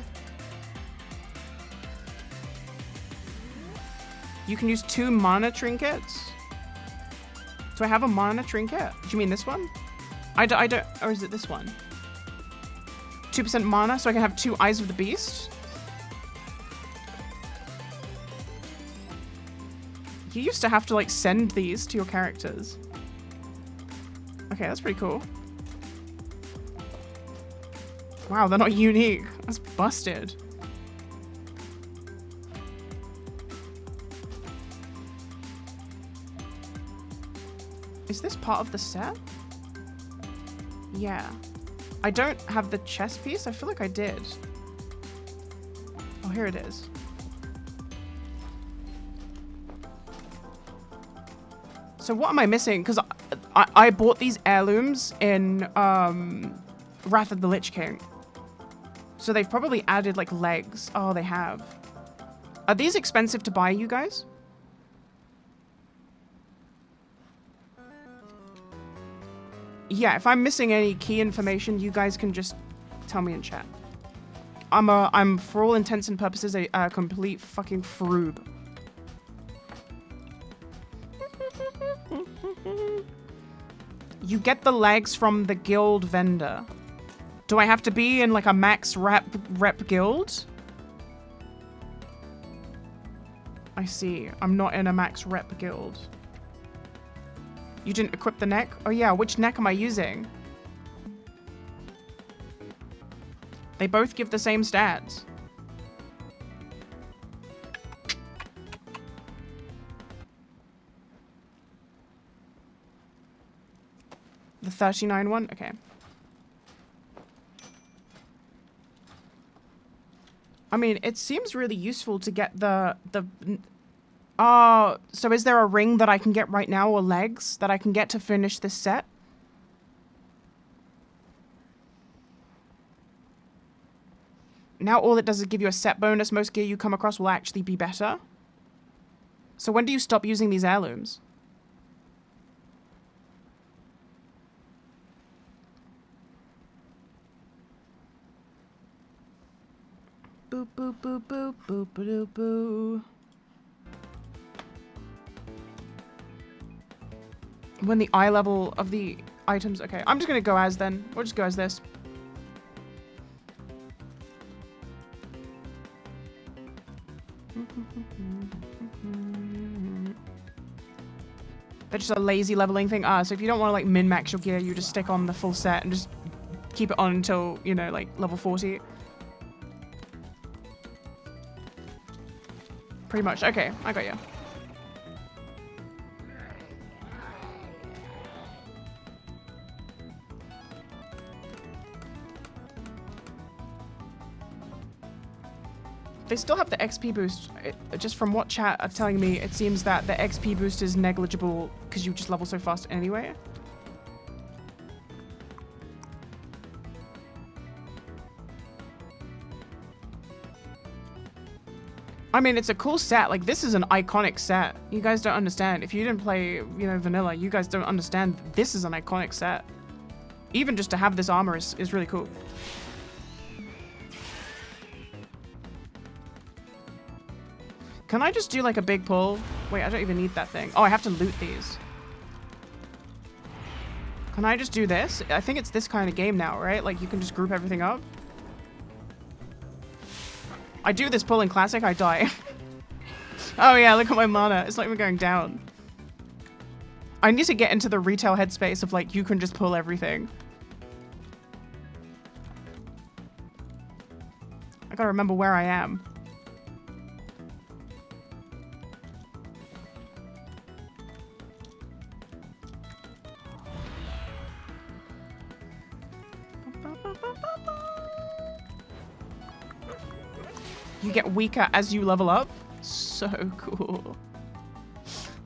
You can use 2 mana trinkets? Do I have a mana trinket? Do you mean this one? I don't, or is it this one? 2% mana, so I can have 2 Eyes of the Beast? You used to have to like send these to your characters. Okay, that's pretty cool. Wow, they're not unique. That's busted. Is this part of the set? Yeah. I don't have the chess piece. I feel like I did. Oh, here it is. So what am I missing? Because I bought these heirlooms in Wrath of the Lich King. So they've probably added like legs. Oh, they have. Are these expensive to buy, you guys? Yeah, if I'm missing any key information, you guys can just tell me in chat. I'm for all intents and purposes a complete fucking froob. You get the legs from the guild vendor. Do I have to be in like a max rep guild? I see. I'm not in a max rep guild. You didn't equip the neck? Oh yeah, which neck am I using? They both give the same stats. The 39 one? Okay. I mean, it seems really useful to get the so is there a ring that I can get right now or legs that I can get to finish this set? Now all it does is give you a set bonus. Most gear you come across will actually be better. So when do you stop using these heirlooms? Boop, boop, boop, boop, boop, boop, boop. When the eye level of the items... Okay, I'm just gonna go as then. We'll just go as this. They're just a lazy leveling thing. So if you don't want to like min-max your gear, you just stick on the full set and just keep it on until, you know, like level 40. Pretty much. Okay, I got you. They still have the XP boost. Just from what chat are telling me, it seems that the XP boost is negligible because you just level so fast anyway. I mean, it's a cool set. Like, this is an iconic set. You guys don't understand. If you didn't play, you know, vanilla, you guys don't understand. This is an iconic set. Even just to have this armor is really cool. Can I just do like a big pull? Wait, I don't even need that thing. Oh, I have to loot these. Can I just do this? I think it's this kind of game now, right? Like you can just group everything up. I do this pull in classic, I die. Oh yeah, look at my mana. It's not even going down. I need to get into the retail headspace of like, you can just pull everything. I gotta remember where I am. You get weaker as you level up. So cool.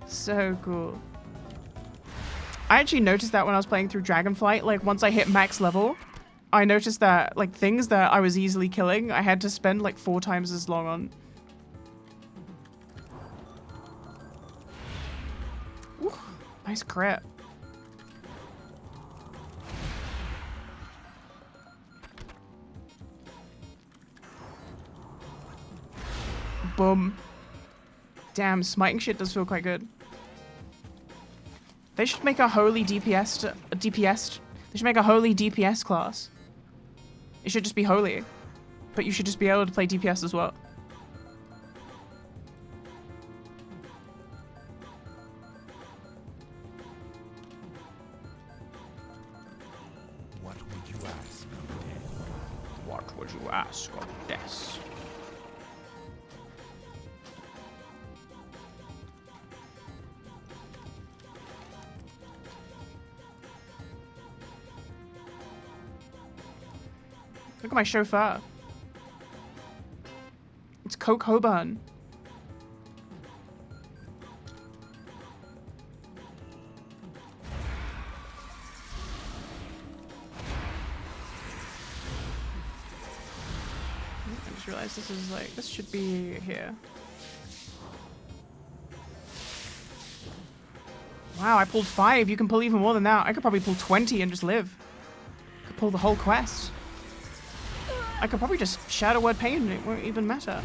So cool. I actually noticed that when I was playing through Dragonflight, like once I hit max level, I noticed that like things that I was easily killing, I had to spend like 4 times as long on. Ooh, nice crit. Boom. Damn, smiting shit does feel quite good. They should make a holy DPS. They should make a holy DPS class. It should just be holy, but you should just be able to play DPS as well. What would you ask? What would you ask of this? Look at my chauffeur. It's Coke Hoburn. I just realized this is like, this should be here. Wow, I pulled 5. You can pull even more than that. I could probably pull 20 and just live. I could pull the whole quest. I could probably just shatter word pain and it won't even matter.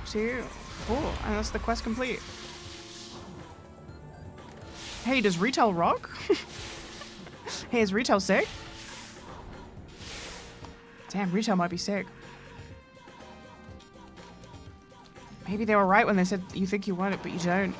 2, 4, and that's the quest complete. Hey, does retail rock? Hey, is retail sick? Damn, retail might be sick. Maybe they were right when they said you think you want it, but you don't.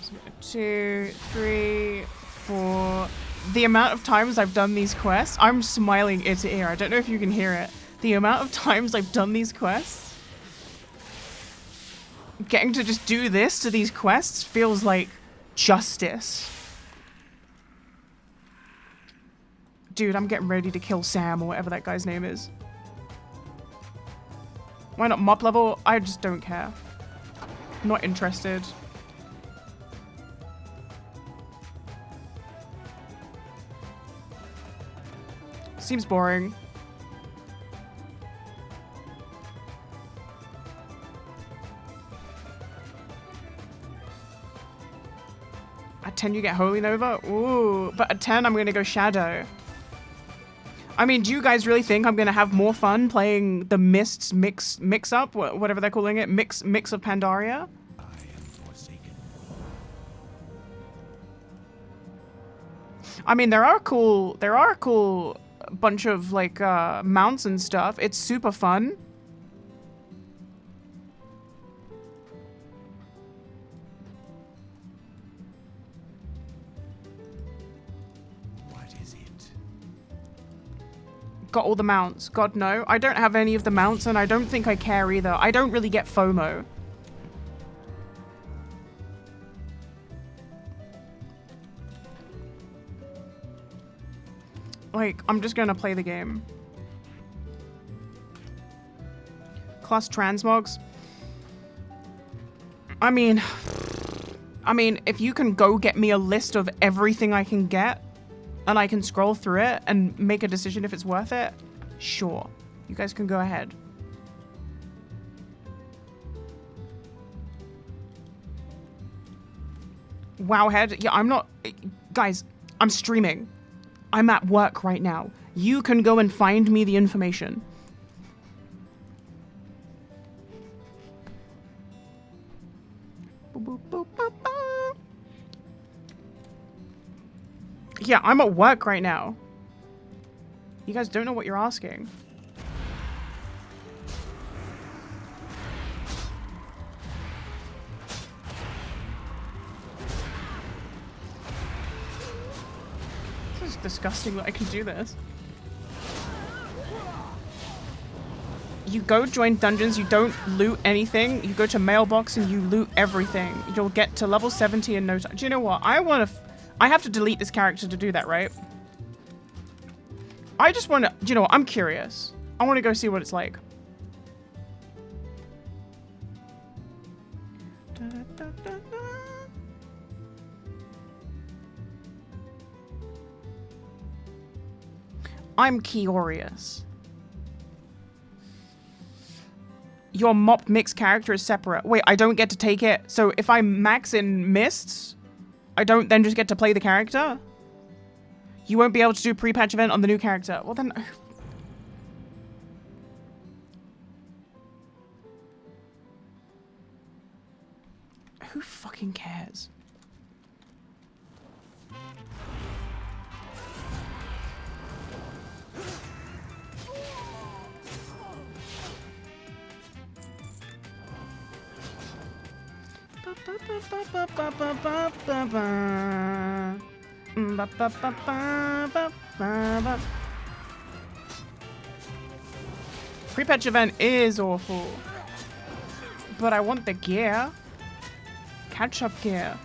So, 2, 3, 4. The amount of times I've done these quests, I'm smiling ear to ear. I don't know if you can hear it. The amount of times I've done these quests, getting to just do this to these quests feels like justice. Dude, I'm getting ready to kill Sam or whatever that guy's name is. Why not mop level? I just don't care. Not interested. Seems boring. At 10 you get Holy Nova? Ooh, but at 10 I'm gonna go Shadow. I mean, do you guys really think I'm gonna have more fun playing the Mists mix up, whatever they're calling it, mix of Pandaria? I am forsaken. I mean, there are a cool bunch of like mounts and stuff. It's super fun. What is it? Got all the mounts. God, no. I don't have any of the mounts, and I don't think I care either. I don't really get FOMO. Like, I'm just gonna play the game. Class transmogs. I mean, if you can go get me a list of everything I can get, and I can scroll through it and make a decision if it's worth it, sure. You guys can go ahead. Wowhead. Yeah, I'm not... Guys, I'm streaming. I'm at work right now. You can go and find me the information. Yeah, I'm at work right now. You guys don't know what you're asking. This is disgusting that I can do this. You go join dungeons, you don't loot anything. You go to mailbox and you loot everything. You'll get to level 70 in no time. Do you know what? I have to delete this character to do that, right? I just want to... Do you know what? I'm curious. I want to go see what it's like. I'm curious. Your mop mix character is separate. Wait, I don't get to take it. So if I max in Mists, I don't then just get to play the character? You won't be able to do pre-patch event on the new character. Well then... Who fucking cares? Pre-patch event is awful, but I want the gear. Catch-up gear.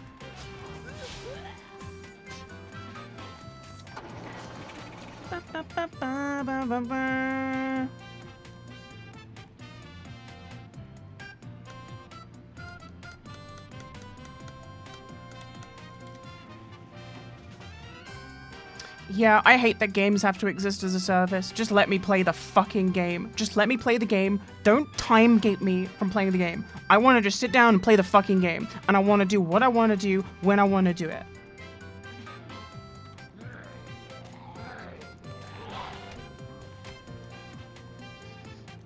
Yeah, I hate that games have to exist as a service. Just let me play the fucking game. Just let me play the game. Don't time gate me from playing the game. I want to just sit down and play the fucking game. And I want to do what I want to do when I want to do it.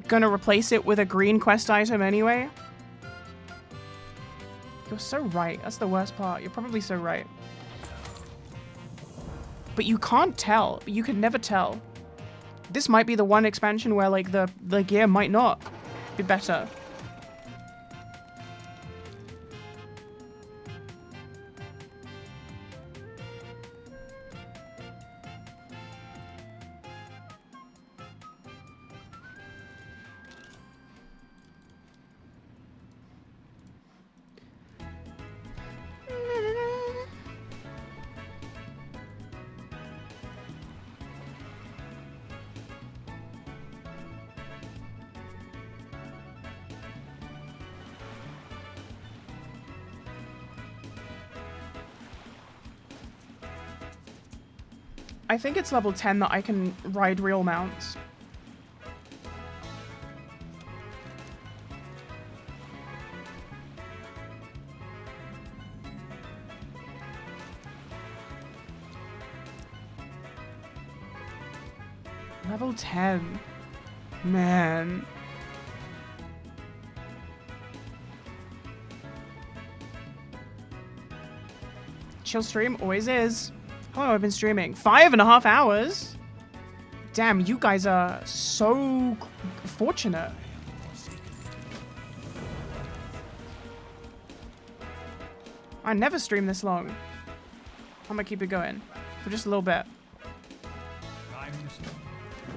Gonna replace it with a green quest item anyway? You're so right. That's the worst part. You're probably so right. But you can't tell. You can never tell. This might be the one expansion where like the gear might not be better. I think it's level 10 that I can ride real mounts. Level 10. Man. Chill stream, always is. Hello, I've been streaming 5.5 hours. Damn, you guys are so fortunate. I never stream this long. I'm gonna keep it going for just a little bit.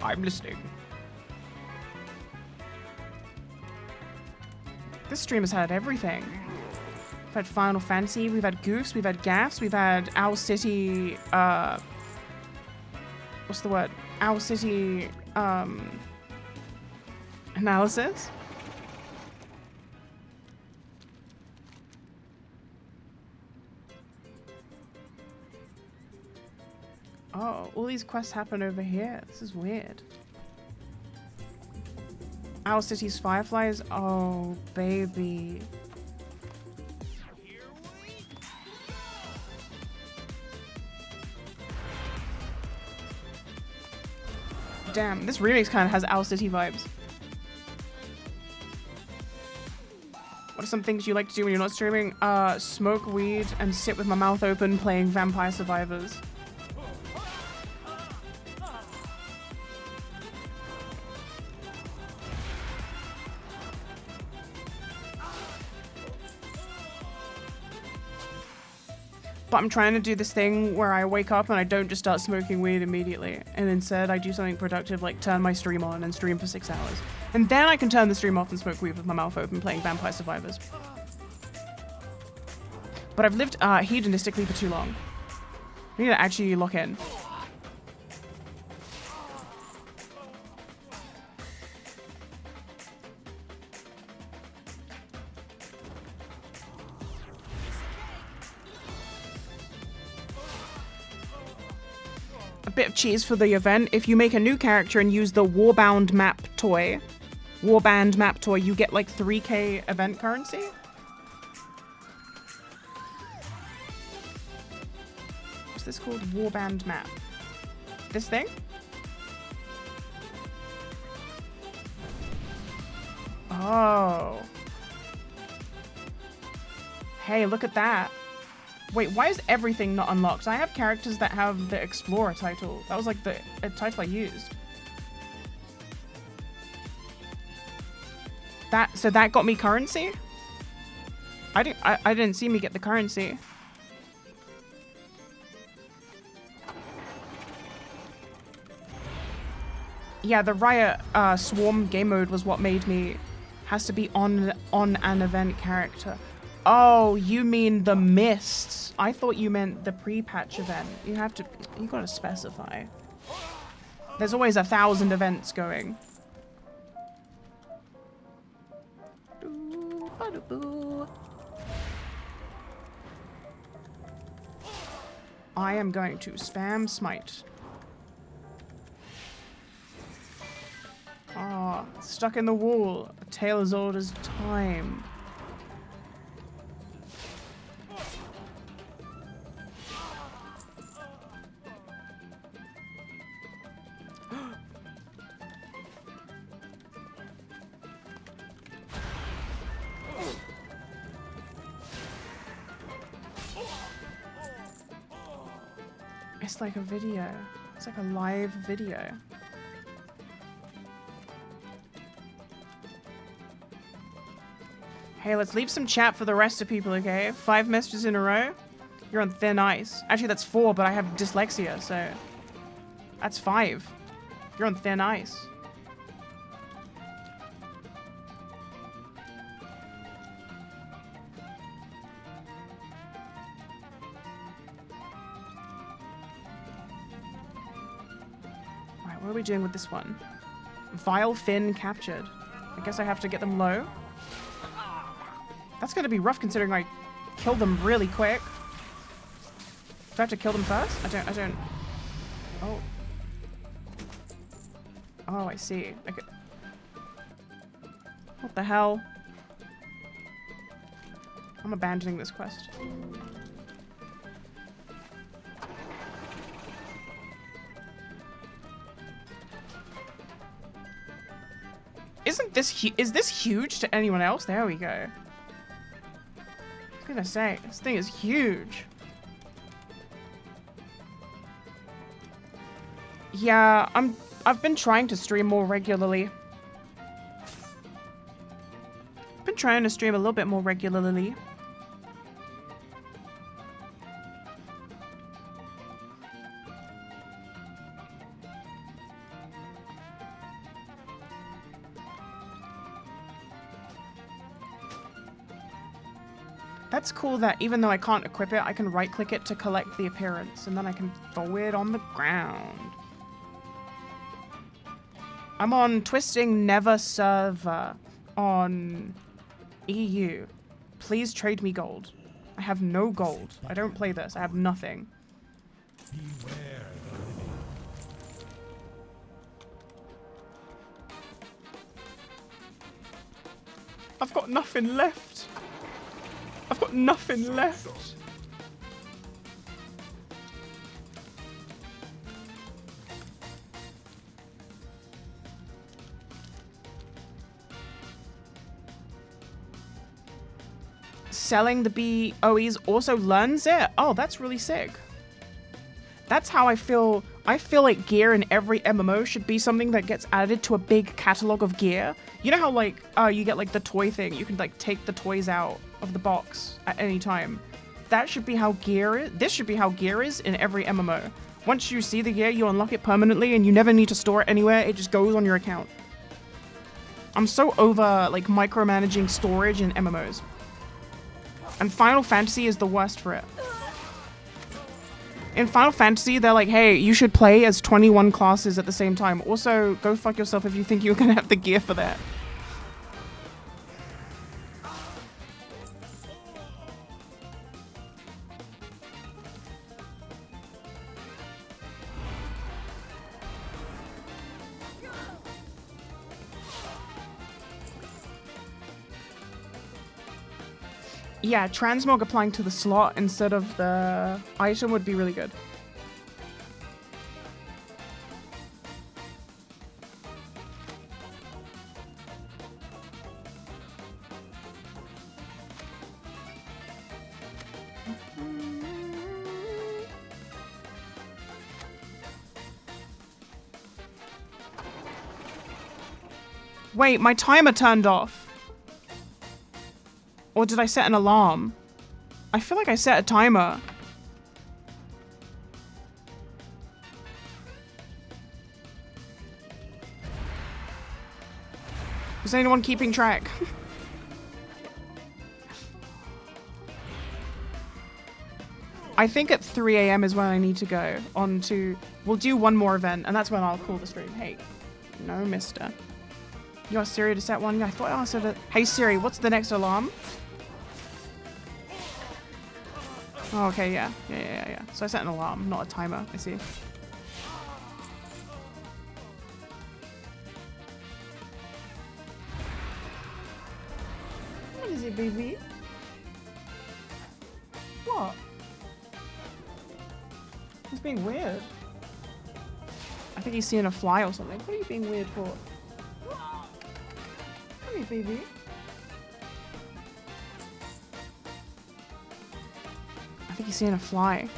I'm listening. This stream has had everything. We've had Final Fantasy, we've had Goofs, we've had Gaffs, we've had Owl City, what's the word? Owl City, analysis? Oh, all these quests happen over here. This is weird. Owl City's Fireflies? Oh, baby. Damn, this remix kind of has Owl City vibes. What are some things you like to do when you're not streaming? Smoke weed and sit with my mouth open playing Vampire Survivors. But I'm trying to do this thing where I wake up and I don't just start smoking weed immediately. And instead I do something productive like turn my stream on and stream for 6 hours. And then I can turn the stream off and smoke weed with my mouth open playing Vampire Survivors. But I've lived hedonistically for too long. I need to actually lock in. Bit of cheese for the event. If you make a new character and use the Warband map toy, you get like 3k event currency. What's this called? Warband map. This thing? Oh. Hey, look at that. Wait, why is everything not unlocked? I have characters that have the Explorer title. That was like the title I used. So that got me currency? I didn't see me get the currency. Yeah, the Riot Swarm game mode was what made me has to be on an event character. Oh, you mean the mists. I thought you meant the pre-patch event. You gotta specify. There's always 1,000 events going. I am going to spam smite. Stuck in the wall. A tale as old as time. It's like a video. It's like a live video. Hey, let's leave some chat for the rest of people, okay? 5 messages in a row. You're on thin ice. Actually, that's 4, but I have dyslexia, so... That's 5. You're on thin ice. Right, what are we doing with this one? Vile Fin captured. I guess I have to get them low. That's gonna be rough considering I killed them really quick. Do I have to kill them first? I don't. Oh. Oh, I see. Okay. What the hell? I'm abandoning this quest. Is this huge to anyone else? There we go. I was gonna say, this thing is huge. Yeah, I've been trying to stream more regularly. I've been trying to stream a little bit more regularly. That's cool that even though I can't equip it, I can right-click it to collect the appearance, and then I can throw it on the ground. I'm on Twisting Never server on EU. Please trade me gold. I have no gold. I don't play this. I have nothing. Beware the living. I've got nothing left. I've got nothing left. Selling the BOEs also learns it? Oh, that's really sick. That's how I feel. I feel like gear in every MMO should be something that gets added to a big catalog of gear. You know how like you get like the toy thing, you can like take the toys out of the box at any time. That should be how gear is. This should be how gear is in every MMO. Once you see the gear, you unlock it permanently and you never need to store it anywhere. It just goes on your account. I'm so over like micromanaging storage in MMOs. And Final Fantasy is the worst for it. In Final Fantasy, they're like, hey, you should play as 21 classes at the same time. Also, go fuck yourself if you think you're gonna have the gear for that. Yeah, transmog applying to the slot instead of the item would be really good. Wait, my timer turned off. Or did I set an alarm? I feel like I set a timer. Is anyone keeping track? I think at 3 AM is when I need to go on to... We'll do one more event, and that's when I'll call the stream. Hey, no mister. You asked Siri to set one? Yeah, I thought I said it. Hey Siri, what's the next alarm? Oh, okay, yeah. Yeah. So I set an alarm, not a timer. I see. What is it, baby? What? He's being weird. I think he's seeing a fly or something. What are you being weird for? Come here, baby. I think he's seeing a fly.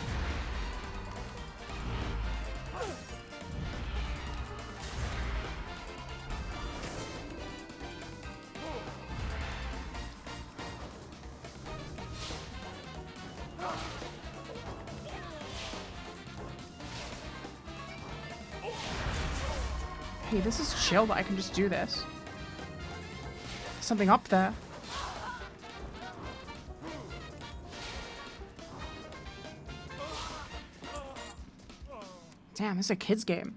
Hey, this is chill that I can just do this. There's something up there. Damn, this is a kid's game.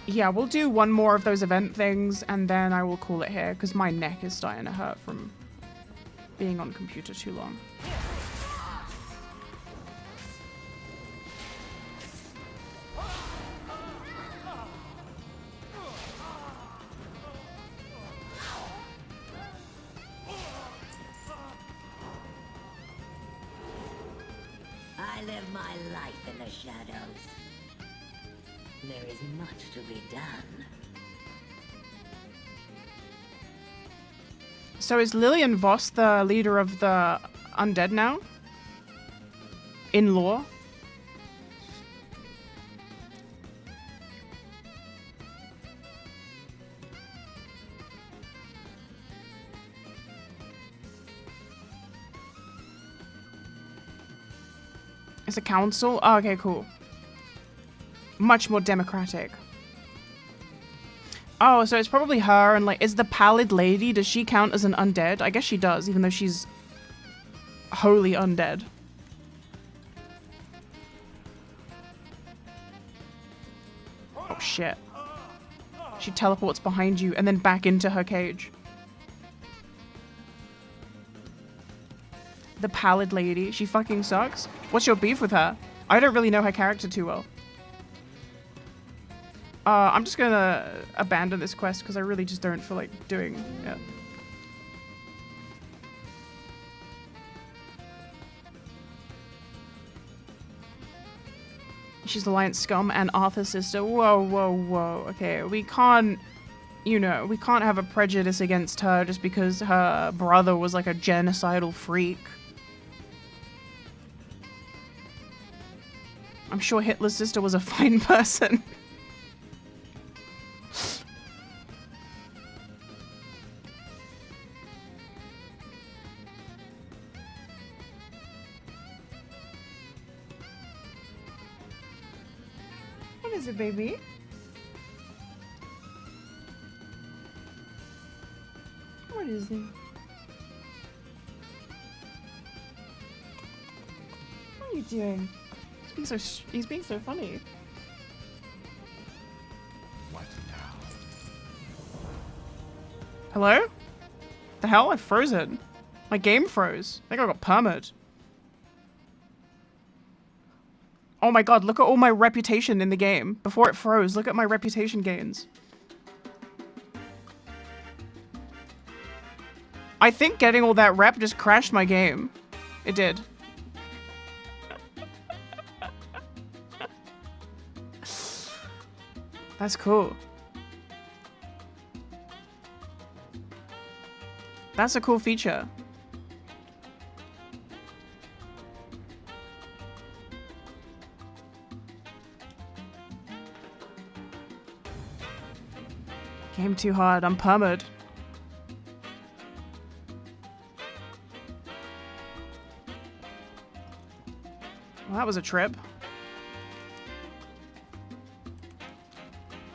Yeah, we'll do one more of those event things and then I will call it here because my neck is starting to hurt from being on the computer too long. I live my life in the shadows. There is much to be done. So is Lillian Voss the leader of the undead now? In lore? It's a council? Oh, okay, cool. Much more democratic. Oh, so it's probably her and like, is the pallid lady, does she count as an undead? I guess she does, even though she's wholly undead. Oh shit. She teleports behind you and then back into her cage. The pallid lady, she fucking sucks. What's your beef with her? I don't really know her character too well. I'm just gonna abandon this quest because I really just don't feel like doing it. She's Alliance scum and Arthur's sister. Whoa, whoa, whoa. Okay, we can't, you know, we can't have a prejudice against her just because her brother was like a genocidal freak. I'm sure Hitler's sister was a fine person. What is it, baby? What is it? What are you doing? He's being so funny. What now? Hello? The hell? I froze it. My game froze. I think I got permit. Oh my god, look at all my reputation in the game. Before it froze, look at my reputation gains. I think getting all that rep just crashed my game. It did. That's cool. That's a cool feature. Game too hard. I'm permed. Well, that was a trip.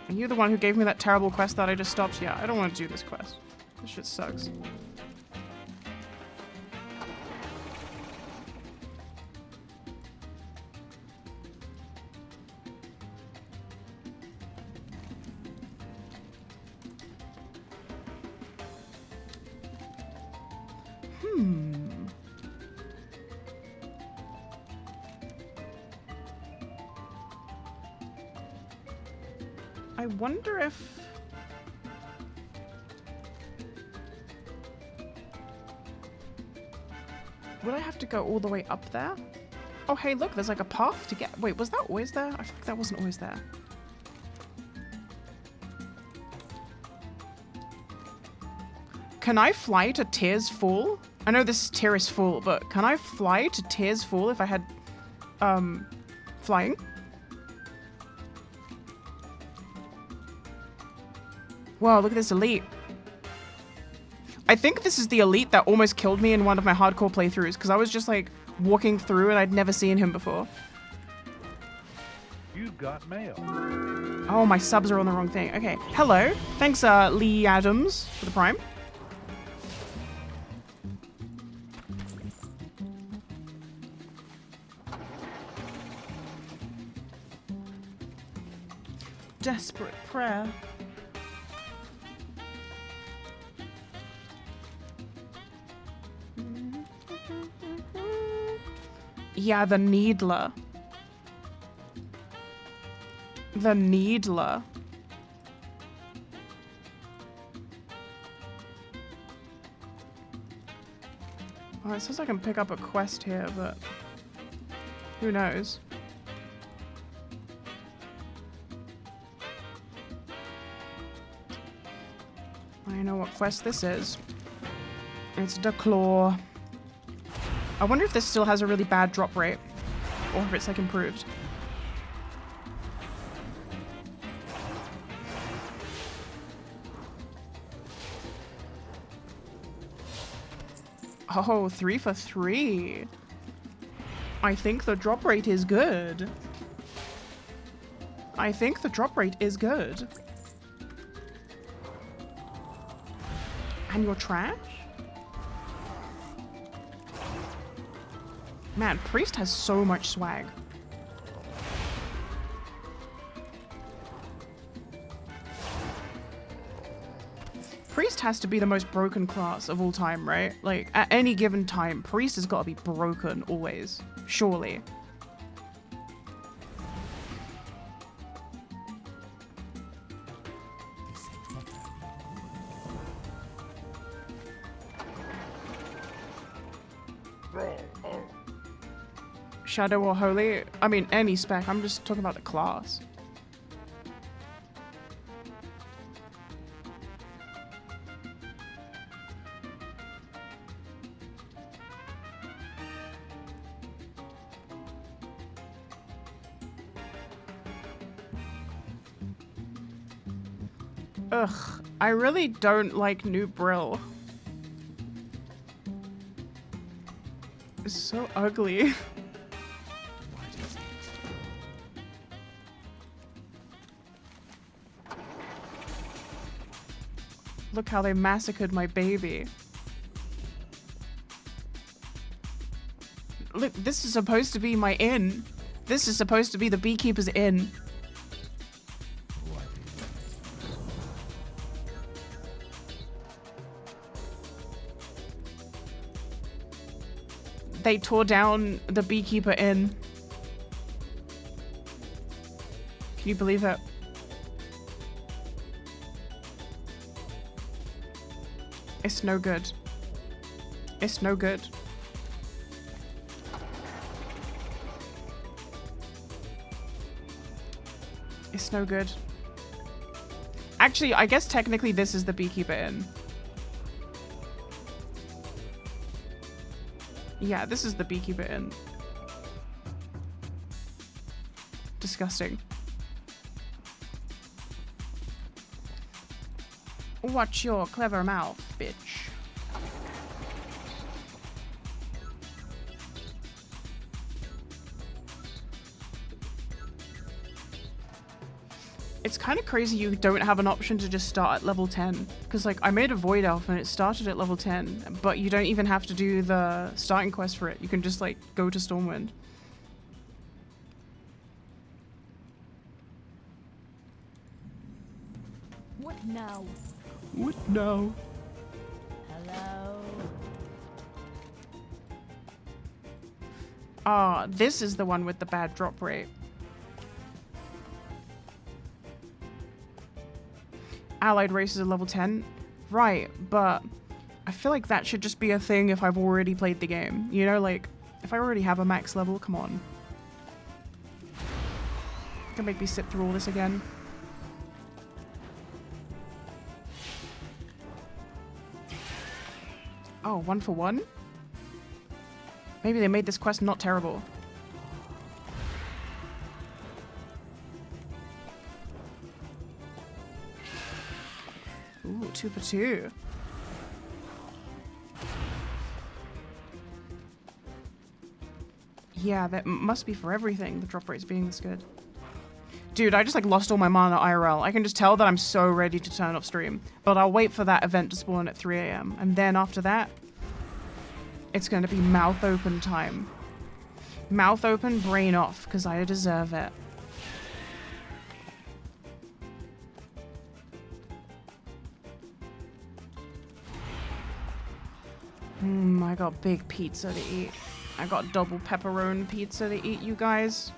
Are you the one who gave me that terrible quest that I just stopped? Yeah, I don't want to do this quest. This shit sucks. wonder if... Would I have to go all the way up there? Oh, hey, look, there's like a path to get... Wait, was that always there? I feel like that wasn't always there. Can I fly to Tears Fall? I know this is Tears Fall, but can I fly to Tears Fall if I had, flying? Wow, look at this elite. I think this is the elite that almost killed me in one of my hardcore playthroughs, because I was just like walking through and I'd never seen him before. You got mail. Oh, my subs are on the wrong thing. Okay, hello. Thanks, Lee Adams, for the prime. Desperate prayer. Yeah, the Needler. The Needler. Oh, it says I can pick up a quest here, but who knows? I know what quest this is. It's the Claw. I wonder if this still has a really bad drop rate, or if it's like improved. Oh, 3 for 3. I think the drop rate is good. I think the drop rate is good. And you're trash? Man, Priest has so much swag. Priest has to be the most broken class of all time, right? Like, at any given time, Priest has got to be broken always. Surely. Shadow or Holy? I mean, any spec. I'm just talking about the class. Ugh, I really don't like New Brill. It's so ugly. Look how they massacred my baby. Look, this is supposed to be my inn. This is supposed to be the beekeeper's inn. They tore down the beekeeper inn. Can you believe it? It's no good. It's no good. It's no good. Actually, I guess technically this is the beekeeper inn. Yeah, this is the beekeeper inn. Disgusting. Watch your clever mouth, bitch. It's kind of crazy you don't have an option to just start at level 10. Because, like, I made a Void Elf and it started at level 10, but you don't even have to do the starting quest for it. You can just, like, go to Stormwind. What now? What now? Hello? Ah, this is the one with the bad drop rate. Allied races are level 10. Right, but I feel like that should just be a thing if I've already played the game. You know, like, if I already have a max level, come on. Gonna make me sit through all this again. Oh, 1 for 1? Maybe they made this quest not terrible. Ooh, 2 for 2. Yeah, that must be for everything, the drop rates being this good. Dude, I just like lost all my mana IRL. I can just tell that I'm so ready to turn off stream. But I'll wait for that event to spawn at 3 AM. And then after that, it's going to be mouth open time. Mouth open, brain off, because I deserve it. I got big pizza to eat. I got double pepperoni pizza to eat, you guys.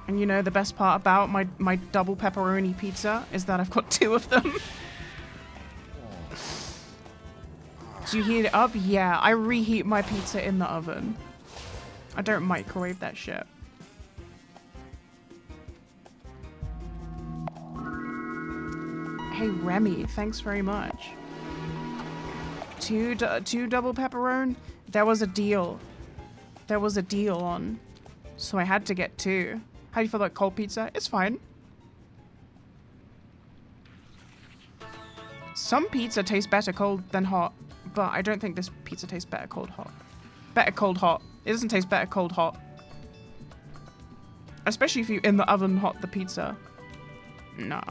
And you know the best part about my double pepperoni pizza is that I've got 2 of them. Do you heat it up? Yeah, I reheat my pizza in the oven. I don't microwave that shit. Hey Remy, thanks very much. Two double pepperoni? There was a deal. There was a deal on. So I had to get 2. How do you feel about cold pizza? It's fine. Some pizza tastes better cold than hot, but I don't think this pizza tastes better cold hot. Better cold hot. It doesn't taste better cold hot. Especially if you in the oven hot the pizza. Nah.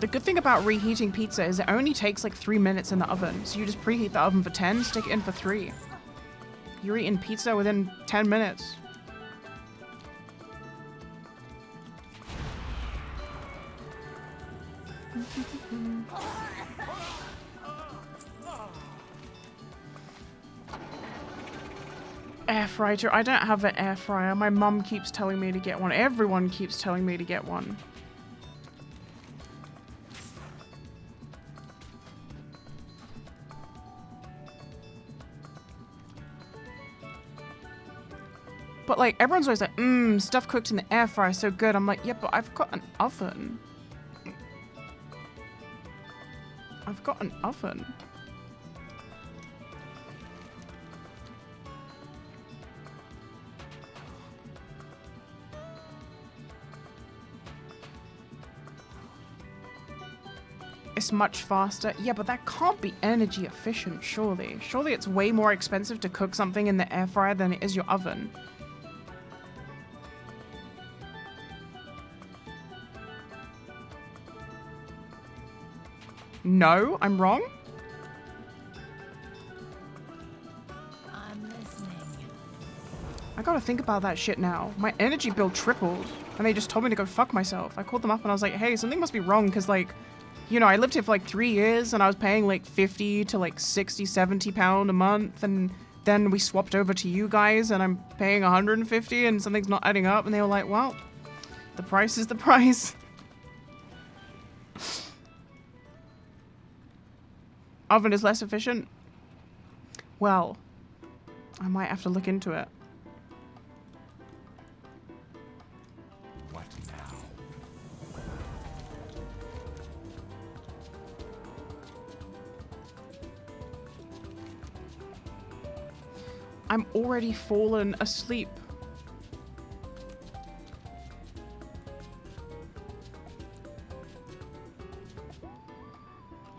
The good thing about reheating pizza is it only takes like 3 minutes in the oven. So you just preheat the oven for 10, stick it in for 3. You're eating pizza within 10 minutes. Air fryer. I don't have an air fryer. My mum keeps telling me to get one. Everyone keeps telling me to get one. But like, everyone's always like, stuff cooked in the air fryer is so good. I'm like, yeah, but I've got an oven. I've got an oven. It's much faster. Yeah, but that can't be energy efficient, surely. Surely it's way more expensive to cook something in the air fryer than it is your oven. No, I'm wrong? I'm listening. I gotta think about that shit now. My energy bill tripled, and they just told me to go fuck myself. I called them up and I was like, hey, something must be wrong, because like, you know, I lived here for like 3 years, and I was paying like 50 to like 60, 70 pound a month, and then we swapped over to you guys, and I'm paying 150, and something's not adding up, and they were like, well, the price is the price. Oven is less efficient? Well, I might have to look into it. What now? I'm already fallen asleep.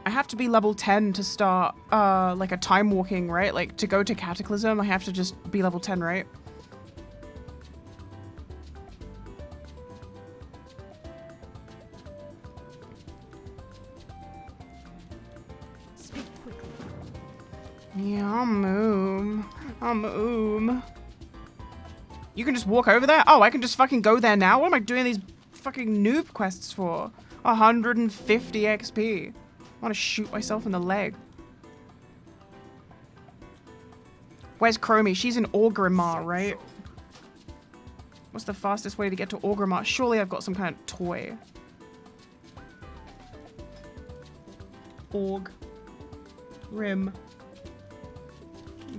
I have to be level 10 to start, like a time walking, right? Like, to go to Cataclysm, I have to just be level 10, right? Yeah, I'm You can just walk over there? Oh, I can just fucking go there now? What am I doing these fucking noob quests for? 150 XP. I want to shoot myself in the leg. Where's Chromie? She's in Orgrimmar, right? What's the fastest way to get to Orgrimmar? Surely I've got some kind of toy. Org. Rim.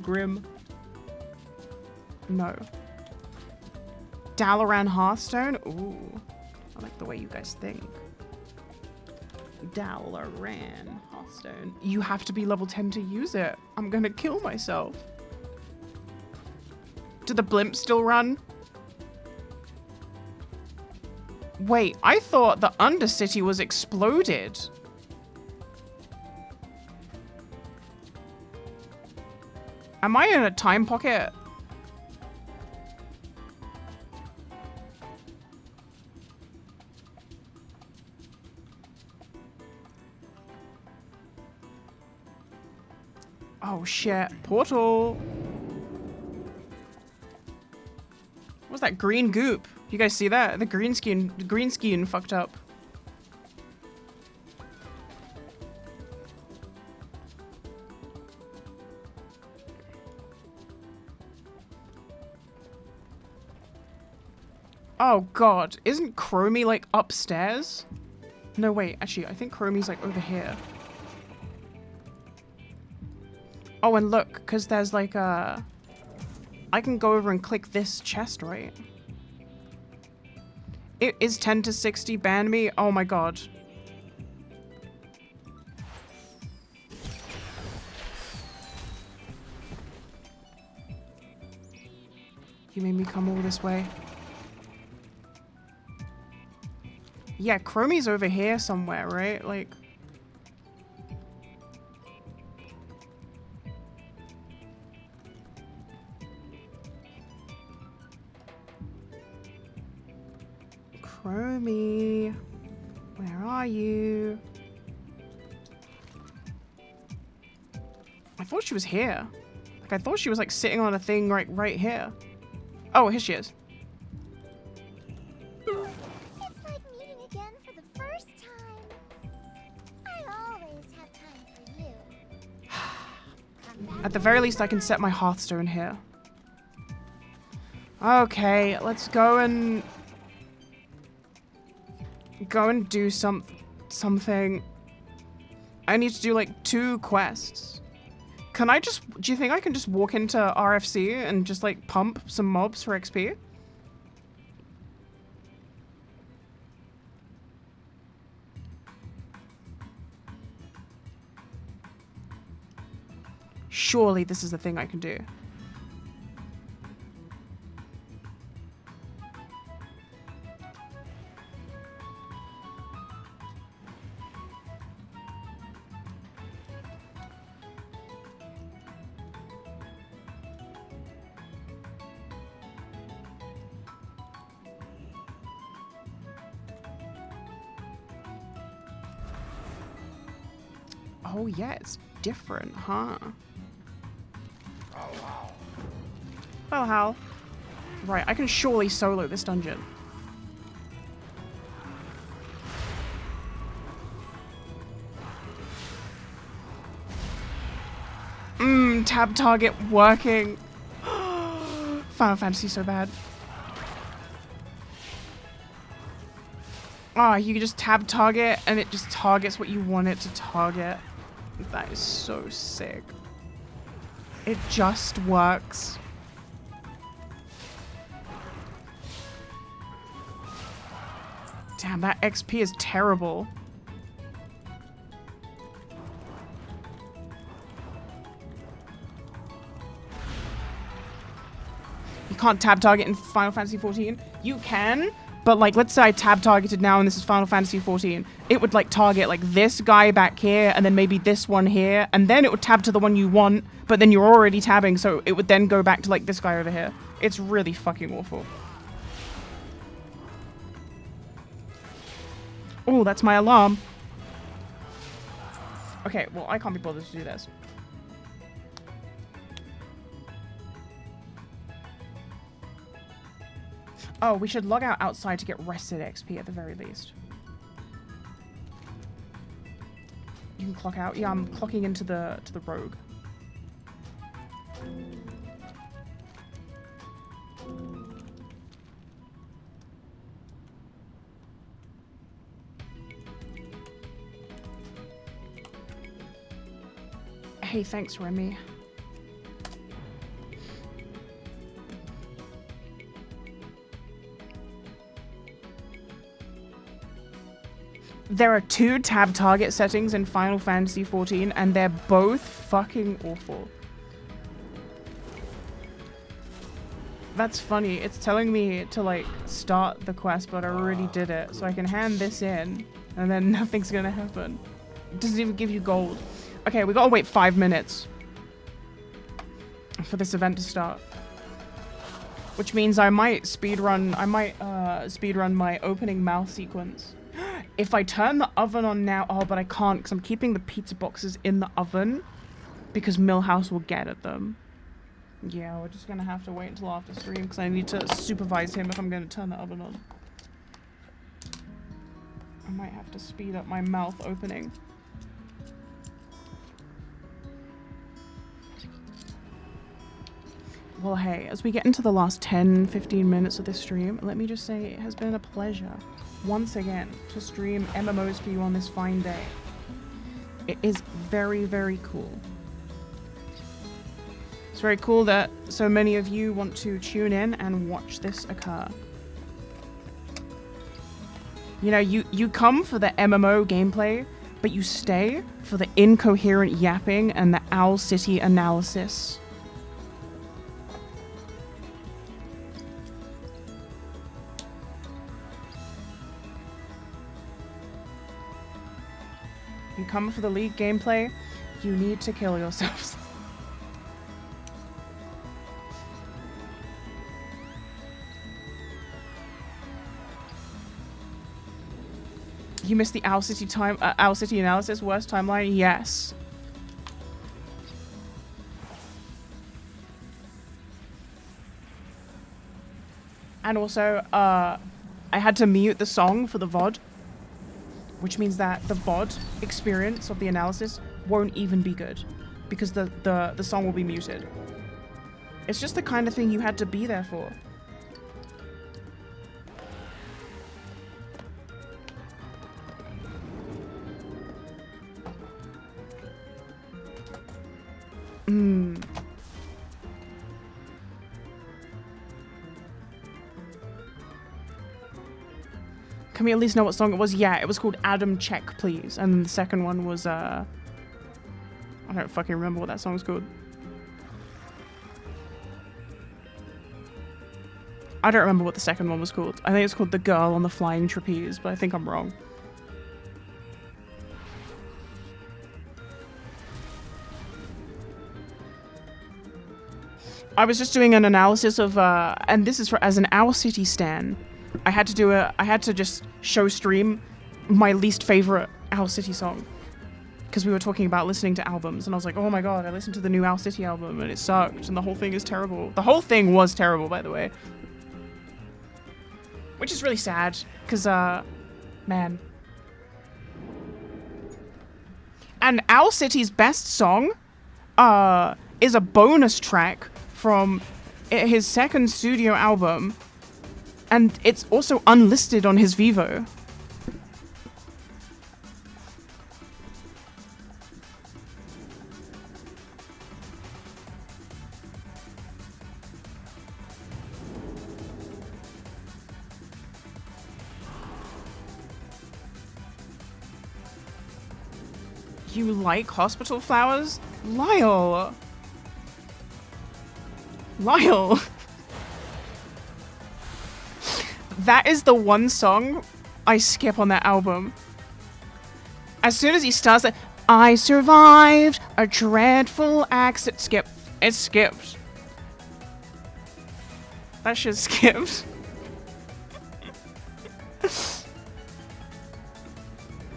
Grim. No. Dalaran Hearthstone? Ooh. I like the way you guys think. Dalaran Hearthstone. You have to be level 10 to use it. I'm gonna kill myself. Do the blimps still run? Wait, I thought the Undercity was exploded. Am I in a time pocket? Oh shit, portal. What's that green goop? You guys see that? The green skin fucked up. Oh god, isn't Chromie like upstairs? No wait, actually I think Chromie's like over here. Oh, and look, because there's like a... I can go over and click this chest, right? It is 10 to 60 ban me? Oh my god. You made me come all this way. Yeah, Chromie's over here somewhere, right? Like... Chromie, where are you? I thought she was here. Like, I thought she was like sitting on a thing right here. Oh, here she is. It's like meeting again for the first time. I always have time for you. At the very least, I can set my Hearthstone here. Okay, let's go and do something. I need to do like 2 quests. Can I just, do you think I can just walk into RFC and just like pump some mobs for XP? Surely this is the thing I can do. Oh yeah, it's different, huh? Well, how? Right, I can surely solo this dungeon. Tab target working. Final Fantasy so bad. Ah, you can just tab target and it just targets what you want it to target. That is so sick. It just works. Damn, that XP is terrible. You can't tab target in Final Fantasy XIV. You can, but like, let's say I tab targeted now and this is Final Fantasy XIV. It would like target like this guy back here and then maybe this one here. And then it would tab to the one you want, but then you're already tabbing. So it would then go back to like this guy over here. It's really fucking awful. Oh, that's my alarm. Okay, well, I can't be bothered to do this. Oh, we should log out outside to get rested XP at the very least. You can clock out. Yeah, I'm clocking into the rogue. Hey, thanks, Remy. There are 2 tab target settings in Final Fantasy XIV, and they're both fucking awful. That's funny. It's telling me to, like, start the quest, but I already did it. So I can hand this in, and then nothing's gonna happen. It doesn't even give you gold. Okay, we gotta wait 5 minutes for this event to start. Which means I might speedrun my opening mouth sequence. If I turn the oven on now, oh, but I can't because I'm keeping the pizza boxes in the oven because Millhouse will get at them. Yeah, we're just gonna have to wait until after stream because I need to supervise him if I'm gonna turn the oven on. I might have to speed up my mouth opening. Well, hey, as we get into the last 10-15 minutes of this stream, let me just say it has been a pleasure, once again, to stream MMOs for you on this fine day. It is very, very cool. It's very cool that so many of you want to tune in and watch this occur. You know, you come for the MMO gameplay, but you stay for the incoherent yapping and the Owl City analysis. You come for the League gameplay, you need to kill yourselves. You missed the Owl City Owl City analysis, worst timeline? Yes. And also, I had to mute the song for the VOD, which means that the VOD experience of the analysis won't even be good because the song will be muted. It's just the kind of thing you had to be there for. Can we at least know what song it was? Yeah, it was called Adam Check Please. And the second one was, I don't fucking remember what that song's called. I don't remember what the second one was called. I think it's called The Girl on the Flying Trapeze, but I think I'm wrong. I was just doing an analysis of, and this is for as an Owl City stan. I had to just show stream my least favorite Owl City song. Because we were talking about listening to albums, and I was like, oh my god, I listened to the new Owl City album, and it sucked, and the whole thing is terrible. The whole thing was terrible, by the way. Which is really sad, because, man. And Owl City's best song, is a bonus track from his second studio album, and it's also unlisted on his Vivo. You like hospital flowers? Lyle! Lyle! That is the one song I skip on that album. As soon as he starts that, I survived a dreadful accident. Skip. It skipped. That shit skipped.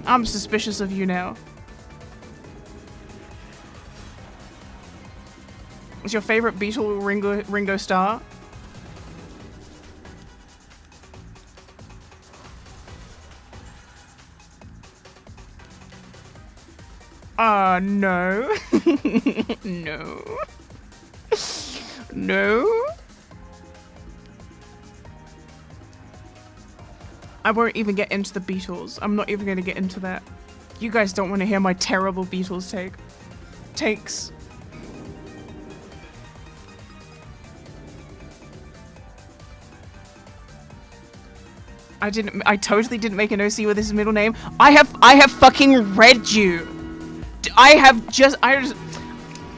I'm suspicious of you now. Is your favorite Beatle Ringo Starr? No. No. No. I won't even get into the Beatles. I'm not even going to get into that. You guys don't want to hear my terrible Beatles takes. I totally didn't make an OC with his middle name. I have fucking read you. I just,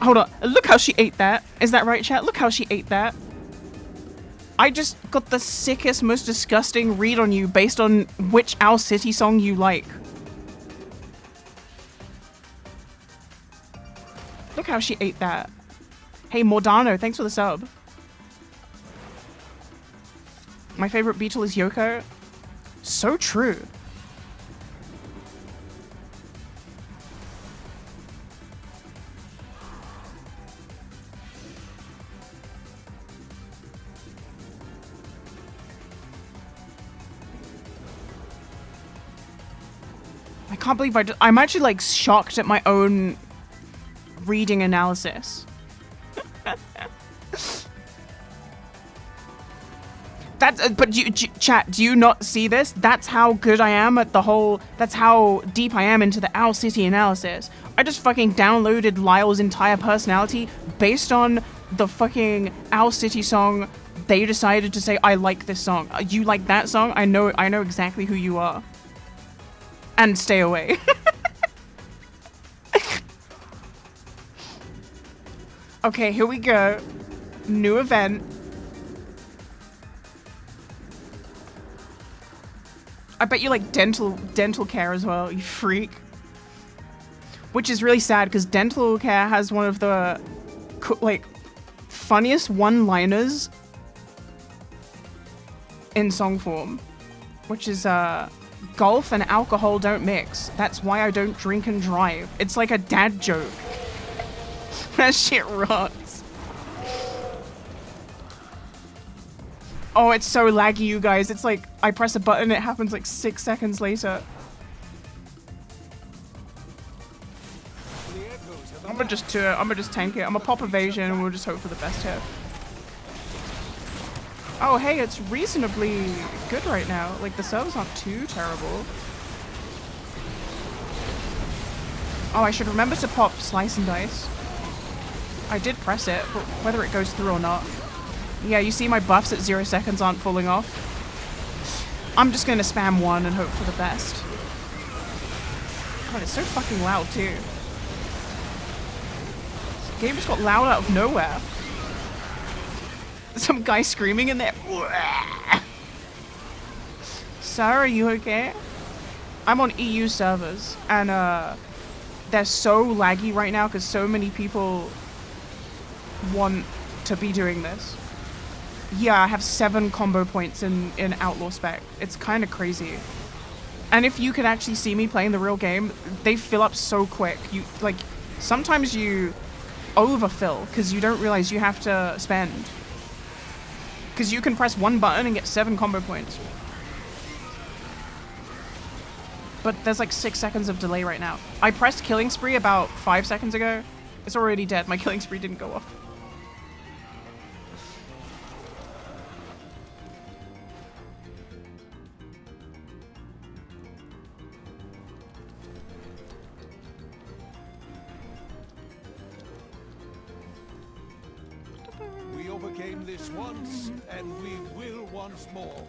hold on. Look how she ate that. Is that right, chat? Look how she ate that. I just got the sickest, most disgusting read on you based on which Owl City song you like. Look how she ate that. Hey, Mordano, thanks for the sub. My favorite Beatle is Yoko. So true. I can't believe I'm actually like shocked at my own reading analysis. But chat, do you not see this? That's how good I am at the whole, that's how deep I am into the Owl City analysis. I just fucking downloaded Lyle's entire personality based on the fucking Owl City song. They decided to say, I like this song. You like that song? I know exactly who you are. And stay away. Okay, here we go. New event. I bet you like dental care as well, you freak. Which is really sad because dental care has one of the like funniest one-liners in song form, which is golf and alcohol don't mix. That's why I don't drink and drive. It's like a dad joke. That shit rocks. Oh, it's so laggy, you guys. It's like, I press a button, it happens like 6 seconds later. I'm gonna just tank it. I'm gonna pop evasion and we'll just hope for the best here. Oh, hey, it's reasonably good right now. Like, the server's not too terrible. Oh, I should remember to pop slice and dice. I did press it, but whether it goes through or not. Yeah, you see my buffs at 0 seconds aren't falling off. I'm just gonna spam 1 and hope for the best. God, it's so fucking loud too. The game just got loud out of nowhere. Some guy screaming in there. Sarah, are you okay? I'm on EU servers and they're so laggy right now because so many people want to be doing this. Yeah, I have 7 combo points in Outlaw Spec. It's kind of crazy. And if you can actually see me playing the real game, they fill up so quick. You like, sometimes you overfill because you don't realize you have to spend. Because you can press 1 button and get 7 combo points. But there's like 6 seconds of delay right now. I pressed Killing Spree about 5 seconds ago. It's already dead. My Killing Spree didn't go off. We overcame this once, and we will once more.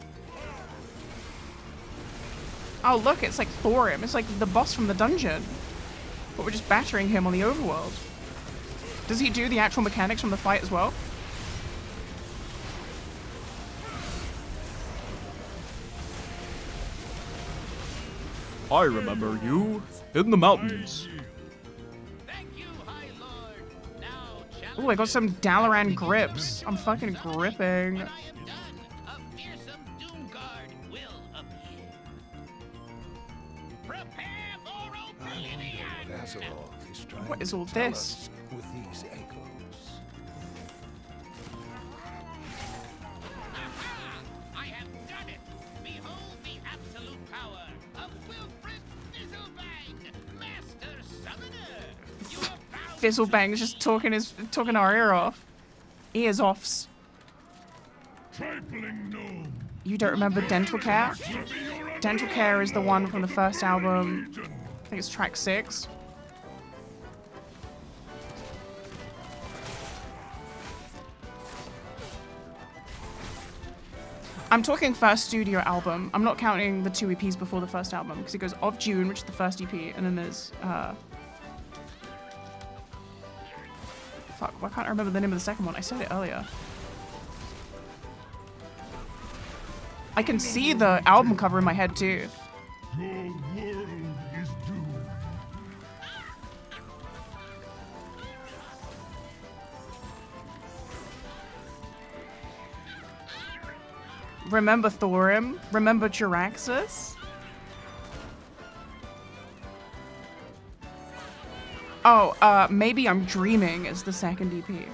Oh look, it's like Thorim. It's like the boss from the dungeon. But we're just battering him on the overworld. Does he do the actual mechanics from the fight as well? I remember you in the mountains. Oh, I got some Dalaran grips. I'm fucking gripping. What is all this? With these echoes. I have done it! Behold the absolute power of Wilfred Nizzlebang, Master Summoner! Fizzlebang's just talking our ear off. Ears offs. You don't remember Dental Care? Dental Care is the one from the first album. I think it's track 6. I'm talking first studio album. I'm not counting the 2 EPs before the first album, because it goes of June, which is the first EP, and then there's fuck, why can't I remember the name of the second one? I said it earlier. I can see the album cover in my head too. Your world is doomed. Remember Thorim? Remember Jiraxis? Oh, Maybe I'm Dreaming is the second EP.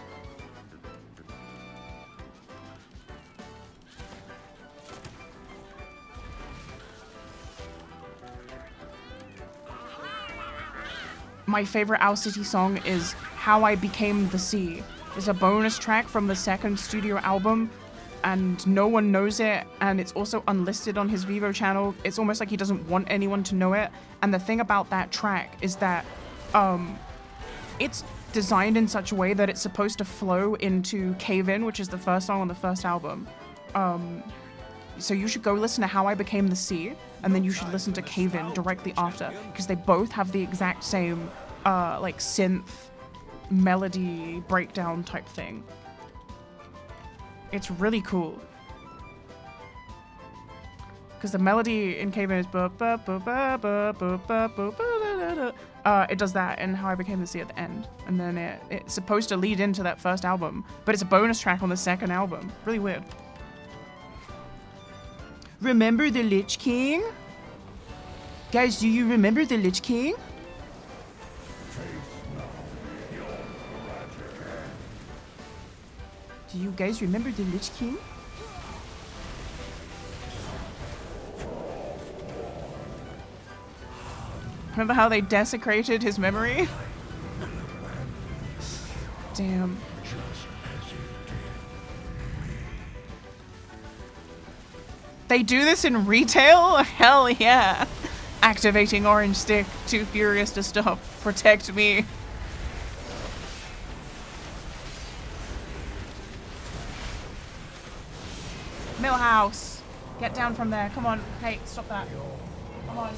My favorite Owl City song is How I Became the Sea. It's a bonus track from the second studio album, and no one knows it, and it's also unlisted on his Vivo channel. It's almost like he doesn't want anyone to know it. And the thing about that track is that it's designed in such a way that it's supposed to flow into Cave In, which is the first song on the first album. So you should go listen to How I Became the Sea, and then you should listen to Cave In directly after, because they both have the exact same like synth melody breakdown type thing. It's really cool. Because the melody in Cave In is it does that in How I Became the Sea at the end. And then it's supposed to lead into that first album, but it's a bonus track on the second album. Really weird. Remember the Lich King? Guys, do you remember the Lich King? Do you guys remember the Lich King? Remember how they desecrated his memory? Damn. They do this in retail? Hell yeah. Activating orange stick, too furious to stop. Protect me. Millhouse. Get down from there. Come on. Hey, stop that. Come on.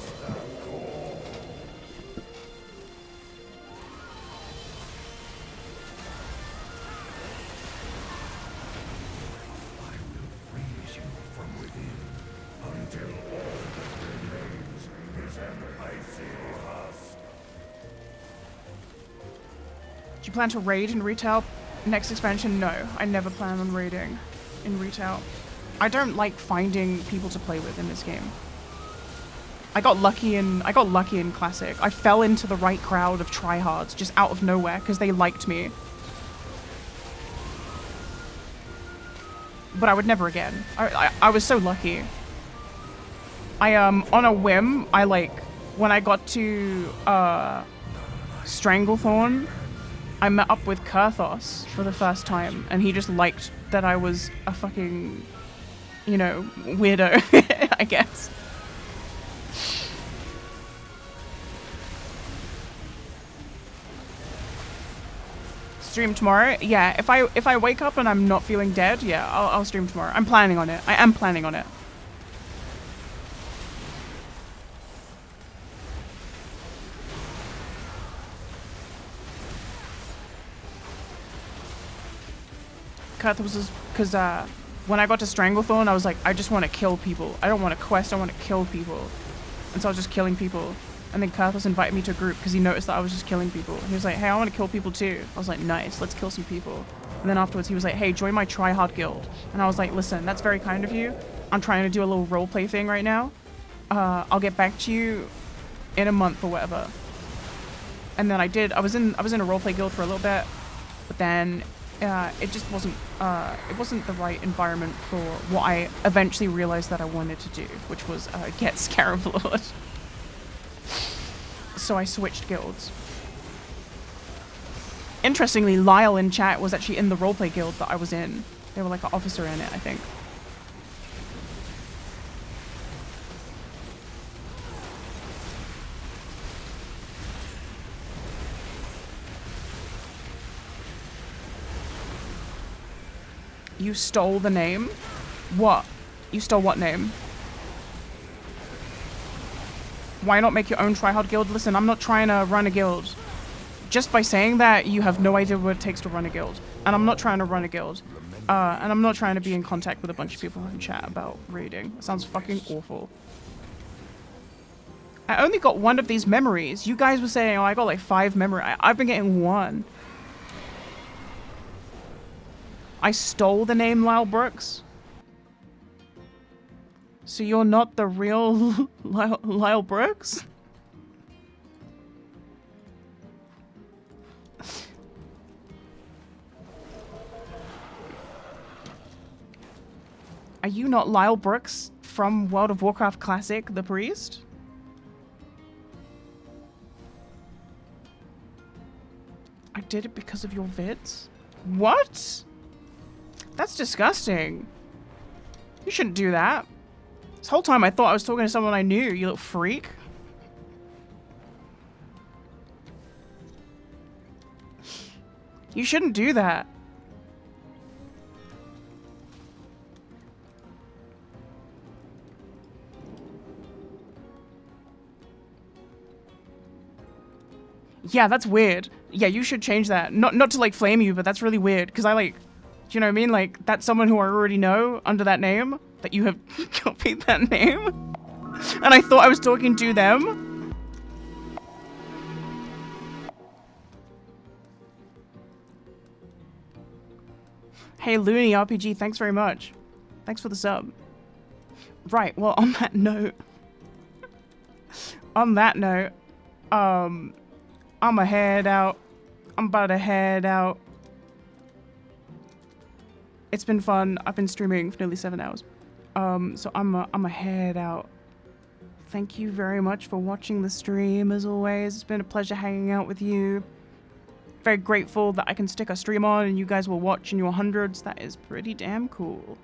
Do you plan to raid in retail next expansion? No, I never plan on raiding in retail. I don't like finding people to play with in this game. I got lucky in Classic. I fell into the right crowd of tryhards just out of nowhere because they liked me. But I would never again. I was so lucky. On a whim, when I got to Stranglethorn, I met up with Kurthos for the first time, and he just liked that I was a fucking, you know, weirdo, I guess. Stream tomorrow? Yeah, if I wake up and I'm not feeling dead, yeah, I'll stream tomorrow. I'm planning on it. I am planning on it. Was because when I got to Stranglethorn, I was like, I just want to kill people. I don't want to quest, I want to kill people. And so I was just killing people. And then Kurthos invited me to a group because he noticed that I was just killing people. And he was like, hey, I want to kill people too. I was like, nice, let's kill some people. And then afterwards he was like, hey, join my tryhard guild. And I was like, listen, that's very kind of you. I'm trying to do a little roleplay thing right now. I'll get back to you in a month or whatever. And then I did. I was in a roleplay guild for a little bit, but then it just wasn't the right environment for what I eventually realized that I wanted to do, which was get Scarab Lord. So I switched guilds. Interestingly, Lyle in chat was actually in the roleplay guild that I was in. They were like an officer in it, I think. You stole the name? What? You stole what name? Why not make your own tryhard guild? Listen, I'm not trying to run a guild. Just by saying that, you have no idea what it takes to run a guild. And I'm not trying to run a guild. And I'm not trying to be in contact with a bunch of people in chat about raiding. It sounds fucking awful. I only got one of these memories. You guys were saying, oh, I got like 5 memories. I've been getting 1. I stole the name Lyle Brooks. So you're not the real Lyle Brooks? Are you not Lyle Brooks from World of Warcraft Classic, the priest? I did it because of your vids? What? That's disgusting. You shouldn't do that. This whole time I thought I was talking to someone I knew, you little freak. You shouldn't do that. Yeah, that's weird. Yeah, you should change that. Not to like flame you, but that's really weird. Because I like, do you know what I mean? Like, that's someone who I already know under that name. That you have copied that name. And I thought I was talking to them. Hey, Looney RPG, thanks very much. Thanks for the sub. Right, well, on that note. I'ma head out. I'm about to head out. It's been fun. I've been streaming for nearly 7 hours. So I'ma head out. Thank you very much for watching the stream, as always. It's been a pleasure hanging out with you. Very grateful that I can stick a stream on and you guys will watch in your hundreds. That is pretty damn cool.